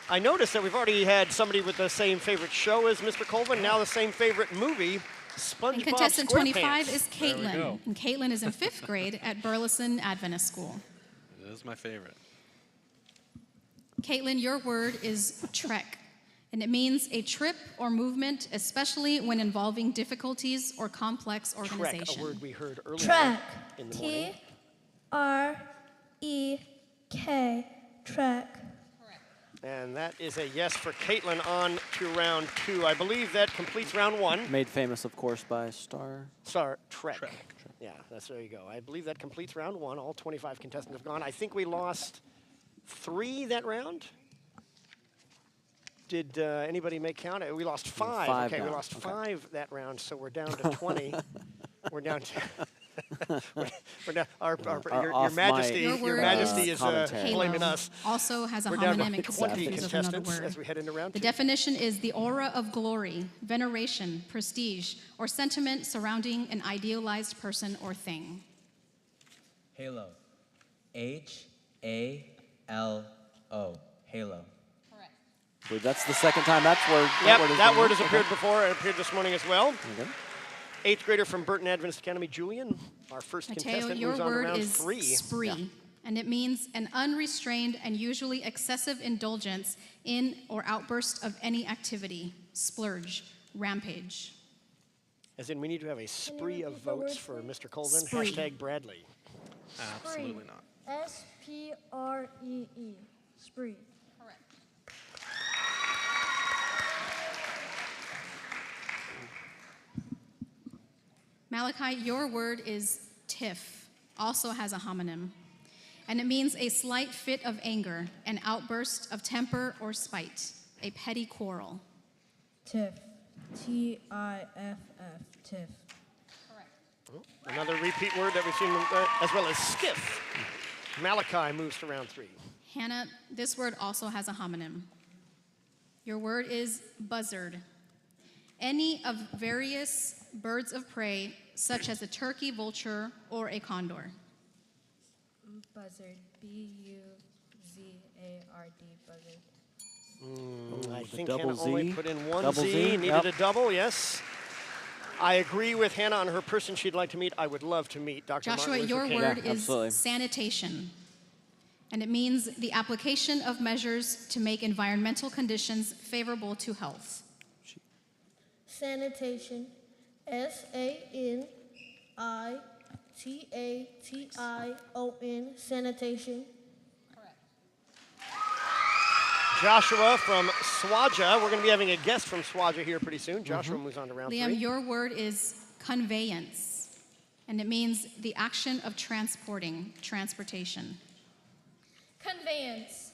I noticed that we've already had somebody with the same favorite show as Mr. Colvin, now the same favorite movie, SpongeBob And contestant SquarePants. 25 is There we Caitlin, go. and Caitlin is in 5th grade at Burleson Adventist School. It is my favorite. Caitlin, your word is trek, and it means a trip or movement, especially when involving difficulties or complex organization. Trek, a word we heard earlier Trek. in the morning. TREK. Trek. And that is a yes for Caitlin on to round 2. I believe that completes round 1. Made famous, of course, by Star Trek. Yeah, there you go. I believe that completes round 1. All 25 contestants have gone. I think we lost 3 that round. Did anybody make count? We lost 5. Five Okay, we now. lost Okay. 5 that round, so we're down to 20. We're down to. we're down. Your off Majesty, mic, your Majesty is commentary. blaming us. Also has a We're down homonym. to It can be 20 confused with another contestants word. as we head into round The 2. definition is the aura of glory, veneration, prestige, or sentiment surrounding an idealized person or thing. Halo. H-A-L-O. Halo. I believe that's the second time that word. Yep, word has that been word used. has appeared before. It appeared this morning as well. Okay. 8th grader from Burton Adventist Academy, Julian, our first Mateo, contestant, your moves on to word round is 3. spree, and it means an unrestrained and usually excessive indulgence in or outburst of any activity, splurge, rampage. As in, we need to have a spree of votes for Mr. Colvin. Spree. Hashtag Bradley. Absolutely not. S-P-R-E-E. Spree. Malachi, your word is tiff, also has a homonym, and it means a slight fit of anger, an outburst of temper or spite, a petty quarrel. Tiff. T-I-F-F. Tiff. Another repeat word that we've seen, as well as skiff. Malachi moves to round 3. Hannah, this word also has a homonym. Your word is buzzard. Any of various birds of prey, such as a turkey, vulture, or a condor. Buzzard. B-U-Z-A-R-D. Buzzard. I the think double Hannah only Z. put in one Double Z. Z, Needed yep. a double, yes. I agree with Hannah on her person she'd like to meet. I would love to meet Dr. Joshua, Martin Luther your King. word Yeah, is absolutely. sanitation. And it means the application of measures to make environmental conditions favorable to health. Sanitation. S-A-N-I-T-A-T-I-O-N. Sanitation. Joshua from Swaja. We're going to be having a guest from Swaja here pretty soon. Joshua moves on to round 3. Liam, your word is conveyance. And it means the action of transporting, transportation. Conveyance.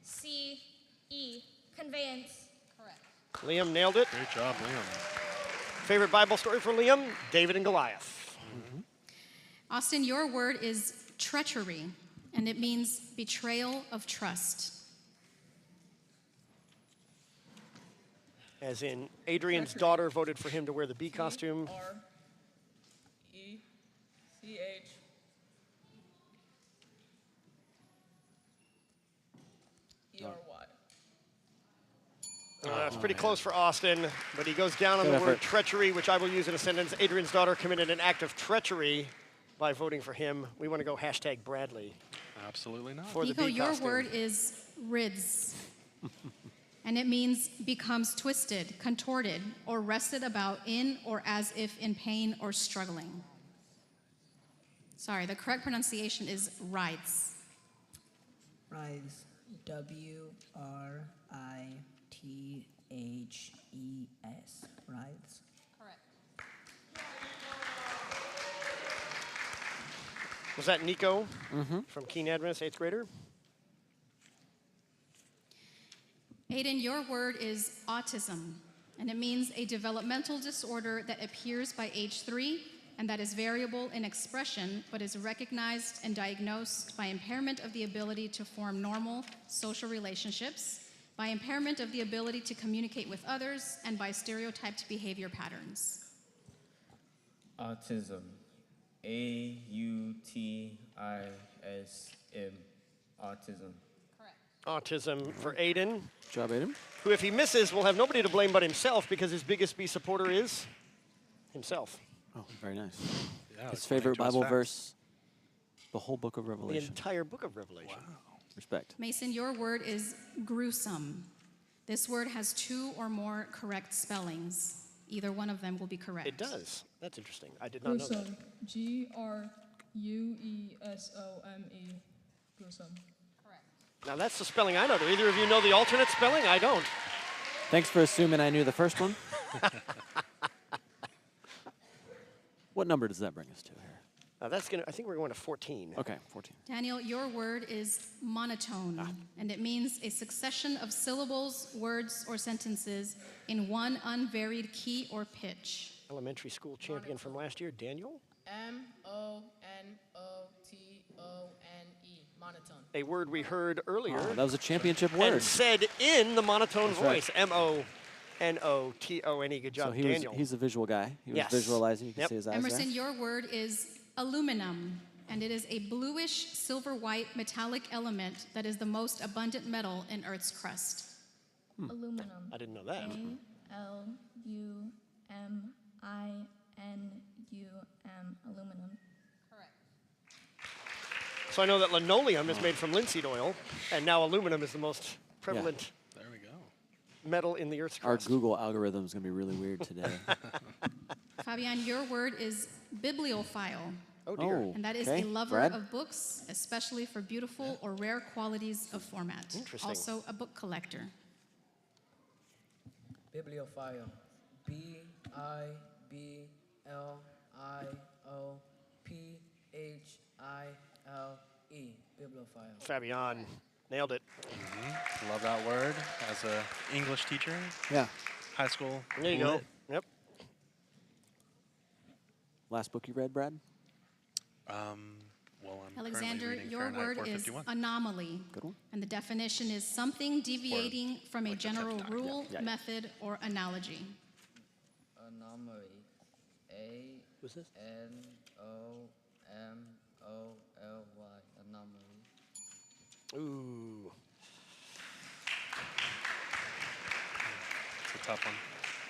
C-O-N-V-E-Y-A-N-C-E. Conveyance. Liam nailed it. Great job, Liam. Favorite Bible story for Liam? David and Goliath. Austin, your word is treachery, and it means betrayal of trust. As in, Adrian's daughter voted for him to wear the bee costume. R-E-C-H-E-R-Y. It's pretty close for Austin, but he goes down on Good the word effort. treachery, which I will use in a sentence. Adrian's daughter committed an act of treachery by voting for him. We want to go hashtag Bradley. Absolutely not. For the Nico, bee your costume. word is rids. And it means becomes twisted, contorted, or rested about in or as if in pain or struggling. Sorry, the correct pronunciation is rides. Rise. W-R-I-T-H-E-S. Rise. Was that Nico from Keene Adventist, 8th grader? Aiden, your word is autism, and it means a developmental disorder that appears by age 3 and that is variable in expression, but is recognized and diagnosed by impairment of the ability to form normal social relationships, by impairment of the ability to communicate with others, and by stereotyped behavior patterns. Autism. A-U-T-I-S-M. Autism. Autism for Aiden, Good job, Aiden. who, if he misses, will have nobody to blame but himself because his biggest bee supporter is himself. Oh, very nice. Yeah, His explain favorite to us Bible facts. verse, the whole book of The Revelation. entire book of Revelation. Respect. Mason, your word is gruesome. This word has 2 or more correct spellings. Either one of them will be correct. It does. That's interesting. I did not know that. Gruesome. G-R-U-E-S-O-M-E. Gruesome. Now that's the spelling I know. Do either of you know the alternate spelling? I don't. Thanks for assuming I knew the first one. What number does that bring us to here? That's gonna. I think we're going to 14. Okay, 14. Daniel, your word is monotone, and it means a succession of syllables, words, or sentences in one unvaried key or pitch. Elementary school champion from last year, Daniel. M-O-N-O-T-O-N-E, monotone. A word we heard earlier. Oh, that was a championship word. And said in the monotone That's voice. right. M-O-N-O-T-O-N-E. Good So job, he Daniel. he's a visual guy. He was Yes. visualizing. You can see his eyes Emerson, there. your word is aluminum, and it is a bluish silver-white metallic element that is the most abundant metal in Earth's crust. Aluminum. I didn't know that. A-L-U-M-I-N-U-M, aluminum. So I know that linoleum is made from linseed oil, and now aluminum is the most prevalent There we go. metal in the Earth's Our crust. Google algorithm is going to be really weird today. Fabian, your word is bibliophile. Oh, dear. Oh, And that is okay. a lover Brad? of books, especially for beautiful or rare qualities of format. Interesting. Also a book collector. Bibliophile. B-I-B-L-I-O-P-H-I-L-E. Bibliophile. Fabian nailed it. Love that word as a English teacher. Yeah. High school. There you go. lit. Yep. Last book you read, Brad? Well, I'm Alexander, currently reading your Fahrenheit word is 451. anomaly. Good one. And the definition is something deviating from a like the TED general Talk. rule, Yeah. method, or analogy. Anomaly. Who's this? A-N-O-M-O-L-Y. Anomaly. Ooh. It's a tough one.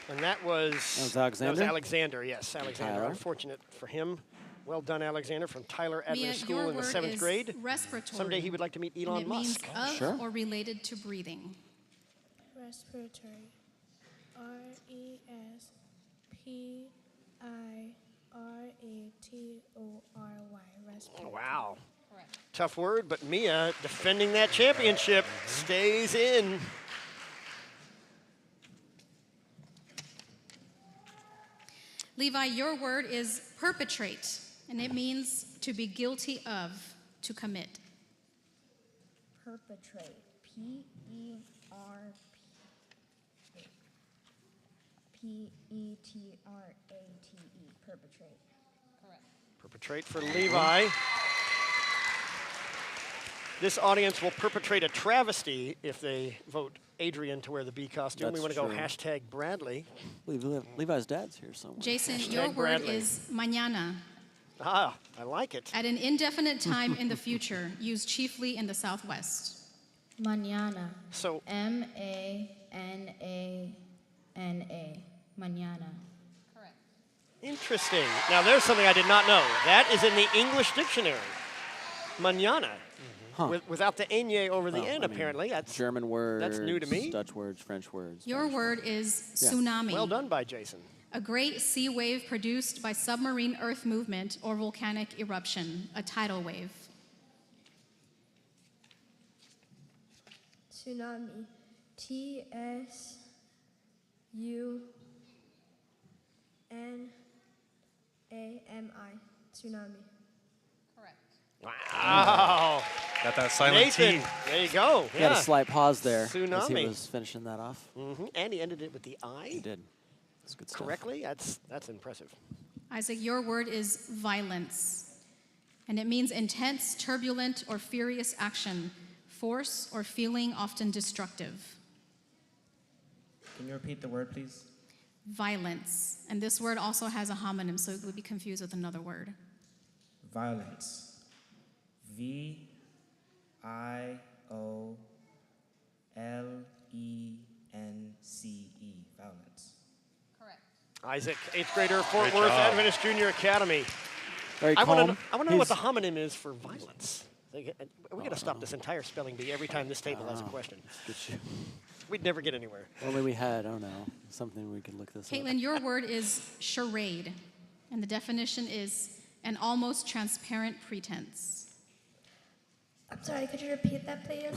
And that was Alexander? Alexander, yes, Alexander. Tyler. Unfortunate for him. Well done, Alexander, from Tyler Mia, Adventist your School in the word 7th is grade. respiratory. Someday he would like to meet And Elon it means Musk. of Sure. or related to breathing. Respiratory. R-E-S-P-I-R-A-T-O-R-Y. Respiratory. Wow. Tough word, but Mia, defending that championship, stays in. Levi, your word is perpetrate, and it means to be guilty of, to commit. Perpetrate. P-E-R-P-E-T-R-A-T-E. Perpetrate. Perpetrate for Levi. This audience will perpetrate a travesty if they vote Adrian to wear the bee costume. We That's want to go true. hashtag Bradley. Levi's dad's here somewhere. Jason, Hashtag your word Bradley. is mañana. Ah, I like it. At an indefinite time in the future, used chiefly in the Southwest. Mañana. So M-A-N-A-N-A. Mañana. interesting. Now there's something I did not know. That is in the English dictionary. Mañana. Huh. Without the ñ over the Well, N, I mean, apparently. That's German words. That's new to me. Dutch words, French words. Your Spanish word words. is Yeah. tsunami. well done by Jason. A great sea wave produced by submarine earth movement or volcanic eruption, a tidal wave. Tsunami. T-S-U-N-A-M-I. Tsunami. Wow. Got that silent Nathan, T. there you go. He had a slight pause there as he Tsunami. was finishing that off. And he ended it with the I. He did. That's good stuff. Correctly? That's impressive. Isaac, your word is violence, and it means intense, turbulent, or furious action, force or feeling often destructive. Can you repeat the word, please? Violence, and this word also has a homonym, so it would be confused with another word. Violence. V-I-O-L-E-N-C-E. Violence. Isaac, 8th grader, Fort Great Worth job. Adventist Junior Academy. Very I calm. want to know what the He's- homonym is for violence. We got to stop this entire spelling bee every time this table has a question. Good shit. We'd never get anywhere. Only we had, I don't know, something we could look this up. Caitlin, your word is charade, and the definition is an almost transparent pretense. I'm sorry, could you repeat that, please?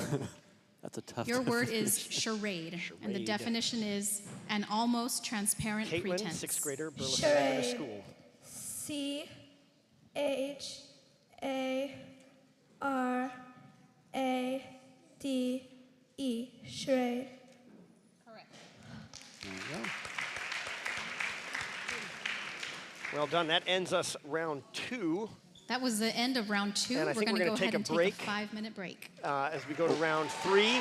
That's a tough Your word is definition. charade, and the Charade. definition is an almost transparent Caitlin, pretense. 6th grader, Burleson Charade. Adventist School. C-H-A-R-A-D-E, charade. Correct. There you go. Well done. That ends us round 2. That was the end of round 2. And I think going we're to gonna go ahead take a and break. take a 5-minute break. As we go to round 3.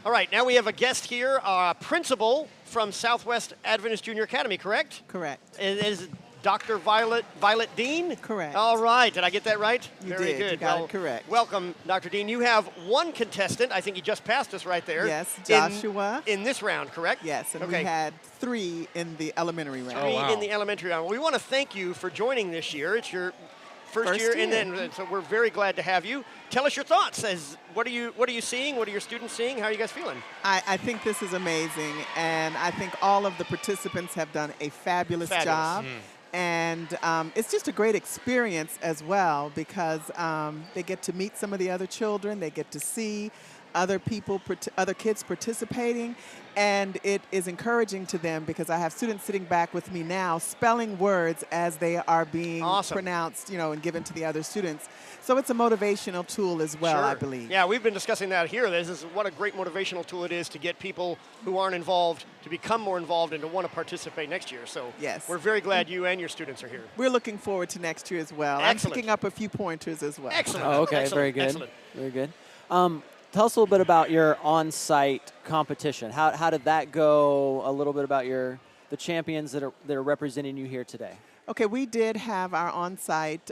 All right, now we have a guest here, principal from Southwest Adventist Junior Academy, correct? Correct. It is Dr. Violet Dean? Correct. All right, did I get that right? You Very did, good. you got Well, it correct. Welcome, Dr. Dean. You have one contestant. I think he just passed us right there. Yes, Joshua. In this round, correct? Yes, and okay. we had 3 in the elementary round. Three in the elementary round. We want to thank you for joining this year. It's your first year, and then so we're very glad to have you. Tell us your thoughts. What are you seeing? What are your students seeing? How are you guys feeling? I think this is amazing, and I think all of the participants have done a fabulous job. And it's just a great experience as well because they get to meet some of the other children. They get to see other people, other kids participating. And it is encouraging to them because I have students sitting back with me now spelling words as they are being pronounced, and given to the other students. So it's a motivational tool as well, I believe. Yeah, we've been discussing that here. This is what a great motivational tool it is to get people who aren't involved to become more involved and to want to participate next year. So yes, we're very glad you and your students are here. We're looking forward to next year as well. Excellent. I'm picking up a few pointers as well. Excellent. Oh, okay, Excellent. very good. Excellent. Very good. Tell us a little bit about your on-site competition. How did that go? A little bit about the champions that are representing you here today. Okay, we did have our on-site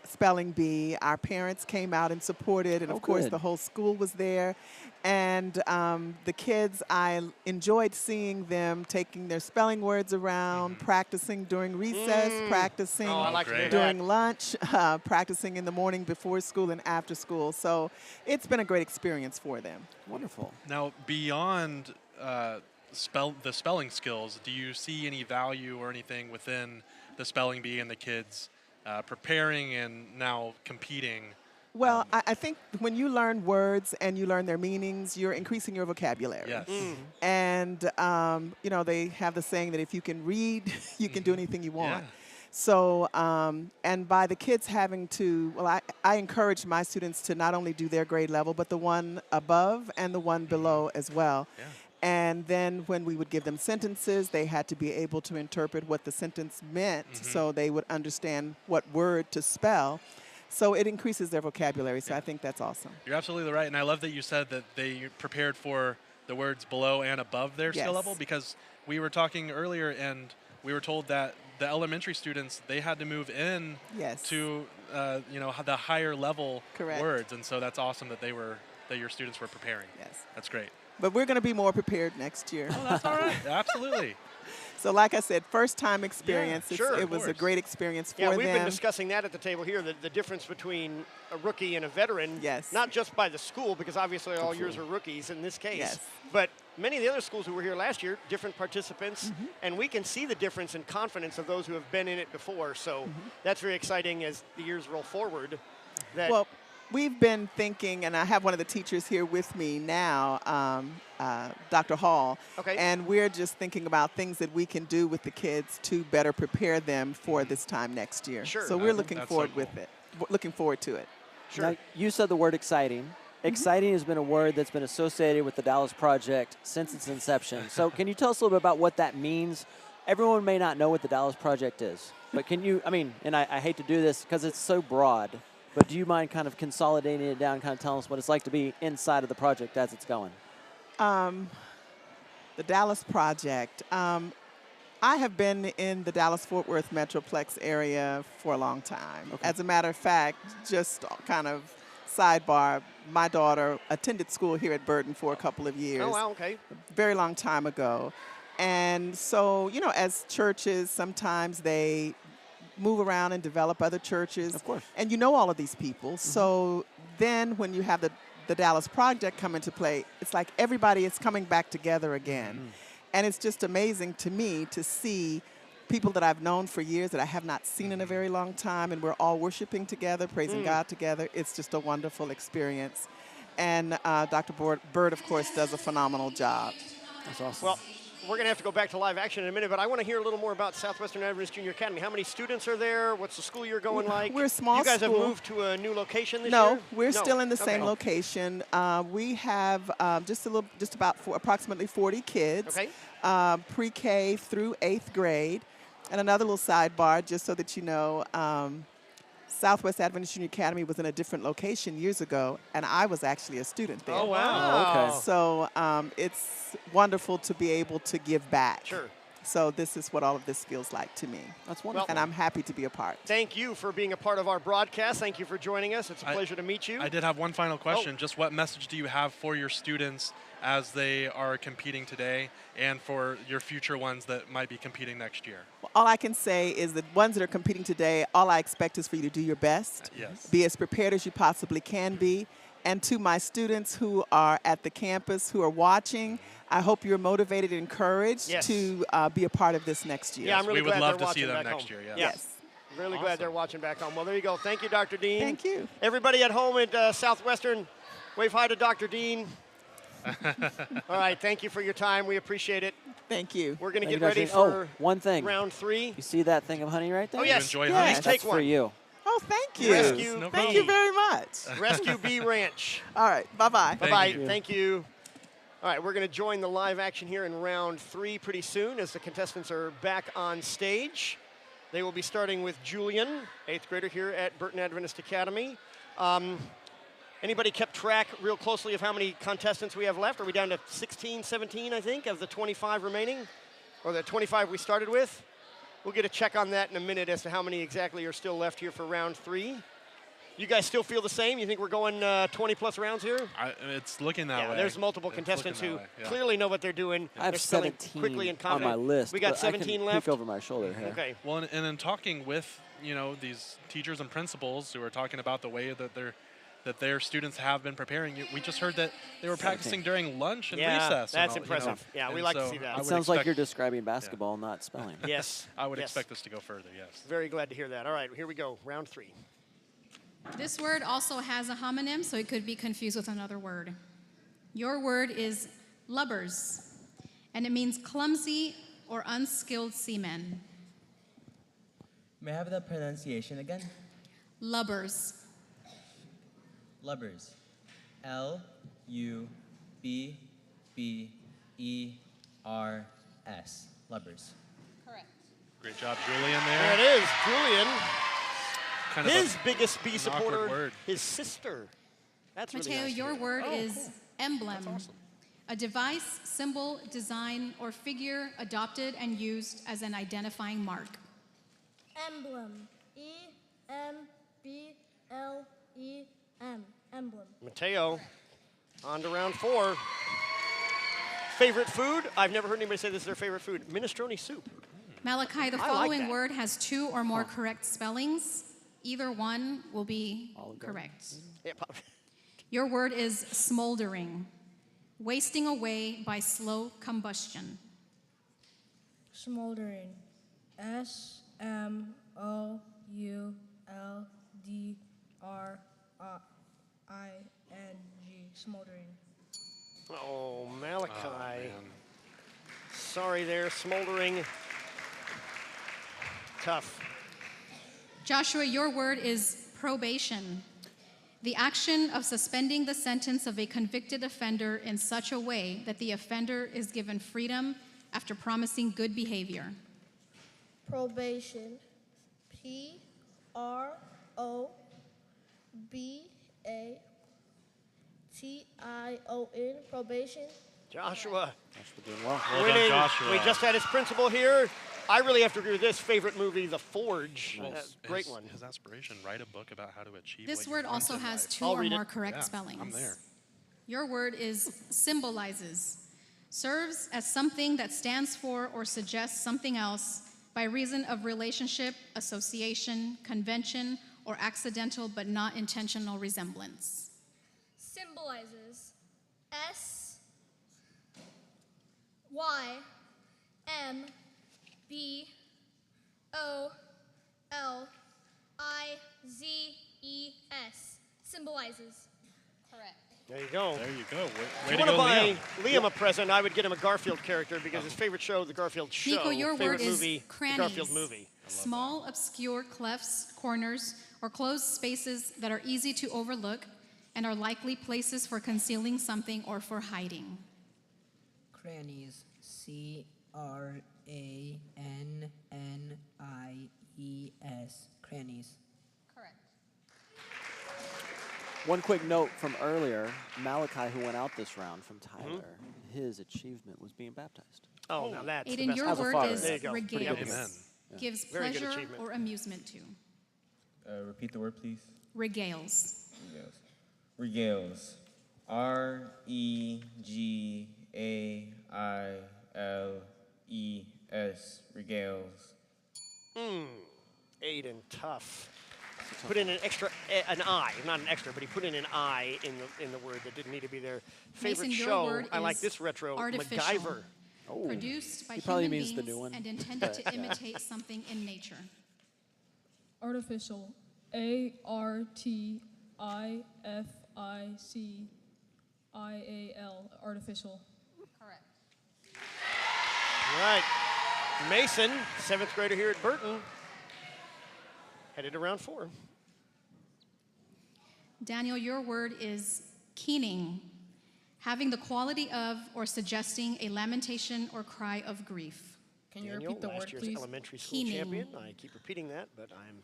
spelling bee. Our parents came out and supported, and of course the whole school was there. And the kids, I enjoyed seeing them taking their spelling words around, practicing during recess, practicing during lunch, practicing in the morning before school and after school. So it's been a great experience for them. Wonderful. Now, beyond the spelling skills, do you see any value or anything within the spelling bee and the kids preparing and now competing? Well, I think when you learn words and you learn their meanings, you're increasing your vocabulary. Yes. And, they have the saying that if you can read, you can do anything you want. Yeah. So, and by the kids having to, I encourage my students to not only do their grade level, but the one above and the one below as well. Yeah. And then when we would give them sentences, they had to be able to interpret what the sentence meant so they would understand what word to spell. So it increases their vocabulary, so I think that's awesome. You're absolutely right, and I love that you said that they prepared for the words below and above their skill level, because we were talking earlier and we were told that the elementary students, they had to move in to the higher level words, and so that's awesome that your students were preparing. Yes. That's great. But we're going to be more prepared next year. Oh, that's all right. Absolutely. So like I said, first time experience. Yeah, it was a great experience for them. them. Yeah, we've been discussing that at the table here, the difference between a rookie and a veteran. Yes. Not just by the school, because obviously all yours are rookies in this case. Yes. But many of the other schools who were here last year, different participants, and we can see the difference in confidence of those who have been in it before. So that's very exciting as the years roll forward. Well, we've been thinking, and I have one of the teachers here with me now, Dr. Hall, and we're just thinking about things that we can do with the kids to better prepare them for this time next year. Sure. So we're looking forward looking forward to it. Sure. Now, you said the word exciting. Exciting has been a word that's been associated with the Dallas Project since its inception. So can you tell us a little bit about what that means? Everyone may not know what the Dallas Project is, but can you, and I hate to do this because it's so broad, but do you mind kind of consolidating it down, kind of telling us what it's like to be inside of the project as it's going? The Dallas Project. I have been in the Dallas-Fort Worth Metroplex area for a long time. As a matter of fact, just kind of sidebar, my daughter attended school here at Burton for a couple of years. Oh, wow, okay. A very long time ago. And so, as churches, sometimes they move around and develop other churches. Of course. And you know all of these people. So then when you have the Dallas Project come into play, it's like everybody is coming back together again. And it's just amazing to me to see people that I've known for years that I have not seen in a very long time, and we're all worshiping together, praising God together. It's just a wonderful experience. And Dr. Bird, of course, does a phenomenal job. That's awesome. Well, we're going to have to go back to live action in a minute, but I want to hear a little more about Southwestern Adventist Junior Academy. How many students are there? What's the school year going like? We're a small You guys school. have moved to a new location this year? No, we're still in the Okay. same location. We have approximately 40 kids, Okay. pre-K through 8th grade. And another little sidebar, just so that you know, Southwest Adventist Junior Academy was in a different location years ago, and I was actually a student there. Oh, wow. Oh, okay. So it's wonderful to be able to give back. Sure. So this is what all of this feels like to me. That's wonderful. And I'm happy to be a part. Thank you for being a part of our broadcast. Thank you for joining us. It's a pleasure to meet you. I did have one final question. Just what message do you have for your students as they are competing today and for your future ones that might be competing next year? Well, all I can say is that ones that are competing today, all I expect is for you to do your best. Yes. Be as prepared as you possibly can be. And to my students who are at the campus, who are watching, I hope you're motivated and encouraged Yes. to be a part of this next year. Yeah, I'm really we would glad love they're to see watching them back next home. year, Yes. Really Awesome. glad they're watching back home. Well, there you go. Thank you, Dr. Dean. Thank you. Everybody at home at Southwestern, wave hi to Dr. Dean. All right, thank you for your time. We appreciate it. Thank you. We're going to Thank get you, ready Dr. Dean. for one thing. round 3. You see that thing of honey right there? Oh, yes. You enjoy Yes. honey? Please That's take one. for you. Oh, thank you. Rescue No Thank Bee. you very much. Rescue Bee Ranch. All right. Bye-bye. Bye-bye. you. Thank you. All right, we're going to join the live action here in round 3 pretty soon as the contestants are back on stage. They will be starting with Julian, 8th grader here at Burton Adventist Academy. Anybody kept track real closely of how many contestants we have left? Are we down to 16, 17, I think, of the 25 remaining? Or the 25 we started with? We'll get a check on that in a minute as to how many exactly are still left here for round 3. You guys still feel the same? You think we're going 20-plus rounds here? It's looking that way. There's multiple It's contestants looking who that way, yeah. clearly know what they're doing. I have They're spelling 17 quickly and on confident. my list. We got but I can 17 left. peek over my shoulder here. Okay. Well, and in talking with these teachers and principals who are talking about the way that their students have been preparing, we just heard that they were practicing during lunch and Yeah, recess. that's and all, impressive. Yeah, we And like to so see that. I It would sounds like expect- you're describing basketball, not spelling. Yes. I would Yes. expect this to go further, yes. Very glad to hear that. All right, here we go. Round 3. This word also has a homonym, so it could be confused with another word. Your word is lubbers, and it means clumsy or unskilled seamen. May I have the pronunciation again? Lubbers. Lubbers. Lubbers. Lubbers. Correct. Great job, Julian, There there. it is, Julian. Kind of His a- biggest bee an supporter, awkward word. his sister. That's really Mateo, nice to your hear. word Oh, is cool. emblem. A device, symbol, design, or figure adopted and used as an identifying mark. Emblem. E-M-B-L-E-M. Emblem. Mateo, on to round 4. Favorite food? I've never heard anybody say this is their favorite food. Minestrone soup. Malachi, the I like following that. word has 2 or more correct spellings. Either one will be correct. Yeah, Your word is smoldering, wasting away by slow combustion. Smoldering. S-M-O-U-L-D-R-I-N-G. Smoldering. Oh, Malachi. Oh, man. Sorry there, smoldering. Tough. Joshua, your word is probation. The action of suspending the sentence of a convicted offender in such a way that the offender is given freedom after promising good behavior. Probation. P-R-O-B-A-T-I-O-N. Probation. Joshua. Doing well. Well done, Winning. Joshua. We just had his principal here. I really have to agree with this favorite movie, The Forge. Great one. His aspiration, write a book about how to achieve This what you word want also in has life. 2 I'll or read more it. correct Yeah, spellings. I'm there. Your word is symbolizes, serves as something that stands for or suggests something else by reason of relationship, association, convention, or accidental but not intentional resemblance. Symbolizes. S-Y-M-B-O-L-I-Z-E-S. Symbolizes. Correct. There you go. There you go. If you want to buy Liam a present, I would get him a Garfield character because his favorite show, The Garfield Show. Nico, your favorite word movie, is crannies. The Garfield movie. Small, obscure clefts, corners, or closed spaces that are easy to overlook and are likely places for concealing something or for hiding. Crannies. C-R-A-N-N-I-E-S. Crannies. Correct. One quick note from earlier, Malachi, who went out this round from Tyler, his achievement was being baptized. Oh, now that's Aiden, the best. your As a word father. is There you go. regales. Amen. Gives Very good pleasure achievement. or amusement to. Repeat the word, please. Regales. Regales. R-E-G-A-I-L-E-S. Regales. Aiden, tough. Put in an I, not an extra, but he put in an I in the word that didn't need to be there. Favorite Mason, your show, word I like is this retro, artificial. MacGyver. Oh. Produced by He probably human means the beings new one. and intended to imitate something in nature. Artificial. A-R-T-I-F-I-C-I-A-L. Artificial. Correct. All right. Mason, 7th grader here at Burton. Headed to round 4. Daniel, your word is keening, having the quality of or suggesting a lamentation or cry of grief. Can you Daniel, repeat the last word, year's please? elementary school Keening. champion. I keep repeating that, but I'm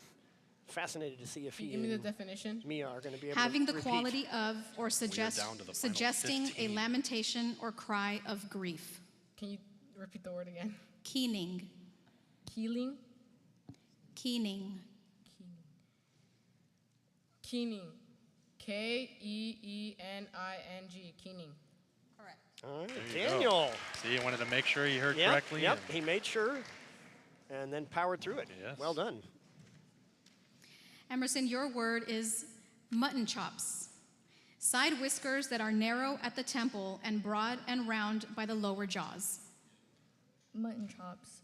fascinated to see if Can he you give me the and definition? Mia are going to be able Having to the repeat. quality of or down to the final suggesting a 15. lamentation or cry of grief. Can you repeat the word again? Keening. Keeling? Keening. Keening. K-E-E-N-I-N-G. Keening. Correct. All right, There you Daniel. go. See, you wanted to make sure you heard Yep, correctly. Yep, and- he made sure and then powered through it. Yes. Well done. Emerson, your word is mutton chops. Side whiskers that are narrow at the temple and broad and round by the lower jaws. Mutton chops.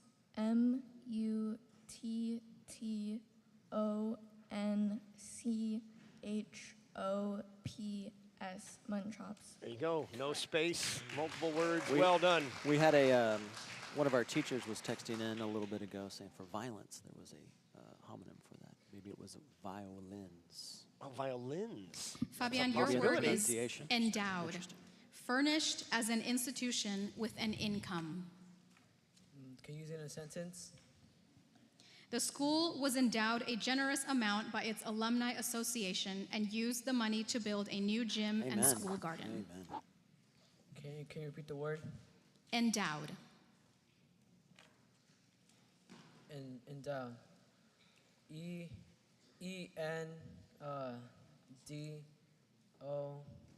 M-U-T-T-O-N-C-H-O-P-S. Mutton chops. There you go. No space, multiple words. We- well done. We had a, one of our teachers was texting in a little bit ago saying for violence, there was a homonym for that. Maybe it was violins. Oh, violins. Fabian, That's a your word is possibility. endowed. Interesting. Furnished as an institution with an income. Can you use it in a sentence? The school was endowed a generous amount by its alumni association and used the money to build a new gym and Amen. school garden. Amen. Can you repeat the word? Endowed. Endowed.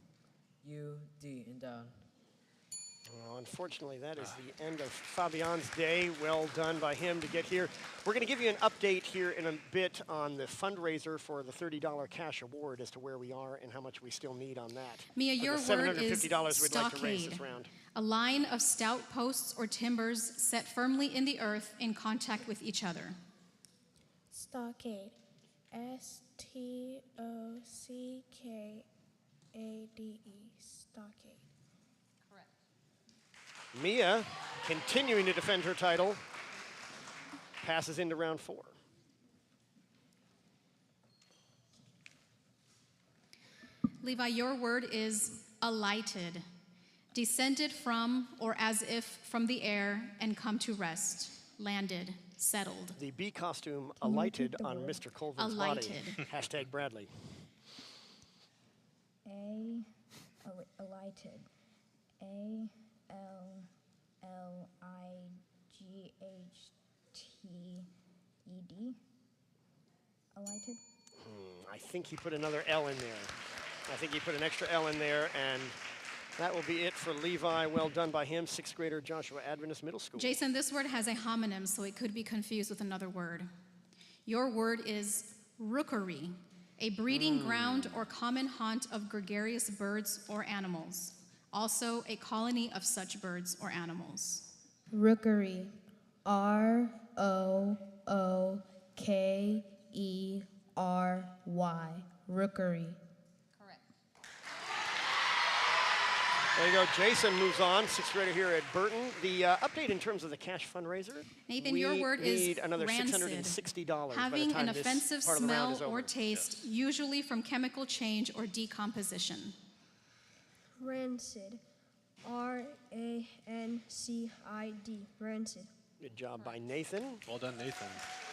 E-N-D-O-U-D. Endowed. Well, unfortunately, that is the end of Fabian's day. Well done by him to get here. We're going to give you an update here in a bit on the fundraiser for the $30 cash award as to where we are and how much we still need on that. Mia, For your the word is $750 we'd like to raise stockade. this round. A line of stout posts or timbers set firmly in the earth in contact with each other. Stockade. S-T-O-C-K-A-D-E. Stockade. Mia, continuing to defend her title, passes into round 4. Levi, your word is alighted, descended from or as if from the air and come to rest, landed, settled. The bee costume alighted on Mr. Colvin's Alighted. body. Hashtag Bradley. Alighted. A-L-L-I-G-H-T-E-D. Alighted. I think he put another L in there. I think he put an extra L in there, and that will be it for Levi. Well done by him, 6th grader Joshua Adventist Middle School. Jason, this word has a homonym, so it could be confused with another word. Your word is rookery, a breeding ground or common haunt of gregarious birds or animals. Also, a colony of such birds or animals. Rookery. R-O-O-K-E-R-Y. Rookery. Correct. There you go. Jason moves on, 6th grader here at Burton. The update in terms of the cash fundraiser. Nathan, your word is need another rancid. $660 Having by the time an offensive this part of the round is smell or over. taste, usually from chemical change or decomposition. Rancid. R-A-N-C-I-D. Rancid. Good job by Nathan. Well done, Nathan.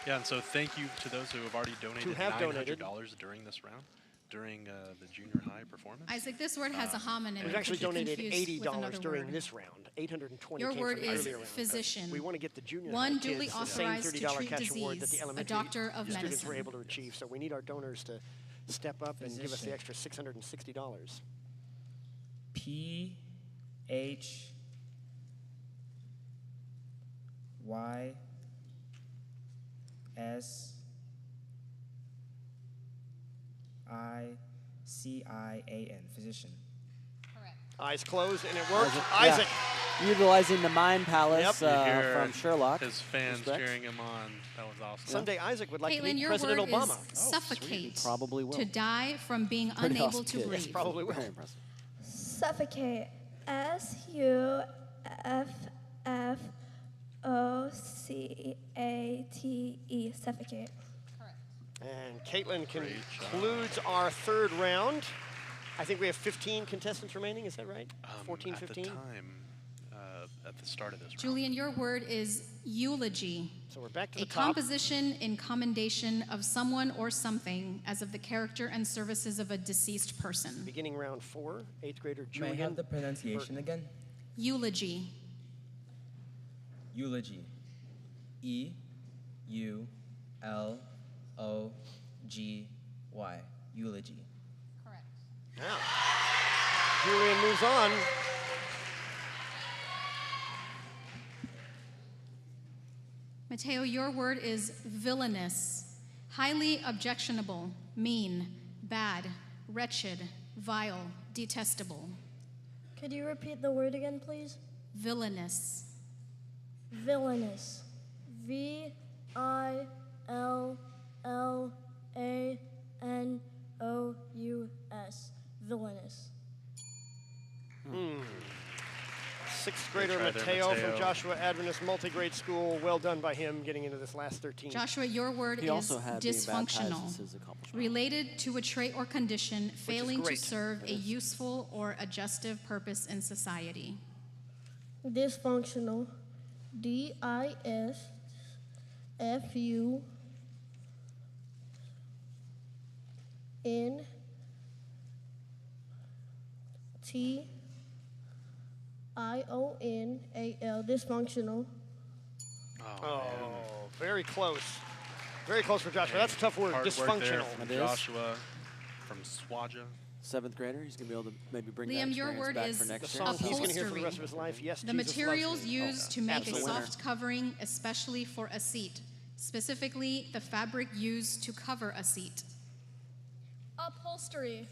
Yeah, and so thank you to those who have already donated $900 during this round, during the junior high performance. Isaac, this word has a homonym. We've It actually could be donated confused with $80 another during word. this round. 820 Your came word from the is earlier round. physician. We want to get the junior One high duly kids the same authorized to $30 treat cash award that disease, the a elementary doctor of students were medicine. able to achieve. So we need our donors to step up and give us the extra $660. P-H-Y-S-I-C-I-A-N, physician. Eyes closed, and it worked. Yeah. Isaac. Utilizing the Mind Palace You hear from Sherlock. his fans Respect. cheering him on. That was awesome. Someday Isaac would like to Caitlin, meet your President word Obama. is suffocate. Probably will. To die from being Pretty unable awesome to kid. breathe. Yes, probably will. Very impressive. Suffocate. S-U-F-F-O-C-A-T-E. Suffocate. And Caitlin concludes our 3rd round. I think we have 15 contestants remaining. Is that right? 14, at 15? the time, at the start of this round. Julian, your word is eulogy. So we're back to A the top. composition in commendation of someone or something as of the character and services of a deceased person. Beginning round 4, 8th grader May I Julian. have the pronunciation again? Eulogy. Eulogy. E-U-L-O-G-Y. Eulogy. Now, Julian moves on. Mateo, your word is villainous, highly objectionable, mean, bad, wretched, vile, detestable. Could you repeat the word again, please? Villainous. Villainous. V-I-L-L-A-N-O-U-S. Villainous. 6th grader try there, Mateo from Mateo. Joshua Adventist Multigrade School. Well done by him getting into this last 13. Joshua, your word He is also had being baptized dysfunctional, as his accomplishment. related to a trait or condition failing to great. serve a useful or adjustive purpose in society. Dysfunctional. D-I-S-F-U N-T-I-O-N-A-L. Dysfunctional. Oh, very close. Very close for Joshua. That's a tough word, Hard work there dysfunctional. from It is. Joshua from Swaja. 7th grader. He's going to be able to maybe bring Liam, that your experience word back is for The next year. song he's going to hear for the upholstery. rest of his life. Yes, The Jesus materials loves me. used to make a absolutely. soft covering, especially for a seat. Specifically, the fabric used to cover a seat. Upholstery.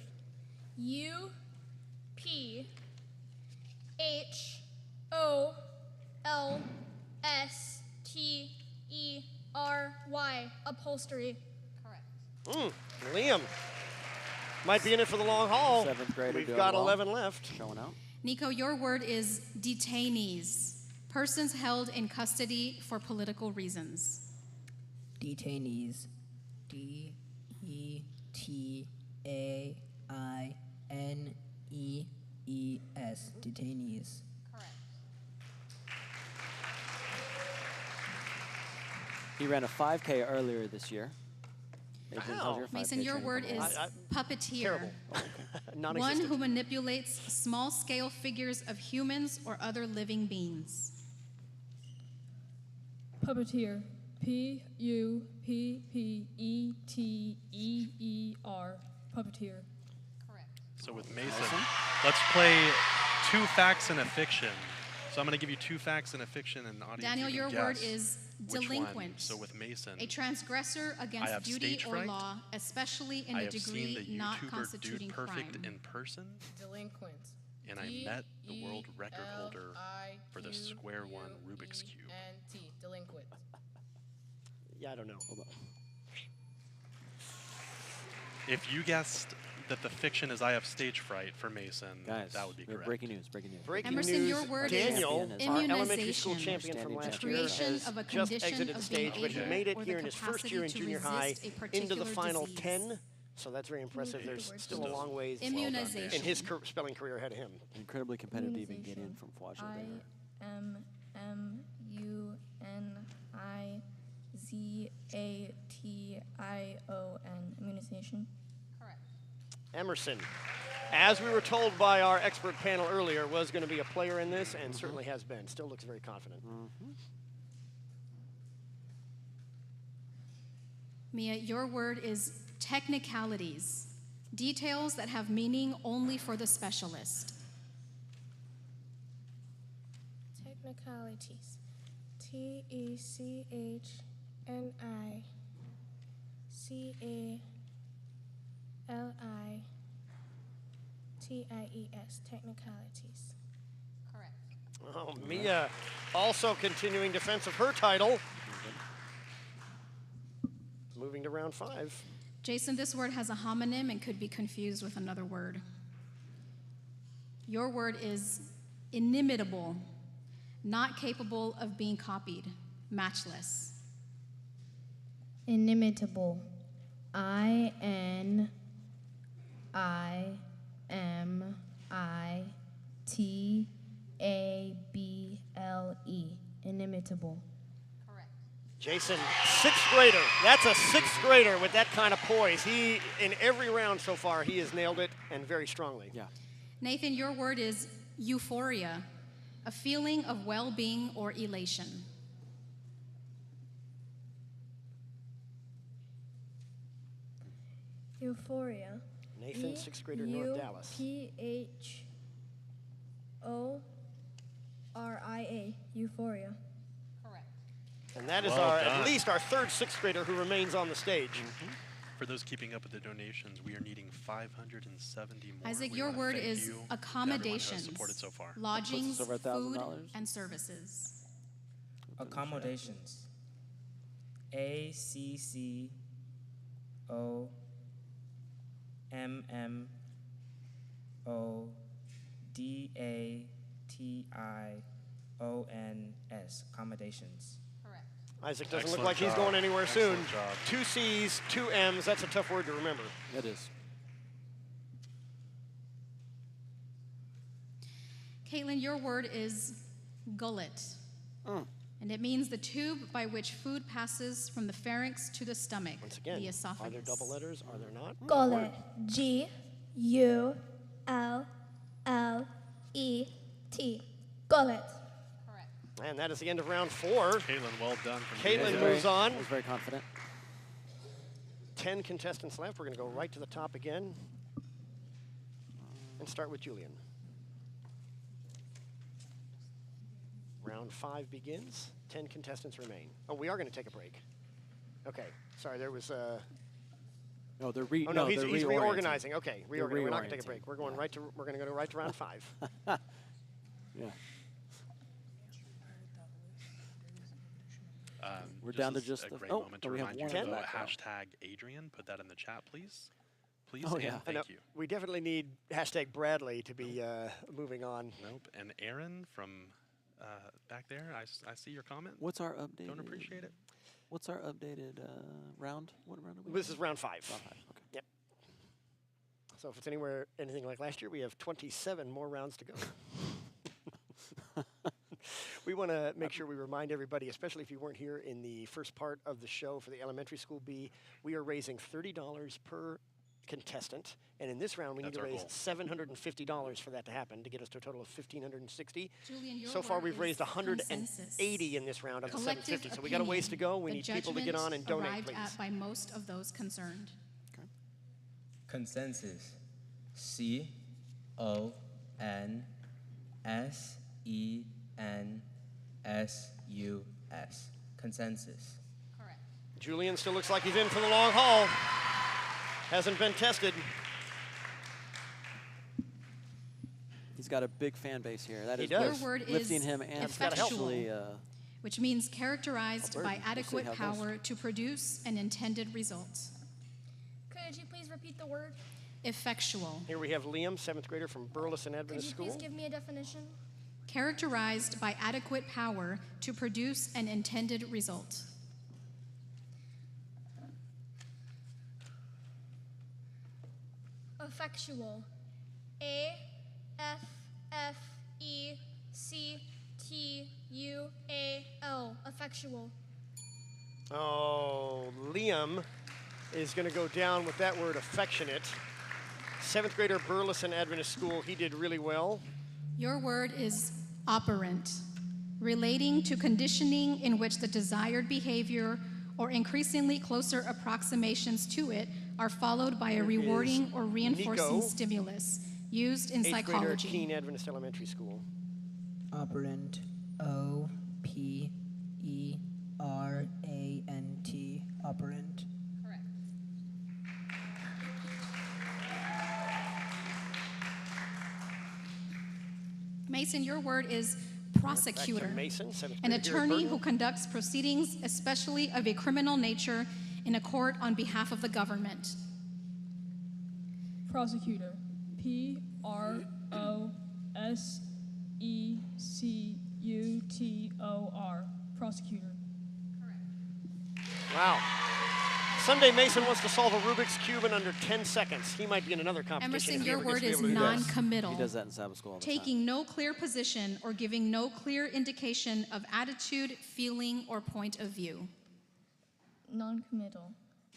U-P-H-O-L-S-T-E-R-Y. Upholstery. Liam might be in it for the long haul. 7th grader We've doing got well. 11 left. Showing out. Nico, your word is detainees, persons held in custody for political reasons. Detainees. D-E-T-A-I-N-E-E-S. Detainees. He ran a 5K earlier this year. Adrian, how's your 5K Mason, your training word coming is along? puppeteer. Terrible. One Non-existent. who manipulates small-scale figures of humans or other living beings. Puppeteer. P-U-P-P-E-T-E-E-R. Puppeteer. So with Mason, let's play 2 facts and a fiction. So I'm going to give you 2 facts and a fiction, and audience, Daniel, you your can word guess is which one. delinquent. So with Mason, A transgressor I against have duty stage or fright. law, especially in I a have seen degree the not YouTuber constituting Dude Perfect crime. in person, Delinquent. and I met the world record holder for the square one Rubik's Cube. D-E-L-I-N-T. Delinquent. Yeah, I don't know. Hold on. If you guessed that the fiction is I have stage fright for Mason, Guys, that would be correct. breaking news, breaking news. Breaking Emerson, news, your word Daniel, is our elementary school immunization, champion from the last year, creation has of a just condition exited the of being stage, but he able made it or here the in his first year in capacity to junior high resist a into the particular final disease. 10. So that's very impressive. There's still a long ways Immunization. in his spelling career ahead of him. Incredibly competitive to even get in from Fwazia there. IMMUNIZATION. Immunization. Emerson, as we were told by our expert panel earlier, was going to be a player in this and certainly has been. Still looks very confident. Mia, your word is technicalities, details that have meaning only for the specialist. Technicalities. TECHNICALITIES. Technicalities. Oh, Mia also continuing defense of her title. Moving to round 5. Jason, this word has a homonym and could be confused with another word. Your word is inimitable, not capable of being copied, matchless. Inimitable. INIMITABLE. Inimitable. Jason, 6th grader. That's a 6th grader with that kind of poise. He, in every round so far, he has nailed it and very strongly. Yeah. Nathan, your word is euphoria, a feeling of well-being or elation. Euphoria. Nathan, 6th grader, North Dallas. EUPHORIA. Euphoria. And that is Well our done. at least our 3rd 6th grader who remains on the stage. For those keeping up with the donations, we are needing 570 more. Isaac, We your wanna word thank is you to everyone who has accommodations, supported so far. lodgings, Puts us over food, $1,000. and services. Accommodations. ACCOMMODATIONS. Accommodations. Isaac doesn't Excellent look like he's job. going anywhere soon. Excellent job. 2 C's, 2 M's. That's a tough word to remember. It is. Caitlin, your word is gullet. And it means the tube by which food passes from the pharynx to the stomach, Once again, the are esophagus. there double letters? Are there not? Gullet. GULLET. Gullet. And that is the end of round 4. Caitlin, well done. From Caitlin moves on. I was very confident. 10 contestants left. We're going to go right to the top again and start with Julian. Round 5 begins. 10 contestants remain. Oh, we are going to take a break. Okay. Sorry, there was No, they're he's reorganizing. reorganizing. Okay, They're we're not going to take a reorienting. break. We're going we're going to go right to round 5. Yeah. We're This down to is just a the great oh, moment to we have remind you one to in the vote background. hashtag Adrian. Put that in the chat, please. Please Oh, and yeah. thank you. We definitely need hashtag Bradley to be moving on. Nope. And Aaron from back there, I see your comment. What's our updated? Don't appreciate it. What's our updated round? What round are we? This is round 5. Round 5. Okay. Yep. So if it's anything like last year, we have 27 more rounds to go. We want to make sure we remind everybody, especially if you weren't here in the first part of the show for the elementary school B, we are raising $30 per contestant. And in this round, we need That's to our raise goal. $750 for that to happen to get us to a total of $1,560. Julian, your So far, word we've raised is 180 in this round of the Collective 750. So we got a ways to go. We the need people to get on and judgment donate, arrived please. at by most of those concerned. Consensus. CONSENSUS. Consensus. Julian still looks like he's in for the long haul. Hasn't been tested. He's got a big fan base here. That He is does. what's Your word lifting is him and effectual, especially which means characterized Alberta. by We'll see adequate how it goes. power to produce an intended result. Could you please repeat the word? Effectual. Here we have Liam, 7th grader from Burleson Adventist School. Could you please give me a definition? Characterized by adequate power to produce an intended result. Effectual. A-F-F-E-C-T-U-A-L. Effectual. Oh, Liam is going to go down with that word, affectionate. 7th grader, Burleson Adventist School. He did really well. Your word is operant, relating to conditioning in which the desired behavior or increasingly closer approximations to it are followed by a rewarding or reinforcing Nico, stimulus used in 8th grader, psychology. Keene Adventist Elementary School. Operant. O-P-E-R-A-N-T. Operant. Mason, your word is prosecutor, Mason, an attorney who conducts proceedings, especially of a criminal nature, in a court on behalf of the government. Prosecutor. P-R-O-S-E-C-U-T-O-R. Prosecutor. Wow. Someday Mason wants to solve a Rubik's Cube in under 10 seconds. He might be in another competition. Emerson, if he your ever gets word to be is able to do that. non-committal. He does that in Sabbath school all the time. Taking no clear position or giving no clear indication of attitude, feeling, or point of view. Non-committal.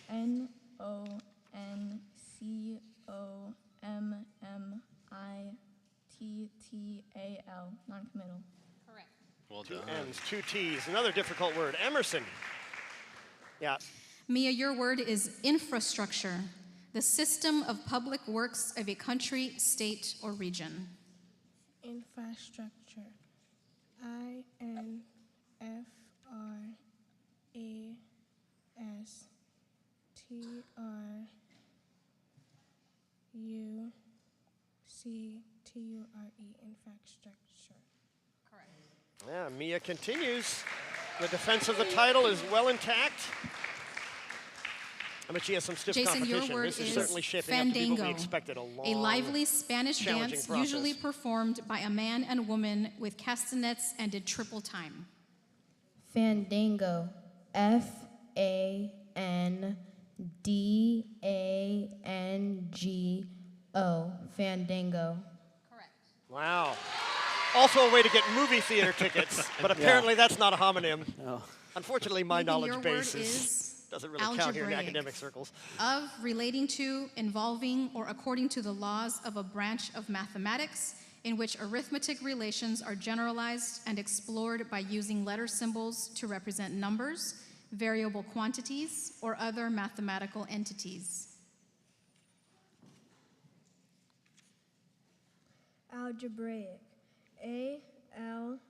N-O-N-C-O-M-M-I-T-T-A-L. Non-committal. Correct. Well Two done. N's, 2 T's. Another difficult word. Emerson. Yeah. Mia, your word is infrastructure, the system of public works of a country, state, or region. Infrastructure. I-N-F-R-A-S-T-R-U-C-T-U-R-E. Infrastructure. Yeah, Mia continues. The defense of the title is well intact. I bet she has some stiff Jason, competition. your word This is is certainly shaping up to be what we fandango, expected. A long, a lively Spanish challenging dance process. usually performed by a man and woman with castanets and in triple time. Fandango. F-A-N-D-A-N-G-O. Fandango. Wow. Also a way to get movie theater tickets, but apparently that's not a homonym. No. Unfortunately, my Maybe knowledge your base word is doesn't really count here in algebraic. academic circles. Of, relating to, involving, or according to the laws of a branch of mathematics in which arithmetic relations are generalized and explored by using letter symbols to represent numbers, variable quantities, or other mathematical entities. Algebraic. A-L-G-E-B-R-A-I-C.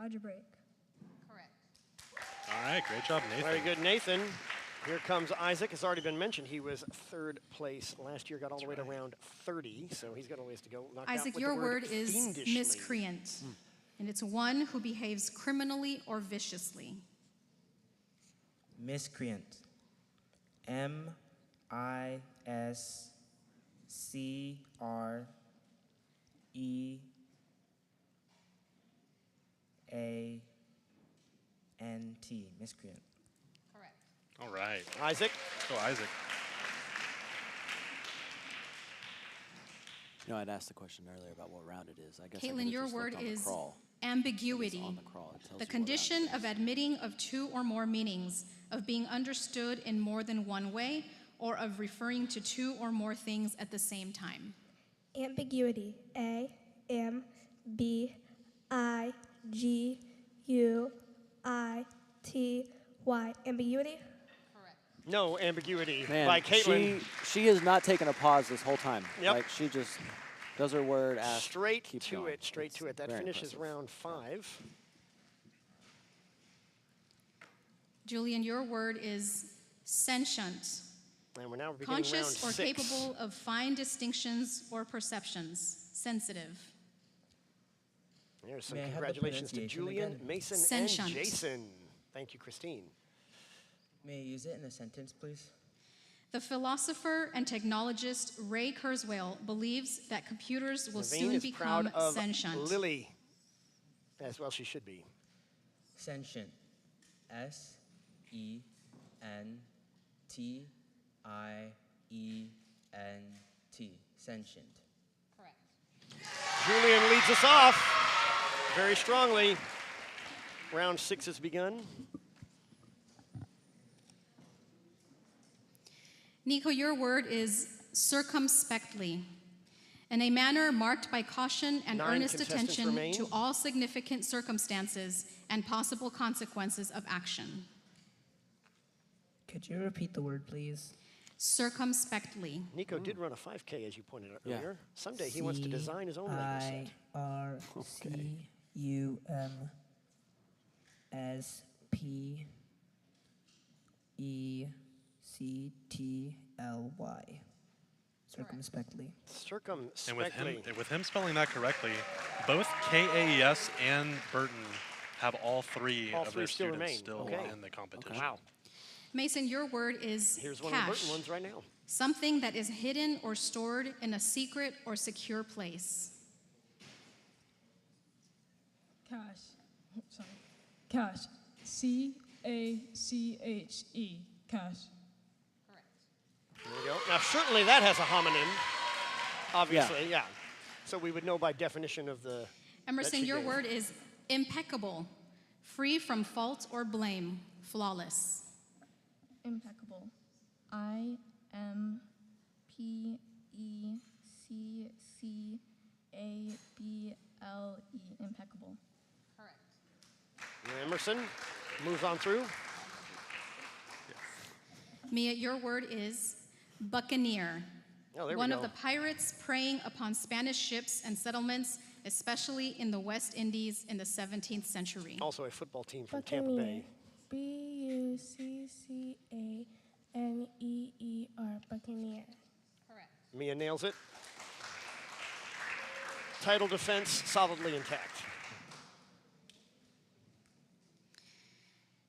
Algebraic. All right, great job, Nathan. Very good, Nathan. Here comes Isaac. Has already been mentioned. He was 3rd place last year, got all the way to round 30, so he's got a ways to go. Knocked out Isaac, with your the word is fiendishly. miscreant, and it's one who behaves criminally or viciously. Miscreant. M-I-S-C-R-E-A-N-T. Miscreant. All right. Isaac. Let's go, Isaac. You know, I'd asked the question earlier about what round it is. I guess Caitlin, your word is ambiguity, the condition of admitting of two or more meanings, of being understood in more than one way, or of referring to two or more things at the same time. Ambiguity. A-M-B-I-G-U-I-T-Y. Ambiguity? No ambiguity Man, by Caitlin. she has not taken a pause this whole time. Yep. Like, she just does her word, asks, Straight keeps to going. it, straight to it. That very finishes impressive. round 5. Julian, your word is sentient, And we're now beginning conscious or round 6. capable of fine distinctions or perceptions, sensitive. There's some May I have the congratulations to pronunciation Julian, again? Mason, Sentient. and Jason. Thank you, Christine. May I use it in a sentence, please? The philosopher and technologist Ray Kurzweil believes that computers will Naveen soon is become proud of sentient. Lily, as well she should be. Sentient. S-E-N-T-I-E-N-T. Sentient. Julian leads us off very strongly. Round 6 has begun. Nico, your word is circumspectly, in a manner marked by caution and 9 earnest contestants attention remain. to all significant circumstances and possible consequences of action. Could you repeat the word, please? Circumspectly. Nico did run a 5K, as you pointed out Yeah. earlier. Someday he wants to design his own Lego set. C-irumspectly. Circumspectly. Circumspectly. And with him spelling that correctly, both KAES and Burton have all three All of three their still students remain. still Okay. in the competition. Wow. Mason, your word is Here's one of the cache. Burton ones right now. Something that is hidden or stored in a secret or secure place. Cache. Sorry. Cache. C-A-C-H-E. Cache. There you go. Now, certainly that has a homonym, obviously, yeah. So we would know by definition of the... Emerson, your word is impeccable, free from fault or blame, flawless. Impeccable. I-M-P-E-C-C-A-B-L-E. Impeccable. Emerson moves on through. Mia, your word is buccaneer. Oh, there One we of go. the pirates preying upon Spanish ships and settlements, especially in the West Indies in the 17th century. Also a football team from Tampa Bay. B-U-C-C-A-N-E-E-R. Buccaneer. Mia nails it. Title defense solidly intact.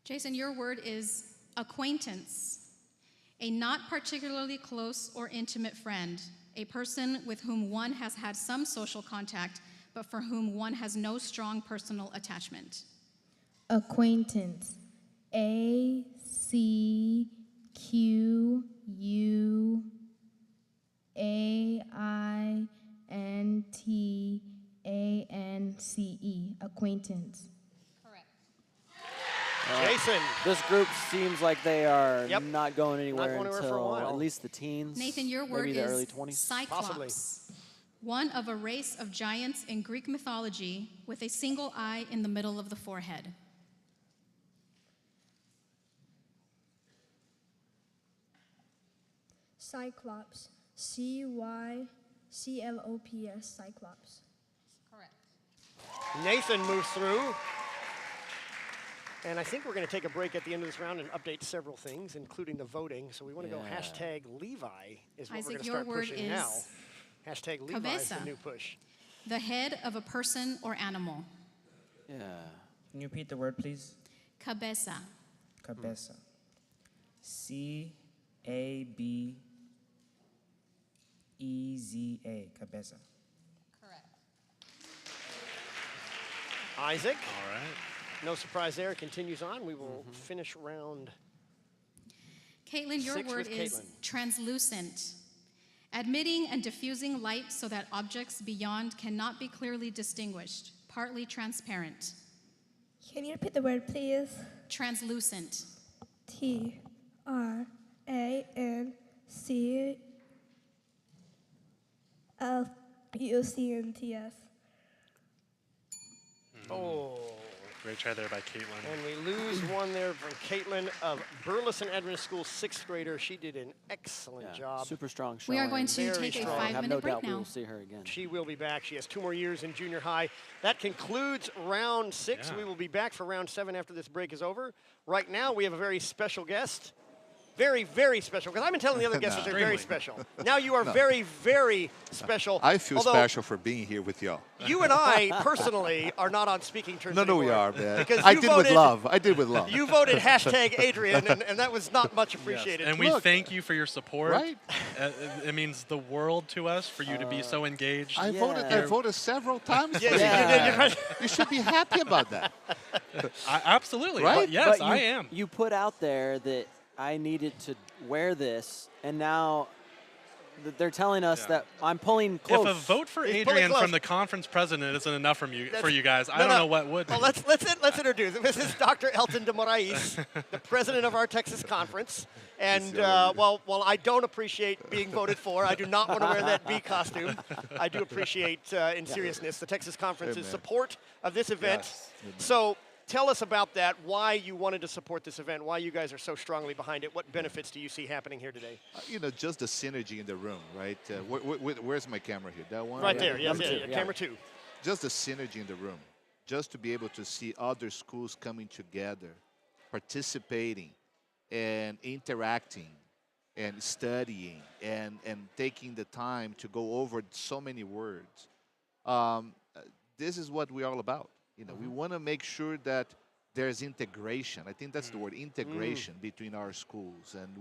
Jason, your word is acquaintance. A not particularly close or intimate friend, a person with whom one has had some social contact, but for whom one has no strong personal attachment. Acquaintance. A-C-Q-U-A-I-N-T-A-N-C-E. Acquaintance. Jason. This group seems like they are Yep. not going anywhere going anywhere for a until while. at least the teens. Nathan, your word maybe the is early 20s. Cyclops. Possibly. One of a race of giants in Greek mythology with a single eye in the middle of the forehead. Cyclops. C-Y-C-L-O-P-S. Cyclops. Nathan moves through. And I think we're going to take a break at the end of this round and update several things, including the voting. So we want to go hashtag Levi is what Isaac, we're going to your start word pushing is now. Hashtag Levi is the cabeza. new push. The head of a person or animal. Yeah. Can you repeat the word, please? Cabeza. Cabeza. C-A-B-E-Z-A. Cabeza. Isaac. All right. No surprise there. Continues on. We will finish round Caitlin, your 6 word with is Caitlin. translucent. Admitting and diffusing light so that objects beyond cannot be clearly distinguished. Partly transparent. Can you repeat the word, please? Translucent. T-R-A-N-C-L-U-C-N-T-S. Oh. Great try there by Caitlin. And we lose one there from Caitlin of Burleson Adventist School, 6th grader. She did an excellent job. Super strong We showing. are going to Very take a strong. 5-minute I have no break doubt we now. will see her again. She will be back. She has 2 more years in junior high. That concludes round 6. Yeah. We will be back for round 7 after this break is over. Right now, we have a very special guest. very, very special. Because I've been telling the other guests that they're very special. Now you are very, very special. I feel although special for being here with y'all. You and I personally are not on speaking terms anymore. No, we are, man. Because I did with love. I did with love. You voted hashtag Adrian, and that was not much appreciated. Yes. And we thank you for your support. Right. It means the world to us for you to be so engaged. I voted several times. Yeah, you should be happy about that. Absolutely. Right? Yes, But I am. You put out there that I needed to wear this, and now they're telling us that I'm pulling close. If a vote for Adrian from the conference president isn't enough for you guys, I don't know what would. Well, let's introduce him. This is Dr. Elton de Morais, the president of our Texas conference. And while I don't appreciate being voted for, I do not want to wear that bee costume. I do appreciate, in seriousness, the Texas conference's support of this event. Yes. So tell us about that, why you wanted to support this event, why you guys are so strongly behind it. What benefits do you see happening here today? Just the synergy in the room, right? Where's my camera here? That one? Right there, yes, camera 2. Just the synergy in the room. Just to be able to see other schools coming together, participating, and interacting, and studying, and taking the time to go over so many words. This is what we're all about. We want to make sure that there's integration. I think that's the word, integration between our schools. And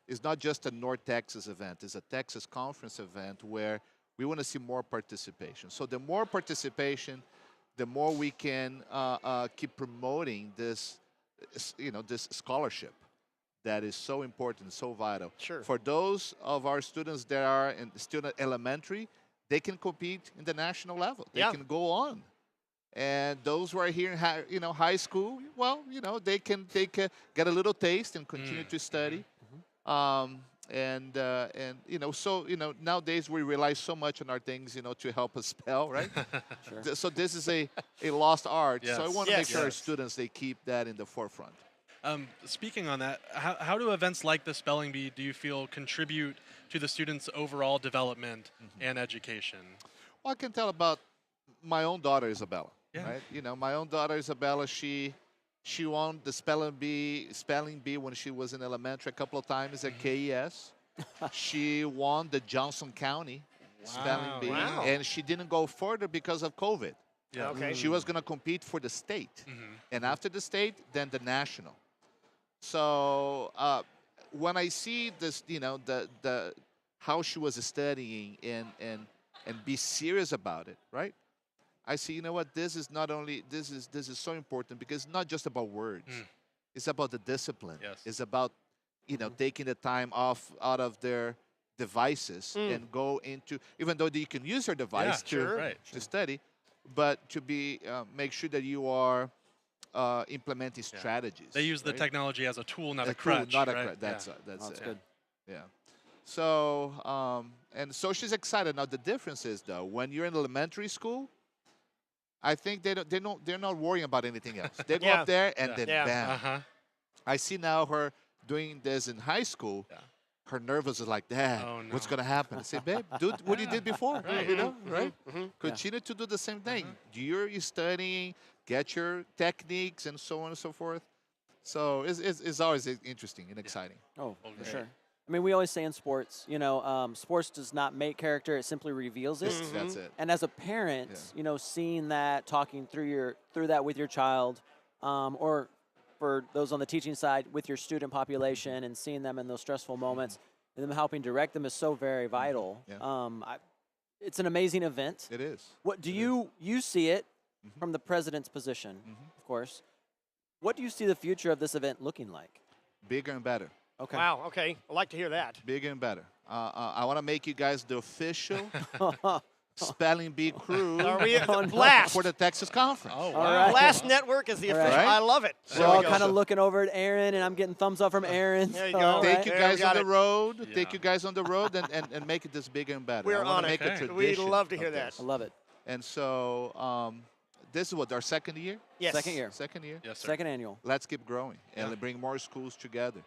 it's not just a North Texas event, it's a Texas conference event where we want to see more participation. So the more participation, the more we can keep promoting this, this scholarship that is so important, so vital. Sure. For those of our students that are still in elementary, they can compete in the national level. They can go on. And those who are here in high school, well, they can get a little taste and continue to study. Nowadays we rely so much on our things, to help us spell, right? Sure. So this is a lost art. Yes. So I want to make sure our students, they keep that in the forefront. Speaking on that, how do events like the Spelling Bee, do you feel, contribute to the students' overall development and education? Well, I can tell about my own daughter, Isabella. Yeah. Right? My own daughter, Isabella, she won the Spelling Bee when she was in elementary a couple of times at KES. She won the Johnson County Spelling Bee, and she didn't go further because of COVID. Yeah. Okay. She was going to compete for the state, and after the state, then the national. So when I see this, the how she was studying and be serious about it, right? I see, this is not only, this is so important because it's not just about words. It's about the discipline. Yes. It's about, taking the time out of their devices and go into, even though you can use your device to study, but to make sure that you are implementing strategies. They use the technology as a tool, not a crutch. Tool, not a crutch. That's it. Good. Yeah. So, so she's excited. Now, the difference is, though, when you're in elementary school, I think they're not worrying about anything else. They go up there and then bam. I see now her doing this in high school. Her nervous is like, Dad, what's going to happen? I say, babe, do what you did before, right? Continue to do the same thing. You're studying, get your techniques and so on and so forth. So it's always interesting and exciting. Oh, for sure. I mean, we always say in sports, sports does not make character; it simply reveals it. That's it. And as a parent, seeing that, talking through that with your child, or for those on the teaching side with your student population, and seeing them in those stressful moments, and them helping direct them is so very vital. It's an amazing event. It is. What do you see it from the president's position, of course? What do you see the future of this event looking like? Bigger and better. Okay. Wow, okay. I'd like to hear that. Bigger and better. I want to make you guys the official Spelling Bee crew Blast for the Texas Conference. Oh, wow. Blast Network is the official. I love it. We're all kind of looking over at Aaron, and I'm getting thumbs up from Aaron. There you go. Take you guys on the road. Take you guys on the road and make it this bigger and better. We're on it. Make a tradition. We'd love to hear that. I love it. And so this is what, our second year? Yes. Second year. Second year? Yes, sir. Second annual. Let's keep growing and bring more schools together.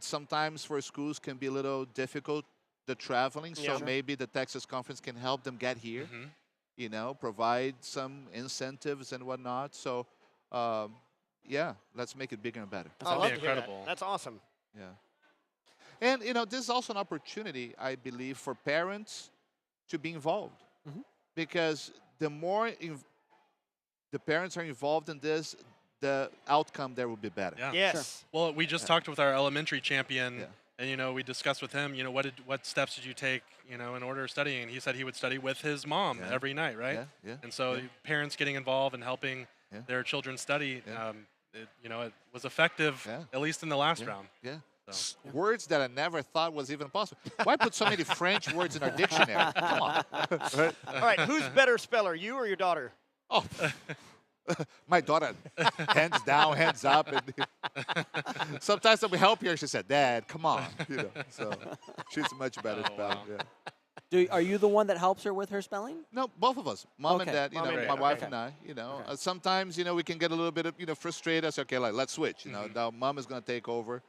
Sometimes for schools can be a little difficult, the traveling, so maybe the Texas Conference can help them get here, provide some incentives and whatnot. So, let's make it bigger and better. I love to hear that. That's awesome. Yeah. And, you know, this is also an opportunity, I believe, for parents to be involved. Because the more the parents are involved in this, the outcome there will be better. Yeah. Yes. Well, we just talked with our elementary champion, and you know, we discussed with him, you know, what steps did you take, you know, in order of studying? And he said he would study with his mom every night, right? Yeah. And so parents getting involved and helping their children study, you know, it was effective, at least in the last round. Yeah. So. Words that I never thought was even possible. Why put so many French words in our dictionary? Come on. Right. All right, who's better speller, you or your daughter? Oh, my daughter, hands down, hands up. And sometimes we help her. She said, "Dad, come on." You know, so she's much better spelling. Yeah. Are you the one that helps her with her spelling? No, both of us, mom and dad. You Mom know, and my dad, wife okay. and I. You know, sometimes you know we can get a little bit of frustrated. I say, okay, like let's switch. You know, now mom is going to take over,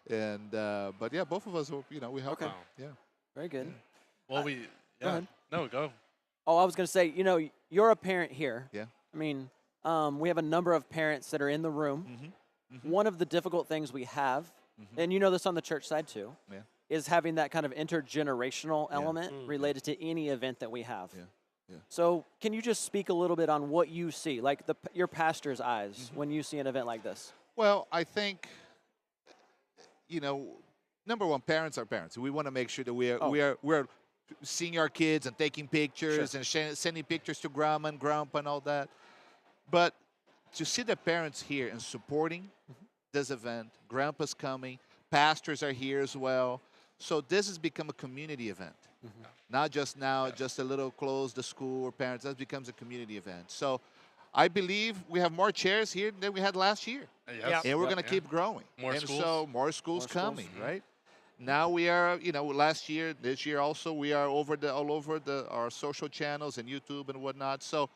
and but yeah, both of us. You know, we help her. Yeah. Very good. Well, we Go ahead. No, go. Oh, I was going to say, you know, you're a parent here. Yeah. I mean, we have a number of parents that are in the room. One of the difficult things we have, and you know this on the church side too, is having that kind of intergenerational element related to any event that we have. So can you just speak a little bit on what you see, like your pastor's eyes when you see an event like this? Well, I think, you know, number one, parents are parents. We want to make sure that we're seeing our kids and taking pictures and sending pictures to grandma and grandpa and all that. But to see the parents here and supporting this event, grandpa's coming, pastors are here as well. So this has become a community event. Not just now, just a little close the school or parents. That becomes a community event. So I believe we have more chairs here than we had last year. And we're going to keep growing. More schools. So more schools coming, right? Now we are, you know, this year also, we are all over our social channels and YouTube and whatnot. So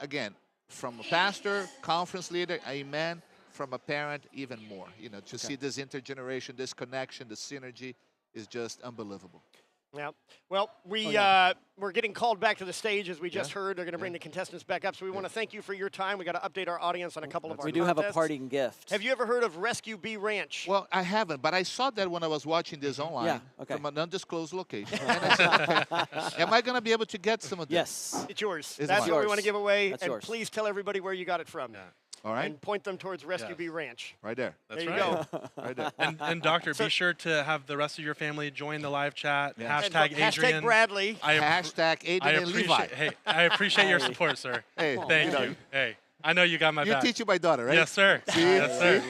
again, from a pastor, conference leader, amen. From a parent, even more. You know, to see this intergeneration, this connection, the synergy is just unbelievable. Yeah. Well, we're getting called back to the stage, as we just heard. They're going to bring the contestants back up. So we want to thank you for your time. We got to update our audience on a couple of our We do have a contests. parting gift. Have you ever heard of Rescue Bee Ranch? Well, I haven't, but I saw that when I was watching this online from an undisclosed location. And I said, okay, am I going to be able to get some of this? Yes. It's yours. It's That's mine. what we want to give away. That's and yours. please tell everybody where you got it from. All right. And point them towards Rescue Bee Ranch. Right there. That's there right. you go. Right there. And doctor, be sure to have the rest of your family join the live chat. Hashtag And Adrian. Hashtag Bradley. Hashtag Adrian and Levi. Hey, I appreciate your support, sir. Hey, thank you you. know, Hey, I know you got my you back. teach my daughter, right? Yes, sir. See? Yes, sir.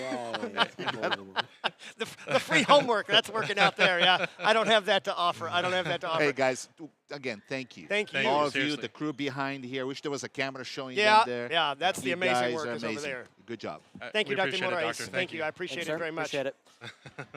The free homework, that's working out there, yeah. I don't have that to offer. I don't have that to offer. Hey, guys, again, thank you. Thank you. All of you, Seriously. the crew behind here. I wish there was a camera showing Yeah, them there. yeah, that's the You amazing guys work are is over amazing. there. Good job. Thank you, We Dr. appreciate it, Moraes. doctor. Thank you. I appreciate Thanks, it very much. Appreciate it.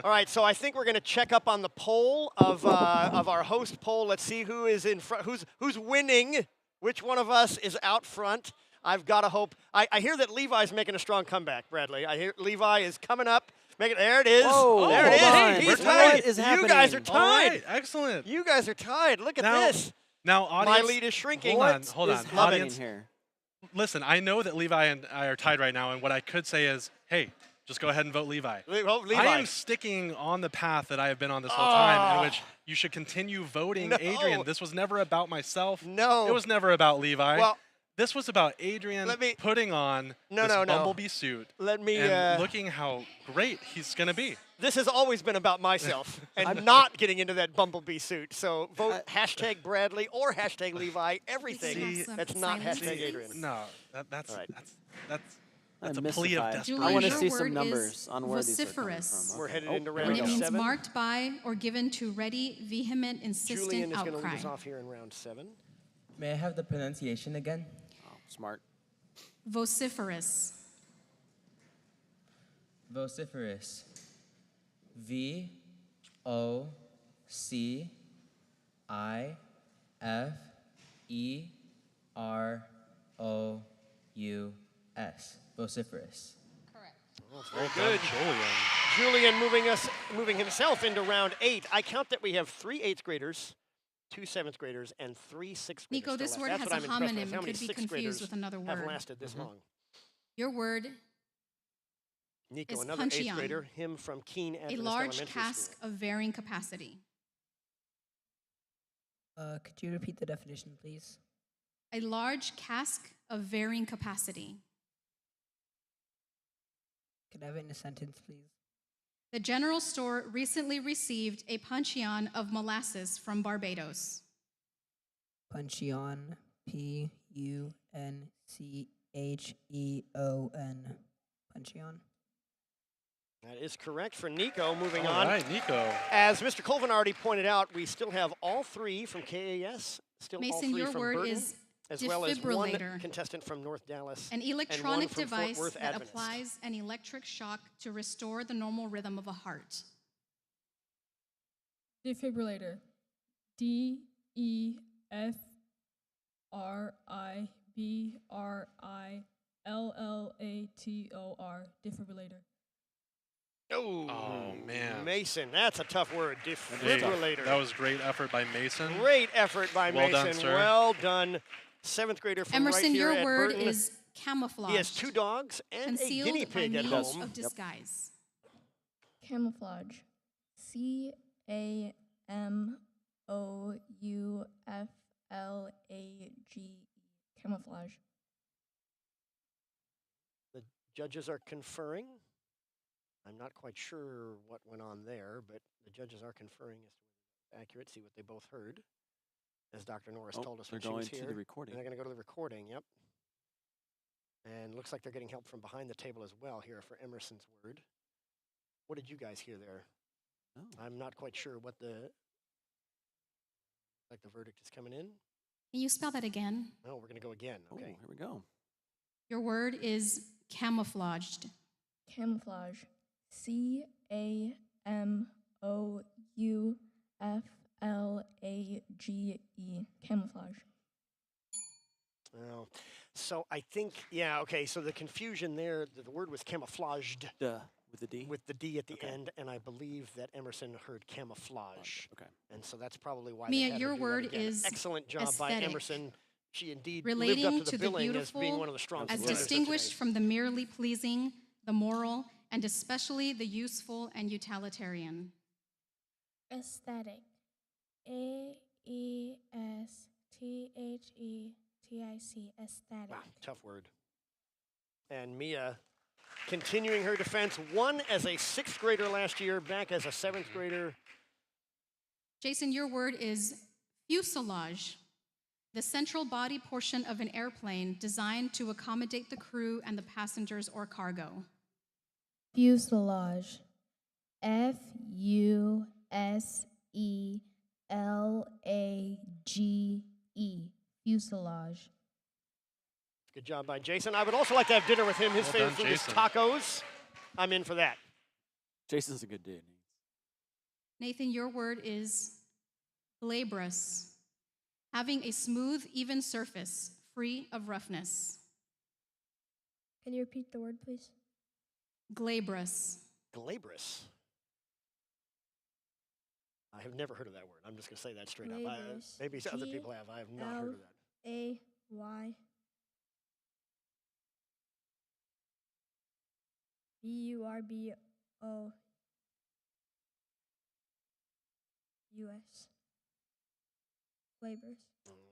All right, so I think we're going to check up on the poll of our host poll. Let's see who is in front, who's winning, which one of us is out front. I've got to hope. I hear that Levi's making a strong comeback, Bradley. I hear Levi is coming up. There it is. Whoa, there it is. hold on. He's What tied. is You guys are happening? tied. All right, excellent. You guys are tied. Look at Now- this. Now, audience, My lead is shrinking. Hold on. Is happening Audience, here? listen, I know that Levi and I are tied right now, and what I could say is, hey, just go ahead and vote Levi. Vote Levi. I am sticking on the path that I have been on this whole time, in which you should continue voting No. Adrian. This was never about myself. No. It was never about Levi. Well, this was about Adrian putting on this bumblebee suit Let me and looking how great he's going to be. This has always been about myself and not getting into that bumblebee suit. So vote hashtag Bradley or hashtag Levi. Everything that's not hashtag Adrian. No, that's I'm a plea of mystified. desperation. I want to Your see word some is numbers on where these are coming vociferous. from. We're Okay. headed Oh, into there round And we it go. means 7. marked by or given to ready, vehement, insistent Julian is going to lead outcry. us off here in round 7. May I have the pronunciation again? Oh, smart. Vociferous. Vociferous. V O C I F E R O U S. Vociferous. Very good. Julian moving himself into round 8. I count that we have 3 8th graders, 2 7th graders, and 3 6th graders. Nico, still this left. word That's has what a I'm impressed with, homonym. how It many could be 6th confused graders with another have word. lasted this long. Your word Nico, is another 8th puncheon, grader, him from Keene a Adventist large Elementary cask School. of varying capacity. Could you repeat the definition, please? A large cask of varying capacity. Could I have it in a sentence, please? The general store recently received a puncheon of molasses from Barbados. Puncheon, Puncheon. Puncheon. That is correct for Nico. Moving All on. right, Nico. As Mr. Colvin already pointed out, we still have all 3 from KAS, still all Mason, 3 your from word Burton, is as well as 1 defibrillator. contestant from North Dallas, An and 1 electronic from Fort device Worth that Adventist. applies an electric shock to restore the normal rhythm of a heart. Defibrillator. Defibrillator. Defibrillator. Oh, man. Mason, that's a tough word. Defibrillator. That was great effort by Mason. Great effort by Well Mason. done, sir. Well done. 7th grader from Emerson, right here your at word Burton. is camouflage. He has 2 dogs and a Concealed guinea by pig at means home. of disguise. Camouflage. Camouflage. Camouflage. The judges are conferring. I'm not quite sure what went on there, but the judges are conferring as to whether it's accurate. See what they both heard, as Dr. Norris told us when she was here. They're going to the recording. And they're going to go to the recording, yep. And looks like they're getting help from behind the table as well here for Emerson's word. What did you guys hear there? Oh. I'm not quite sure what the verdict is coming in. Can you spell that again? No, we're going to go again. Okay. Here we go. Your word is camouflaged. Camouflage. Camouflage. Camouflage. Oh, so I think, yeah, okay, so the confusion there, the word was camouflaged. With the D? With the D at the end, and I believe that Emerson heard camouflage. Okay. And so that's probably why Mia, they had her your do that word again. is Excellent job by aesthetic. Emerson. She indeed Relating lived up to to the the billing as beautiful, being one of the strongest as letters of distinguished today. from the merely pleasing, the moral, and especially the useful and utilitarian. Aesthetic. Aesthetic. Aesthetic. Wow, tough word. And Mia continuing her defense, won as a 6th grader last year, back as a 7th grader. Jason, your word is fuselage, the central body portion of an airplane designed to accommodate the crew and the passengers or cargo. Fuselage. Fuselage. Fuselage. Good job by Jason. I would also like to have dinner with him. His Well favorite done, food is Jason. tacos. I'm in for that. Jason's a good dude. Nathan, your word is glabrous, having a smooth, even surface, free of roughness. Can you repeat the word, please? Glabrous. Glabrous. I have never heard of that word. I'm just going to say that straight up. Glabrous. Maybe other people have. I have not heard of that. G-L-A-Y. B-U-R-B-O-U-S. Glabrous.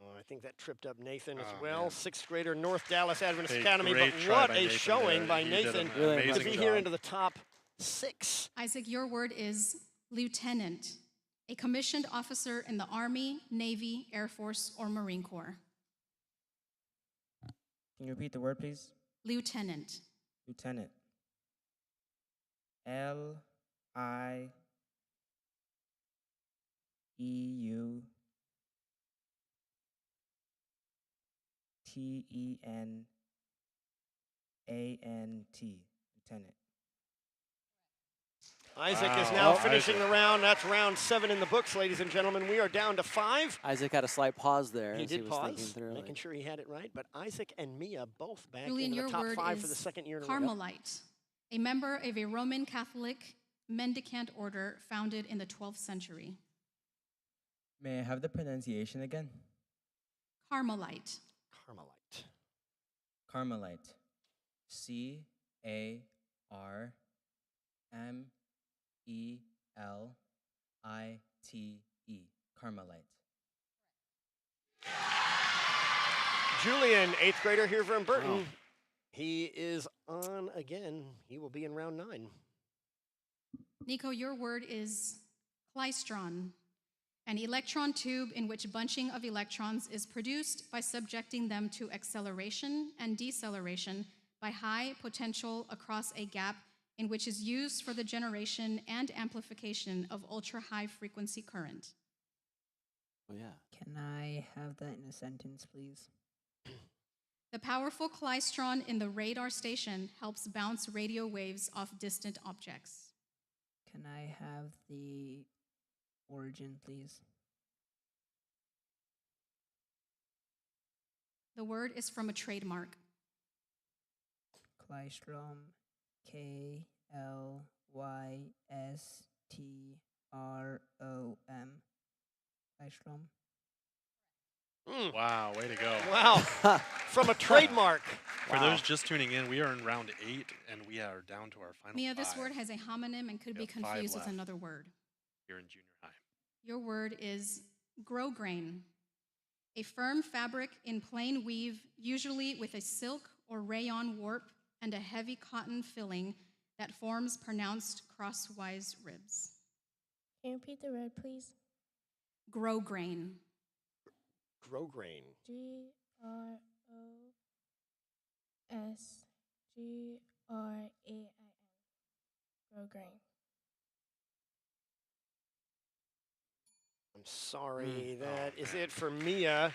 Oh, I think that tripped up Nathan as Oh, well. man. 6th grader, North Dallas Adventist Hey, Academy. But great try what by a Nathan showing there. by You did Nathan an to amazing be job. here into the top 6. Isaac, your word is lieutenant, a commissioned officer in the Army, Navy, Air Force, or Marine Corps. Can you repeat the word, please? Lieutenant. Lieutenant. L-I-E-U-T-E-N-A-N-T. Lieutenant. Isaac is Wow. now Oh, finishing Isaac. the round. That's round 7 in the books, ladies and gentlemen. We are down to 5. Isaac had a slight pause there He as did he was thinking pause, through making it. sure he had it right. But Isaac and Mia both back Julian, into your the top word 5 for is the 2nd year in a row. Carmelite, a member of a Roman Catholic mendicant order founded in the 12th century. May I have the pronunciation again? Carmelite. Carmelite. Carmelite. C-A-R-M-E-L-I-T-E. Carmelite. Julian, 8th grader here from Burton. Wow. He is on again. He will be in round 9. Nico, your word is klystron, an electron tube in which bunching of electrons is produced by subjecting them to acceleration and deceleration by high potential across a gap in which is used for the generation and amplification of ultra-high frequency current. Oh, yeah. Can I have that in a sentence, please? The powerful klystron in the radar station helps bounce radio waves off distant objects. Can I have the origin, please? The word is from a trademark. Klystrom, Klystrom. Klystrom. Wow, way to go. Wow, from a trademark. For those just tuning in, we are in round 8, and we are down to our final Mia, 5. this word has a homonym and could be confused with another word. You're in junior high. Your word is grosgrain, a firm fabric in plain weave, usually with a silk or rayon warp and a heavy cotton filling that forms pronounced crosswise ribs. Can you repeat the word, please? Grosgrain. Grosgrain. Grosgrain. Grosgrain. I'm sorry, that is it for Mia.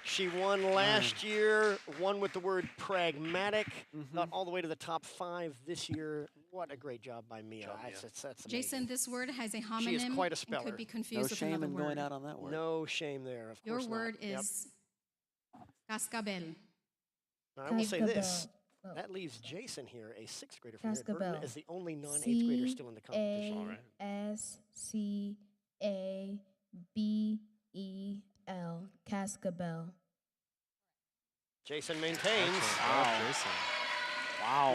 She won last year, won with the word pragmatic, got all the way to the top 5 this year. What a great job by Mia. That's amazing. Jason, this word has a homonym She is quite a speller. and could be confused with No another shame in word. going out on that word. No shame there, of Your course word not. is cascabel. Now, I will say this. That leaves Jason here, a 6th grader from here at Burton, as the only non-8th grader still in the competition. All right. Cascabel. Cascabel. Jason maintains. Wow, Jason.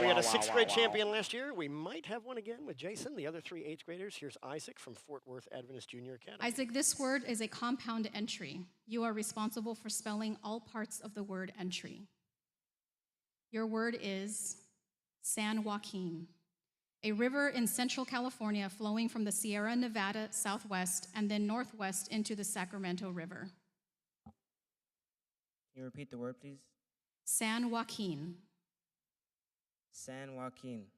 We had a 6th grade champion last year. We might have one again with Jason. The other 3 8th graders. Here's Isaac from Fort Worth Adventist Junior Academy. Isaac, this word is a compound entry. You are responsible for spelling all parts of the word entry. Your word is San Joaquin, a river in central California flowing from the Sierra Nevada southwest and then northwest into the Sacramento River. Can you repeat the word, please? San Joaquin. San Joaquin.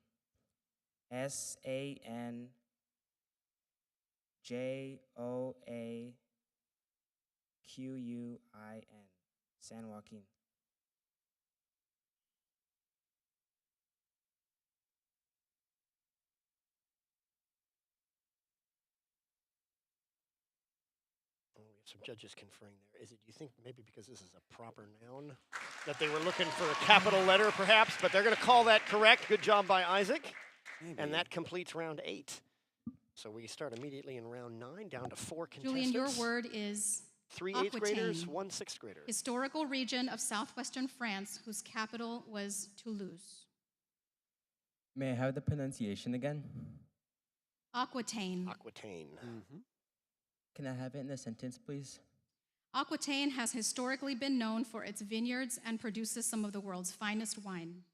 SANJOAQUIN. San Joaquin. Some judges conferring there. Is it, do you think maybe because this is a proper noun that they were looking for a capital letter perhaps, but they're going to call that correct. Good job by Isaac. Maybe. And that completes round 8. So we start immediately in round 9 down to 4 contestants. Julian, your word is 3 8th graders, 1 6th grader. Historical region of southwestern France whose capital was Toulouse. May I have the pronunciation again? Aquitaine. Aquitaine. Can I have it in a sentence, please? Aquitaine has historically been known for its vineyards and produces some of the world's finest wine.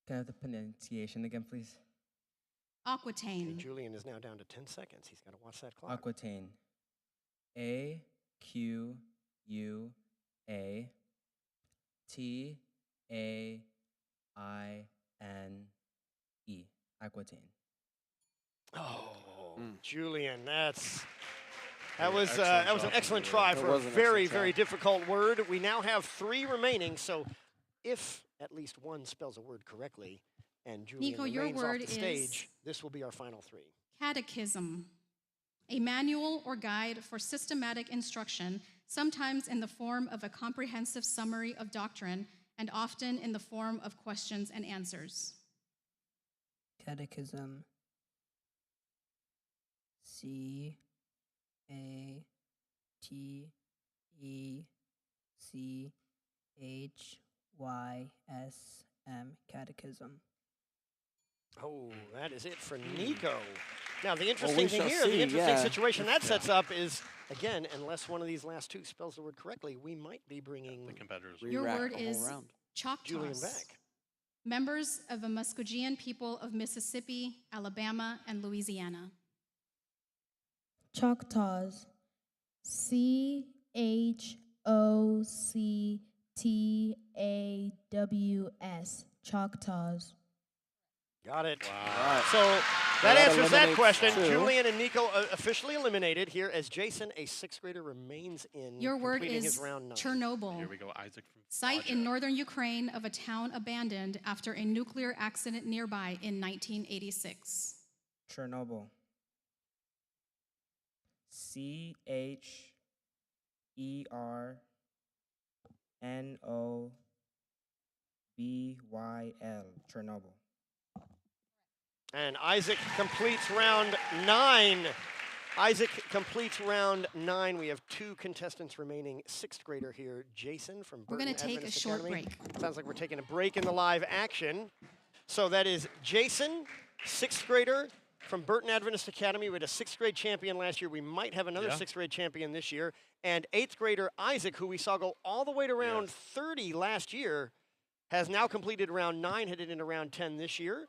Can I have the pronunciation again, please? Aquitaine. Okay, Julian is now down to 10 seconds. He's got to watch that clock. Aquitaine. AQUATAINE. Aquitaine. Oh, Julian, that was an excellent try for a very, very difficult word. We now have 3 remaining, so if at least one spells a word correctly and Julian Nico, your remains word off the stage, this will be our final 3. Catechism, a manual or guide for systematic instruction, sometimes in the form of a comprehensive summary of doctrine and often in the form of questions and answers. Catechism. CATECHYSM. Catechism. Oh, that is it for Nico. Now, the interesting thing here, see, the interesting yeah. situation that sets up is, again, unless one of these last two spells the word correctly, we might be bringing the competitors. Your word is Julian Choctaws. back. Members of the Muscogean people of Mississippi, Alabama, and Louisiana. Choctaws. CHOCTAWS. Choctaws. Got it. Wow. So that answers that eliminates question. two. Julian and Nico officially eliminated here as Jason, a sixth grader, remains in Your word completing is his round 9. Chernobyl. Here we go, Isaac from Site in northern Ukraine of a town abandoned after a nuclear accident nearby in 1986. Chernobyl. CHERNOBYL. Chernobyl. And Isaac completes round 9. Isaac completes round 9. We have 2 contestants remaining. Sixth grader here, Jason from Burton We're going to take a Adventist short Academy. break. Sounds like we're taking a break in the live action. So that is Jason, sixth grader from Burton Adventist Academy. We had a sixth grade champion last year. We might have another sixth grade champion this year. And eighth grader Isaac, who we saw go all the way to round 30 last year, has now completed round 9, headed into round 10 this year.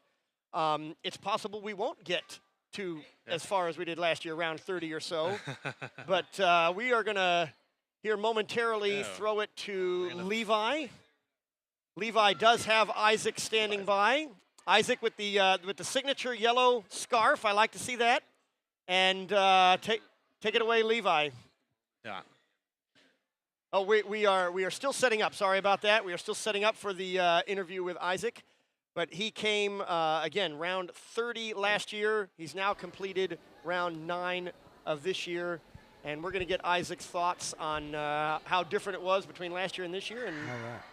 It's possible we won't get to as far as we did last year, round 30 or so. But we are going to here momentarily throw it to Levi. Levi does have Isaac standing by. Isaac with the signature yellow scarf. I like to see that. And take it away, Levi. Yeah. Oh, we are still setting up. Sorry about that. We are still setting up for the interview with Isaac. But he came, again, round 30 last year. He's now completed round 9 of this year. And we're going to get Isaac's thoughts on how different it was between last year and this year and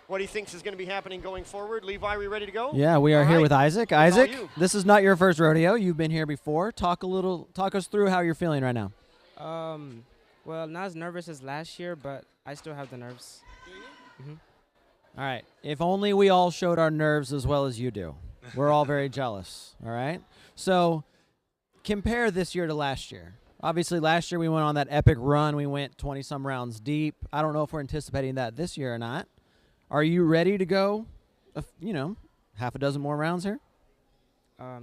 what he thinks is going to be happening going forward. Levi, are we ready to go? Yeah, we are here with Isaac. It's all Isaac, you. this is not your first rodeo. You've been here before. Talk us through how you're feeling right now. Well, not as nervous as last year, but I still have the nerves. All right. If only we all showed our nerves as well as you do. We're all very jealous. All right. So compare this year to last year. Obviously, last year we went on that epic run. We went 20-some rounds deep. I don't know if we're anticipating that this year or not. Are you ready to go, half a dozen more rounds here?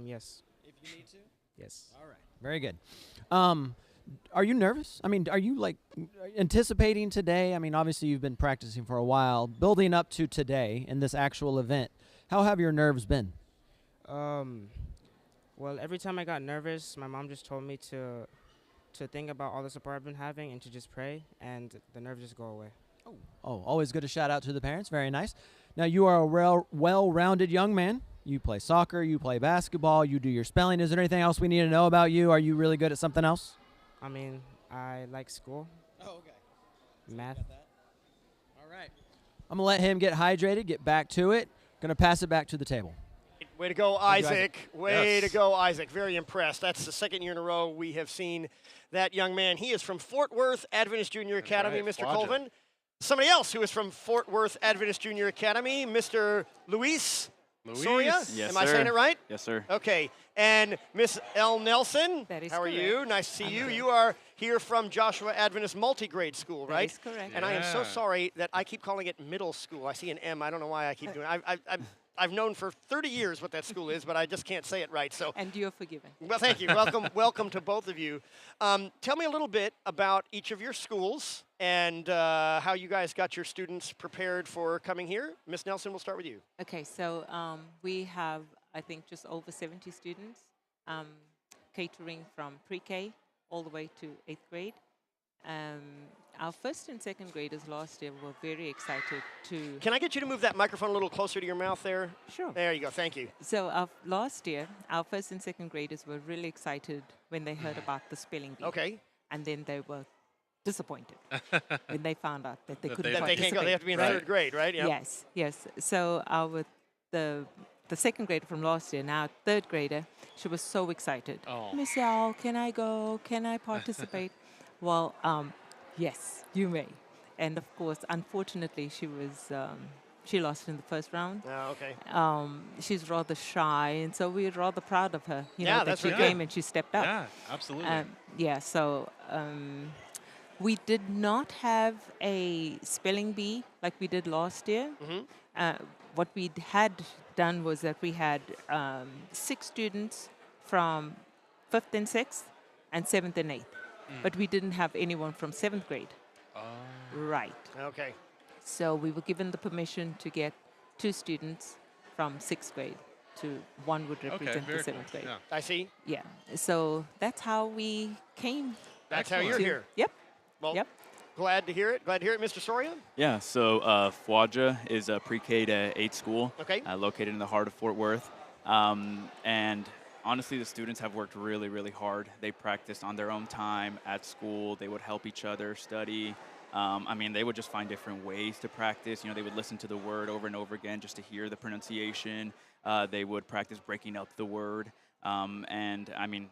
Yes. If you need to? Yes. All right. Very good. Are you nervous? I mean, are you, anticipating today? I mean, obviously you've been practicing for a while. Building up to today in this actual event, how have your nerves been? Well, every time I got nervous, my mom just told me to think about all the support I've been having and to just pray, and the nerves just go away. Oh, always good to shout out to the parents. Very nice. Now, you are a well-rounded young man. You play soccer, you play basketball, you do your spelling. Is there anything else we need to know about you? Are you really good at something else? I mean, I like school. Oh, okay. Math. All right. I'm going to let him get hydrated, get back to it. Going to pass it back to the table. Way to go, Thank you, Isaac. Way to go, Isaac. Very impressed. That's the second year in a row we have seen that young man. He is from Fort Worth Adventist Junior Academy, right. Mr. Flodger. Colvin. Somebody else who is from Fort Worth Adventist Junior Academy, Mr. Luis Soria. Yes, Am I saying it right? Yes, sir. Okay. And Miss L. Nelson. That is How are correct. you? Nice to see I'm you. good. You are here from Joshua Adventist Multigrade School, right? That is correct. And I am so Yeah. sorry that I keep calling it middle school. I see an M. I don't know why I keep doing it. I've known for 30 years what that school is, but I just can't say it right. So, And you're forgiven. well, thank you. Welcome to both of you. Tell me a little bit about each of your schools and how you guys got your students prepared for coming here. Miss Nelson, we'll start with you. Okay, so we have, I think, just over 70 students, catering from pre-K all the way to 8th grade. Our first and second graders last year were very excited to... Can I get you to move that microphone a little closer to your mouth there? Sure. There you go. Thank you. So last year, our first and second graders were really excited when they heard about the spelling bee. Okay. And then they were disappointed when they found out that they couldn't That they can't go. They have to be in Right. third grade, right? Yep. Yes. So the second grader from last year, now third grader, she was so excited. Oh. Miss Al, can I go? Can I participate? Well, yes, you may. And of course, unfortunately, she was she lost in the first round. Oh, okay. She's rather shy, and so we're rather proud of her. You Yeah, know, that that's she very came good. and she stepped up. Yeah, absolutely. Yeah, so we did not have a spelling bee like we did last year. What we had done was that we had 6 students from 5th and 6th and 7th and 8th. But we didn't have anyone from 7th grade. Right. Okay. So we were given the permission to get 2 students from 6th grade to one would represent the 7th grade. Yeah. I see. Yeah. So that's how we came. That's how you're here. Yep. Well, Yep. glad to hear it. Glad to hear it, Mr. Soria. Yeah, so FWAJA is a pre-K to 8 school located in the heart of Fort Worth. And honestly, the students have worked really, really hard. They practiced on their own time at school. They would help each other study. I mean, they would just find different ways to practice. You know, they would listen to the word over and over again just to hear the pronunciation. They would practice breaking up the word. And I mean,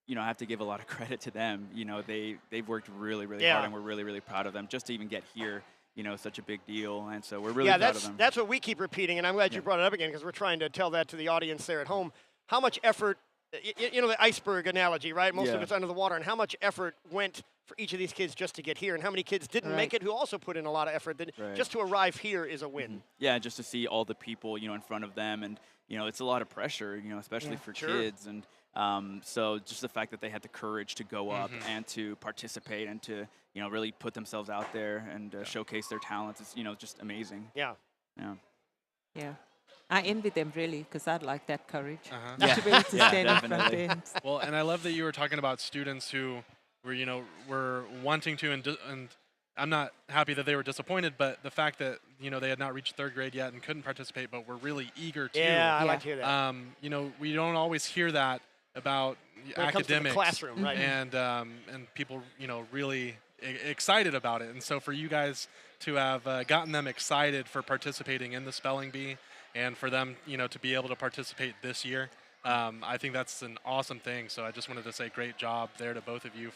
you know, I have to give a lot of credit to them. You know, they've worked really, really hard, and we're really, really proud of them. Just to even get here, you know, such a big deal, and so we're really proud of them. That's what we keep repeating, and I'm glad you brought it up again because we're trying to tell that to the audience there at home. How much effort, you know, the iceberg analogy, right? Most of it's under the water, and how much effort went for each of these kids just to get here, and how many kids didn't make it who also put in a lot of effort. That just to arrive here is a win. Yeah, just to see all the people, you know, in front of them, and you know, it's a lot of pressure, you know, especially for kids, and so just the fact that they had the courage to go up and to participate and to, you know, really put themselves out there and showcase their talents is, you know, just amazing. Yeah. Yeah. Yeah. I envy them really because I'd like that courage Yeah. to be able to stand in front of definitely. them. Well, and I love that you were talking about students who were, you know, were wanting to, and I'm not happy that they were disappointed, but the fact that, you know, they had not reached 3rd grade yet and couldn't participate, but were really eager to. Yeah, I like to hear that. You know, we don't always hear that about when it comes to the academics classroom, right? And people, you know, really excited about it. And so for you guys to have gotten them excited for participating in the Spelling Bee and for them, you know, to be able to participate this year, I think that's an awesome thing. So I just wanted to say great job there to both of you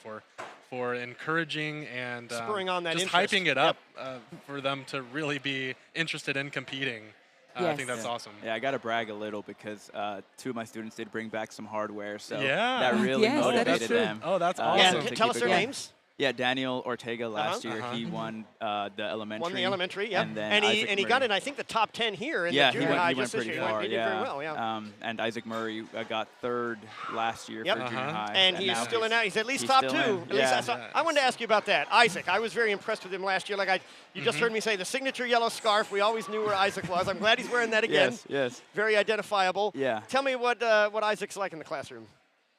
for encouraging and spurring on that just interest. hyping it up for them to really be interested in competing. I think that's awesome. Yeah, I got to brag a little because 2 of my students did bring back some hardware, so Yeah. that really Yes, that is motivated true. them. Oh, that's awesome. Yeah, tell us their names. Yeah, Daniel Ortega last year, he won the elementary. Won the elementary, yeah. And then And he got in, I think, the top 10 here in the junior high he went just this pretty year. far. He did very well, yeah. And Isaac Murray got 3rd last year for junior high. And he's still in that. He's at least he's top still 2. in. At least I wanted to ask you about that. Isaac, I was very impressed with him last year. Like you just heard me say the signature yellow scarf. We always knew where Isaac was. I'm glad he's wearing that again. Yes. Very identifiable. Yeah. Tell me what Isaac's like in the classroom.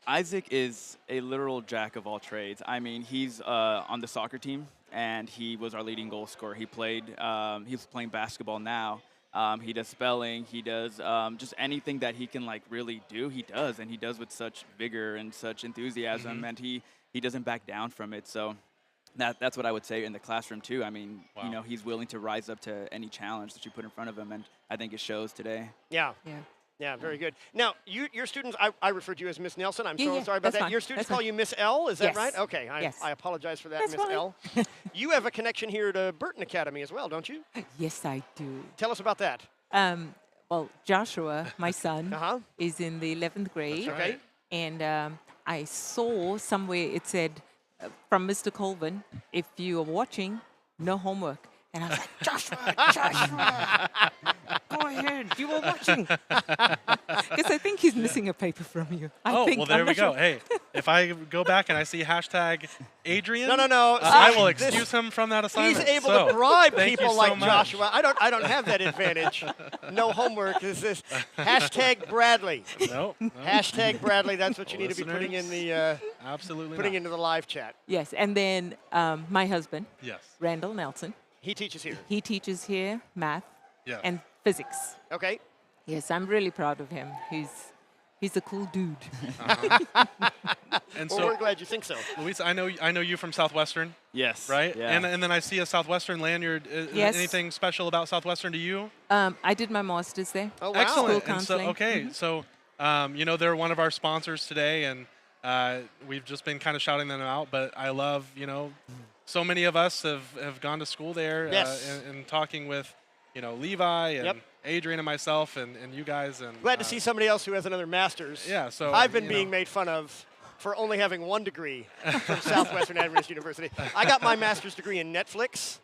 Isaac is a literal jack of all trades. I mean, he's on the soccer team, and he was our leading goal scorer. He played, he's playing basketball now. He does spelling. He does just anything that he can, like, really do, he does. And he does with such vigor and such enthusiasm, and he doesn't back down from it. So that's what I would say in the classroom, too. I mean, you know, he's willing to rise up to any challenge that you put in front of him, and I think it shows today. Yeah. Yeah, very good. Now, your students, I referred to you as Miss Nelson. I'm so sorry about that. fine. Your students That's call fine. you Miss L, is that Yes. right? Okay, Yes. I apologize for that, That's Miss fine. L. You have a connection here to Burton Academy as well, don't you? Yes, I do. Tell us about that. Well, Joshua, my son, is in the 11th grade. That's right. And I saw somewhere it said from Mr. Colvin, if you are watching, no homework. And I was like, Joshua, go ahead, you were watching. Because I think he's missing a paper from you. Well, there we go. Hey, if I go back and I see hashtag Adrian, No. I will excuse him from that assignment. He's able to bribe thank you people so like much. Joshua. I don't have that advantage. No homework. Is this hashtag Bradley? No. Hashtag Bradley. That's what you need to be putting in the absolutely putting into the live chat. Yes, and then my husband, Yes. Randall Nelson. He teaches here. He teaches here math Yeah. and physics. Okay. Yes, I'm really proud of him. He's a cool dude. And well, so we're glad you think so. Luis, I know you from Southwestern. Yes. Right? Yeah. And then I see a Southwestern lanyard. Yes. Anything special about Southwestern to you? I did my master's there. Oh, wow. Excellent. School And so, counseling. okay, so you know, they're one of our sponsors today, and we've just been kind of shouting them out. But I love, you know, so many of us have gone to school there, Yes. and talking with, Levi and Adrian and myself and you guys. And glad to see somebody else who has another master's. Yeah, so I've been being made fun of for only having 1 degree from Southwestern Adventist University. I got my master's degree in Netflix,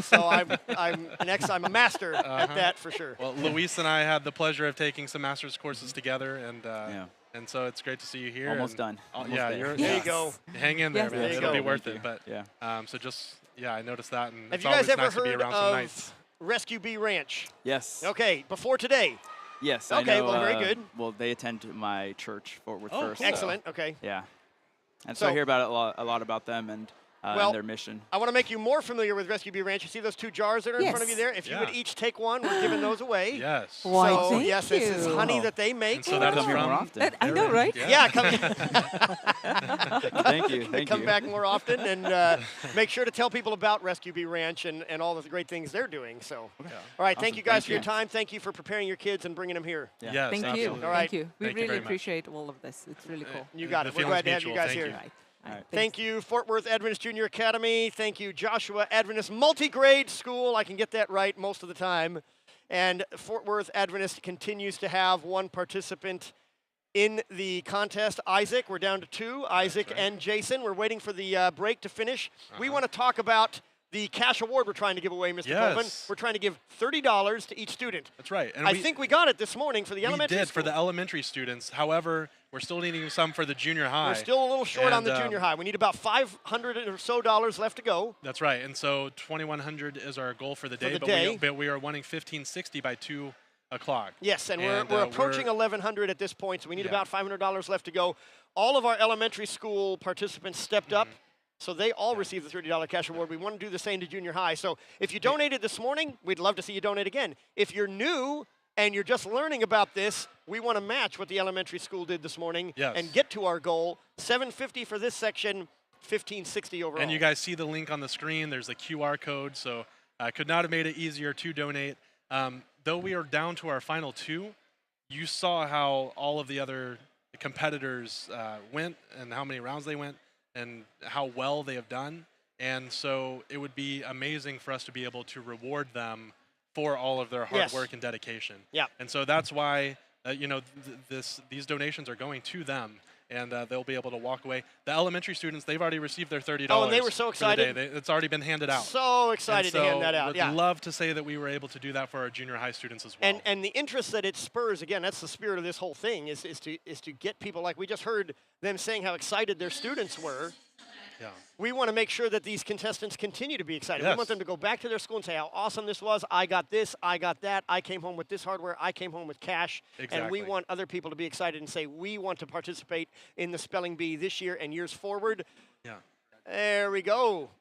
so I'm a master at that for sure. Well, Luis and I had the pleasure of taking some master's courses together, and so it's great to see you here. Almost done. Almost there you go. Hang in there, man. It'll be worth it. But I noticed that, and have it's you guys always ever nice to be heard around some nights. Rescue Bee Ranch? Yes. Okay, before today. Yes. Okay, I know, well, very good. Well, they attend my church, Fort Worth First. Excellent. So, okay. Yeah. And so I hear about a lot about them and their mission. I want to make you more familiar with Rescue Bee Ranch. You see those 2 jars that are in front of you there? If you would each take one, we're giving those away. Yes. Why, so, thank yes, you. this is honey that they make. And so that is more often. I know, right? Yeah, come Thank you. come back more often and make sure to tell people about Rescue Bee Ranch and all the great things they're doing. So, all right, Awesome. thank you guys for your time. Thank you for preparing your kids and bringing them here. Yeah. Yes, Thank you. absolutely. All right. Thank you. We Thank you really very much. appreciate all of this. It's really cool. You got it. The We're glad to have feeling's you guys mutual. here. Thank you. All right. Thank you, Fort Worth Adventist Junior Academy. Thank you, Joshua Adventist Multi-Grade School. I can get that right most of the time. And Fort Worth Adventist continues to have 1 participant in the contest. Isaac, we're down to 2. Isaac and Jason. We're waiting for the break to finish. We want to talk about the cash award we're trying to give away, Mr. Colvin. We're trying to give $30 to each student. That's right. And I think we got it this morning for the elementary We did school. for the elementary students. However, we're still needing some for the junior high. We're still a little short on the junior high. We need about $500 or so left to go. That's right. And so $2,100 is our goal for the day. But we are wanting $1,560 by 2 o'clock. Yes, and we're approaching 1,100 at this point, so we need about $500 left to go. All of our elementary school participants stepped up. So they all received the $30 cash award. We want to do the same to junior high. So if you donated this morning, we'd love to see you donate again. If you're new and you're just learning about this, we want to match what the elementary school did this morning and get to our goal. $750 for this section, $1,560 overall. And you guys see the link on the screen. There's a QR code, so I could not have made it easier to donate. Though we are down to our final 2, you saw how all of the other competitors went and how many rounds they went and how well they have done. And so it would be amazing for us to be able to reward them for all of their hard work and dedication. Yeah. And so that's why, these donations are going to them, and they'll be able to walk away. The elementary students, they've already received their $30. Oh, and they were so excited. It's already been handed out. So excited to hand that out. Would love to say that we were able to do that for our junior high students as well. And the interest that it spurs, again, that's the spirit of this whole thing, is to get people, like we just heard them saying how excited their students were. Yeah. We want to make sure that these contestants continue to be excited. We want them to go back to their school and say how awesome this was. I got this, I got that, I came home with this hardware, I came home with cash. Exactly. And we want other people to be excited and say, we want to participate in the Spelling Bee this year and years forward. Yeah. There we go.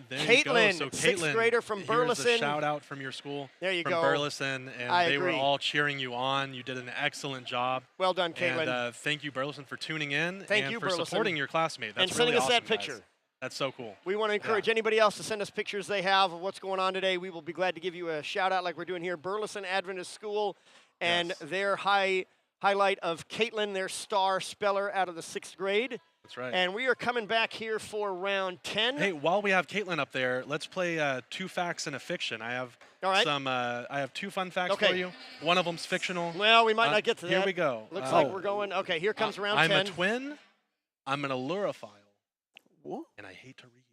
There Caitlin, you go. So 6th Caitlin, grader from Burleson. Here's a shout out from your school. There you from go. Burleson, and I they agree. were all cheering you on. You did an excellent job. Well done, Caitlin. And thank you, Burleson, for tuning in Thank you, for Burleson. supporting your classmate. That's and sending really us that awesome, picture. guys. That's so cool. We want to encourage anybody else to send us pictures they have of what's going on today. We will be glad to give you a shout out like we're doing here. Burleson Adventist School and their highlight of Caitlin, their star speller out of the 6th grade. That's right. And we are coming back here for round 10. Hey, while we have Caitlin up there, let's play 2 facts and a fiction. I have I have 2 fun facts for you. One of them's fictional. Well, we might not get to that. Here we go. Looks like we're going. Okay, here comes round 10. I'm a twin. I'm an allurophile. What? And I hate to read.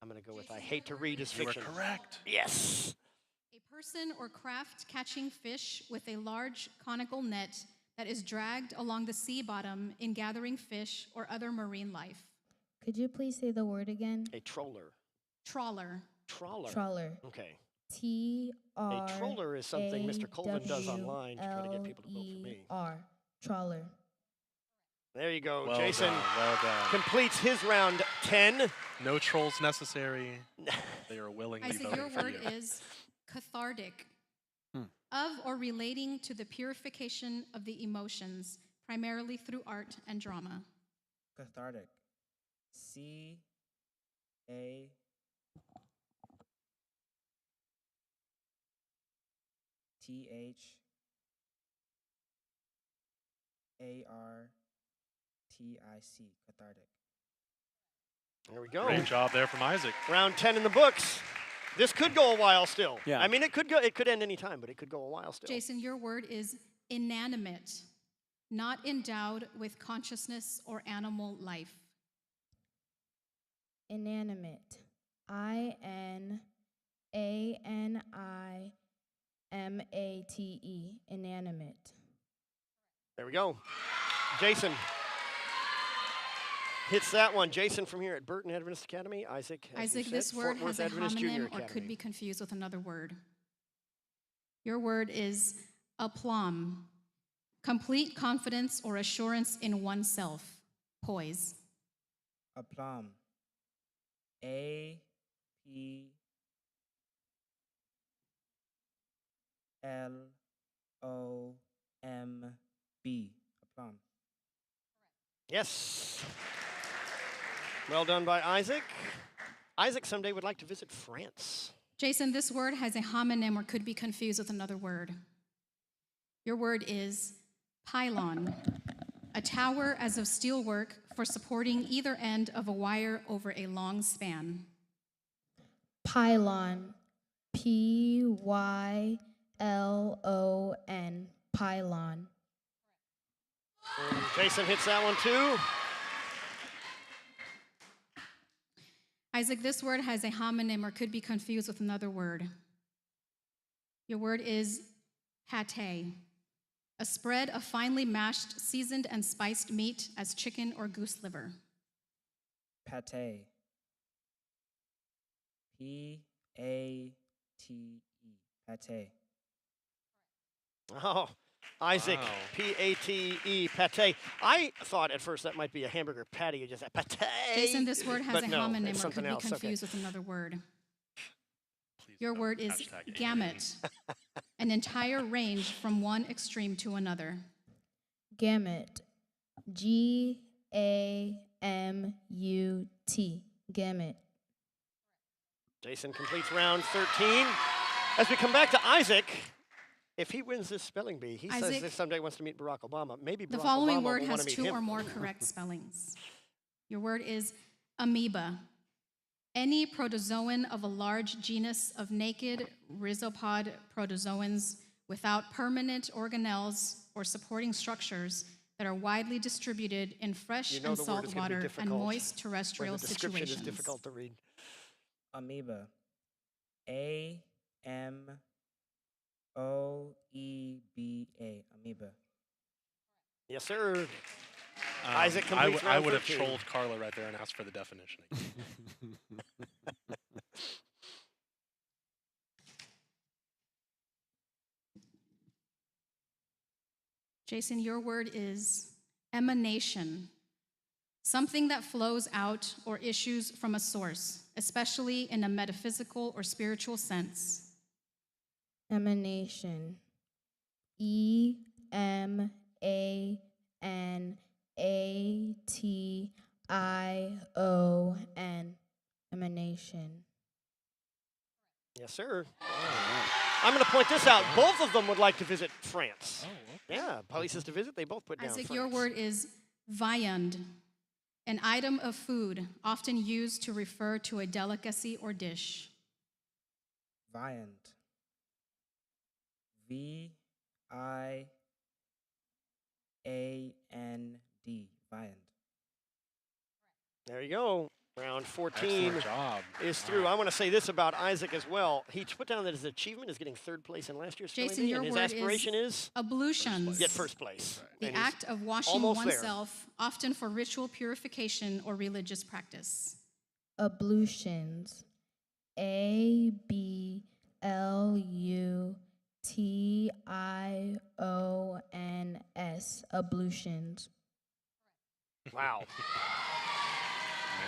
I'm going to go with I hate to read as fiction. You are correct. Yes. A person or craft catching fish with a large conical net that is dragged along the sea bottom in gathering fish or other marine life. Could you please say the word again? A troller. Trawler. Trawler. Trawler. Okay. T-R. A troller is something Mr. Colvin does online to try to get people to vote for me. Trawler. There you go. Well Jason done, well done. completes his round 10. No trolls necessary. They are willingly Isaac, voting your for word you. is cathartic. Of or relating to the purification of the emotions, primarily through art and drama. Cathartic. C-A. T-H-A-R-T-I-C. Cathartic. There we go. Great job there from Isaac. Round 10 in the books. This could go a while still. Yeah. I mean, it could go. It could end any time, but it could go a while still. Jason, your word is inanimate, not endowed with consciousness or animal life. Inanimate. INANIMATE. Inanimate. There we go. Jason hits that one. Jason from here at Burton Adventist Academy. Isaac, as Isaac, you this said, word Fort has Worth a Adventist Junior homonym or Academy. could be confused with another word. Your word is aplomb, complete confidence or assurance in oneself. Poise. Aplomb. APLOMB. Aplomb. Yes. Well done by Isaac. Isaac someday would like to visit France. Jason, this word has a homonym or could be confused with another word. Your word is pylon, a tower as of steelwork for supporting either end of a wire over a long span. Pylon. PYLON. Pylon. And Jason hits that one too. Isaac, this word has a homonym or could be confused with another word. Your word is pâté, a spread of finely mashed, seasoned, and spiced meat as chicken or goose liver. Pâté. PATE. Pâté. Oh, Isaac, Wow. P-A-T-E, pate. I thought at first that might be a hamburger patty. You just said pate. Jason, this word has But a no, homonym it's or could something be else. confused Okay. with another word. Please Your don't word is hashtag gamut, an entire range from one extreme to another. Gamut. GAMUT. Gamut. Jason completes round 13. As we come back to Isaac, if he wins this spelling bee, he says Isaac, that someday wants to meet Barack Obama. Maybe Barack The following Obama word will want has to meet 2 him. or more correct spellings. Your word is amoeba, any protozoan of a large genus of naked rhizopod protozoans without permanent organelles or supporting structures that are widely distributed in fresh You know and the word salt is gonna be water and difficult moist terrestrial when the description situations. is difficult to read. Amoeba. AMOEBA. Amoeba. Yes, sir. Isaac completes I round would have 13. trolled Carla right there and asked for the definition. Jason, your word is emanation, something that flows out or issues from a source, especially in a metaphysical or spiritual sense. Emanation. EMANATION. Emanation. Yes, sir. I'm going to point this out. Both of them would like to visit France. Oh, okay. Yeah, places to visit. They both put down Isaac, France. your word is viand, an item of food often used to refer to a delicacy or dish. Viand. VIAND. Viand. There you go. Round 14 Excellent job. is through. I want to say this about Isaac as well. He put down that his achievement is getting 3rd place in last year's Spelling Jason, Bee, your and his word aspiration is ablutions, get 1st place. the And he's act of washing almost there. oneself, often for ritual purification or religious practice. Ablutions. ABLUTIONS. Ablutions. Wow.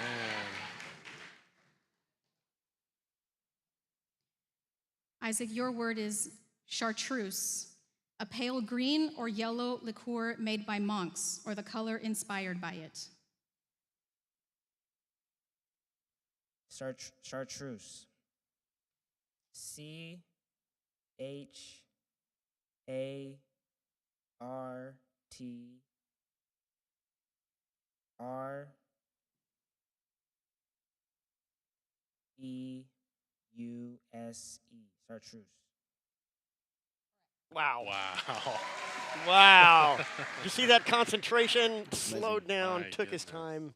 Man. Isaac, your word is chartreuse, a pale green or yellow liqueur made by monks, or the color inspired by it. Chartreuse. Chartreuse. Wow. Wow. Wow. You see that concentration? Slowed down, took his time.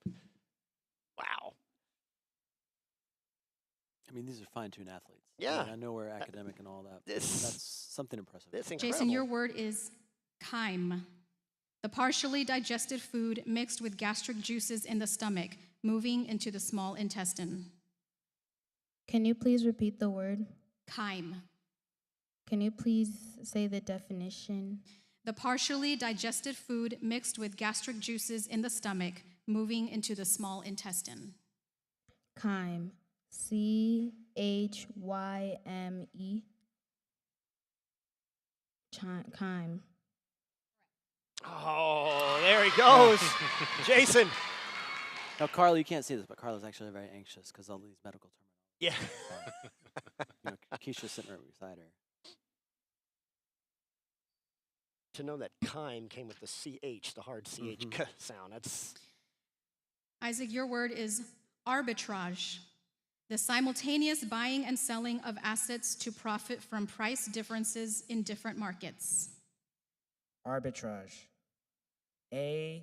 Wow. I mean, these are fine-tuned athletes. Yeah. I know we're academic and all that. This- That's something impressive. It's incredible. Jason, your word is chyme. The partially digested food mixed with gastric juices in the stomach, moving into the small intestine. Can you please repeat the word? Chyme. Can you please say the definition? The partially digested food mixed with gastric juices in the stomach, moving into the small intestine. Chyme. Chyme. Chyme. Oh, there he goes. Jason. Now, Carla, you can't see this, but Carla's actually very anxious because all these medical terms. Yeah. Keisha's sitting right beside her. To know that chyme came with the CH, the hard CH sound. That's Isaac, your word is arbitrage. The simultaneous buying and selling of assets to profit from price differences in different markets. Arbitrage. ARBITRAGE.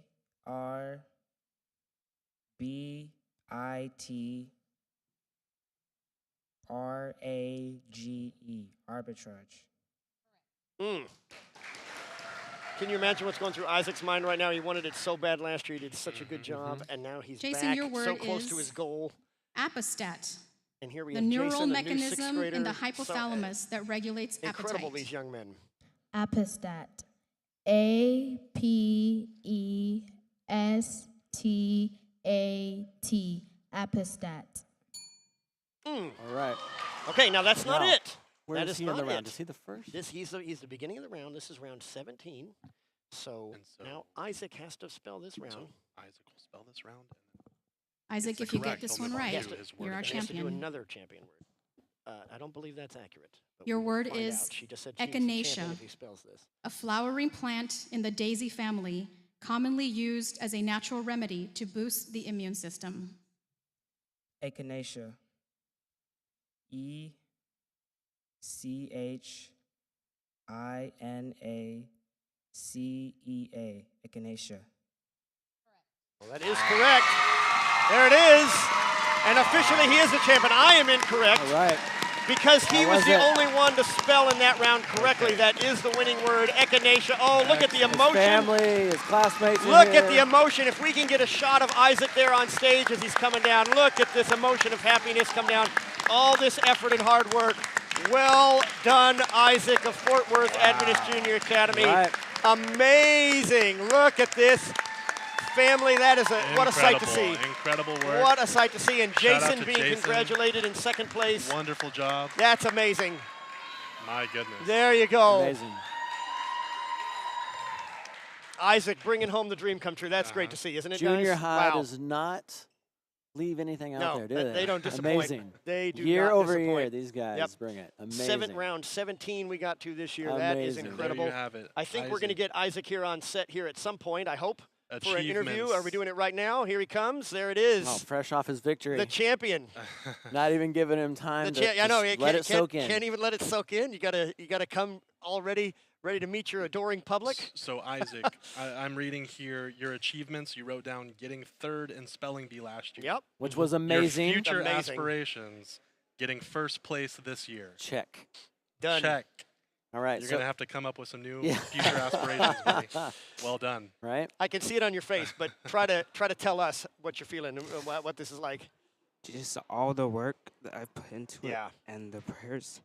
Arbitrage. Can you imagine what's going through Isaac's mind right now? He wanted it so bad last year. He did such a good job, and now he's Jason, back your word so close to is his goal. Apostat. And here we The have neural Jason, a new sixth mechanism grader. in the hypothalamus that regulates Incredible, appetite. these young men. Apostat. APESTAT. Apostat. All right. Okay, now that's not Now, it. where That is is he in not the round? it. Is he the first? He's the beginning of the round. This is round 17. So now Isaac has to spell this round. Isaac will spell this round. Isaac, if you get this one right, you're our He has to do champion. another champion word. I don't believe that's accurate. but Your we will word find is out. She just said she's the champion echinacea, if he spells this. a flowering plant in the daisy family, commonly used as a natural remedy to boost the immune system. Echinacea. ECHINACEA. Echinacea. Well, that is correct. There it is. And officially, he is the champion. I am incorrect. All right. Because he was was the it? only one to spell in that round correctly. That is the winning word, echinacea. Oh, look at the emotion. His family, his classmates. Look at the emotion. If we can get a shot of Isaac there on stage as he's coming down. Look at this emotion of happiness come down. All this effort and hard work. Well done, Isaac of Fort Worth Adventist Junior Academy. Right. Amazing. Look at this family. That is what a sight to see. Incredible work. What a sight to see. And Shout out Jason to being Jason. congratulated in second place. Wonderful job. That's amazing. My goodness. There you go. Amazing. Isaac bringing home the dream come true. That's great to see, isn't it, Junior guys? high wow. does not leave anything out No, there, do they- they? they don't disappoint. Amazing. They do year not over disappoint. year, these guys Yep. bring it. Amazing. Round 17 we got to this year. That is Amazing. incredible. There you have it. I think we're going to Isaac. get Isaac here on set here at some point, I hope, for an interview. Achievements. Are we doing it right now? Here he comes. There it is. Oh, fresh off his victory. The champion. Not even giving him time to I know. just let it soak in. Can't even let it soak in. You gotta come already ready to meet your adoring public. So Isaac, I'm reading here your achievements. You wrote down getting third in Spelling Bee last year. Yep. Which was amazing. Your future Amazing. aspirations, getting first place this year. Check. Done. Check. All right. You're so going to have to come up with some new Yeah. future aspirations, buddy. Well done. Right? I can see it on your face, but try to tell us what you're feeling, what this is like. Just all the work that I put into Yeah. it and the prayers.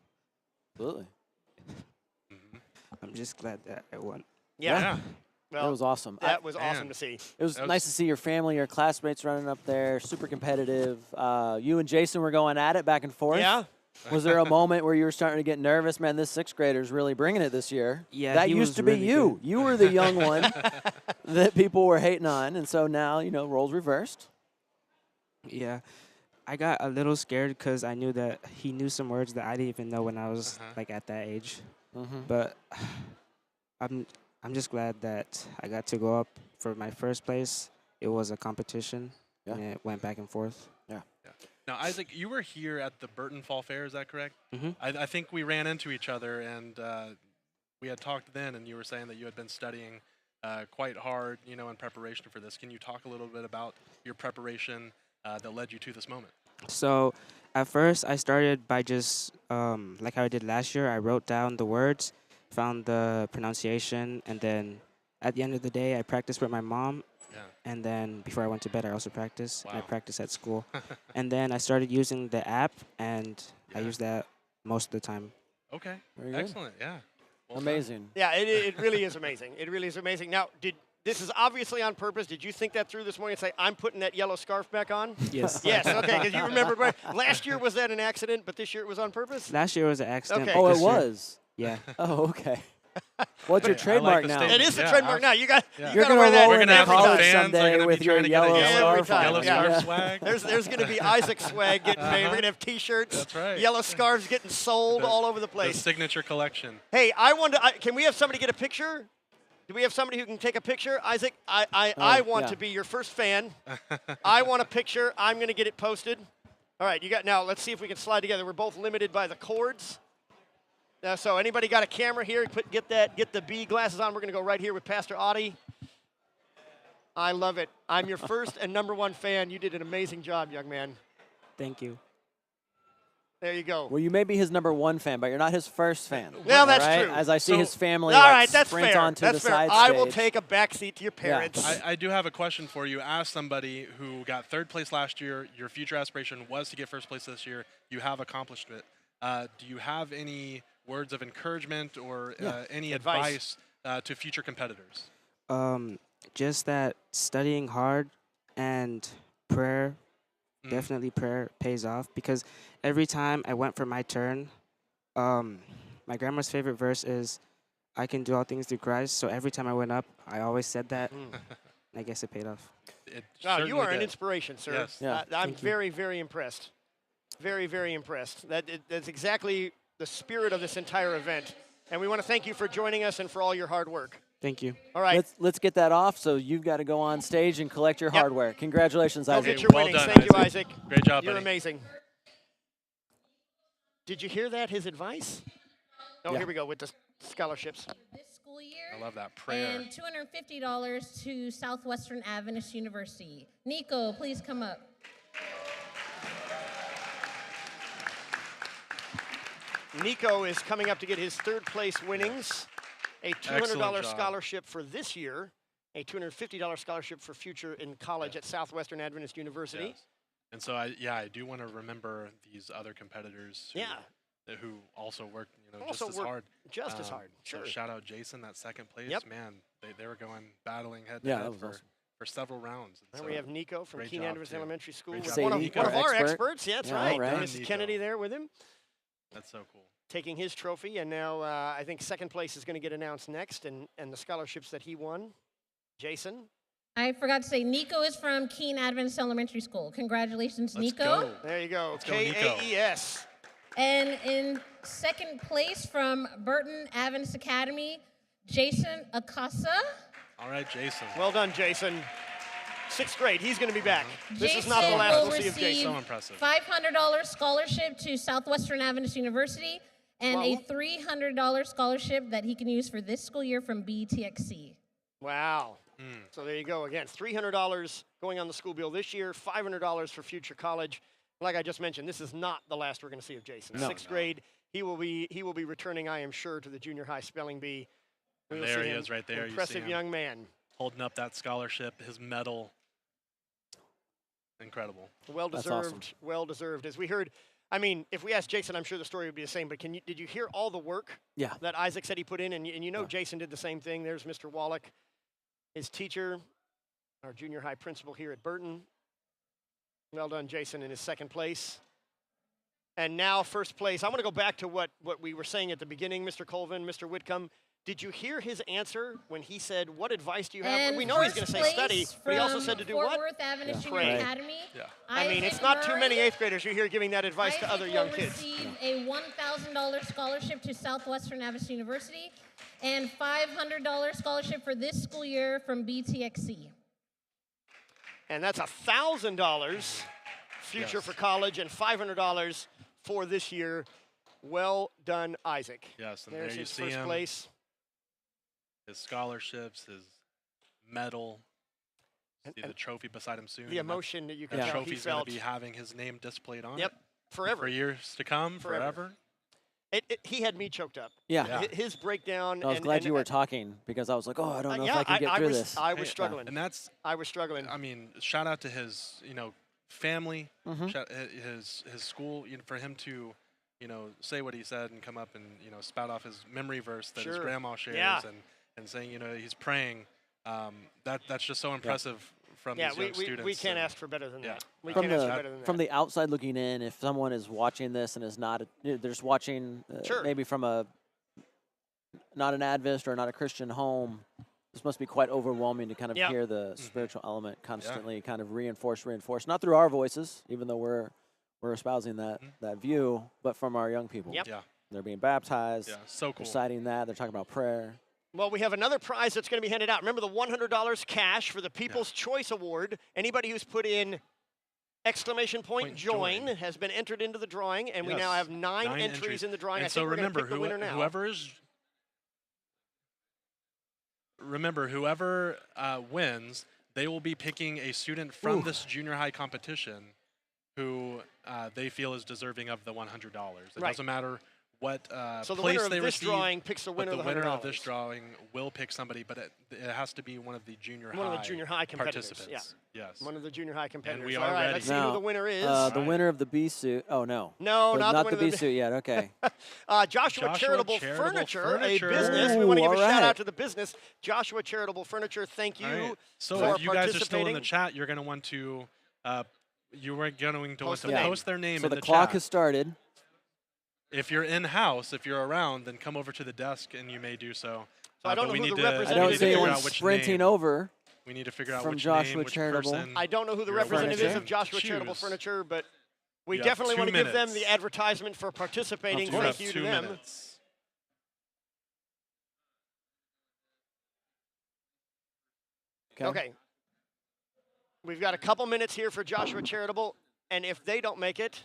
Absolutely. I'm just glad that I won. Yeah. Well, That was awesome. That was awesome to see. It was nice to see your family, your classmates running up there, super competitive. You and Jason were going at it back and forth. Yeah. Was there a moment where you were starting to get nervous? Man, this sixth grader's really bringing it this year. Yeah, that he used was to be really you. good. You were the young one that people were hating on, and so now roles reversed. Yeah. I got a little scared because I knew that he knew some words that I didn't even know when I was like at that age. But I'm just glad that I got to go up for my first place. It was a competition, and it went back and forth. Yeah. Now, Isaac, you were here at the Burton Fall Fair, is that correct? I think we ran into each other, and we had talked then, and you were saying that you had been studying quite hard, in preparation for this. Can you talk a little bit about your preparation that led you to this moment? So at first, I started by just, like how I did last year, I wrote down the words, found the pronunciation, and then at the end of the day, I practiced with my mom. And then before I went to bed, I also practiced. I practiced at school. And then I started using the app, and I use that most of the time. Okay. Very Excellent. Yeah. Well amazing. Yeah, it really is amazing. It really is amazing. Now, this is obviously on purpose. Did you think that through this morning and say, I'm putting that yellow scarf back on? Yes. Yes, okay, because you remembered. Last year, was that an accident, but this year it was on purpose? Last year was an accident. Okay. Oh, it This year- was? Yeah. Oh, okay. What's your I trademark like the now? statement. It is the Yeah, trademark now. You got. You're You gotta gonna wear that. roll We're into gonna have some college fans that are someday gonna with be your trying to get a yellow Every scarf time, on. Yellow yeah. scarf swag. There's going to be Isaac swag getting made. We're going to have T-shirts. That's right. Yellow scarves getting sold all over the The place. signature collection. Hey, can we have somebody get a picture? Do we have somebody who can take a picture? Isaac, I want to be your first fan. I want a picture. I'm going to get it posted. All right, now let's see if we can slide together. We're both limited by the cords. So anybody got a camera here? Get the B glasses on. We're going to go right here with Pastor Audie. I love it. I'm your first and #1 fan. You did an amazing job, young man. Thank you. There you go. Well, you may be his #1 fan, but you're not his first fan. Well, that's right? true. As I see So- his family All right, that's sprint fair. onto That's the fair. side I will stage. take a backseat to your parents. I do have a question for you. As somebody who got 3rd place last year, your future aspiration was to get 1st place this year. You have accomplished it. Do you have any words of encouragement or any advice to future competitors? Just that studying hard and prayer, definitely prayer pays off, because every time I went for my turn, my grandma's favorite verse is, I can do all things through Christ. So every time I went up, I always said that. And I guess it paid off. Wow, you are an inspiration, sir. Yes. Yeah, I'm very, very impressed. Very, very impressed. That's exactly the spirit of this entire event. And we want to thank you for joining us and for all your hard work. Thank you. All right. Let's get that off. So you've got to go on stage and collect your hardware. Congratulations, Go Isaac. get your well winnings. done, Thank you, Isaac. Isaac. Great job, You're buddy. amazing. Did you hear that, his advice? Oh, Yeah. here we go with the scholarships. This school year. I love that prayer. And $250 to Southwestern Adventist University. Nico, please come up. Nico is coming up to get his 3rd place winnings. A $200 Excellent job. scholarship for this year. A $250 scholarship for future in college at Southwestern Adventist University. Yes. And so I do want to remember these other competitors who also worked, Also just as worked hard. just as hard, So sure. shout out Jason, that 2nd place. Yep. Man, they were going battling head to Yeah, that head was for, awesome. for several rounds. And so we have Nico from great Keene job, Adventist too. Elementary School. Great One job, of, Nico. one of our Expert. experts. Yeah, that's Yeah, right. all right. Mrs. Nico. Kennedy there with him, That's so cool. taking his trophy. And now I think 2nd place is going to get announced next, and the scholarships that he won. Jason. I forgot to say, Nico is from Keene Adventist Elementary School. Congratulations, Let's Nico. go. There you go. Let's go, Nico. KAES. And in 2nd place from Burton Adventist Academy, Jason Akasa. All right, Jason. Well done, Jason. 6th grade. He's going to be back. This Jason is not the last will we'll see of receive Jason. So impressive. $500 scholarship to Southwestern Adventist University and a $300 scholarship that he can use for this school year from beeTXC. Wow. So there you go. Again, $300 going on the school bill this year, $500 for future college. Like I just mentioned, this is not the last we're going to see of Jason. No. 6th grade, he will be returning, I am sure, to the junior high spelling bee. We will There see he him. is right there. You see Impressive him. young man. Holding up that scholarship, his medal. Incredible. Well That's deserved. awesome. Well deserved. As we heard, I mean, if we asked Jason, I'm sure the story would be the same. But did you hear all the work Yeah. that Isaac said he put in? And you know Jason did the same thing. There's Mr. Wallach, his teacher, our junior high principal here at Burton. Well done, Jason, in his 2nd place. And now 1st place. I want to go back to what we were saying at the beginning, Mr. Colvin, Mr. Whitcomb. Did you hear his answer when he said, what advice do you have? And We know he's going to say first study, place but he also from said to do Fort what? Worth Adventist Junior Pray. Academy. Yeah. I mean, it's Isaac not too Murray. many 8th graders you're here giving that advice to Isaac other young will kids. receive a $1,000 scholarship to Southwestern Adventist University and $500 scholarship for this school year from beeTXC. And that's $1,000 future for college, and $500 for this year. Well done, Isaac. Yes, and there's there you his see first him. place. His scholarships, his medal. See the trophy beside him soon. The emotion that you can tell he trophy's going felt. to be having his name displayed on Yep, it. forever. For years to come, forever. He had me choked up. Yeah. His breakdown. I was glad you were talking because I was like, oh, I don't know if I can get through this. I was struggling. And that's. I was struggling. I mean, shout out to his, family, Mm-hmm. his school, for him to, say what he said and come up and, spout off his memory verse that his grandma shares and saying, he's praying. That's just so impressive from these young students. We can't ask for better than that. We From can't ask for better than that. From the outside looking in, if someone is watching this and is not, they're just watching maybe from not an Adventist or not a Christian home, this must be quite overwhelming to kind of hear the spiritual element constantly kind of reinforced, not through our voices, even though we're espousing that view, but from our young people. Yep. Yeah. They're being baptized. Yeah, so cool. Reciting that. They're talking about prayer. Well, we have another prize that's going to be handed out. Remember the $100 cash for the People's Choice Award. Anybody who's put in exclamation point join has been entered into the drawing, and we now have 9 entries in the drawing. And I so think we're remember, pick the winner now. whoever wins, they will be picking a student from this junior high competition who they feel is deserving of the $100. It doesn't matter what so the place winner of they this receive, drawing picks the winner but of the the $100. winner of this drawing will pick somebody, but it has to be one of the junior high competitors. participants. Yeah. Yes. One of the junior high competitors. And we All are right, ready. let's see who the winner is. The winner of the bee suit. Oh, no. No, not the bee suit yet. Okay. Joshua Charitable Furniture, a business. We want to give a shout out to the business. Joshua Charitable Furniture, thank you Right. So for if you guys are still in participating. the chat, you're going to want to post their name so in the the clock chat. has started. If you're in-house, if you're around, then come over to the desk and you may do so. So I don't but know we who need the to, representative I don't is. see anyone out which sprinting name. over. We need to figure out from which Joshua name, which Charitable. person. I don't know who the you're representative is going of Joshua to Charitable choose. Furniture, but we You have definitely 2 want to give them minutes. the advertisement for participating. You Thank have you 2 to them. minutes. Okay. We've got a couple minutes here for Joshua Charitable, and if they don't make it,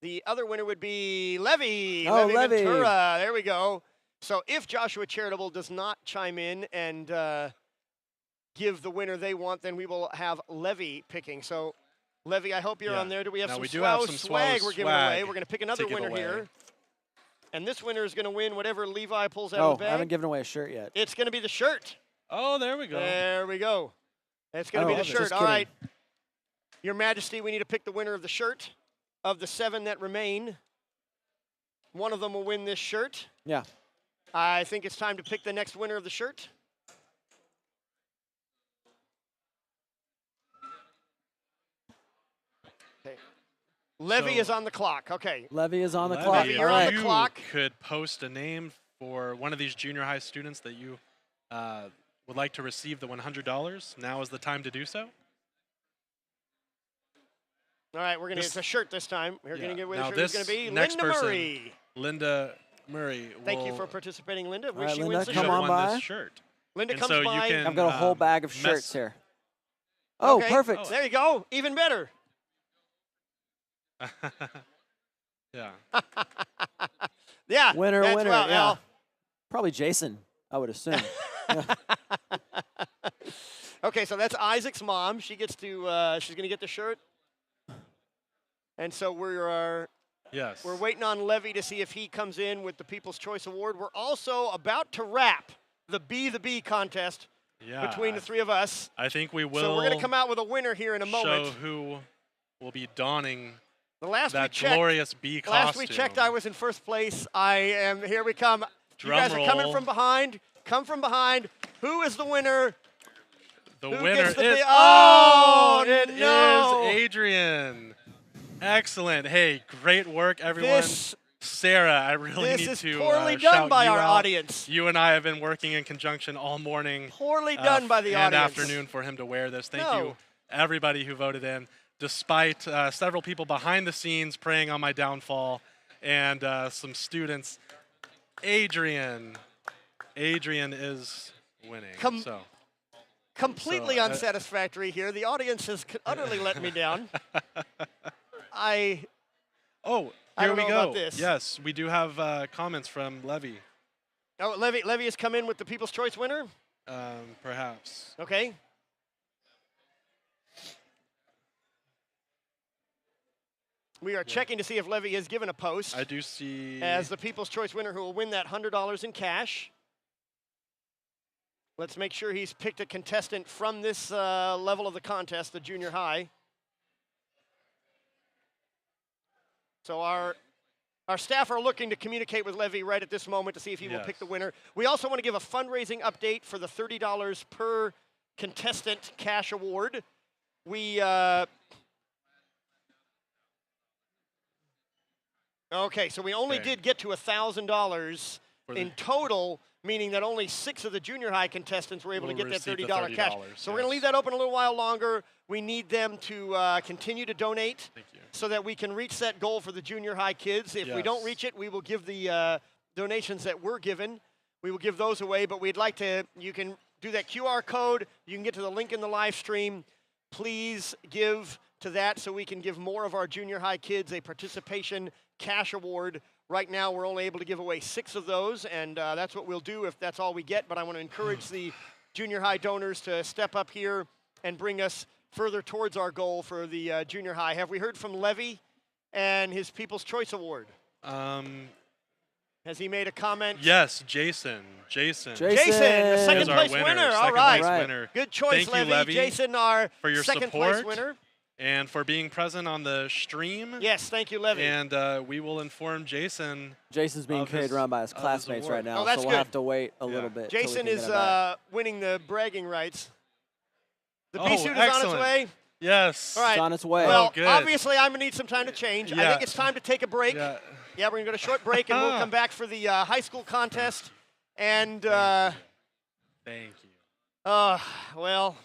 the other winner would be Levy. Oh, Levy. Ventura. There we go. So if Joshua Charitable does not chime in and give the winner they want, then we will have Levy picking. So, Levy, I hope you're on there. Do we have Now, some we do have some swag we're giving away? swag We're going to pick another to give winner away. here. And this winner is going to win whatever Levi pulls out Oh, of the I bag. haven't given away a shirt yet. It's going to be the shirt. Oh, there we go. There we go. It's going to be the shirt. just All kidding. right. Your Majesty, we need to pick the winner of the shirt. Of the 7 that remain, one of them will win this shirt. Yeah. I think it's time to pick the next winner of the shirt. Okay. Levy is on the clock. Okay. Levy is on the Levy, clock. you're All on right. the clock. Could post a name for one of these junior high students that you would like to receive the $100. Now is the time to do so. All right, we're going to get a shirt this time. We're going to get where the Now shirt is this going to be. next Linda person, Murray. Linda Murray. Thank you will- for participating, Linda. All Wish right, she Linda, wins the come shirt. on won by. this shirt. Linda And comes so you by. can, I've got a whole bag of shirts here. Oh, Okay, perfect. There you go. Even better. Yeah. Yeah. Winner, that's winner. well, Yeah. Al. Probably Jason, I would assume. Okay, so that's Isaac's mom. She gets to. She's going to get the shirt. And so we're Yes. waiting on Levy to see if he comes in with the People's Choice Award. We're also about to wrap the Be the Bee contest between the 3 of us. I think we will. So we're going to come out with a winner here in a moment. Show who will be donning Last that we checked, glorious bee costume. Last we checked, I was in first place. Here we come. Drum you guys roll. are coming from behind. Come from behind. Who is the winner? The Who winner gets the is. bee? Oh, it no. is Adrian. Excellent. Hey, great work, everyone. This- Sarah, I really this need is to poorly done shout by you our out. audience. You and I have been working in conjunction all morning. Poorly done by the and audience. afternoon for him to wear this. Thank No. you, everybody who voted in, despite several people behind the scenes preying on my downfall and some students. Adrian is winning. Completely So, unsatisfactory here. The audience has utterly let me down. Oh, I here don't we know go. about this. Yes, we do have comments from Levy. Oh, Levy has come in with the People's Choice winner? Perhaps. Okay. We are checking to see if Levy has given a post. I do see. As the People's Choice winner who will win that $100 in cash. Let's make sure he's picked a contestant from this level of the contest, the junior high. So our staff are looking to communicate with Levy right at this moment to see if he will pick the winner. We also want to give a fundraising update for the $30 per contestant cash award. We okay, so we only did get to $1,000 in total, meaning that only 6 of the junior high contestants were able to get that $30 cash. So we're going to leave that open a little while longer. We need them to continue to donate so that we can reach that goal for the junior high kids. If we don't reach it, we will give the donations that were given. We will give those away, but we'd like to, you can do that QR code. You can get to the link in the live stream. Please give to that so we can give more of our junior high kids a participation cash award. Right now, we're only able to give away 6 of those, and that's what we'll do if that's all we get. But I want to encourage the junior high donors to step up here and bring us further towards our goal for the junior high. Have we heard from Levy and his People's Choice Award? Has he made a comment? Yes, Jason, the second place winner. All right. Winner. Good choice, Thank you, Levy, Jason, our for your second support place winner. And for being present on the stream. Yes, thank you, Levy. And we will inform Jason. Jason's being carried around by his classmates right now, so we'll have to wait a little bit. Jason is winning the bragging rights. The bee suit is on its way. Yes. All right. It's on its way. Well, obviously, I'm going to need some time to change. I think it's time to take a break. Yeah, we're going to go to a short break, and we'll come back for the high school contest. And thank you. Well.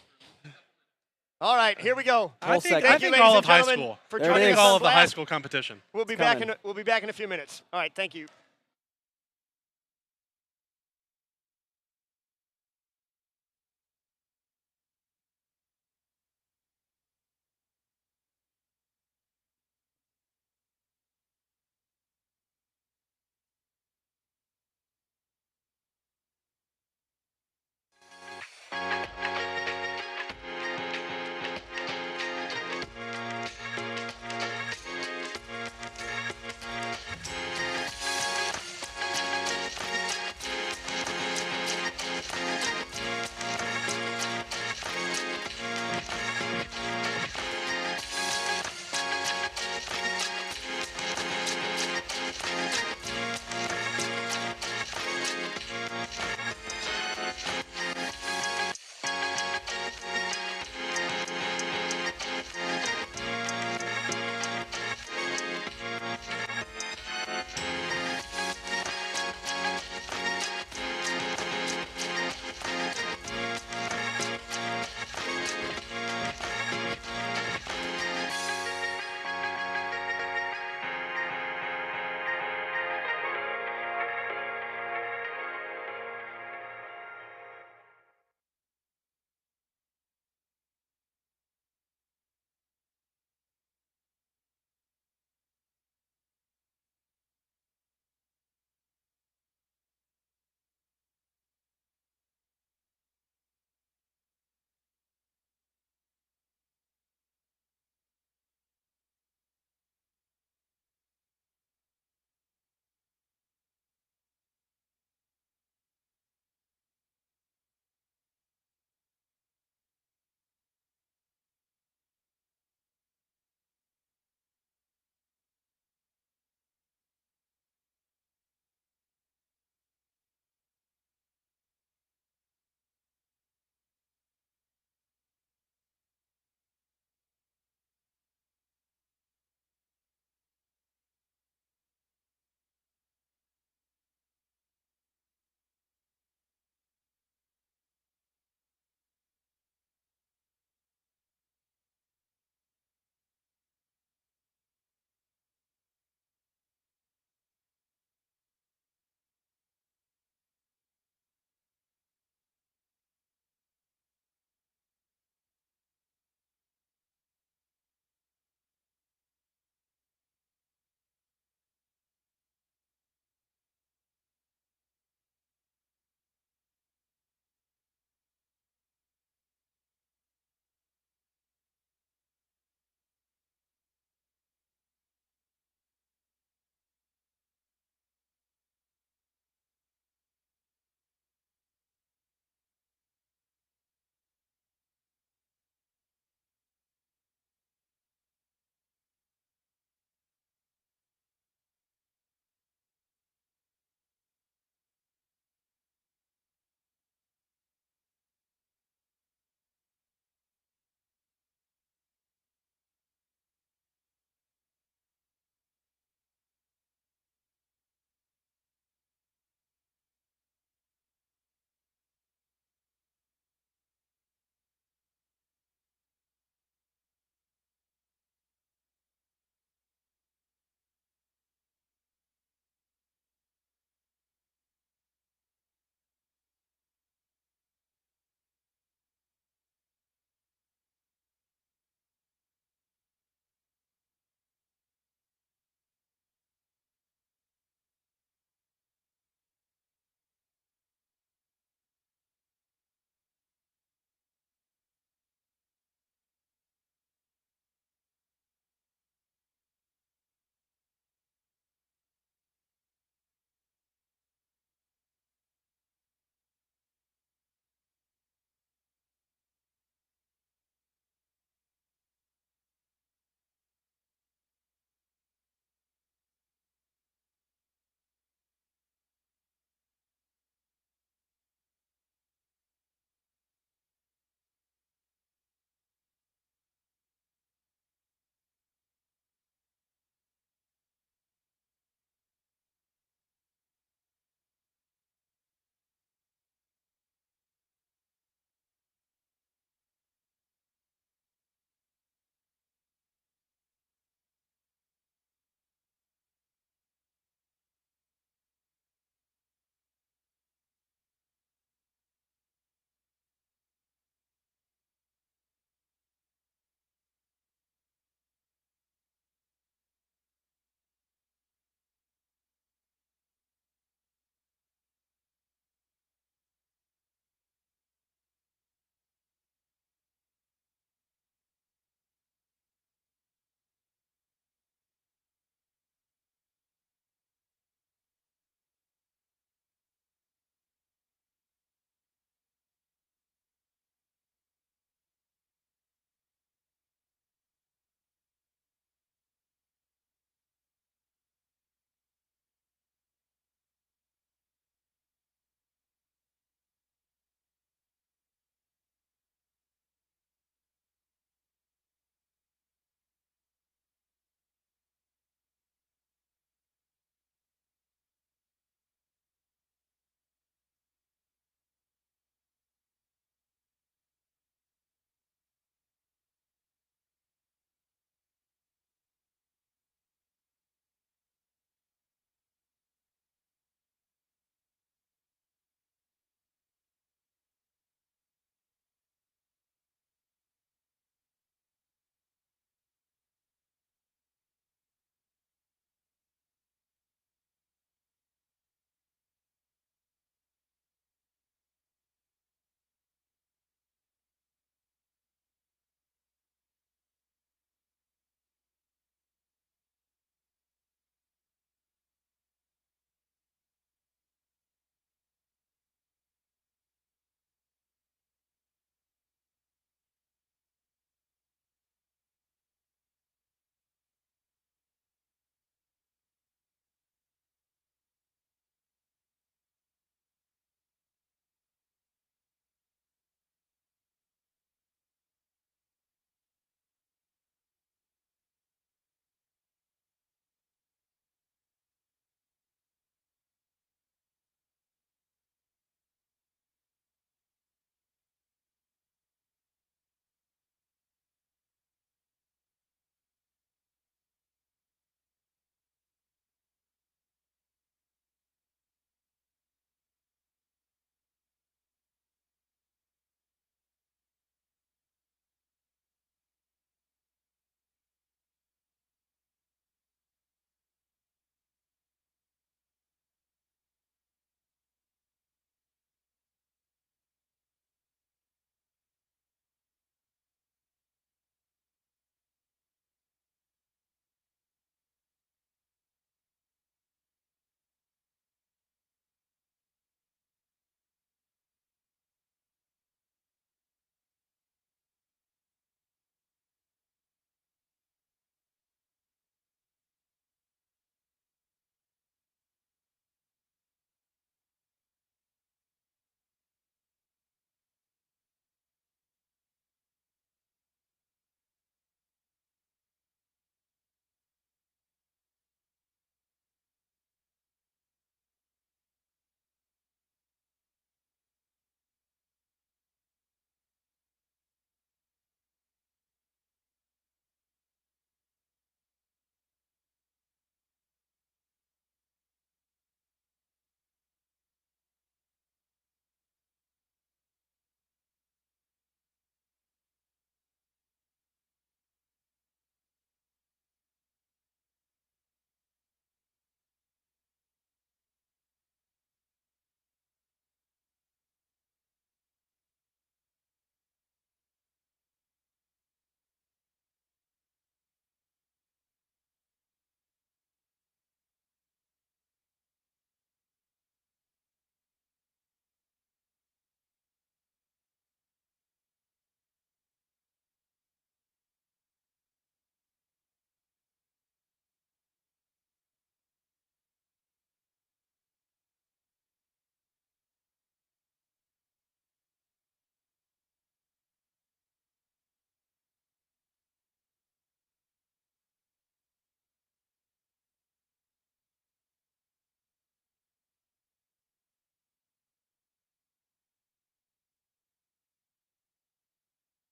All right, here we go. I think all of high school. For joining us. All of the high school competition. We'll be back in a few minutes. All right, thank you.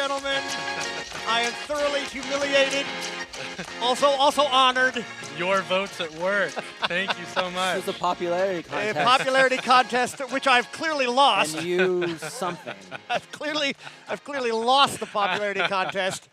gentlemen, I am thoroughly humiliated, also honored. Your votes at work. Thank you so much. This is a popularity contest. A popularity contest, which I've clearly lost. And you something. I've clearly lost the popularity contest.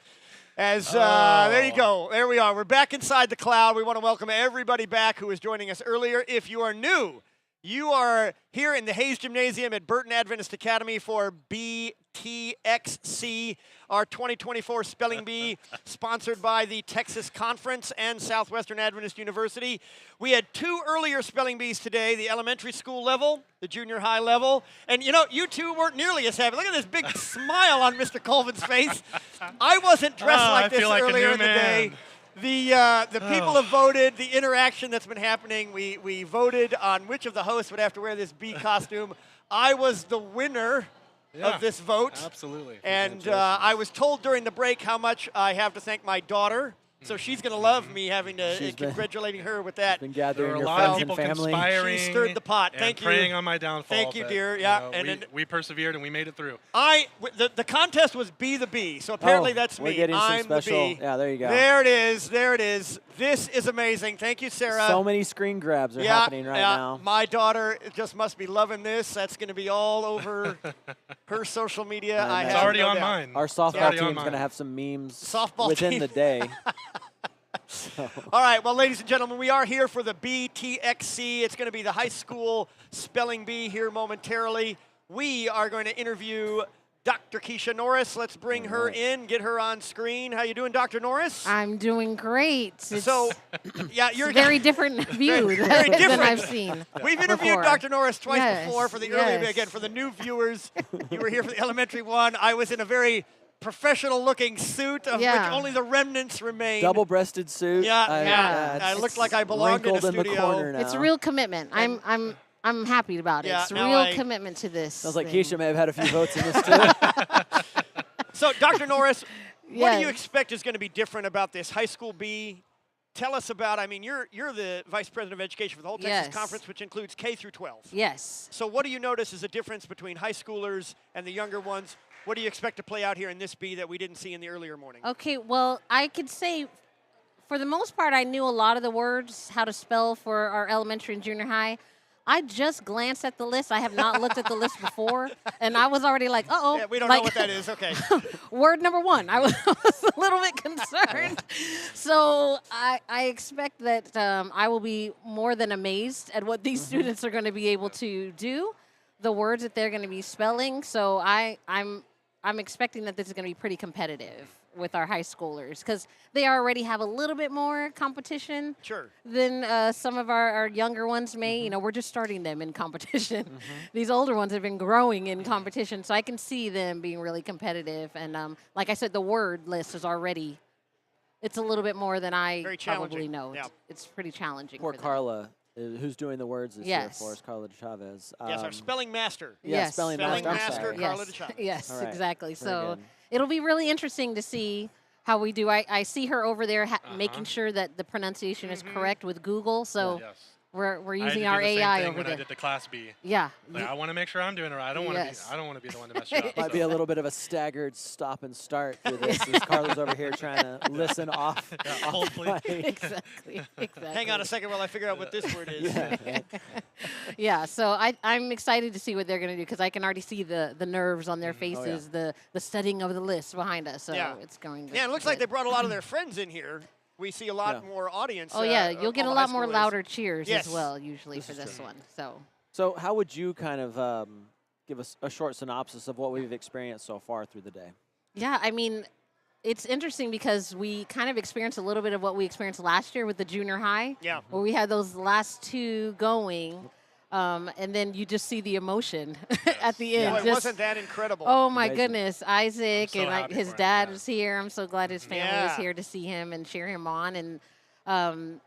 As there you go. There we are. We're back inside the cloud. We want to welcome everybody back who was joining us earlier. If you are new, you are here in the Hayes Gymnasium at Burton Adventist Academy for beeTXC, our 2024 Spelling Bee, sponsored by the Texas Conference and Southwestern Adventist University. We had 2 earlier Spelling Bees today, the elementary school level, the junior high level. And, you know, you two weren't nearly as happy. Look at this big smile on Mr. Colvin's face. I wasn't dressed like this earlier in the day. The people have voted, the interaction that's been happening. We voted on which of the hosts would have to wear this bee costume. I was the winner of this vote. Absolutely. And I was told during the break how much I have to thank my daughter. So she's going to love me having to congratulating her with that. Been gathering there were your a lot friends of people and family. conspiring. She stirred the pot. Thank you. Praying on my downfall. Thank you, dear. Yeah. You know, we persevered and we made it through. The contest was Be the Bee. So apparently that's me. I'm the bee. Yeah, there you go. There it is. There it is. This is amazing. Thank you, Sarah. So many screen grabs are happening right now. My daughter just must be loving this. That's going to be all over her social media. It's already on mine. Our softball team's going to have some memes within the day. All right, well, ladies and gentlemen, we are here for the beeTXC. It's going to be the high school spelling bee here momentarily. We are going to interview Dr. Keisha Norris. Let's bring her in, get her on screen. How you doing, Dr. Norris? I'm doing great. Yeah, you're a very different view than I've seen. We've interviewed Dr. Norris twice before for the early, again, for the new viewers. You were here for the elementary one. I was in a very professional-looking suit of which only the remnants remain. Double-breasted suit. I looked like I belonged in a studio. In the corner now. It's a real commitment. I'm happy about it. It's a real commitment to this. Sounds like Keisha may have had a few votes in this too. So, Dr. Norris, what do you expect is going to be different about this high school bee? Tell us about, I mean, you're the Vice President of Education for the whole Texas Conference, which includes K through 12. Yes. So what do you notice is a difference between high schoolers and the younger ones? What do you expect to play out here in this bee that we didn't see in the earlier morning? Okay, well, I could say for the most part, I knew a lot of the words, how to spell for our elementary and junior high. I just glanced at the list. I have not looked at the list before, and I was already like, uh-oh. Yeah, we don't know what that is. Okay. Word number 1. I was a little bit concerned. So I expect that I will be more than amazed at what these students are going to be able to do, the words that they're going to be spelling. So I'm expecting that this is going to be pretty competitive with our high schoolers because they already have a little bit more competition than some of our younger ones may. You know, we're just starting them in competition. These older ones have been growing in competition, so I can see them being really competitive. And like I said, the word list is already, it's a little bit more than I probably know. Yeah. It's pretty challenging. Poor for them. Carla, who's doing the words this year for us, Carla Chavez. Yes, our spelling master. Yeah, spelling master. Carla Chavez. Yes, right. Exactly. Very So good. it'll be really interesting to see how we do. I see her over there making sure that the pronunciation is correct with Google. So we're using our AI over there. I did the Class B. Yeah. Like, I want to make sure I'm doing it right. I don't want to be. I don't want to be the one to mess you up. Might be a little bit of a staggered stop and start through this as Carla's over here trying to listen off. Exactly. Hang on a second while I figure out what this word is. Yeah, so I'm excited to see what they're going to do because I can already see the nerves on their faces, the studying of the list behind us. So it's going good. Yeah, it looks like they brought a lot of their friends in here. We see a lot more audience. Oh, yeah, you'll get a lot more louder cheers Yes. as well, usually, for this one. So how would you kind of give us a short synopsis of what we've experienced so far through the day? Yeah, I mean, it's interesting because we kind of experienced a little bit of what we experienced last year with the junior high. Yeah. Where we had those last 2 going. And then you just see the emotion at the end. Boy, wasn't that incredible? Oh, my goodness. Isaac so and his dad was here. I'm so glad his family was here to see him and cheer him on. And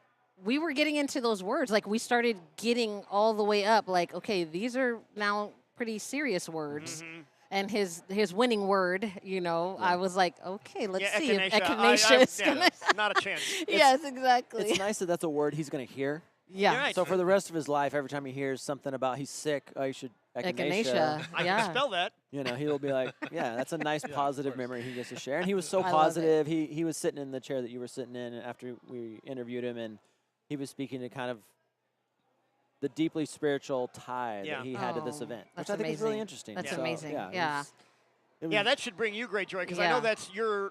we were getting into those words. Like, we started getting all the way up. Like, okay, these are now pretty serious words. And his winning word, you know, I was like, okay, let's see if echinacea is going to. Not a chance. Yes, exactly. It's nice that that's a word he's going to hear. Yeah. You're right. So for the rest of his life, every time he hears something about he's sick, oh, you should echinacea. I can spell that. You know, he'll be like, yeah, that's a nice positive memory he gets to share. And he was so I love positive. He was sitting in the chair that you were sitting in after we interviewed him, and he was speaking to kind of the deeply spiritual tie that he had to this event, which That's I think is really amazing. interesting. That's So, amazing. Yeah. Yeah. Yeah, that should bring you great joy because I know Yeah. that's your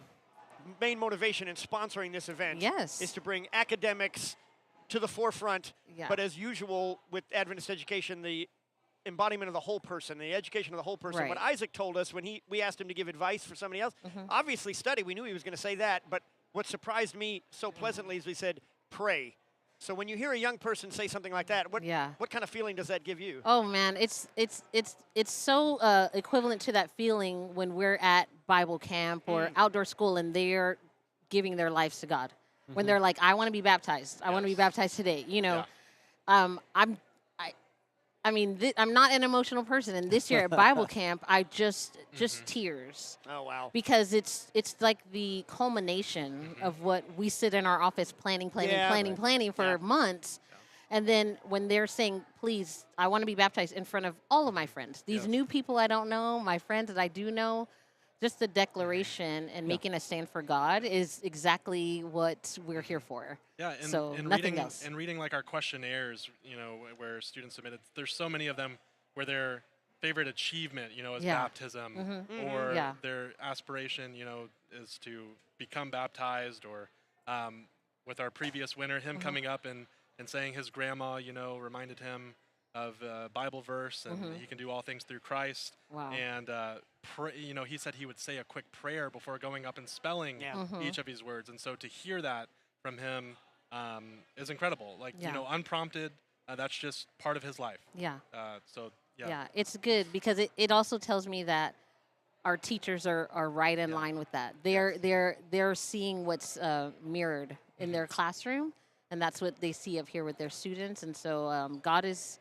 main motivation in sponsoring this event. Yes. Is to bring academics to the forefront. Yeah. But as usual with Adventist education, the embodiment of the whole person, the education of the whole person. Right. What Isaac told us when we asked him to give advice for somebody else, obviously study. We knew he was going to say that. But what surprised me so pleasantly is we said, pray. So when you hear a young person say something like that, what kind of feeling does that give you? Oh man, it's so equivalent to that feeling when we're at Bible camp or outdoor school and they're giving their lives to God. When they're like, I want to be baptized. I want to be baptized today. You know, I mean, I'm not an emotional person, and this year at Bible camp, I just tears. Oh wow! Because it's like the culmination of what we sit in our office planning for months, and then when they're saying, "Please, I want to be baptized," in front of all of my friends, these new people I don't know, my friends that I do know. Just the declaration and making a stand for God is exactly what we're here for. Yeah, and, so and nothing reading, else. And reading like our questionnaires, you know, where students submitted, there's so many of them where their favorite achievement, you know, is baptism, or their aspiration, you know, is to become baptized, or with our previous winner, him coming up and saying his grandma, you know, reminded him of a Bible verse, and he can do all things through Christ. Wow. And you know, he said he would say a quick prayer before going up and spelling each of his words. And so to hear that from him is incredible. Like, you know, unprompted, that's just part of his life. Yeah. Yeah, it's good because it also tells me that our teachers are right in line with that. They're seeing what's mirrored in their classroom, and that's what they see up here with their students. And so God is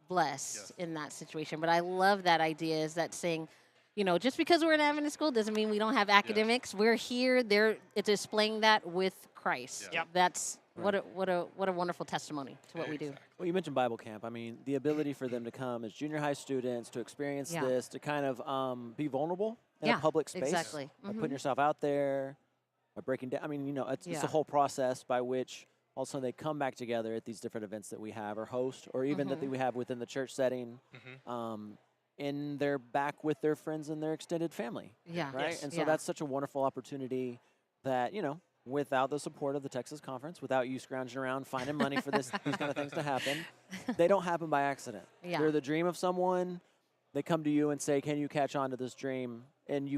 blessed in that situation. But I love that idea, is that saying, you know, just because we're in Adventist school doesn't mean we don't have academics. We're here. It's displaying that with Christ. That's what a wonderful testimony to what we do. Well, you mentioned Bible camp. I mean, the ability for them to come as junior high students to experience this, to kind of be vulnerable in a public space. Exactly. By putting yourself out there, by breaking down. I mean, you know, it's a whole process by which also they come back together at these different events that we have or host, or even that we have within the church setting. And they're back with their friends and their extended family. Yeah. Right? And so that's such a wonderful opportunity that, you know, without the support of the Texas Conference, without you scrounging around finding money for these kind of things to happen, they don't happen by accident. Yeah. They're the dream of someone. They come to you and say, can you catch on to this dream? And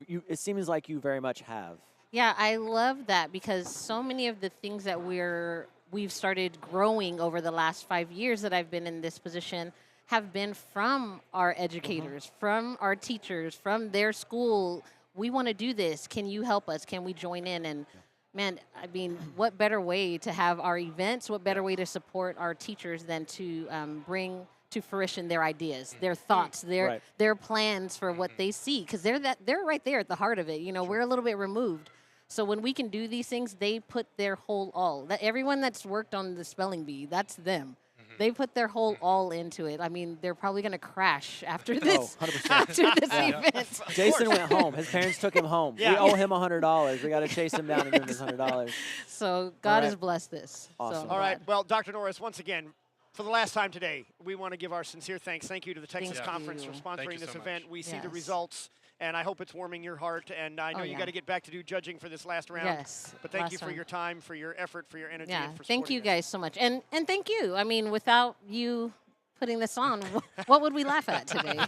it seems like you very much have. Yeah, I love that because so many of the things that we've started growing over the last 5 years that I've been in this position have been from our educators, from our teachers, from their school. We want to do this. Can you help us? Can we join in? And man, I mean, what better way to have our events? What better way to support our teachers than to bring to fruition their ideas, their thoughts, their plans for what they see? Because they're right there at the heart of it. You know, we're a little bit removed. So when we can do these things, they put their whole all. Everyone that's worked on the Spelling Bee, that's them. They put their whole all into it. I mean, they're probably going to crash after this, 100%. after this event. Jason went home. His parents took him home. We owe him $100. We got to chase him down and give him his $100. So God has blessed this. Awesome. All right. Well, Dr. Norris, once again, for the last time today, we want to give our sincere thanks. Thank you to the Texas Conference for sponsoring this event. We see the results, and I hope it's warming your heart. And I know you got to get back to do judging for this last round. Yes. But thank you for your time, for your effort, for your energy. Yeah. And for Thank you supporting guys so much. And thank you. I mean, without you putting this on, what would we laugh at today?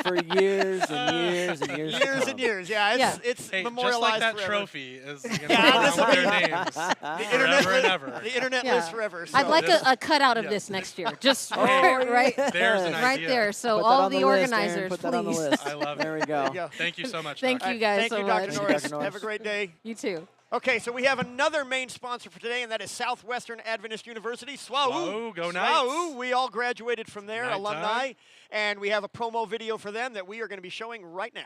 For years and years and years. Years and years. Yeah, it's memorialized just like that forever. trophy is going to be on their names forever and ever. The internet lives forever. So. I'd like a cutout of this next year. Just right, There's an right idea. there. So Put all that the on the list, organizers, Aaron. Put please. that on the list. I love it. There we go. Thank you so much. Thank Doc. you guys so much. Thank you, Dr. Norris. Dr. Norris. Have a great day. You too. Okay, so we have another main sponsor for today, and that is Southwestern Adventist University. SWAU. Go Knights. SWAU. We all graduated from there, Night alumni, time. and we have a promo video for them that we are going to be showing right now.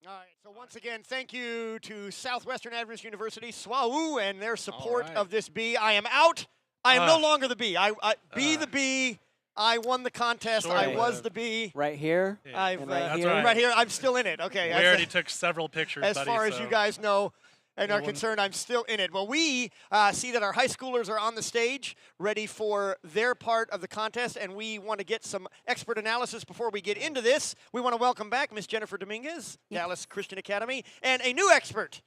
All right, so once again, thank you to Southwestern Adventist University, SWAU, and their support of this bee. I am out. I am no longer the bee. Be the bee. I won the contest. I was the bee. Right here? I've, right here? Right here. I'm still in it. Okay. We already took several pictures, As buddy, far as so you guys know and are concerned, I'm still in it. Well, we see that our high schoolers are on the stage ready for their part of the contest, and we want to get some expert analysis before we get into this. We want to welcome back Miss Jennifer Dominguez, Dallas Christian Academy, and a new expert,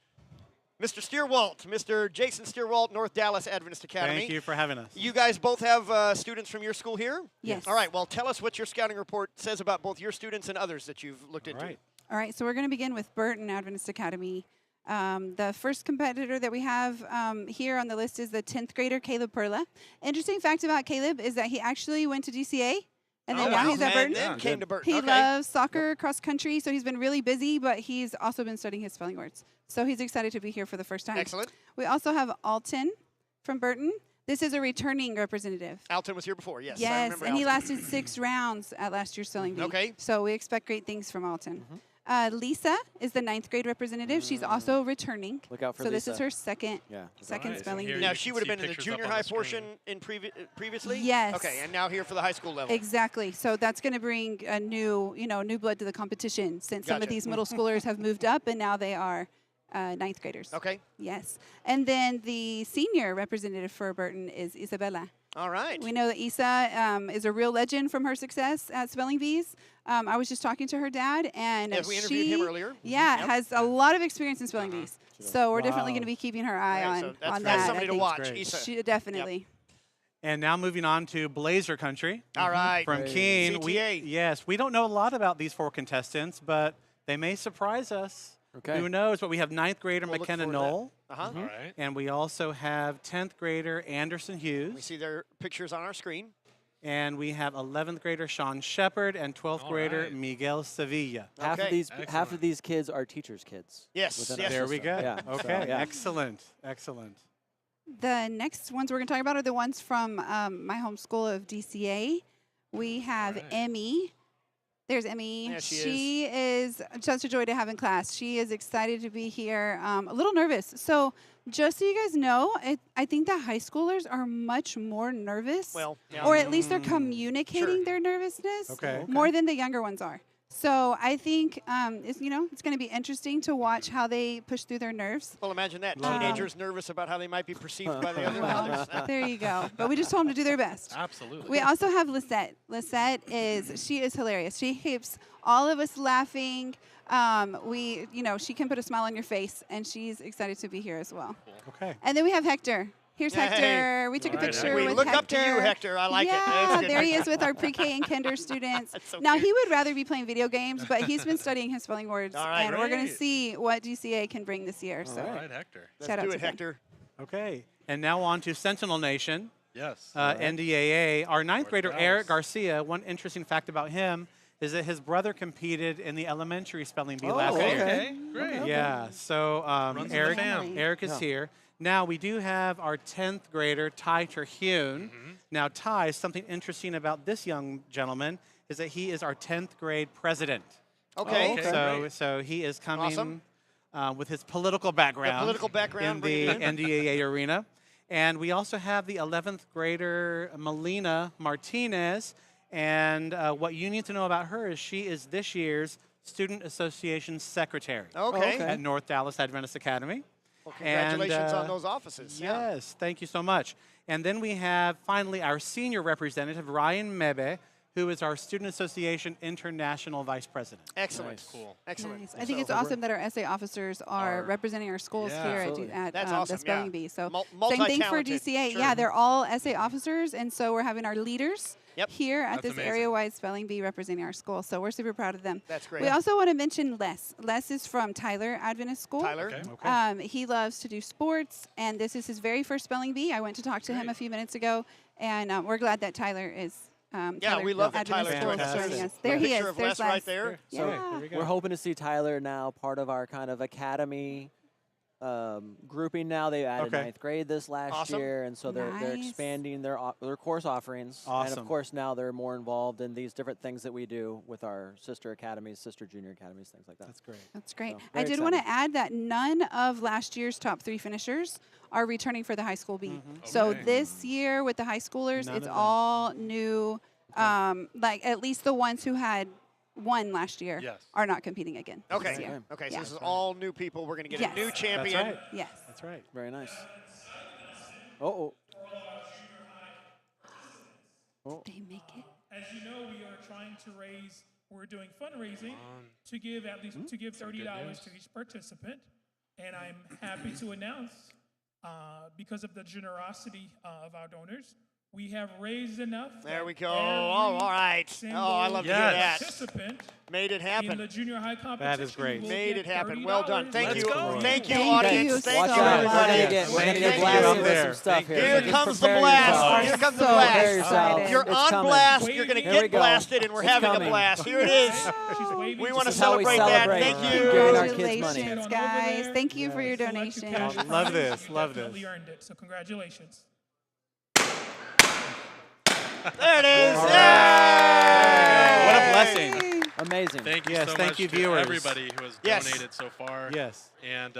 Mr. Steerwalt, Mr. Jason Steerwalt, North Dallas Adventist Academy. Thank you for having us. You guys both have students from your school here? Yes. All right, well, tell us what your scouting report says about both your students and others that you've looked into. All right, so we're going to begin with Burton Adventist Academy. The first competitor that we have here on the list is the 10th grader, Caleb Perla. Interesting fact about Caleb is that he actually went to DCA, and then now he's at Burton. Then came to Burton. He loves soccer, cross country, so he's been really busy, but he's also been studying his spelling words. So he's excited to be here for the first time. Excellent. We also have Alton from Burton. This is a returning representative. Alton was here before, yes. I Yes, remember and he Alton. lasted 6 rounds at last year's Spelling Bee. Okay. So we expect great things from Alton. Lisa is the 9th grade representative. She's also returning. Look out for so Lisa. this is her second spelling bee. Now, she would have been in the junior high portion in previously? Yes. Okay, and now here for the high school level. Exactly. So that's going to bring a new blood to the competition since some of Gotcha. these middle schoolers have moved up and now they are 9th graders. Okay. Yes. And then the senior representative for Burton is Isabella. All right. We know that Isa is a real legend from her success at Spelling Bees. I was just talking to her dad, and Yes, we interviewed him earlier. Yeah, Yep. has a lot of experience in Spelling Bees. So we're definitely Wow. going to be keeping her eye Right, so on that's that. somebody I to think. watch, Great. Isa. She definitely. And now moving on to Blazer Country. All right. From Great. Keene. CTA. We don't know a lot about these 4 contestants, but they may surprise us. Okay. Who knows? But we have 9th grader We'll look McKenna forward to that. Knoll. Uh-huh. All right. And we also have 10th grader Anderson Hughes. We see their pictures on our screen. And we have 11th grader Sean Shepard and 12th grader right. Miguel Sevilla. Half of these kids are teachers' kids. Yes. within our There we system. go. Yeah. Okay. So, yeah. Excellent. Excellent. The next ones we're going to talk about are the ones from my home school of DCA. We have Emmy. There's Emmy. There she She is just a joy to have in class. She is excited to be here. A little nervous. So just so you guys know, I think that high schoolers are much more nervous. Well, yeah. Or at least they're communicating their nervousness more than the younger ones are. So I think it's going to be interesting to watch how they push through their nerves. Well, imagine that. Teenagers nervous about how they might be perceived by the other others. There you go. But we just told them to do their best. Absolutely. We also have Lisette. Lisette she is hilarious. She keeps all of us laughing. She can put a smile on your face, and she's excited to be here as well. Okay. And then we have Hector. Here's Hey. Hector. We took a All right. picture We with look Hector. up to you, Hector. I like it. That's Yeah, good. there he is with our pre-K and kinder students. That's so Now, cute. he would rather be playing video games, but he's been studying his spelling words, All right, and we're going to great. see what DCA can bring this year. So All right, Hector. Let's shout out do to it, them. Hector. Okay. And now on to Sentinel Nation. Yes. NDAA. Our 9th grader, Dallas. Eric Garcia, one interesting fact about him is that his brother competed in the elementary spelling bee last year. Okay, great. Yeah, so Runs in the Eric, fam. Eric is here. Now, we do have our 10th grader, Ty Terhune. Now, Ty, something interesting about this young gentleman is that he is our 10th grade president. Okay. So he is coming Awesome. with his political background, political background, in bring the it in. NDAA arena. And we also have the 11th grader, Melina Martinez. And what you need to know about her is she is this year's Student Association Secretary Okay. at North Dallas Adventist Academy. Well, congratulations on those offices. Yeah. Yes, thank you so much. And then we have finally our senior representative, Ryan Mebe, who is our Student Association International Vice President. Excellent. Nice. Cool. Excellent. Nice. I think it's awesome that our essay officers are representing our schools Yeah, here absolutely. at That's the awesome, Spelling yeah. Bee. So Multi- same thing for multi-talented. DCA. Sure. Yeah, they're all essay officers, and so we're having our leaders Yep. here at That's this amazing. area-wide Spelling Bee representing our school. So we're super proud of them. That's great. We also want to mention Les. Les is from Tyler Adventist School. Tyler. Okay. He loves to do sports, and this is his very first Spelling Bee. I went to talk to him a few minutes ago, and we're glad that Tyler is. Yeah, we love that Adventist Tyler School joined is us. joining us. A There he picture is. of There's Les right Les. there. Yeah. There we go. We're hoping to see Tyler now part of our kind of academy grouping now. They added ninth grade this last year, and so they're expanding their course offerings. Awesome. And of course now they're more involved in these different things that we do with our sister academies, sister junior academies, things like that. That's great. That's great. So, I did want to add that none of last year's top 3 finishers are returning for the high school B. So this year with the high schoolers, it's all new. Like at least the ones who had won last year are not competing again. Okay. This year. Okay. So this is all new people. We're going to get a new champion. That's right. Yes. That's right. Very nice. Oh. They make it. As you know, we are trying to raise. We're doing fundraising to give at least $30 to each participant, and I'm happy to announce, because of the generosity of our donors, we have raised enough. There we go. Oh, all right. Oh, I love to hear that. Participant Made it happen. in the junior high competition. That is great. Made it happen. Well done. Thank you. $30. Thank you, audience. Thank you, everybody. We're gonna get blasted with some stuff here. Here So comes the prepare blast. yourself. Here comes the Prepare blast. yourself. You're It's on coming. blast. You're going to Here we get go. blasted, and we're It's having coming. a blast. Here it is. We want to This is how we celebrate that. celebrate Thank you. giving our kids money. Congratulations, guys. Thank you for your donation. Love this. Love this. You earned it. So congratulations. There it is. All Yay! What a blessing. Amazing. Thank you Yes, so thank much you, to viewers. everybody who has Yes. donated so far. Yes. And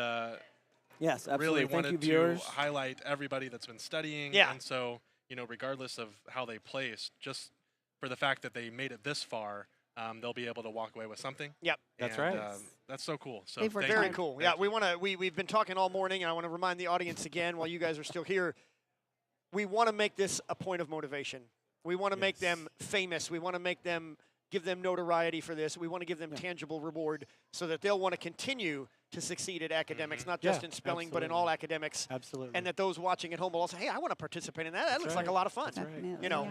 Yes, absolutely. really Thank you, wanted to viewers. highlight everybody that's been studying. Yeah. And so, regardless of how they placed, just for the fact that they made it this far, they'll be able to walk away with something. Yep. That's And, right. That's so cool. So They've worked thank Very you. cool. Thank Yeah, you. we want to. We've been talking all morning, and I want to remind the audience again while you guys are still here. We want to make this a point of motivation. We want to make them famous. We want to make them give them notoriety for this. We want to give them tangible reward so that they'll want to continue to succeed at academics, not just in spelling, but in all academics. Absolutely. And that those watching at home will also, hey, I want to participate in that. That looks like a lot of fun. Definitely, You know, yeah.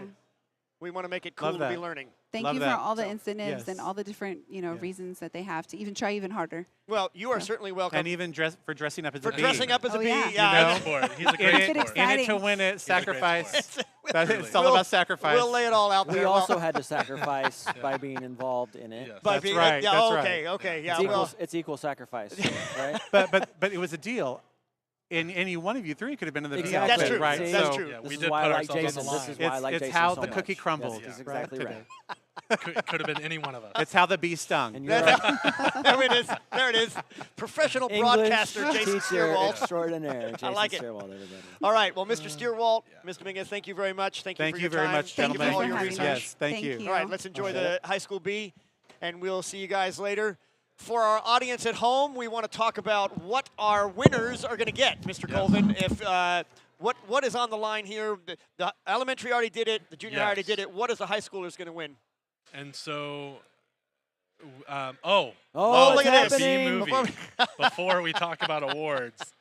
we want to make it cool to be learning. Thank Love you that. for all the So, incentives and all the different, reasons that they have to even try even harder. Well, you are certainly welcome. And even dressing up as For a bee. dressing up as a bee, yeah. yeah. He's a In great it, sport. in it to win it, sacrifice. It's all We'll- about sacrifice. We'll lay it all out We there. also had to sacrifice by being involved in it. Yes. By That's being, right, yeah, that's okay, right. okay, yeah. It's equal, Well, it's equal sacrifice, right? but it was a deal. And any one of you three could have been in the bee Exactly. That's outfit, true. right? See? That's So true. Yeah, This we is did why put I like ourselves Jason. on the This line. is why I like it's Jason how so the cookie much. crumbled. Yes, that's right, exactly right. today. Could have been any one of us. It's how the bee stung. And you're there it is. There it is. Professional broadcaster English Jason teacher Stierwald. extraordinaire. Jason like it. Stierwald, everybody. All right. Well, Mr. Stierwald, Ms. Dominguez, thank you very much. Thank you Thank for you your very time. much, Thank gentlemen. you for all your Thank you for research. having Yes, thank you. All right. Let's enjoy the high school B, and we'll see you guys later. For our audience at home, we want to talk about what our winners are going to get, Mr. Colvin. If what is on the line here? The elementary already did it. The junior already did it. What is the high schoolers going to win? And so, Oh, it's look at this. happening. B movie. Before we talk about awards,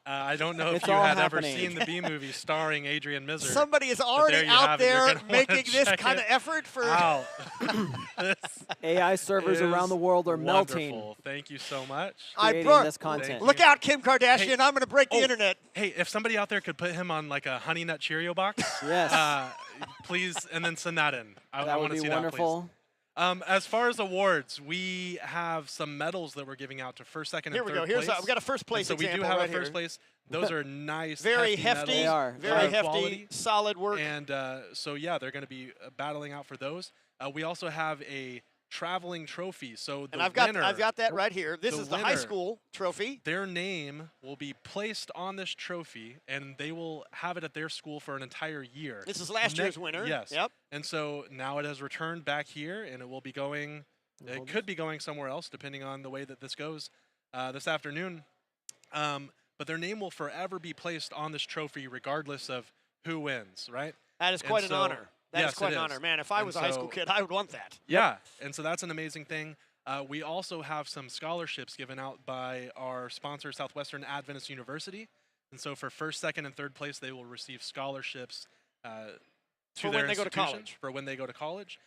I don't know It's if you all had ever happening. seen the B movie starring Adrian Mizer. Somebody is but already there you out have it. You're there gonna wanna making this check kind of it effort for. out. This AI servers is around the world are wonderful. melting. Thank you so much. Creating brought- this content. Thank Look out, Kim Kardashian! Hey, I'm going to break the oh, internet. Hey, if somebody out there could put him on like a Honey Nut Cheerio box, Yes. please, and then send that in. I That would want to be see wonderful. that, please. As far as awards, we have some medals that we're giving out to first, second, Here and we third go. Here's place. we got a first place And so we do example have right a first here. place. Those are nice, Very hefty, hefty. medals, They are. Very high hefty. quality. Solid work. And so yeah, they're going to be battling out for those. We also have a traveling trophy. So the And I've got winner, that right here. This the is the high winner, school trophy. Their name will be placed on this trophy, and they will have it at their school for an entire year. This is last year's winner. Yes. Yep. And so now it has returned back here, and it will be going. It could be going somewhere else, depending on the way that this goes this afternoon. But their name will forever be placed on this trophy, regardless of who wins. Right. That is quite an honor. That is yes, quite it an is. honor, man. If I And was a high school so- kid, I would want that. Yeah, and so that's an amazing thing. We also have some scholarships given out by our sponsor, Southwestern Adventist University. And so for first, second, and third place, they will receive scholarships to For their when they go to institutions college. for when they go to college.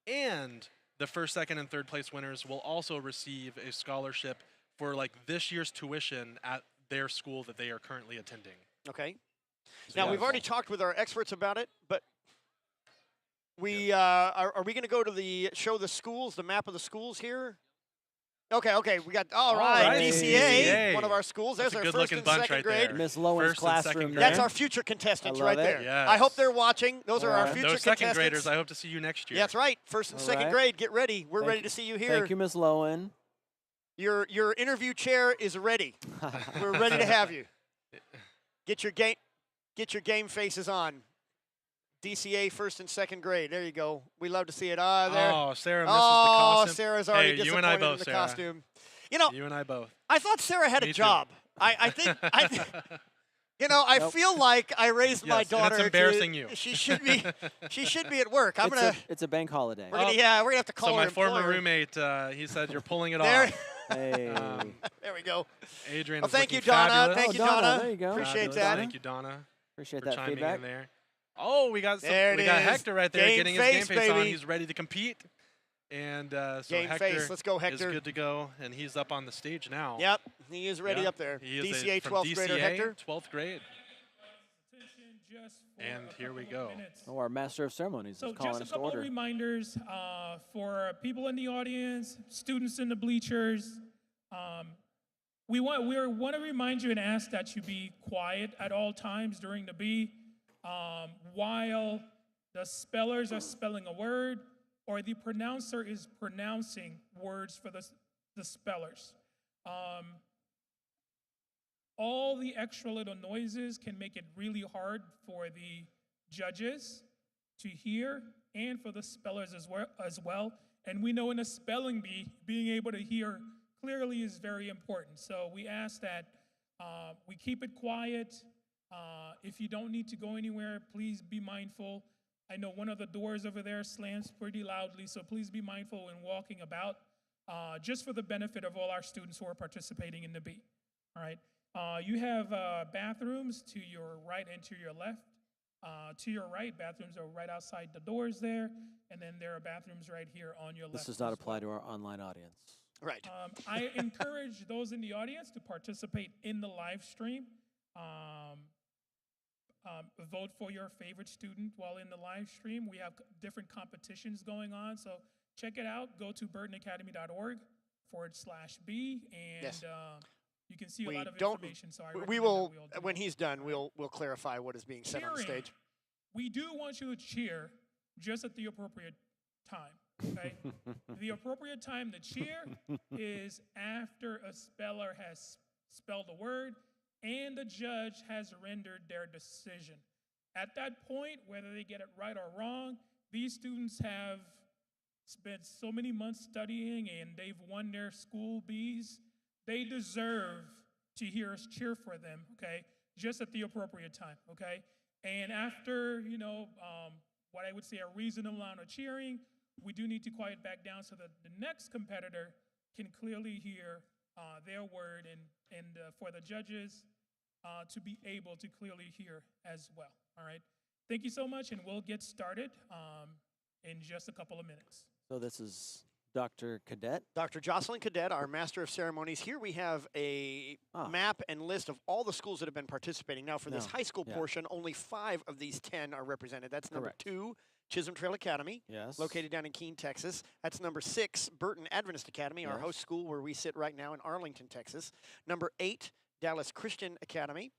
And the first, second, and third place winners will also receive a scholarship for like this year's tuition at their school that they are currently attending. Okay. So Now, yeah, we've already talked with our experts about it, but we are we going to go to show the schools, the map of the schools here? Okay. We got all right. DCA, one of our schools. That's There's a our first and second grade. Miss Lowen's classroom. That's our future contestants right there. Yes. I hope they're watching. Those are our future Those contestants. second graders, I hope to see you next year. Yeah, that's right. First and second grade, get ready. We're ready to see you here. Thank you, Miss Lowen. Your interview chair is ready. We're ready to have you. Get your game faces on. DCA first and second grade. There you go. We love to see it. There. Oh, Sarah misses the costume. Sarah's already you disappointed and I both, in the Sarah. costume. You know, you and I both. I thought Sarah had a job. I think I feel like I raised my daughter. And it's embarrassing you. She should be at work. It's a bank holiday. We're gonna have to call her my former employer. roommate, he said you're pulling it There. off. Hey. There we go. Adrian. Well, thank you, looking Donna. fabulous. Thank you, Donna. There you go. Appreciate that. Thank you, Donna. Appreciate for that chiming feedback. in there. Oh, we got There we it got is. Hector right there getting his game face on. baby. He's ready to compete. And so Game Hector face. Let's go, Hector. is good to go, and he's up on the stage now. Yep, he is ready up there. He is DCA from 12th grader DCA, Hector. 12th grade. And here we go. Oh, our master of ceremonies So is calling just a us to couple of order. reminders for people in the audience, students in the bleachers. We want to remind you and ask that you be quiet at all times during the bee, while the spellers are spelling a word or the pronouncer is pronouncing words for the spellers. All the extra little noises can make it really hard for the judges to hear and for the spellers as well. And we know in a spelling bee, being able to hear clearly is very important. So we ask that we keep it quiet. If you don't need to go anywhere, please be mindful. I know one of the doors over there slams pretty loudly, so please be mindful when walking about, just for the benefit of all our students who are participating in the bee. All right. You have bathrooms to your right and to your left. To your right, bathrooms are right outside the doors there, and then there are bathrooms right here on your left. This does not apply to our online audience. Right. I encourage those in the audience to participate in the live stream. Vote for your favorite student while in the live stream. We have different competitions going on, so check it out. Go to burtonacademy.org/B, and you can see a lot of information. So we will, when he's done, we'll clarify what is being said on the stage. We do want you to cheer just at the appropriate time. Okay? The appropriate time to cheer is after a speller has spelled a word and the judge has rendered their decision. At that point, whether they get it right or wrong, these students have spent so many months studying and they've won their school bees. They deserve to hear us cheer for them, okay, just at the appropriate time, okay? And after, what I would say a reasonable amount of cheering, we do need to quiet back down so that the next competitor can clearly hear their word and for the judges to be able to clearly hear as well, all right? Thank you so much, and we'll get started in just a couple of minutes. So this is Dr. Cadet. Dr. Jocelyn Cadet, our Master of Ceremonies. Here we have a map and list of all the schools that have been participating. Now, for this high school portion, only 5 of these 10 are represented. That's number 2, Chisholm Trail Academy, located down in Keene, Texas. That's number 6, Burton Adventist Academy, our host school where we sit right now in Arlington, Texas. Number 8, Dallas Christian Academy.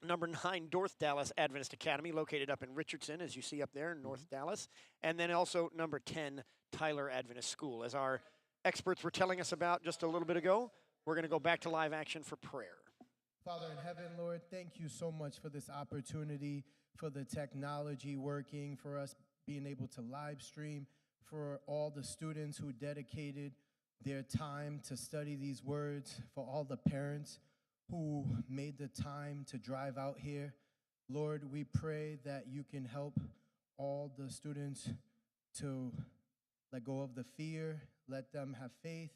Number 9, North Dallas Adventist Academy, located up in Richardson, as you see up there in North Dallas. And then also number 10, Tyler Adventist School. As our experts were telling us about just a little bit ago, we're going to go back to live action for prayer. Father in heaven, Lord, thank you so much for this opportunity, for the technology working, for us being able to live stream, for all the students who dedicated their time to study these words, for all the parents who made the time to drive out here. Lord, we pray that you can help all the students to let go of the fear, let them have faith,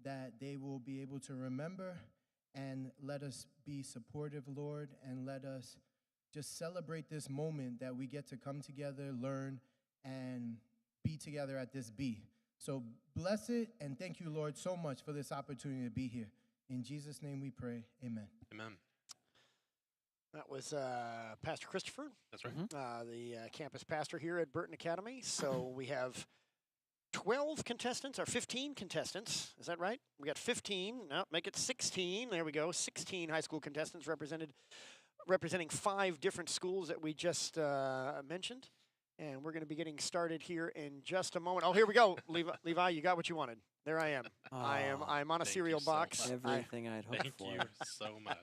that they will be able to remember, and let us be supportive, Lord, and let us just celebrate this moment that we get to come together, learn, and be together at this Bee. So bless it, and thank you, Lord, so much for this opportunity to be here. In Jesus' name we pray, amen. Amen. That was Pastor Christopher. That's right. The campus pastor here at Burton Academy. So we have 12 contestants, or 15 contestants. Is that right? We got 15. No, make it 16. There we go. 16 high school contestants representing 5 different schools that we just mentioned. And we're going to be getting started here in just a moment. Oh, here we go. Levi, you got what you wanted. There I am. I'm on a cereal box. Everything I'd hoped for. Thank you so much.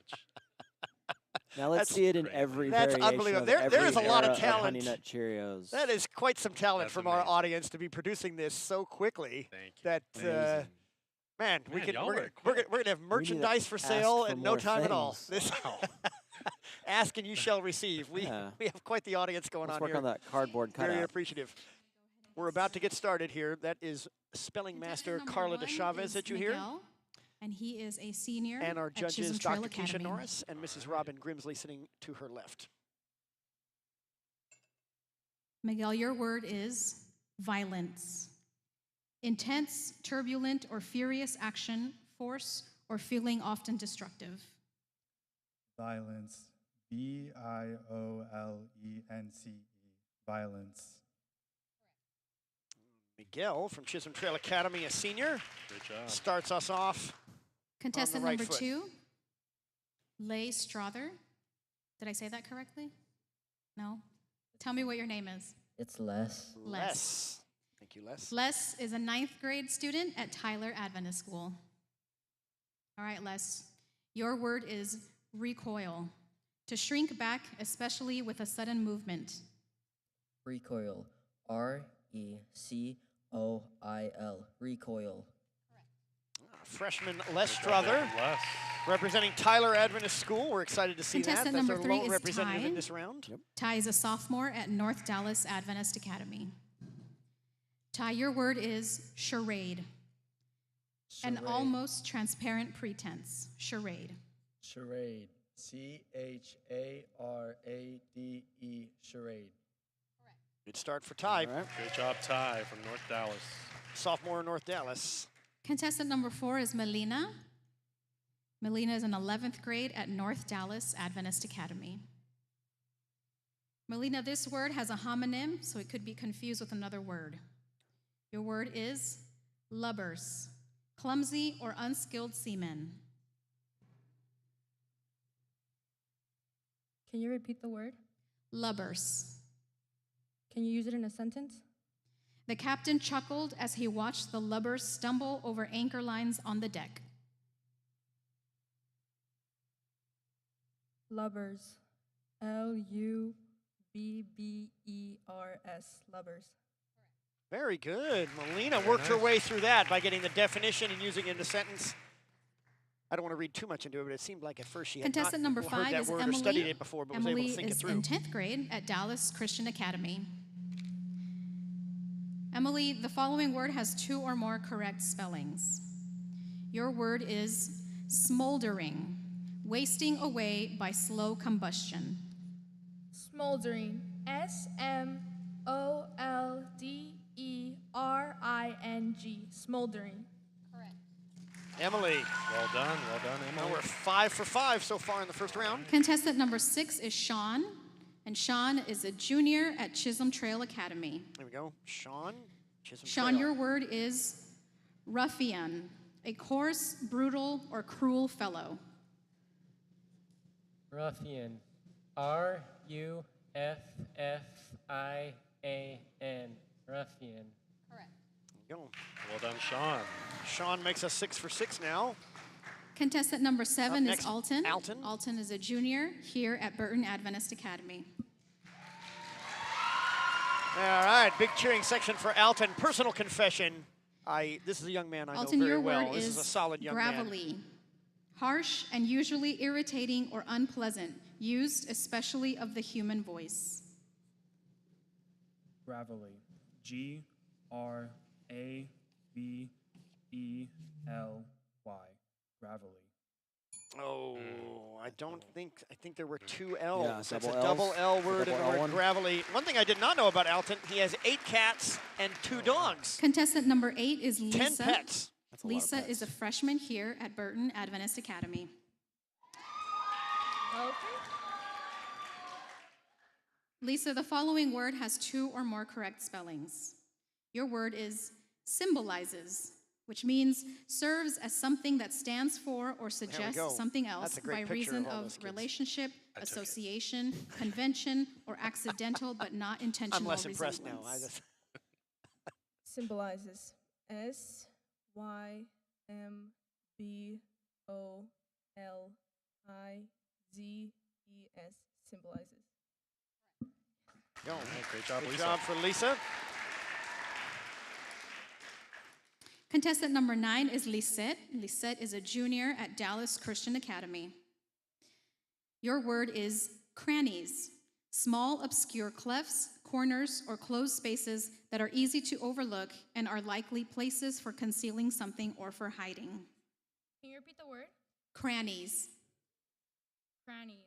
Now let's see it in every That's variation unbelievable. of There is a every lot of era talent. Honey Nut Cheerios. That is quite some talent from our audience to be producing this so quickly. Thank you. That man, we're gonna have merchandise for ask sale for in no more time at all. things. This ask and you shall receive. We have quite the audience going Let's on work here. on that cardboard cutout. Very appreciative. We're about to get started here. That is Spelling Master Carla de Chavez that you hear. And he is a senior And our at judges, Chisholm Trail Dr. Keisha Academy. Norris and Mrs. Robin Grimsley sitting to her left. Miguel, your word is violence. Intense, turbulent, or furious action, force, or feeling often destructive. Violence. Violence. Violence. Miguel from Chisholm Trail Academy, a senior. Good job. Starts us off. Contestant on the right number foot. 2, Leigh Strother. Did I say that correctly? No? Tell me what your name is. It's Les. Les. Thank you, Les. Les is a 9th grade student at Tyler Adventist School. All right, Les. Your word is recoil. To shrink back, especially with a sudden movement. Recoil. RECOIL. Recoil. Freshman Les Strother, representing Tyler Adventist School. We're excited to see Contestant that. That's number our 3 lone is representative Ty. in this round. Ty is a sophomore at North Dallas Adventist Academy. Ty, your word is charade. An Charade. almost transparent pretense. Charade. Charade. CHARADE. Charade. Good start for Ty. Good job, Ty from North Dallas. Sophomore in North Dallas. Contestant number 4 is Melina. Melina is in 11th grade at North Dallas Adventist Academy. Melina, this word has a homonym, so it could be confused with another word. Your word is lubbers, clumsy or unskilled seamen. Can you repeat the word? Lubbers. Can you use it in a sentence? The captain chuckled as he watched the lubbers stumble over anchor lines on the deck. Lubbers. LUBBERS. Lubbers. Very good. Melina worked her way through that by getting the definition and using it in a sentence. I don't want to read too much into it, but it seemed like at first she had Contestant not number heard 5 that is word Emily. or studied it before, but was able Emily to think it is through. in 10th grade at Dallas Christian Academy. Emily, the following word has 2 or more correct spellings. Your word is smoldering, wasting away by slow combustion. Smoldering. SMOLDERING. Smoldering. Emily. Well done, Now Emily. we're 5 for 5 so far in the first round. Contestant number 6 is Sean, and Sean is a junior at Chisholm Trail Academy. There we go. Sean. Chisholm Sean, Trail. your word is ruffian, a coarse, brutal, or cruel fellow. Ruffian. RUFFIAN. Ruffian. Go. Well done, Sean. Sean makes us 6 for 6 now. Contestant number 7 next, is Alton. Alton. Alton is a junior here at Burton Adventist Academy. All right, big cheering section for Alton. Personal confession. This is a young man I Alton, know very your well. word This is a solid young man. gravelly, harsh and usually irritating or unpleasant, used especially of the human voice. Gravelly. GRAVELY. Gravelly. Oh, I think there were 2 L's. Yeah, That's double a double Ls. L word Double and the L word one. gravelly. One thing I did not know about Alton, he has 8 cats and 2 dogs. Contestant number 8 is 10 Lisa. pets. That's a lot of Lisa is a freshman here at Burton Adventist Academy. Lisa, the following word has 2 or more correct spellings. Your word is symbolizes, which means serves as something that stands for or suggests something else by reason of relationship, association, convention, or accidental but not intentional I'm less resemblance. impressed now. I just Symbolizes. SYMBOLIZES. Symbolizes. Go. Great job, Good Lisa. job for Lisa. Contestant number 9 is Lisette. Lisette is a junior at Dallas Christian Academy. Your word is crannies, small obscure clefts, corners, or closed spaces that are easy to overlook and are likely places for concealing something or for hiding. Can you repeat the word? Crannies. Crannies.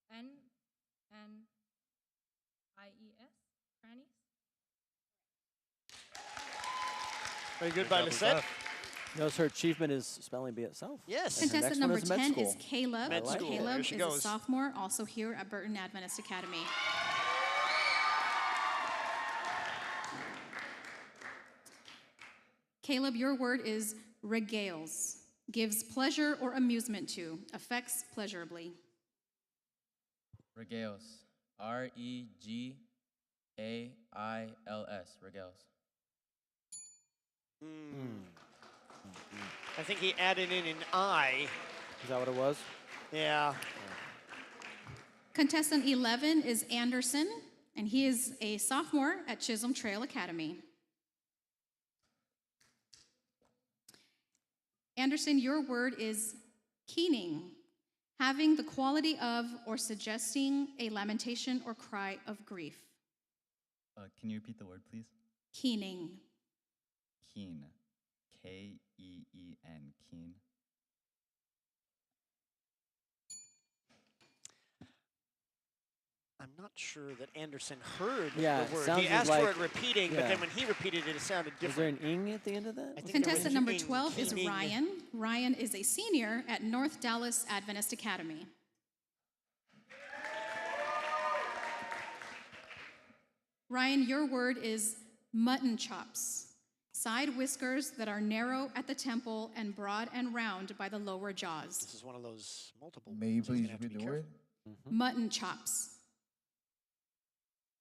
CRANNIES. Crannies. Very good by Lisette. Notice her achievement is Spelling Bee itself. Yes. And her Contestant next one number 10 med is school. Caleb. Med school. Caleb There is she a goes. sophomore, also here at Burton Adventist Academy. Caleb, your word is regales, gives pleasure or amusement to, affects pleasurably. Regales. REGAILS. Regales. I think he added in an I. Is that what it was? Yeah. Contestant 11 is Anderson, and he is a sophomore at Chisholm Trail Academy. Anderson, your word is keening, having the quality of or suggesting a lamentation or cry of grief. Can you repeat the word, please? Keening. Keen. K-E-E-N. Keen. I'm not sure that Anderson heard it the word. He sounded asked for like- it repeating, but then when he repeated it, it sounded Is there different. an ing at the end of that? I think there was Contestant number ing, 12 is keening. Ryan. Ryan is a senior at North Dallas Adventist Academy. Ryan, your word is mutton chops, side whiskers that are narrow at the temple and broad and round by the lower jaws. This is one of those multiple. May you so he's please gonna have to repeat be the word? careful. Mutton chops.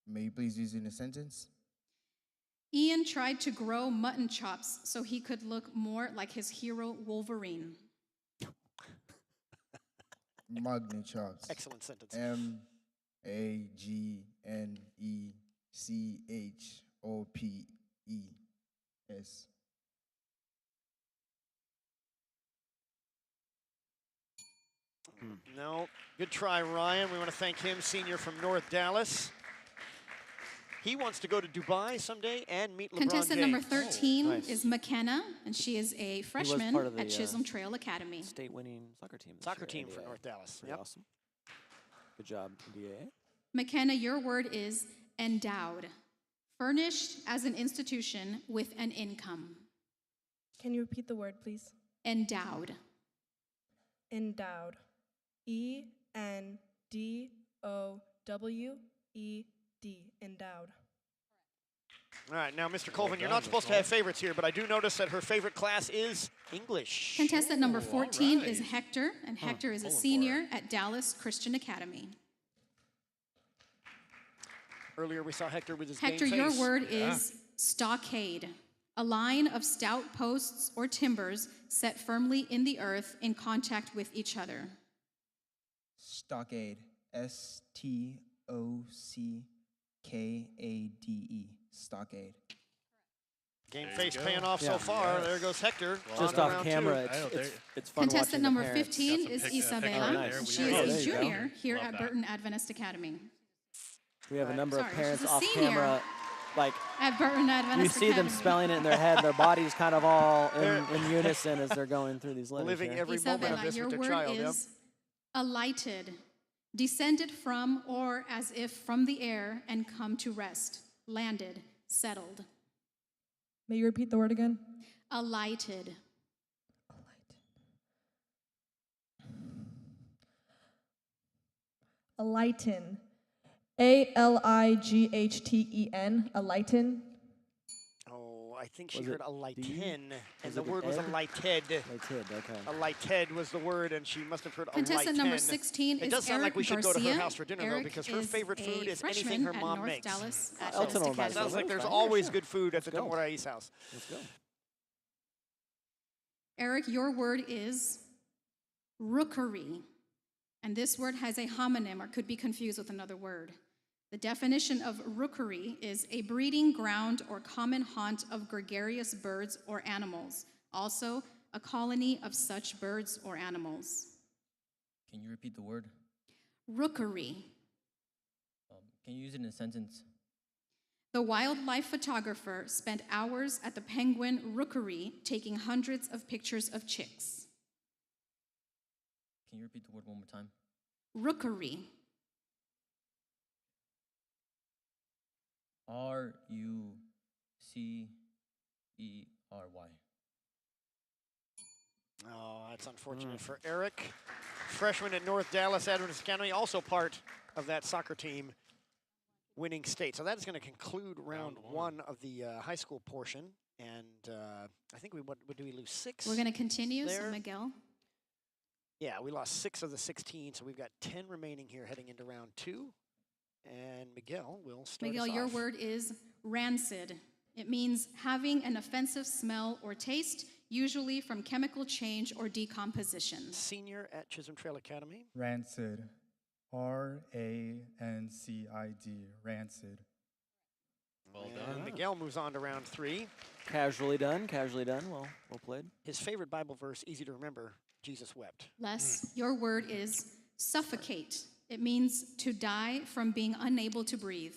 May you please use it in a sentence? Ian tried to grow mutton chops so he could look more like his hero Wolverine. Magni chops. Excellent sentence. MAGNECHOPES. No. Good try, Ryan. We want to thank him, senior from North Dallas. He wants to go to Dubai someday and meet LeBron Contestant James. number 13 Nice. is McKenna, and she is a freshman part of the, at Chisholm Trail Academy. State-winning soccer team. this Soccer year, team for NDA. North Dallas. Pretty awesome. Good job, NDA. McKenna, your word is endowed, furnished as an institution with an income. Can you repeat the word, please? Endowed. Endowed. ENDOWED. Endowed. All right, now, Mr. Colvin, you're not supposed to have favorites here, but I do notice that her favorite class is English. Contestant number 14 is Hector, and Hector is a senior at Dallas Christian Academy. Earlier, we saw Hector with his Hector, game your face. word is stockade, a line of stout posts or timbers set firmly in the earth in contact with each other. Stockade. STOCKADE. Stockade. Game There face you go. paying off so far. There goes Hector. Just on off round camera, two. it's fun watching Contestant the number parents. 15 is Isabella. nice. She Oh, is there a you go. junior here Love at that. Burton Adventist Academy. We have a number Sorry, of parents she's a off senior. camera, like At Burton you Adventist see Academy. them spelling it in their head. Their bodies kind of all in unison as they're going through these letters. Living here. every moment of Isabella, this your with their word child. is alighted, descended from or as if from the air and come to rest, landed, settled. May you repeat the word again? Alighted. Alighten. A-L-I-G-H-T-E-N. Alighten. Oh, I think she Was heard it a lighten, D? and Was the it an word was a ed? lighted. Lighted, okay. A lighted was the word, and she must have heard a Contestant number lighten. 16 It is does sound like Eric we should go to her Garcia. house for dinner, though, Eric because her is favorite a food is anything freshman her at mom North makes. Dallas I'll Adventist tell them about it. Academy. Sounds like there's Fine. always Yeah, good food at the Let's go. Demorais house. Let's go. Eric, your word is rookery. And this word has a homonym or could be confused with another word. The definition of rookery is a breeding ground or common haunt of gregarious birds or animals. Also, a colony of such birds or animals. Can you repeat the word? Rookery. Can you use it in a sentence? The wildlife photographer spent hours at the penguin rookery taking hundreds of pictures of chicks. Can you repeat the word one more time? Rookery. R-U-C-E-R-Y. Oh, that's unfortunate for Eric. Freshman at North Dallas Adventist Academy, also part of that soccer team winning state. So that is going to conclude round one of the high school portion. And I think what do we lose 6? We're going to continue, there? so Miguel. Yeah, we lost 6 of the 16, so we've got 10 remaining here heading into round 2. And Miguel will start Miguel, us your off. word is rancid. It means having an offensive smell or taste, usually from chemical change or decomposition. Senior at Chisholm Trail Academy. Rancid. R-A-N-C-I-D. Rancid. Well And done. Miguel moves on to round 3. Casually done. Casually done. Well played. His favorite Bible verse, easy to remember, Jesus wept. Les, your word is suffocate. It means to die from being unable to breathe.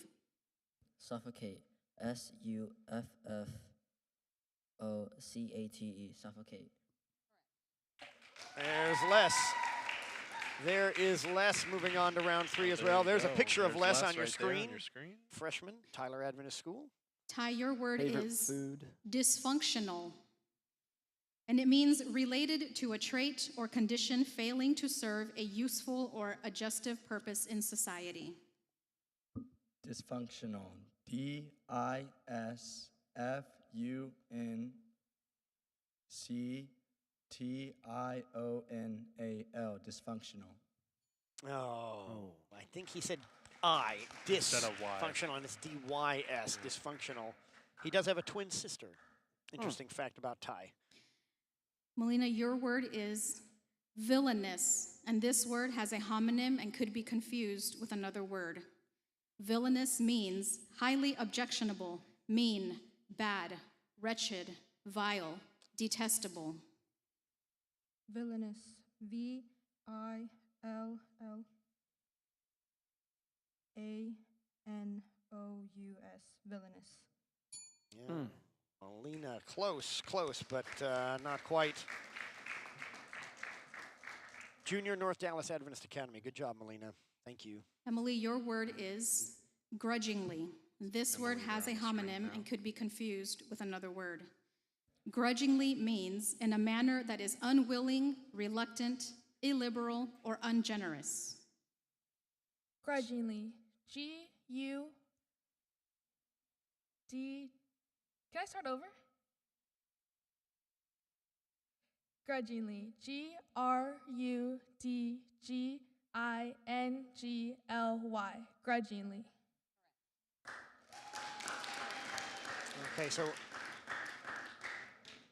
Suffocate. S-U-F-F-O-C-A-T-E. Suffocate. There's Les. There is Les moving on to round 3 as well. There's a picture of Les on your screen. Freshman, Tyler Adventist School. Ty, your word Favorite is food? dysfunctional. And it means related to a trait or condition failing to serve a useful or adjustive purpose in society. Dysfunctional. D-I-S-F-U-N-C-T-I-O-N-A-L. Dysfunctional. Oh, I think he said I. Instead of Y. Dysfunctional, and it's D-Y-S, dysfunctional. He does have a twin sister. Interesting fact about Ty. Melina, your word is villainous, and this word has a homonym and could be confused with another word. Villainous means highly objectionable, mean, bad, wretched, vile, detestable. Villainous. V-I-L-L-A-N-O-U-S. Villainous. Yeah. Melina, close, but not quite. Junior North Dallas Adventist Academy. Good job, Melina. Thank you. Emily, your word is grudgingly. This word has a homonym and could be confused with another word. Grudgingly means in a manner that is unwilling, reluctant, illiberal, or ungenerous. Grudgingly. G-U-D. Can I start over? Grudgingly. G-R-U-D-G-I-N-G-L-Y. Grudgingly. Okay, so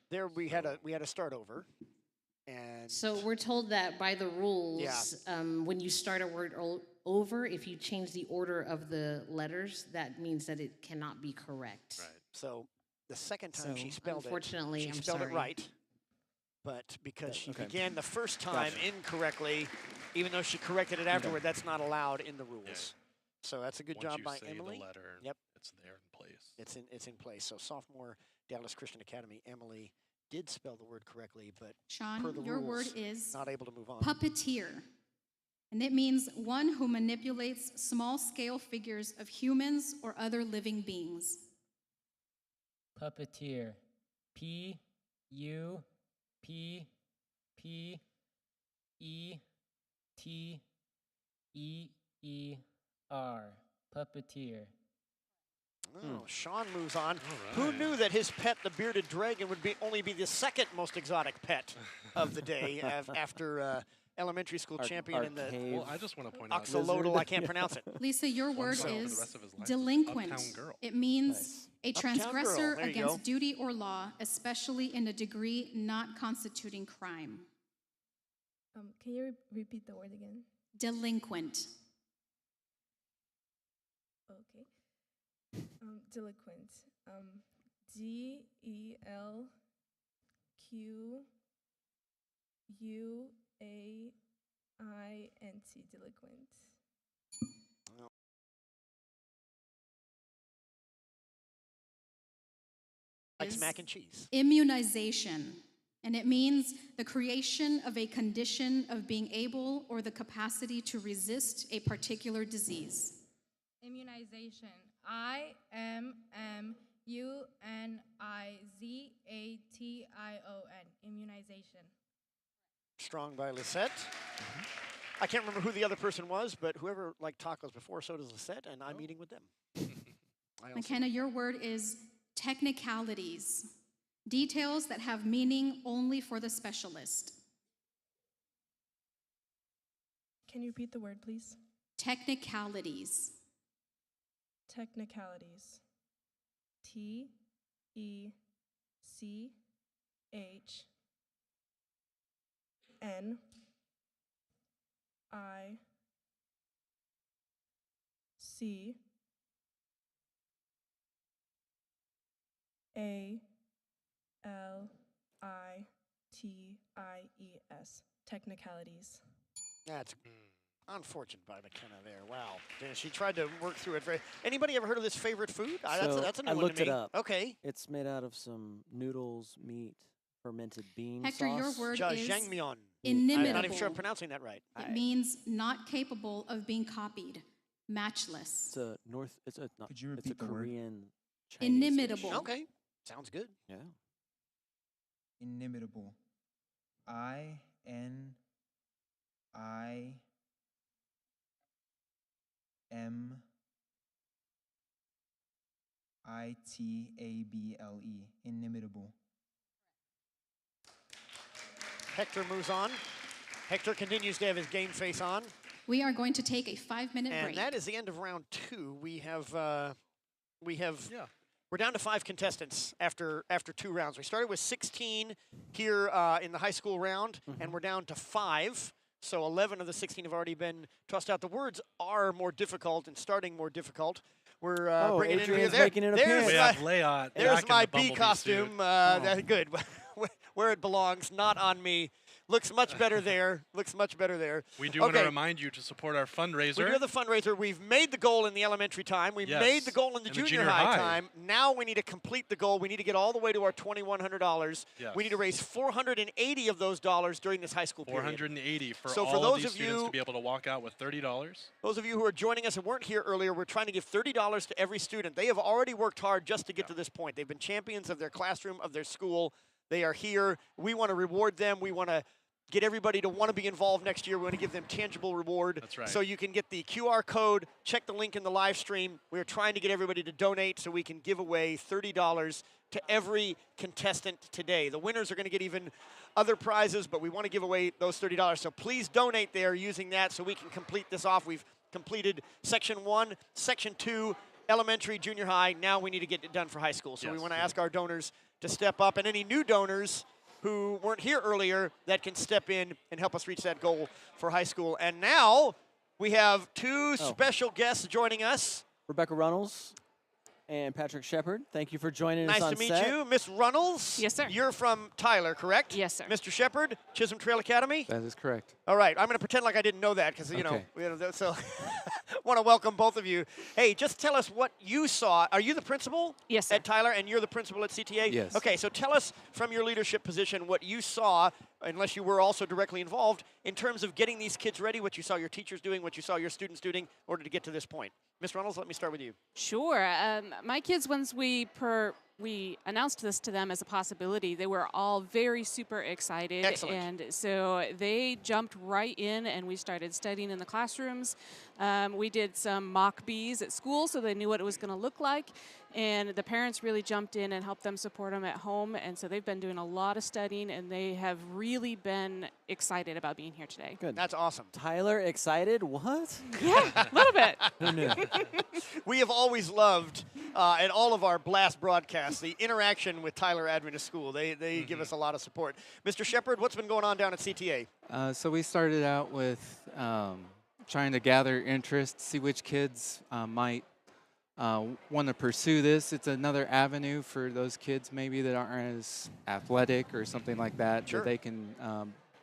there we had a start over, and So we're told that by the rules, when you start a word over, if you change the order of the letters, that means that it cannot be correct. Right. So the second time So, she spelled unfortunately, she I'm spelled sorry. it right, but because she Okay. began the first time Gotcha. incorrectly, even though she corrected it afterward, that's not allowed in the rules. So that's a good Once job you by say Emily. the letter, Yep. it's there in place. It's in place. So sophomore Dallas Christian Academy, Emily did spell the word correctly, but Sean, per the your rules, word is not able to move on. puppeteer. And it means one who manipulates small-scale figures of humans or other living beings. Puppeteer. P-U-P-P-E-T-E-E-R. Puppeteer. Oh, Sean moves on. Who knew that his pet, the bearded dragon, would only be the second most exotic pet of the day after elementary school champion in the Well, I just want to point out. Axolotl, I can't pronounce it. Lisa, your word for the is rest of his life. delinquent. Uptown Girl. It means a Uptown transgressor Girl. There you against go. duty or law, especially in a degree not constituting crime. Can you repeat the word again? Delinquent. Okay. Delinquent. DELQUAINT. Delinquent. Likes mac and cheese. Immunization. And it means the creation of a condition of being able or the capacity to resist a particular disease. Immunization. IMMUNIZATION. Immunization. Strong by Lisette. I can't remember who the other person was, but whoever liked tacos before, so does Lisette, and I'm eating with them. McKenna, your word is technicalities. Details that have meaning only for the specialist. Can you repeat the word, please? Technicalities. Technicalities. TECHNICALITIES. Technicalities. That's unfortunate by McKenna there. Wow. Yeah, she tried to work through it. Anybody ever heard of this favorite food? That's a new I one looked to me. it up. Okay. It's made out of some noodles, meat, fermented bean Hector, sauce. your word is Jajangmyeon. inimitable. I'm not even sure I'm pronouncing that right. It means not capable of being copied, matchless. It's a Could you it's a repeat the word? Korean Chinese Inimitable. dish. Okay. Sounds good. Yeah. Inimitable. INIMITABLE. Inimitable. Hector moves on. Hector continues to have his game face on. We are going to take a 5-minute And break. that is the end of round 2. We're down to 5 contestants after 2 rounds. We started with 16 here in the high school round, and we're down to 5. So 11 of the 16 have already been tossed out. The words are more difficult and starting more difficult. We're bringing Adrian's in making an appearance. We have Layot There's back my in the bee Bumblebee costume. suit. That's good. Where it belongs, not on me. Looks much better there. Looks much better there. We do want to remind you to support our fundraiser. We do have the fundraiser. We've made the goal in the elementary time. We've made the goal in the junior high time. Now we need to complete the goal. We need to get all the way to our $2,100. Yes. We need to raise $480 of those dollars during this high school period. 480 for So all for those of these of students you to be able to walk out with $30. Those of you who are joining us and weren't here earlier, we're trying to give $30 to every student. They have already worked hard just to get to this point. They've been champions of their classroom, of their school. They are here. We want to reward them. We want to get everybody to want to be involved next year. We want to give them tangible reward. That's right. So you can get the QR code, check the link in the live stream. We're trying to get everybody to donate so we can give away $30 to every contestant today. The winners are going to get even other prizes, but we want to give away those $30. So please donate there using that so we can complete this off. We've completed Section 1, Section 2, elementary, junior high. Now we need to get it done for high school. So we want to ask our donors to step up, and any new donors who weren't here earlier that can step in and help us reach that goal for high school. And now we have 2 special guests joining us. Rebecca Runnels and Patrick Shepard. Thank you for joining us Nice on to meet set. you. Miss Runnels. Yes, sir. You're from Tyler, correct? Yes, sir. Mr. Shepard, Chisholm Trail Academy? That is correct. All right, I'm going to pretend like I didn't know that because, so want to welcome both of you. Hey, just tell us what you saw. Are you the principal at Tyler, and you're the principal at CTA? Yes. Okay, so tell us from your leadership position what you saw, unless you were also directly involved, in terms of getting these kids ready, what you saw your teachers doing, what you saw your students doing in order to get to this point. Ms. Runnels, let me start with you. Sure. My kids, once we announced this to them as a possibility, they were all very super excited. Excellent. And so they jumped right in, and we started studying in the classrooms. We did some mock bees at school so they knew what it was going to look like. And the parents really jumped in and helped them support them at home. And so they've been doing a lot of studying, and they have really been excited about being here today. Good. That's awesome. Tyler, excited? What? Yeah, a little bit. Who knew? We have always loved, in all of our blast broadcasts, the interaction with Tyler Adventist School. They give us a lot of support. Mr. Shepard, what's been going on down at CTA? So we started out with trying to gather interest, see which kids might want to pursue this. It's another avenue for those kids maybe that aren't as athletic or something like that that they can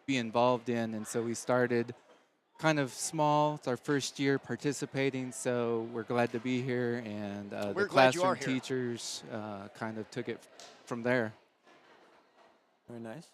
be involved in. And so we started kind of small. It's our first year participating, so we're glad to be here. And the classroom teachers kind of took it from there. Very nice.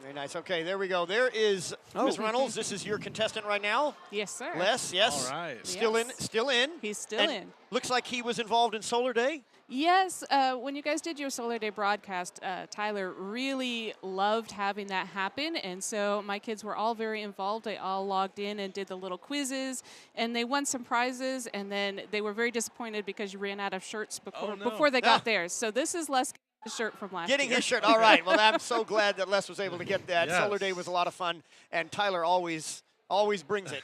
Very nice. Okay, there we go. There is Ms. Reynolds. This is your contestant right now. Yes, sir. Les, yes. All right. Still in. Still in. He's still in. Looks like he was involved in Solar Day. Yes, when you guys did your Solar Day broadcast, Tyler really loved having that happen, and so my kids were all very involved. They all logged in and did the little quizzes, and they won some prizes, and then they were very disappointed because you ran out of shirts before they got theirs. So this is Les shirt from last year. Getting his shirt. All right. Well, I'm so glad that Les was able to get that. Yes. Solar Day was a lot of fun, and Tyler always brings it.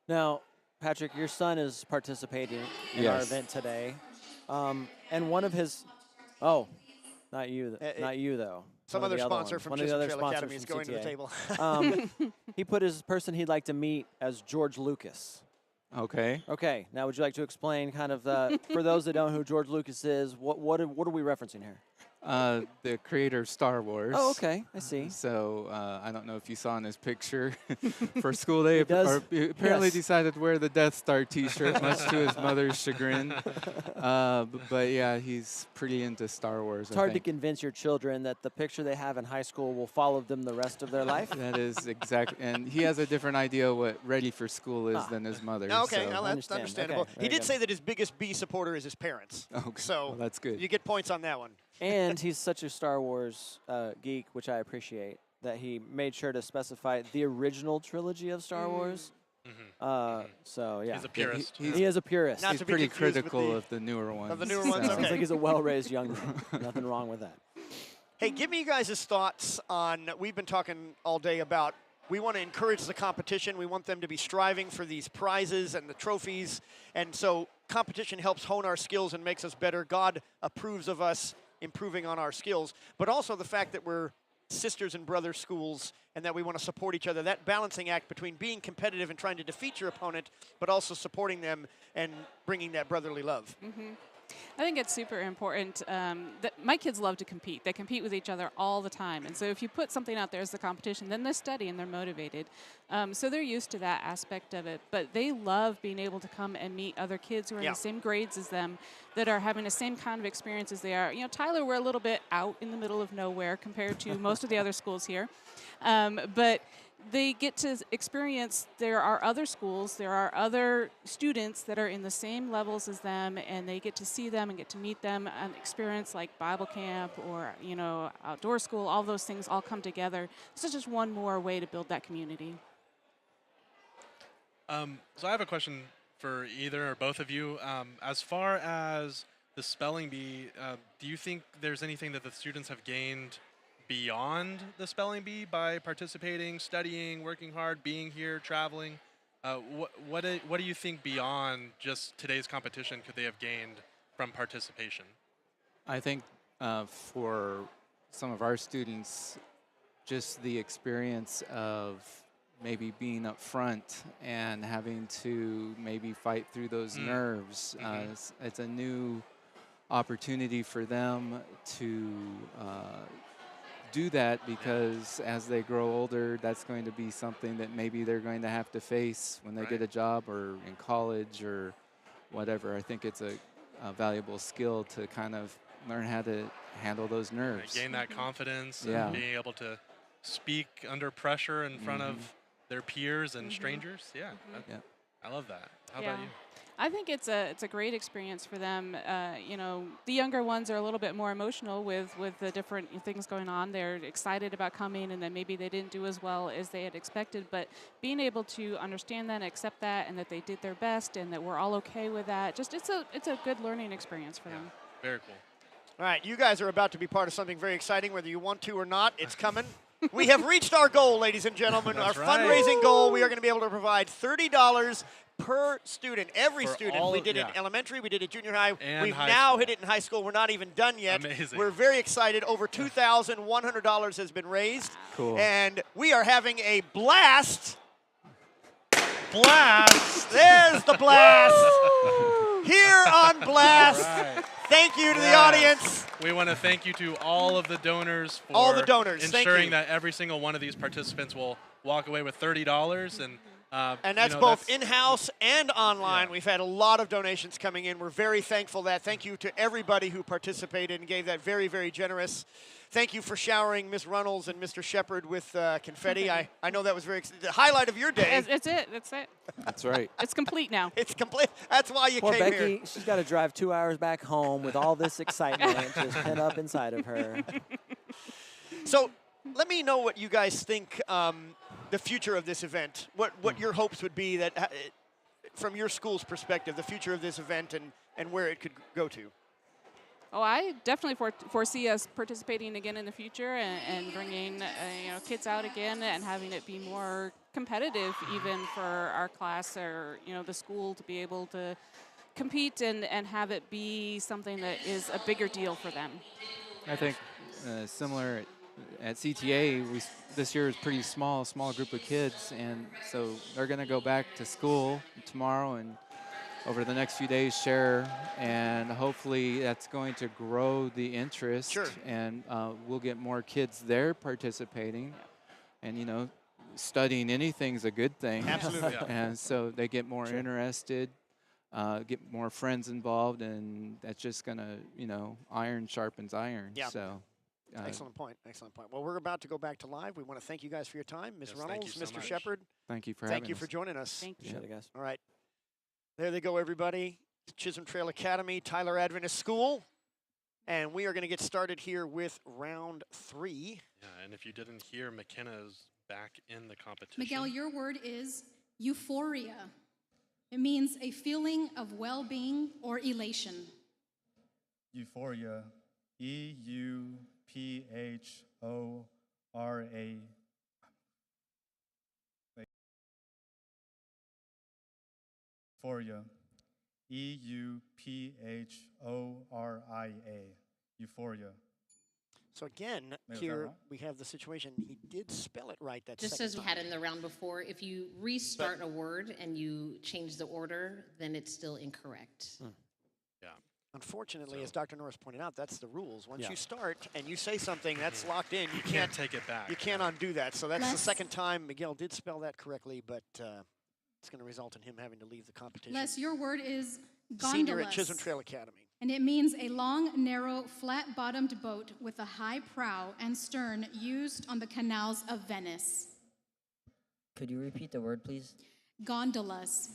Now, Patrick, your son is participating in our event today. And one of his, not you though. Some other sponsor from Chisholm Trail Academy is going to the table. He put his person he'd like to meet as George Lucas. Okay. Okay. Now, would you like to explain kind of for those that don't know who George Lucas is, what are we referencing here? The creator of Star Wars. Oh, okay. I see. So I don't know if you saw in his picture for school day. He apparently decided to wear the Death Star T-shirt, much to his mother's chagrin. But yeah, he's pretty into Star Wars. It's hard to convince your children that the picture they have in high school will follow them the rest of their life. That is exactly, and he has a different idea what ready for school is than his mother. Okay, so. now that's understandable. Okay, he did say that his biggest bee supporter is his parents. Okay. So well, that's good. You get points on that one. And he's such a Star Wars geek, which I appreciate, that he made sure to specify the original trilogy of Star Wars. So, yeah. He's a purist. He is a purist. He's pretty critical of the newer ones. Of the newer ones, okay. Sounds like he's a well-raised young man. Nothing wrong with that. Hey, give me you guys' thoughts on, we've been talking all day about, we want to encourage the competition. We want them to be striving for these prizes and the trophies. And so competition helps hone our skills and makes us better. God approves of us improving on our skills, but also the fact that we're sisters and brother schools and that we want to support each other. That balancing act between being competitive and trying to defeat your opponent, but also supporting them and bringing that brotherly love. I think it's super important that my kids love to compete. They compete with each other all the time. And so if you put something out there as the competition, then they study and they're motivated. So they're used to that aspect of it. But they love being able to come and meet other kids who are in the same grades as them, that are having the same kind of experience as they are. You know, Tyler, we're a little bit out in the middle of nowhere compared to most of the other schools here. But they get to experience, there are other schools, there are other students that are in the same levels as them, and they get to see them and get to meet them and experience like Bible camp or, you know, outdoor school. All those things all come together. This is just one more way to build that community. So I have a question for either or both of you. As far as the Spelling Bee, do you think there's anything that the students have gained beyond the Spelling Bee by participating, studying, working hard, being here, traveling? What do you think beyond just today's competition could they have gained from participation? I think for some of our students, just the experience of maybe being up front and having to maybe fight through those nerves. It's a new opportunity for them to do that, because as they grow older, that's going to be something that maybe they're going to have to face when they get a job or in college or whatever. I think it's a valuable skill to kind of learn how to handle those nerves. Gain that confidence and being able to speak under pressure in front of their peers and strangers. I love that. How about you? I think it's a great experience for them. You know, the younger ones are a little bit more emotional with the different things going on. They're excited about coming, and then maybe they didn't do as well as they had expected. But being able to understand that, and accept that, and that they did their best, and that we're all okay with that, just it's a good learning experience for them. Very cool. All right, you guys are about to be part of something very exciting, whether you want to or not. It's coming. We have reached our goal, ladies and gentlemen. That's our right. fundraising goal. We are going to be able to provide $30 per student. Every For student. all We of- did it yeah. in elementary. We did it junior high. And We've high now school. hit it in high school. We're not even done yet. Amazing. We're very excited. Over $2,100 has been raised. Cool. And we are having a blast. Blast! There's the blast. Here on Blast. All right. Thank you to the Yes. audience. We want to thank you to all of the donors for All the donors, thank ensuring you. that every single one of these participants will walk away with $30. And that's you know, both in-house and online. We've had a lot of donations coming in. We're very thankful that. Thank you to everybody who participated and gave that very, very generous. Thank you for showering Ms. Runnels and Mr. Shepard with confetti. I know that was the highlight of your day. It's it. That's it. That's right. It's complete now. It's complete. That's why you Poor came Becky, here. she's got to drive 2 hours back home with all this excitement just pent up inside of her. So let me know what you guys think the future of this event, what your hopes would be that from your school's perspective, the future of this event and where it could go to. Oh, I definitely foresee us participating again in the future and bringing kids out again and having it be more competitive even for our class or the school to be able to compete and have it be something that is a bigger deal for them. I think similar at CTA, this year is pretty small group of kids, and so they're going to go back to school tomorrow and over the next few days share, and hopefully that's going to grow the interest. Sure. And we'll get more kids there participating, and studying anything's a good thing. Absolutely. And so they get more interested, get more friends involved, and that's just gonna iron sharpens iron. Yeah. So Excellent point. Excellent point. Well, we're about to go back to live. We want to thank you guys for your time. Ms. Yes, thank Runnels, you so Mr. much. Shepard. thank you for Thank having you us. for joining us. Thank you. Appreciate it, guys. All right. There they go, everybody. Chisholm Trail Academy, Tyler Adventist School. And we are going to get started here with round 3. Yeah, and if you didn't hear, McKenna's back in the competition. Miguel, your word is euphoria. It means a feeling of well-being or elation. Euphoria. E-U-P-H-O-R-A. Euphoria. E-U-P-H-O-R-I-A. Euphoria. So again, Wait, was that here wrong? we have the situation. He did spell it right that Just second as we time. had in the round before, if you restart a word and you change the order, then it's still incorrect. Yeah. Unfortunately, as Dr. Norris pointed out, that's the rules. Once Yeah. you start and you say something, that's locked in. You can't take it back. You can't undo that. So that's the Les- second time Miguel did spell that correctly, but it's going to result in him having to leave the competition. Les, your word is Senior gondolas. at Chisholm Trail Academy. And it means a long, narrow, flat-bottomed boat with a high prow and stern used on the canals of Venice. Could you repeat the word, please? Gondolas.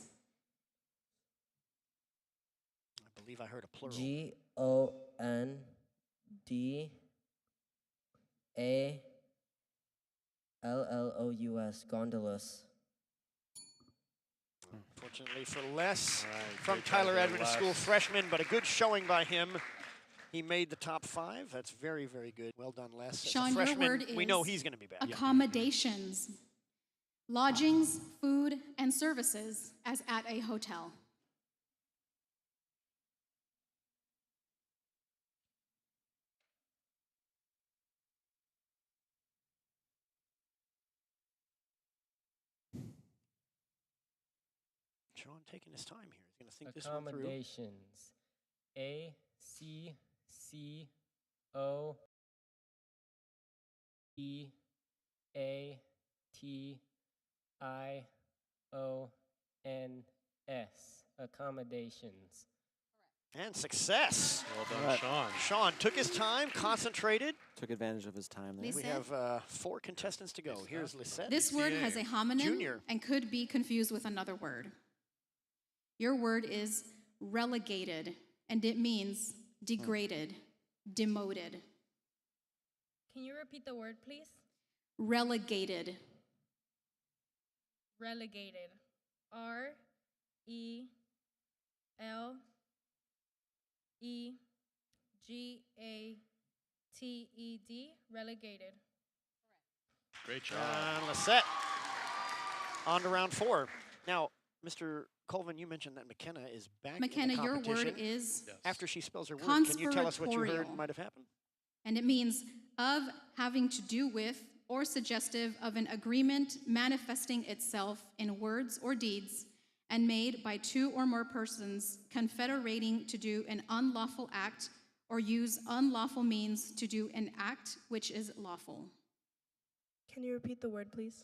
I believe I heard a plural. G-O-N-D-A-L-L-O-U-S. Gondolas. Fortunately for Les, All right, from great job Tyler there, Adventist Les. School freshman, but a good showing by him. He made the top 5. That's very, very good. Well done, Les. As a Sean, your freshman, word we know is he's going to be back. Accommodations. Lodgings, food, and services as at a hotel. Sean taking his time here. He's going to think this one through. Accommodations. A-C-O-E-A-T-I-O-N-S. Accommodations. And success. Well done, All right. Sean. Sean took his time, concentrated. Took advantage of his time there. Lisa? We have 4 contestants to go. Here's Lisette. This word has a homonym Junior. and could be confused with another word. Your word is relegated, and it means degraded, demoted. Can you repeat the word, please? Relegated. Relegated. R-E-L-E-G-A-T-E-D. Relegated. Great job. And Lisette on to round 4. Now, Mr. Colvin, you mentioned that McKenna is back McKenna, in the your competition. word is After she spells her word, can you tell us what you heard conspiratorial. might have happened? And it means of, having to do with, or suggestive of an agreement manifesting itself in words or deeds and made by 2 or more persons confederating to do an unlawful act or use unlawful means to do an act which is lawful. Can you repeat the word, please?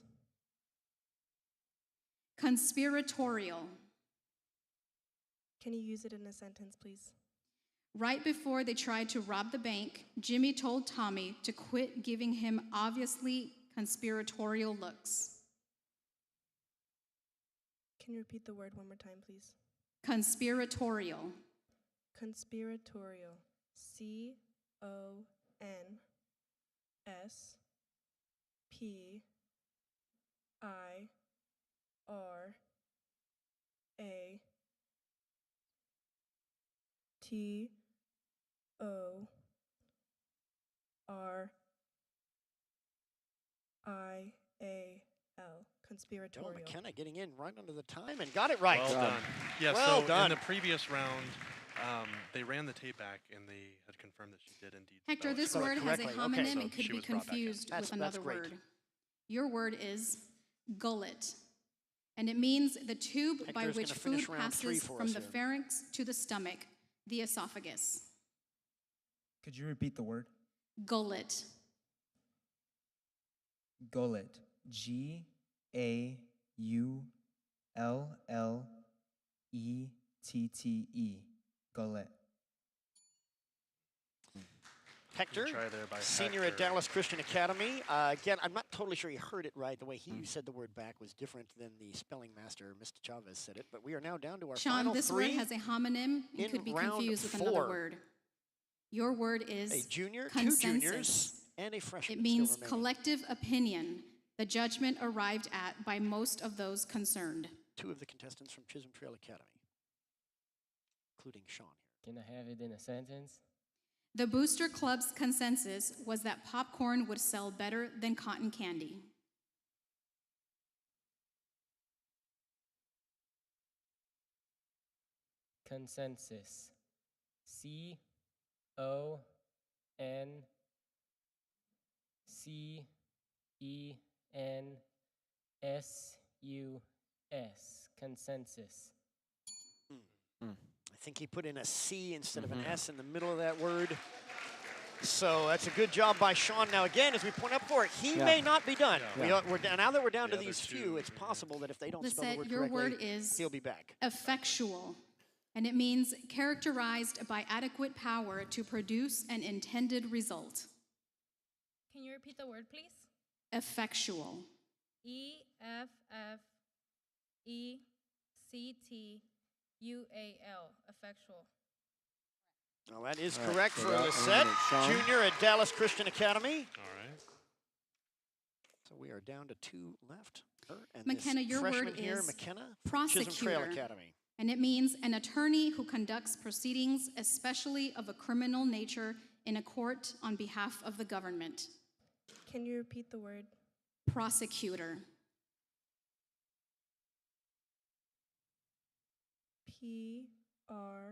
Conspiratorial. Can you use it in a sentence, please? Right before they tried to rob the bank, Jimmy told Tommy to quit giving him obviously conspiratorial looks. Can you repeat the word one more time, please? Conspiratorial. Conspiratorial. C-O-N-S-P-I-R-A-T-O-R-I-A-L. Conspiratorial. Well, McKenna getting in right under the time and got it right. Well done. Yeah, well so done. in the previous round, they ran the tape back and they had confirmed that she did indeed. Hector, this spell it word has a correctly. homonym Okay. and could she be was brought back in. confused That's with another great. word. Your word is gullet, and it means the tube by Hector's which gonna finish food round 3 passes for from us the here. pharynx to the stomach, the esophagus. Could you repeat the word? Gullet. Gullet. G-A-U-L-L-E-T-T-E. Gullet. Hector, Good try there by senior Hector. at Dallas Christian Academy. Again, I'm not totally sure he heard it right. The way he said the word back was different than the spelling master, Mr. Chavez, said it. But we are now down to our final Sean, this 3. word has a homonym and in could be round confused with 4. another word. Your word is A junior, 2 consensus. juniors, and a freshman. It means still remaining. collective opinion, the judgment arrived at by most of those concerned. 2 of the contestants from Chisholm Trail Academy, including Sean here. Can I have it in a sentence? The Booster Club's consensus was that popcorn would sell better than cotton candy. Consensus. C-O-N-C-E-N-S-U-S. Consensus. I think he put in a C instead of an S in the middle of that word. So that's a good job by Sean. Now again, as we point out before, he may not be done. Now that we're down to these few, it's possible that if they don't spell the word Lisette, your correctly, word is he'll be back. effectual, and it means characterized by adequate power to produce an intended result. Can you repeat the word, please? Effectual. E-F-F-E-C-T-U-A-L. Effectual. Well, that is All right, correct so for that Lisette, eliminates Sean. junior at Dallas Christian Academy. All right. So we are down to 2 left. Her and McKenna, this your freshman word here, is McKenna, from Chisholm Trail prosecutor, Academy. and it means an attorney who conducts proceedings, especially of a criminal nature, in a court on behalf of the government. Can you repeat the word? Prosecutor. P-R-O-S-E-C-U-T-O-R.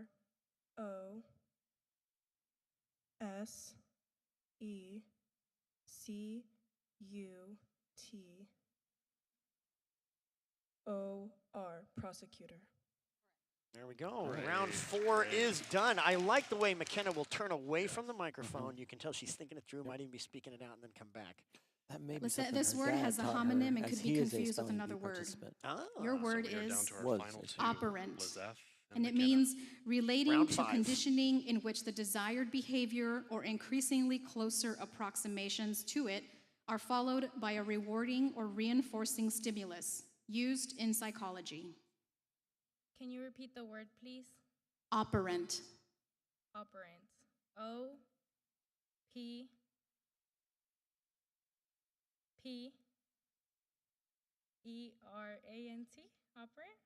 Prosecutor. There we go. Great. Round 4 is done. I like the way McKenna will turn away from the microphone. You can tell she's thinking it through, might even be speaking it out and then come back. That may be Lisette, something this her word dad has a taught homonym her, and as could be he is a confused with Spelling Bee another word. participant. Your word we are down is to our Was final 2. operant. Lizeth And it McKenna. means relating Round to 5. conditioning in which the desired behavior or increasingly closer approximations to it are followed by a rewarding or reinforcing stimulus used in psychology. Can you repeat the word, please? Operant. Operant. O P P E-R-A-N-T. Operant.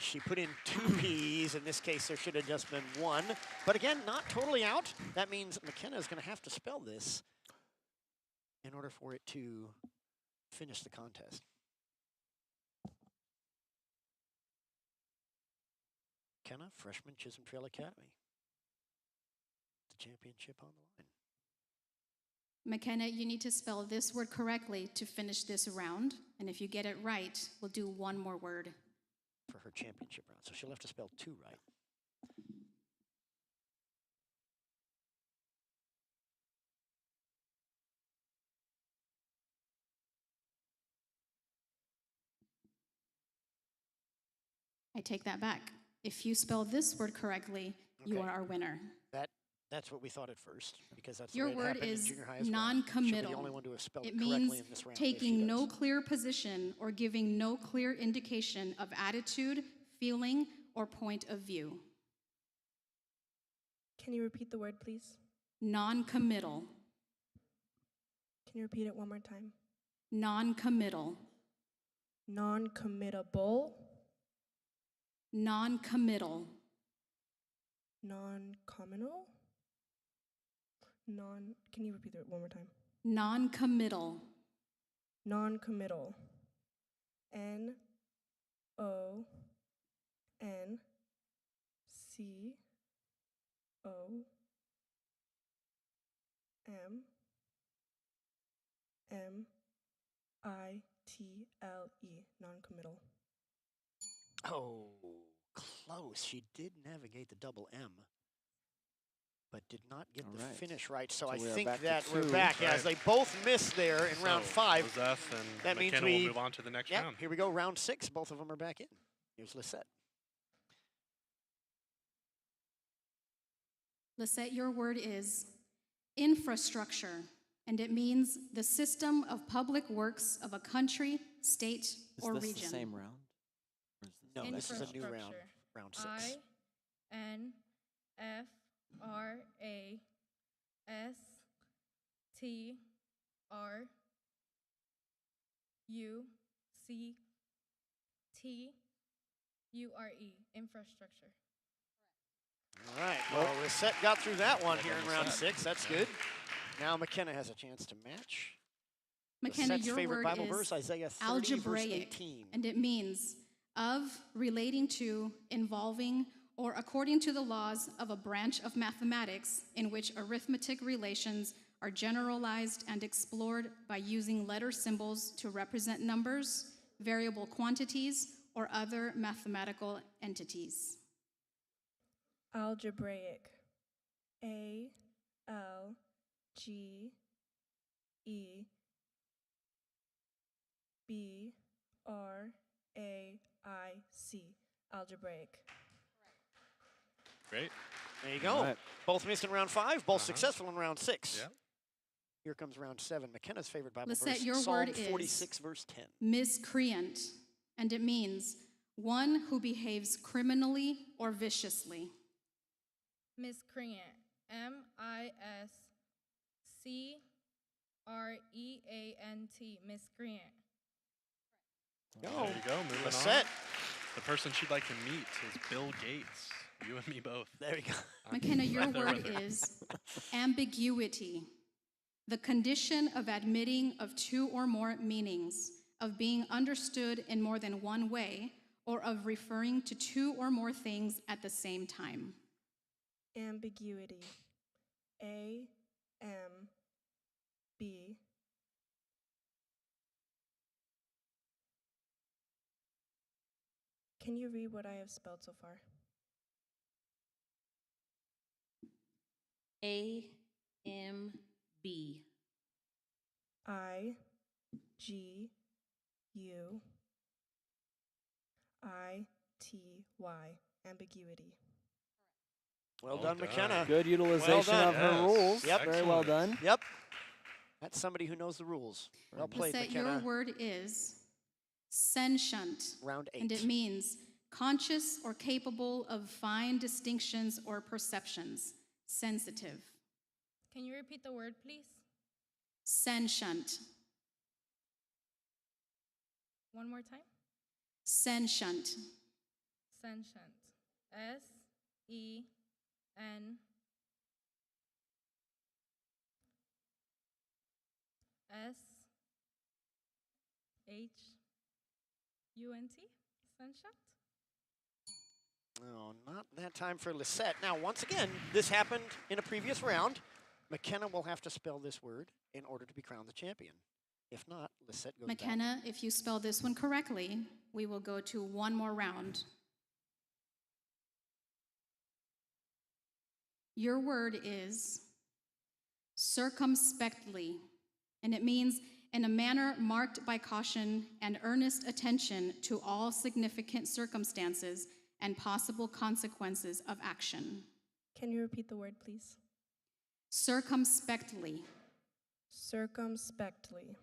She put in 2 P's. In this case, there should have just been 1. But again, not totally out. That means McKenna is going to have to spell this in order for it to finish the contest. McKenna, freshman, Chisholm Trail Academy. The championship on the line. McKenna, you need to spell this word correctly to finish this round. And if you get it right, we'll do 1 more word. For her championship round. So she'll have to spell 2 right. I take that back. If you spell this word correctly, you are our winner. That's what we thought at first, because that's Your the way it word happened in is junior high as well. non-committal. She'll be the only one to have spelled It it correctly means in this round. taking no clear position or giving no clear indication of attitude, feeling, or point of view. Can you repeat the word, please? Non-committal. Can you repeat it one more time? Non-committal. Non-committable. Non-committal. Non-committal? Can you repeat it one more time? Non-committal. Non-committal. N-O-N-C-O-M-M-I-T-L-E. Non-committal. Oh, close. She did navigate the double M, but did not get the finish right. So I think that we're back as they both missed there in round 5. Lizeth and that means McKenna we will move on to the next round. Here we go, round 6. Both of them are back in. Here's Lisette. Lisette, your word is infrastructure, and it means the system of public works of a country, state, or region. Is this the same round? No, this is a new round, round 6. I-N-F-R-A-S-T-R-U-C-T-U-R-E. Infrastructure. All right, well, Lisette got through that one here in round 6. That's good. Now McKenna has a chance to match. McKenna, Lisette's your favorite word Bible is verse, Isaiah 30, algebraic, verse 18. and it means of, relating to, involving, or according to the laws of a branch of mathematics in which arithmetic relations are generalized and explored by using letter symbols to represent numbers, variable quantities, or other mathematical entities. Algebraic. A-L-G-E-B-R-A-I-C. Algebraic. Great. There you go. Right. Both missed in round 5, both successful in round 6. Yeah. Here comes round 7. McKenna's favorite Bible Lisette, verse, your Psalm word 46, is verse 10. miscreant, and it means one who behaves criminally or viciously. Miscreant. M-I-S-C-R-E-A-N-T. Miscreant. Go. There you go. Moving Lisette. on. The person she'd like to meet is Bill Gates. You and me both. There you go. McKenna, your Right there word with her. is ambiguity, the condition of admitting of 2 or more meanings, of being understood in more than one way, or of referring to 2 or more things at the same time. Ambiguity. A-M-B. Can you read what I have spelled so far? A-M-B. I-G-U-I-T-Y. Ambiguity. Well done, McKenna. Good utilization Well of done. her rules. Yep. Very well done. Yep. That's somebody who knows the rules. Well played, Lisette, McKenna. your word is sentient. Round 8. And it means conscious or capable of fine distinctions or perceptions. Sensitive. Can you repeat the word, please? Sentient. One more time. Sentient. Sentient. S-E-N. S-H-U-N-T? Sentient? No, not that time for Lisette. Now, once again, this happened in a previous round. McKenna will have to spell this word in order to be crowned the champion. If not, Lisette goes McKenna, if you spell this one correctly, we will go to one more round. Your word is circumspectly, and it means in a manner marked by caution and earnest attention to all significant circumstances and possible consequences of action. Can you repeat the word, please? Circumspectly. Circumspectly.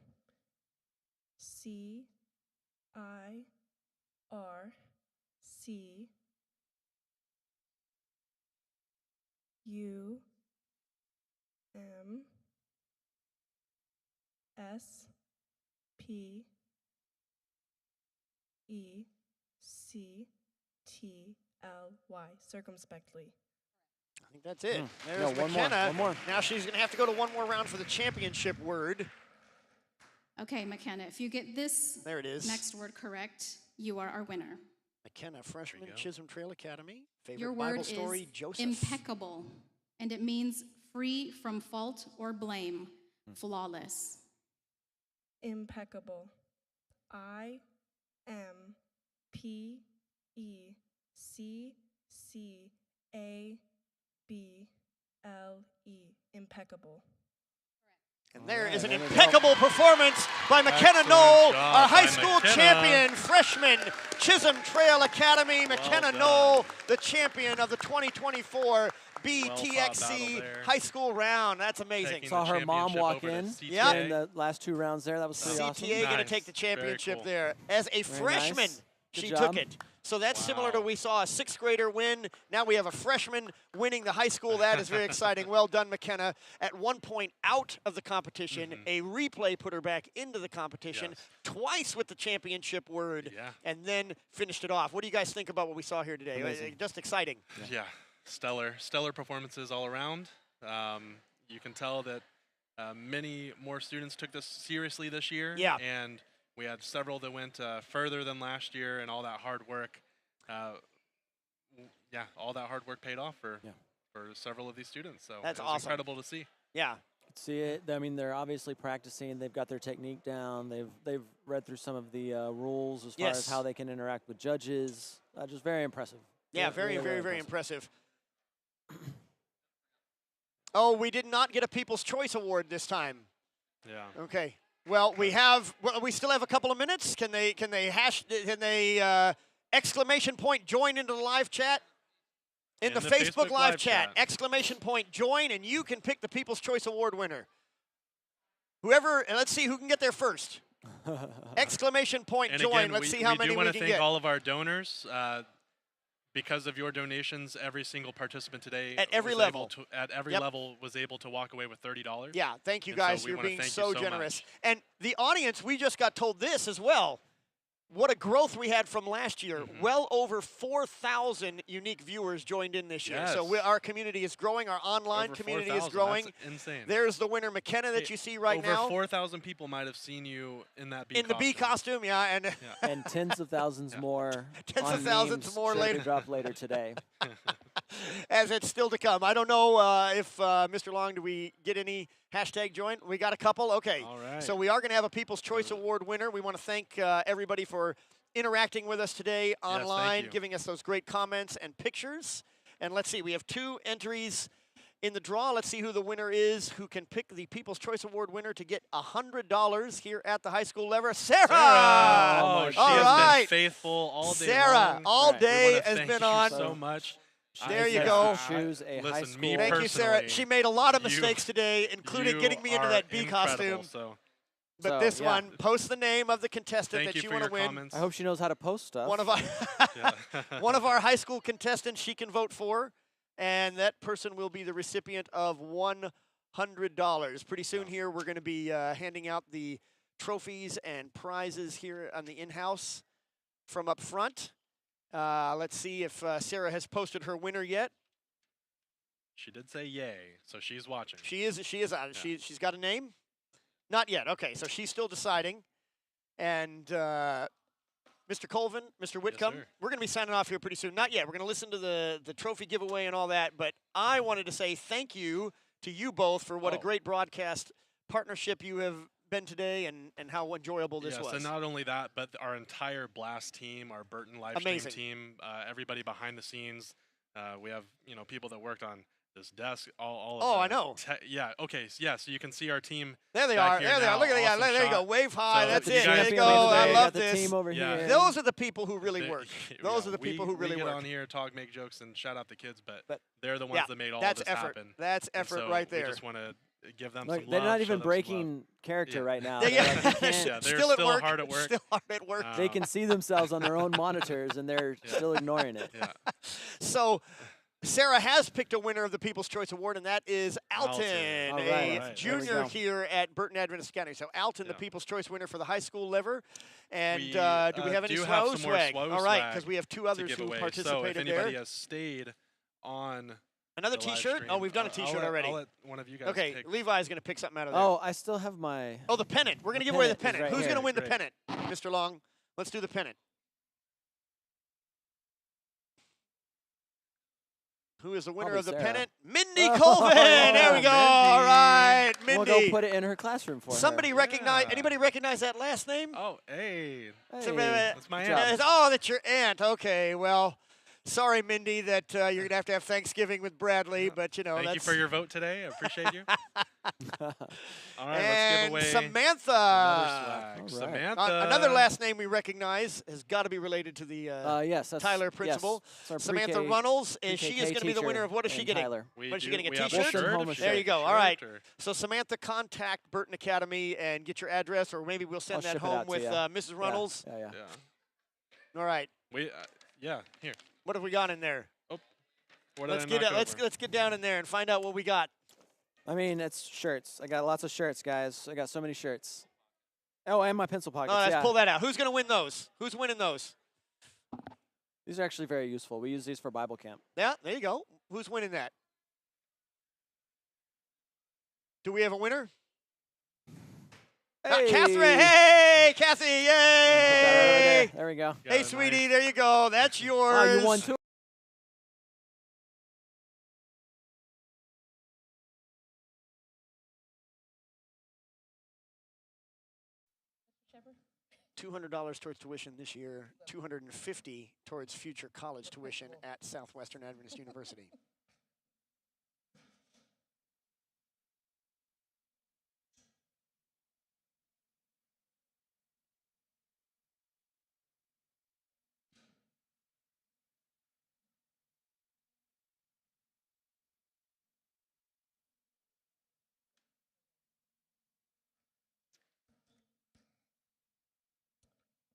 C-I-R-C-U-M-S-P-E-C-T-L-Y. Circumspectly. I think that's it. No, There's one McKenna. more. Now she's going to have to go to one more round for the championship word. Okay, McKenna, if you get this There it is. next word correct, you are our winner. McKenna, freshman, Chisholm Trail Academy. Favorite Your word Bible story, is Joseph. impeccable, and it means free from fault or blame, flawless. Impeccable. I-M-P-E-C-C-A-B-L-E. Impeccable. And there is an there we go. impeccable performance by McKenna Excellent Knoll, job our high by school McKenna. champion, freshman, Chisholm Trail Academy. McKenna done. Knoll, the champion of the 2024 battle beeTXC there. high school round. That's amazing. Taking Saw the her mom championship walk over to in CTA. in the last 2 rounds there. That was pretty awesome. CTA going to Nice. take the championship Very cool. there. As a Very freshman, nice. Good she job. took it. So that's similar to Wow. we saw a 6th grader win. Now we have a freshman winning the high school. That is very exciting. Well done, McKenna. At one point out of the competition, a replay put her back into the competition, Yes. twice with the championship word, Yeah. and then finished it off. What do you guys think about what we saw here today? Amazing. Just exciting. Yeah, stellar performances all around. You can tell that many more students took this seriously this year. Yeah. And we had several that went further than last year, and all that hard work. All that hard work paid off for several of these students. So That's it was awesome. incredible to see. Yeah. See it. I mean, they're obviously practicing. They've got their technique down. They've read through some of the rules as far Yes. as how they can interact with judges. Just very impressive. Yeah, Really, very really impressive. Oh, we did not get a People's Choice Award this time. Yeah. Okay. Well, we still have a couple of minutes. Can they exclamation point join into the live chat? In the Facebook live chat, exclamation point join, and you can pick the People's Choice Award winner. Whoever, and let's see who can get there first. Exclamation point And join. again, Let's see how many do we want can to thank get. all of our donors. Because of your donations, every single participant today At every was level. able to, at every Yep. level was able to walk away with $30. Yeah, thank you And guys so we for wanna being thank so you so generous. much. And the audience, we just got told this as well. What a growth we had from last year. Well over 4,000 unique viewers joined in this year. So Yes. our community is growing. Our online Over community is 4,000, growing. that's insane. There's the winner, McKenna, that you see right over now. 4,000 people might have seen you in that bee In the bee costume, yeah. And, And tens of thousands more. Tens on of thousands memes more sure to later. drop later today. as it's still to come. I don't know if, Mr. Long, do we get any hashtag join? We got a couple? Okay. All right. So we are going to have a People's Choice Award winner. We want to thank everybody for interacting with us today online, you. giving us those great comments and pictures. And let's see, we have 2 entries in the draw. Let's see who the winner is, who can pick the People's Choice Award winner to get $100 here at the high school level. Sarah! Oh, she All has right. been faithful all day Sarah, long. all We day wanna has thank been you on. so much. There you go. Choose a high Listen, me school. Thank you, Sarah. personally, She made a lot of you- mistakes today, including you getting me into are that bee incredible, costume. So But this one, post the name of the contestant that you want to win. Comments. I hope she knows how to post stuff. One of our one of our high school contestants she can vote for, and that person will be the recipient of $100. Pretty soon here, we're going to be handing out the trophies and prizes here on the in-house from up front. Let's see if Sarah has posted her winner yet. She did say yay, so she's watching. She is. She's got a name? Not yet. Okay, so she's still deciding. And Mr. Colvin, Mr. Whitcomb, we're going to be signing off here pretty soon. Not yet. We're going to listen to the trophy giveaway and all that. But I wanted to say thank you to you both for what a great broadcast partnership you have been today and how enjoyable this was. Yes, and not only that, but our entire Blast team, our Burton Livestream team, everybody behind the scenes. We have people that worked on this desk, all of I know. Yeah, okay, yeah, so you can see our team. There they are. There they are. Look at awesome there you go. Wave high. So that's it. There you go. I love this. Team over here. Those are the people who really work. Those are the people who really we get work. on here, talk, make jokes, and shout out the kids, but they're the ones that made all that's of this effort. happen. That's effort so right there. We just want to give them Look, some love. they're not even show them some breaking love. character right now. They're still hard at work. Still hard at work. They can see themselves on their own monitors, and they're still ignoring it. Yeah. So Sarah has picked a winner of the People's Choice Award, and that is Alton, a junior here at Burton Adventist Academy. So Alton, the People's Choice winner for the high school lever. And do we have any SWO swag? All right, because we have two others who participated so if anybody there. has stayed on another T-shirt? Oh, we've done a T-shirt already. I'll let one of you guys okay, take. Levi's going to pick something out of there. Oh, I still have my... Oh, the pennant. We're going to give away the pennant. Right Who's going to win the Great. pennant? Mr. Long, let's do the pennant. Who is the winner of the pennant? Mindy Colvin. There we go. All right, Mindy. We'll go put it in her classroom for Somebody her. recognize? Anybody recognize that last name? Oh, hey. That's my aunt. Oh, that's your aunt. Okay, well, sorry, Mindy, that you're gonna have to have Thanksgiving with Bradley, but Thank you for your vote today. I appreciate you. All right, and let's give away Samantha. another swag. Samantha. Another last name we recognize has got to be related to the yes, that's, Tyler principal. Yes, Samantha Runnels, and she is going to be the winner of what is she getting? Tyler. What is she getting? A have T-shirt? There you go. All right. So Samantha, contact Burton Academy and get your address, or maybe we'll send that home with Mrs. Runnels. Yeah. All right. Yeah, here. What have we got in there? Oh, let's get down in there and find out what we got. I mean, it's shirts. I got lots of shirts, guys. I got so many shirts. Oh, and my pencil pockets. Oh, let's pull that out. Who's going to win those? Who's winning those? These are actually very useful. We use these for Bible camp. Yeah, there you go. Who's winning that? Do we have a winner? Hey. Catherine. Hey, Kathy. Yay. There we go. Hey, sweetie. There you go. That's yours. Oh, you won too. $200 towards tuition this year, $250 towards future college tuition at Southwestern Adventist University.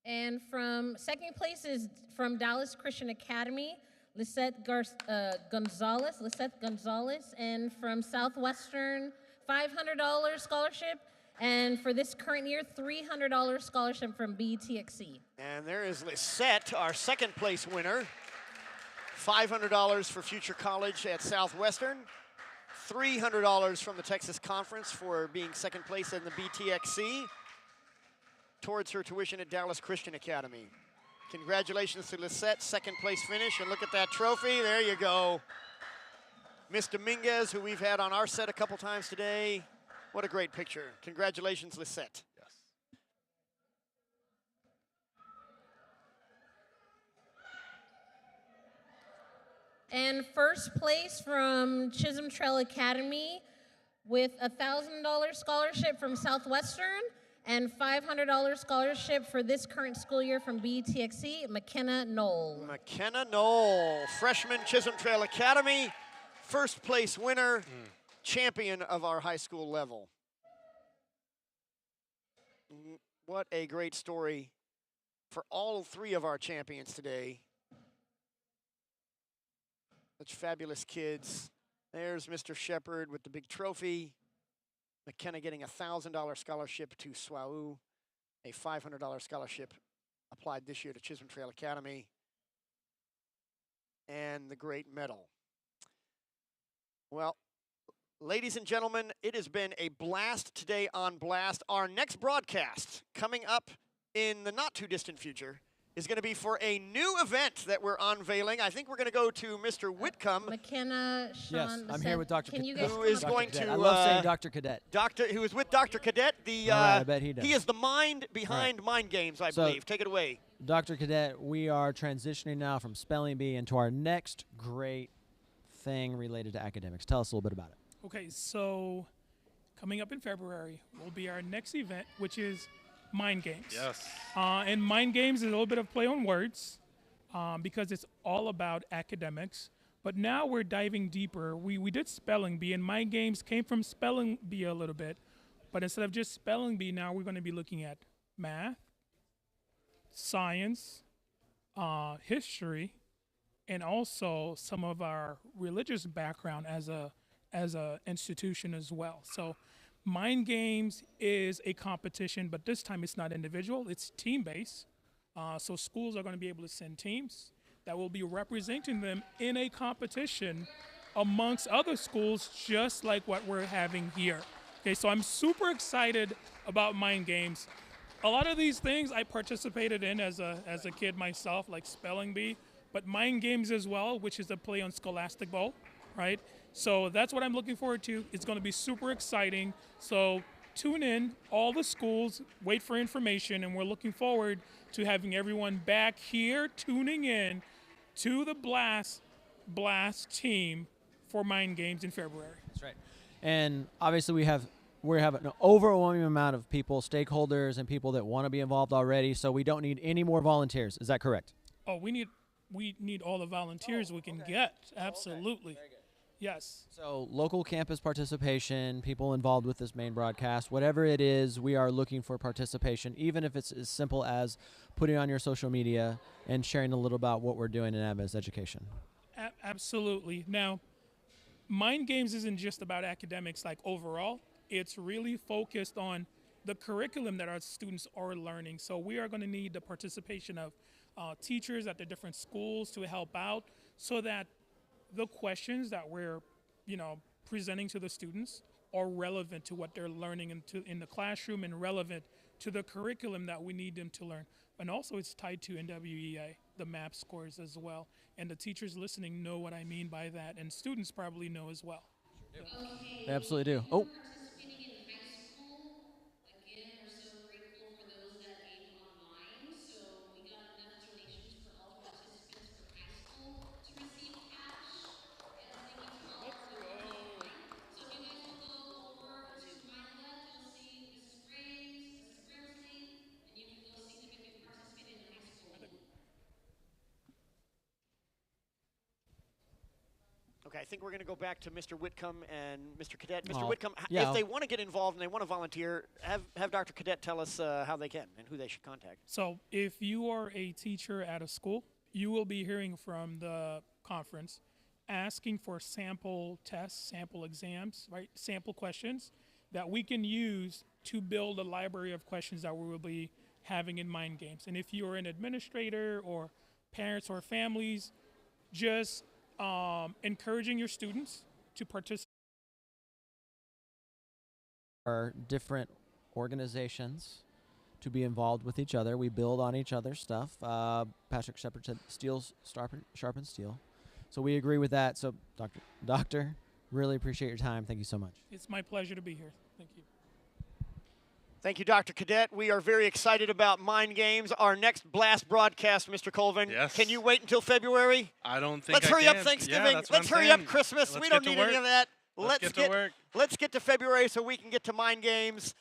And from second place is from Dallas Christian Academy, Lisette Gonzalez. And from Southwestern, $500 scholarship. And for this current year, $300 scholarship from beeTXC. And there is Lisette, our second place winner. $500 for future college at Southwestern. $300 from the Texas Conference for being second place in the beeTXC. Towards her tuition at Dallas Christian Academy. Congratulations to Lisette, second place finish, and look at that trophy, there you go. Miss Dominguez, who we've had on our set a couple times today. What a great picture. Congratulations, Lisette. Yes. And first place from Chisholm Trail Academy with a $1,000 scholarship from Southwestern. And $500 scholarship for this current school year from beeTXC, McKenna Knoll. McKenna Knoll, freshman Chisholm Trail Academy, first place winner, champion of our high school level. What a great story for all 3 of our champions today. Such fabulous kids. There's Mr. Shepard with the big trophy. McKenna getting a $1,000 scholarship to SWAU, a $500 scholarship applied this year to Chisholm Trail Academy, and the great medal. Well, ladies and gentlemen, it has been a blast today on Blast. Our next broadcast coming up in the not too distant future is going to be for a new event that we're unveiling. I think we're going to go to Mr. Whitcomb. McKenna, Sean, Yes, I'm here with Dr. Can you guys who is going to I love saying Dr. Cadet. Who is with Dr. Cadet. The All right, I bet he does. he is the mind behind Mind Games, I believe. Take it away. Dr. Cadet, we are transitioning now from Spelling Bee into our next great thing related to academics. Tell us a little bit about it. Okay, so coming up in February will be our next event, which is Mind Games. Yes. And Mind Games is a little bit of play on words because it's all about academics. But now we're diving deeper. We did Spelling Bee, and Mind Games came from Spelling Bee a little bit. But instead of just Spelling Bee, now we're going to be looking at math, science, history, and also some of our religious background as a institution as well. So Mind Games is a competition, but this time it's not individual, it's team-based. So schools are going to be able to send teams that will be representing them in a competition amongst other schools, just like what we're having here. Okay, so I'm super excited about Mind Games. A lot of these things I participated in as a kid myself, like Spelling Bee, but Mind Games as well, which is a play on Scholastic Bowl, right? So that's what I'm looking forward to. It's going to be super exciting. So tune in, all the schools, wait for information, and we're looking forward to having everyone back here tuning in to the Blast team for Mind Games in February. That's right. And obviously we have an overwhelming amount of people, stakeholders, and people that want to be involved already, so we don't need any more volunteers. Is that correct? Oh, we need all the volunteers we can get. Absolutely. Very good. Yes. So local campus participation, people involved with this main broadcast, whatever it is, we are looking for participation, even if it's as simple as putting on your social media and sharing a little about what we're doing in Adventist education. Absolutely. Now, Mind Games isn't just about academics like overall. It's really focused on the curriculum that our students are learning. So we are going to need the participation of teachers at the different schools to help out so that the questions that we're, presenting to the students are relevant to what they're learning in the classroom and relevant to the curriculum that we need them to learn. And also it's tied to NWEA, the MAP scores as well. And the teachers listening know what I mean by that, and students probably know as well. Okay. They absolutely do. Oh. Okay, I think we're going to go back to Mr. Whitcomb and Mr. Cadet. Mr. Oh, Whitcomb, yeah. if they want to get involved and they want to volunteer, have Dr. Cadet tell us how they can and who they should contact. So if you are a teacher at a school, you will be hearing from the conference asking for sample tests, sample exams, right? Sample questions that we can use to build a library of questions that we will be having in Mind Games. And if you're an administrator or parents or families, just encouraging your students to participate. Are different organizations to be involved with each other. We build on each other's stuff. Patrick Shepard said steel sharpens steel. So we agree with that. So Doctor, really appreciate your time. Thank you so much. It's my pleasure to be here. Thank you. Thank you, Dr. Cadet. We are very excited about Mind Games. Our next Blast broadcast, Mr. Colvin. Yes. Can you wait until February? I don't think Let's I hurry can. up Thanksgiving. Yeah, that's what Let's I'm hurry up saying. Christmas. Let's We get don't to need work. any of that. Let's get to work. Let's get to February so we can get to Mind Games.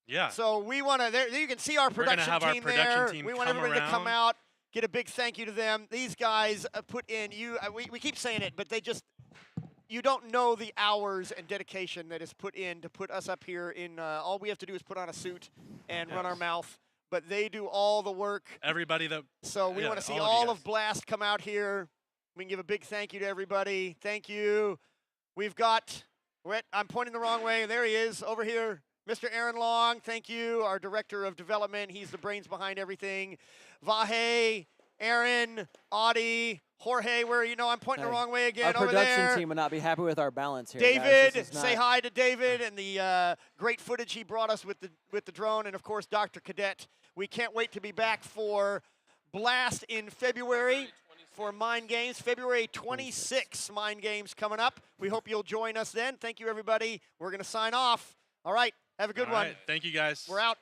Yeah. So we want to, there you can see our We're gonna production have our team production there. team We want come everybody to come around. out, get a big thank you to them. These guys put in, we keep saying it, but you don't know the hours and dedication that is put in to put us up here in, all we have to do is put on a suit and run our mouth, but they do all the work. Everybody that. So we want to see all of Blast come out here. We can give a big thank you to everybody. Thank you. We've got, I'm pointing the wrong way. There he is over here. Mr. Aaron Long, thank you, our Director of Development. He's the brains behind everything. Vahe, Aaron, Audie, Jorge, where, I'm pointing the wrong way again our over there. production team would not be happy with our balance here. David, guys. say hi to David and the great footage he brought us with the drone, and of course Dr. Cadet. We can't wait to be back for Blast in February for Mind Games. February 26th, Mind Games coming up. We hope you'll join us then. Thank you, everybody. We're going to sign off. All right, have a good one. Thank you, guys. We're out.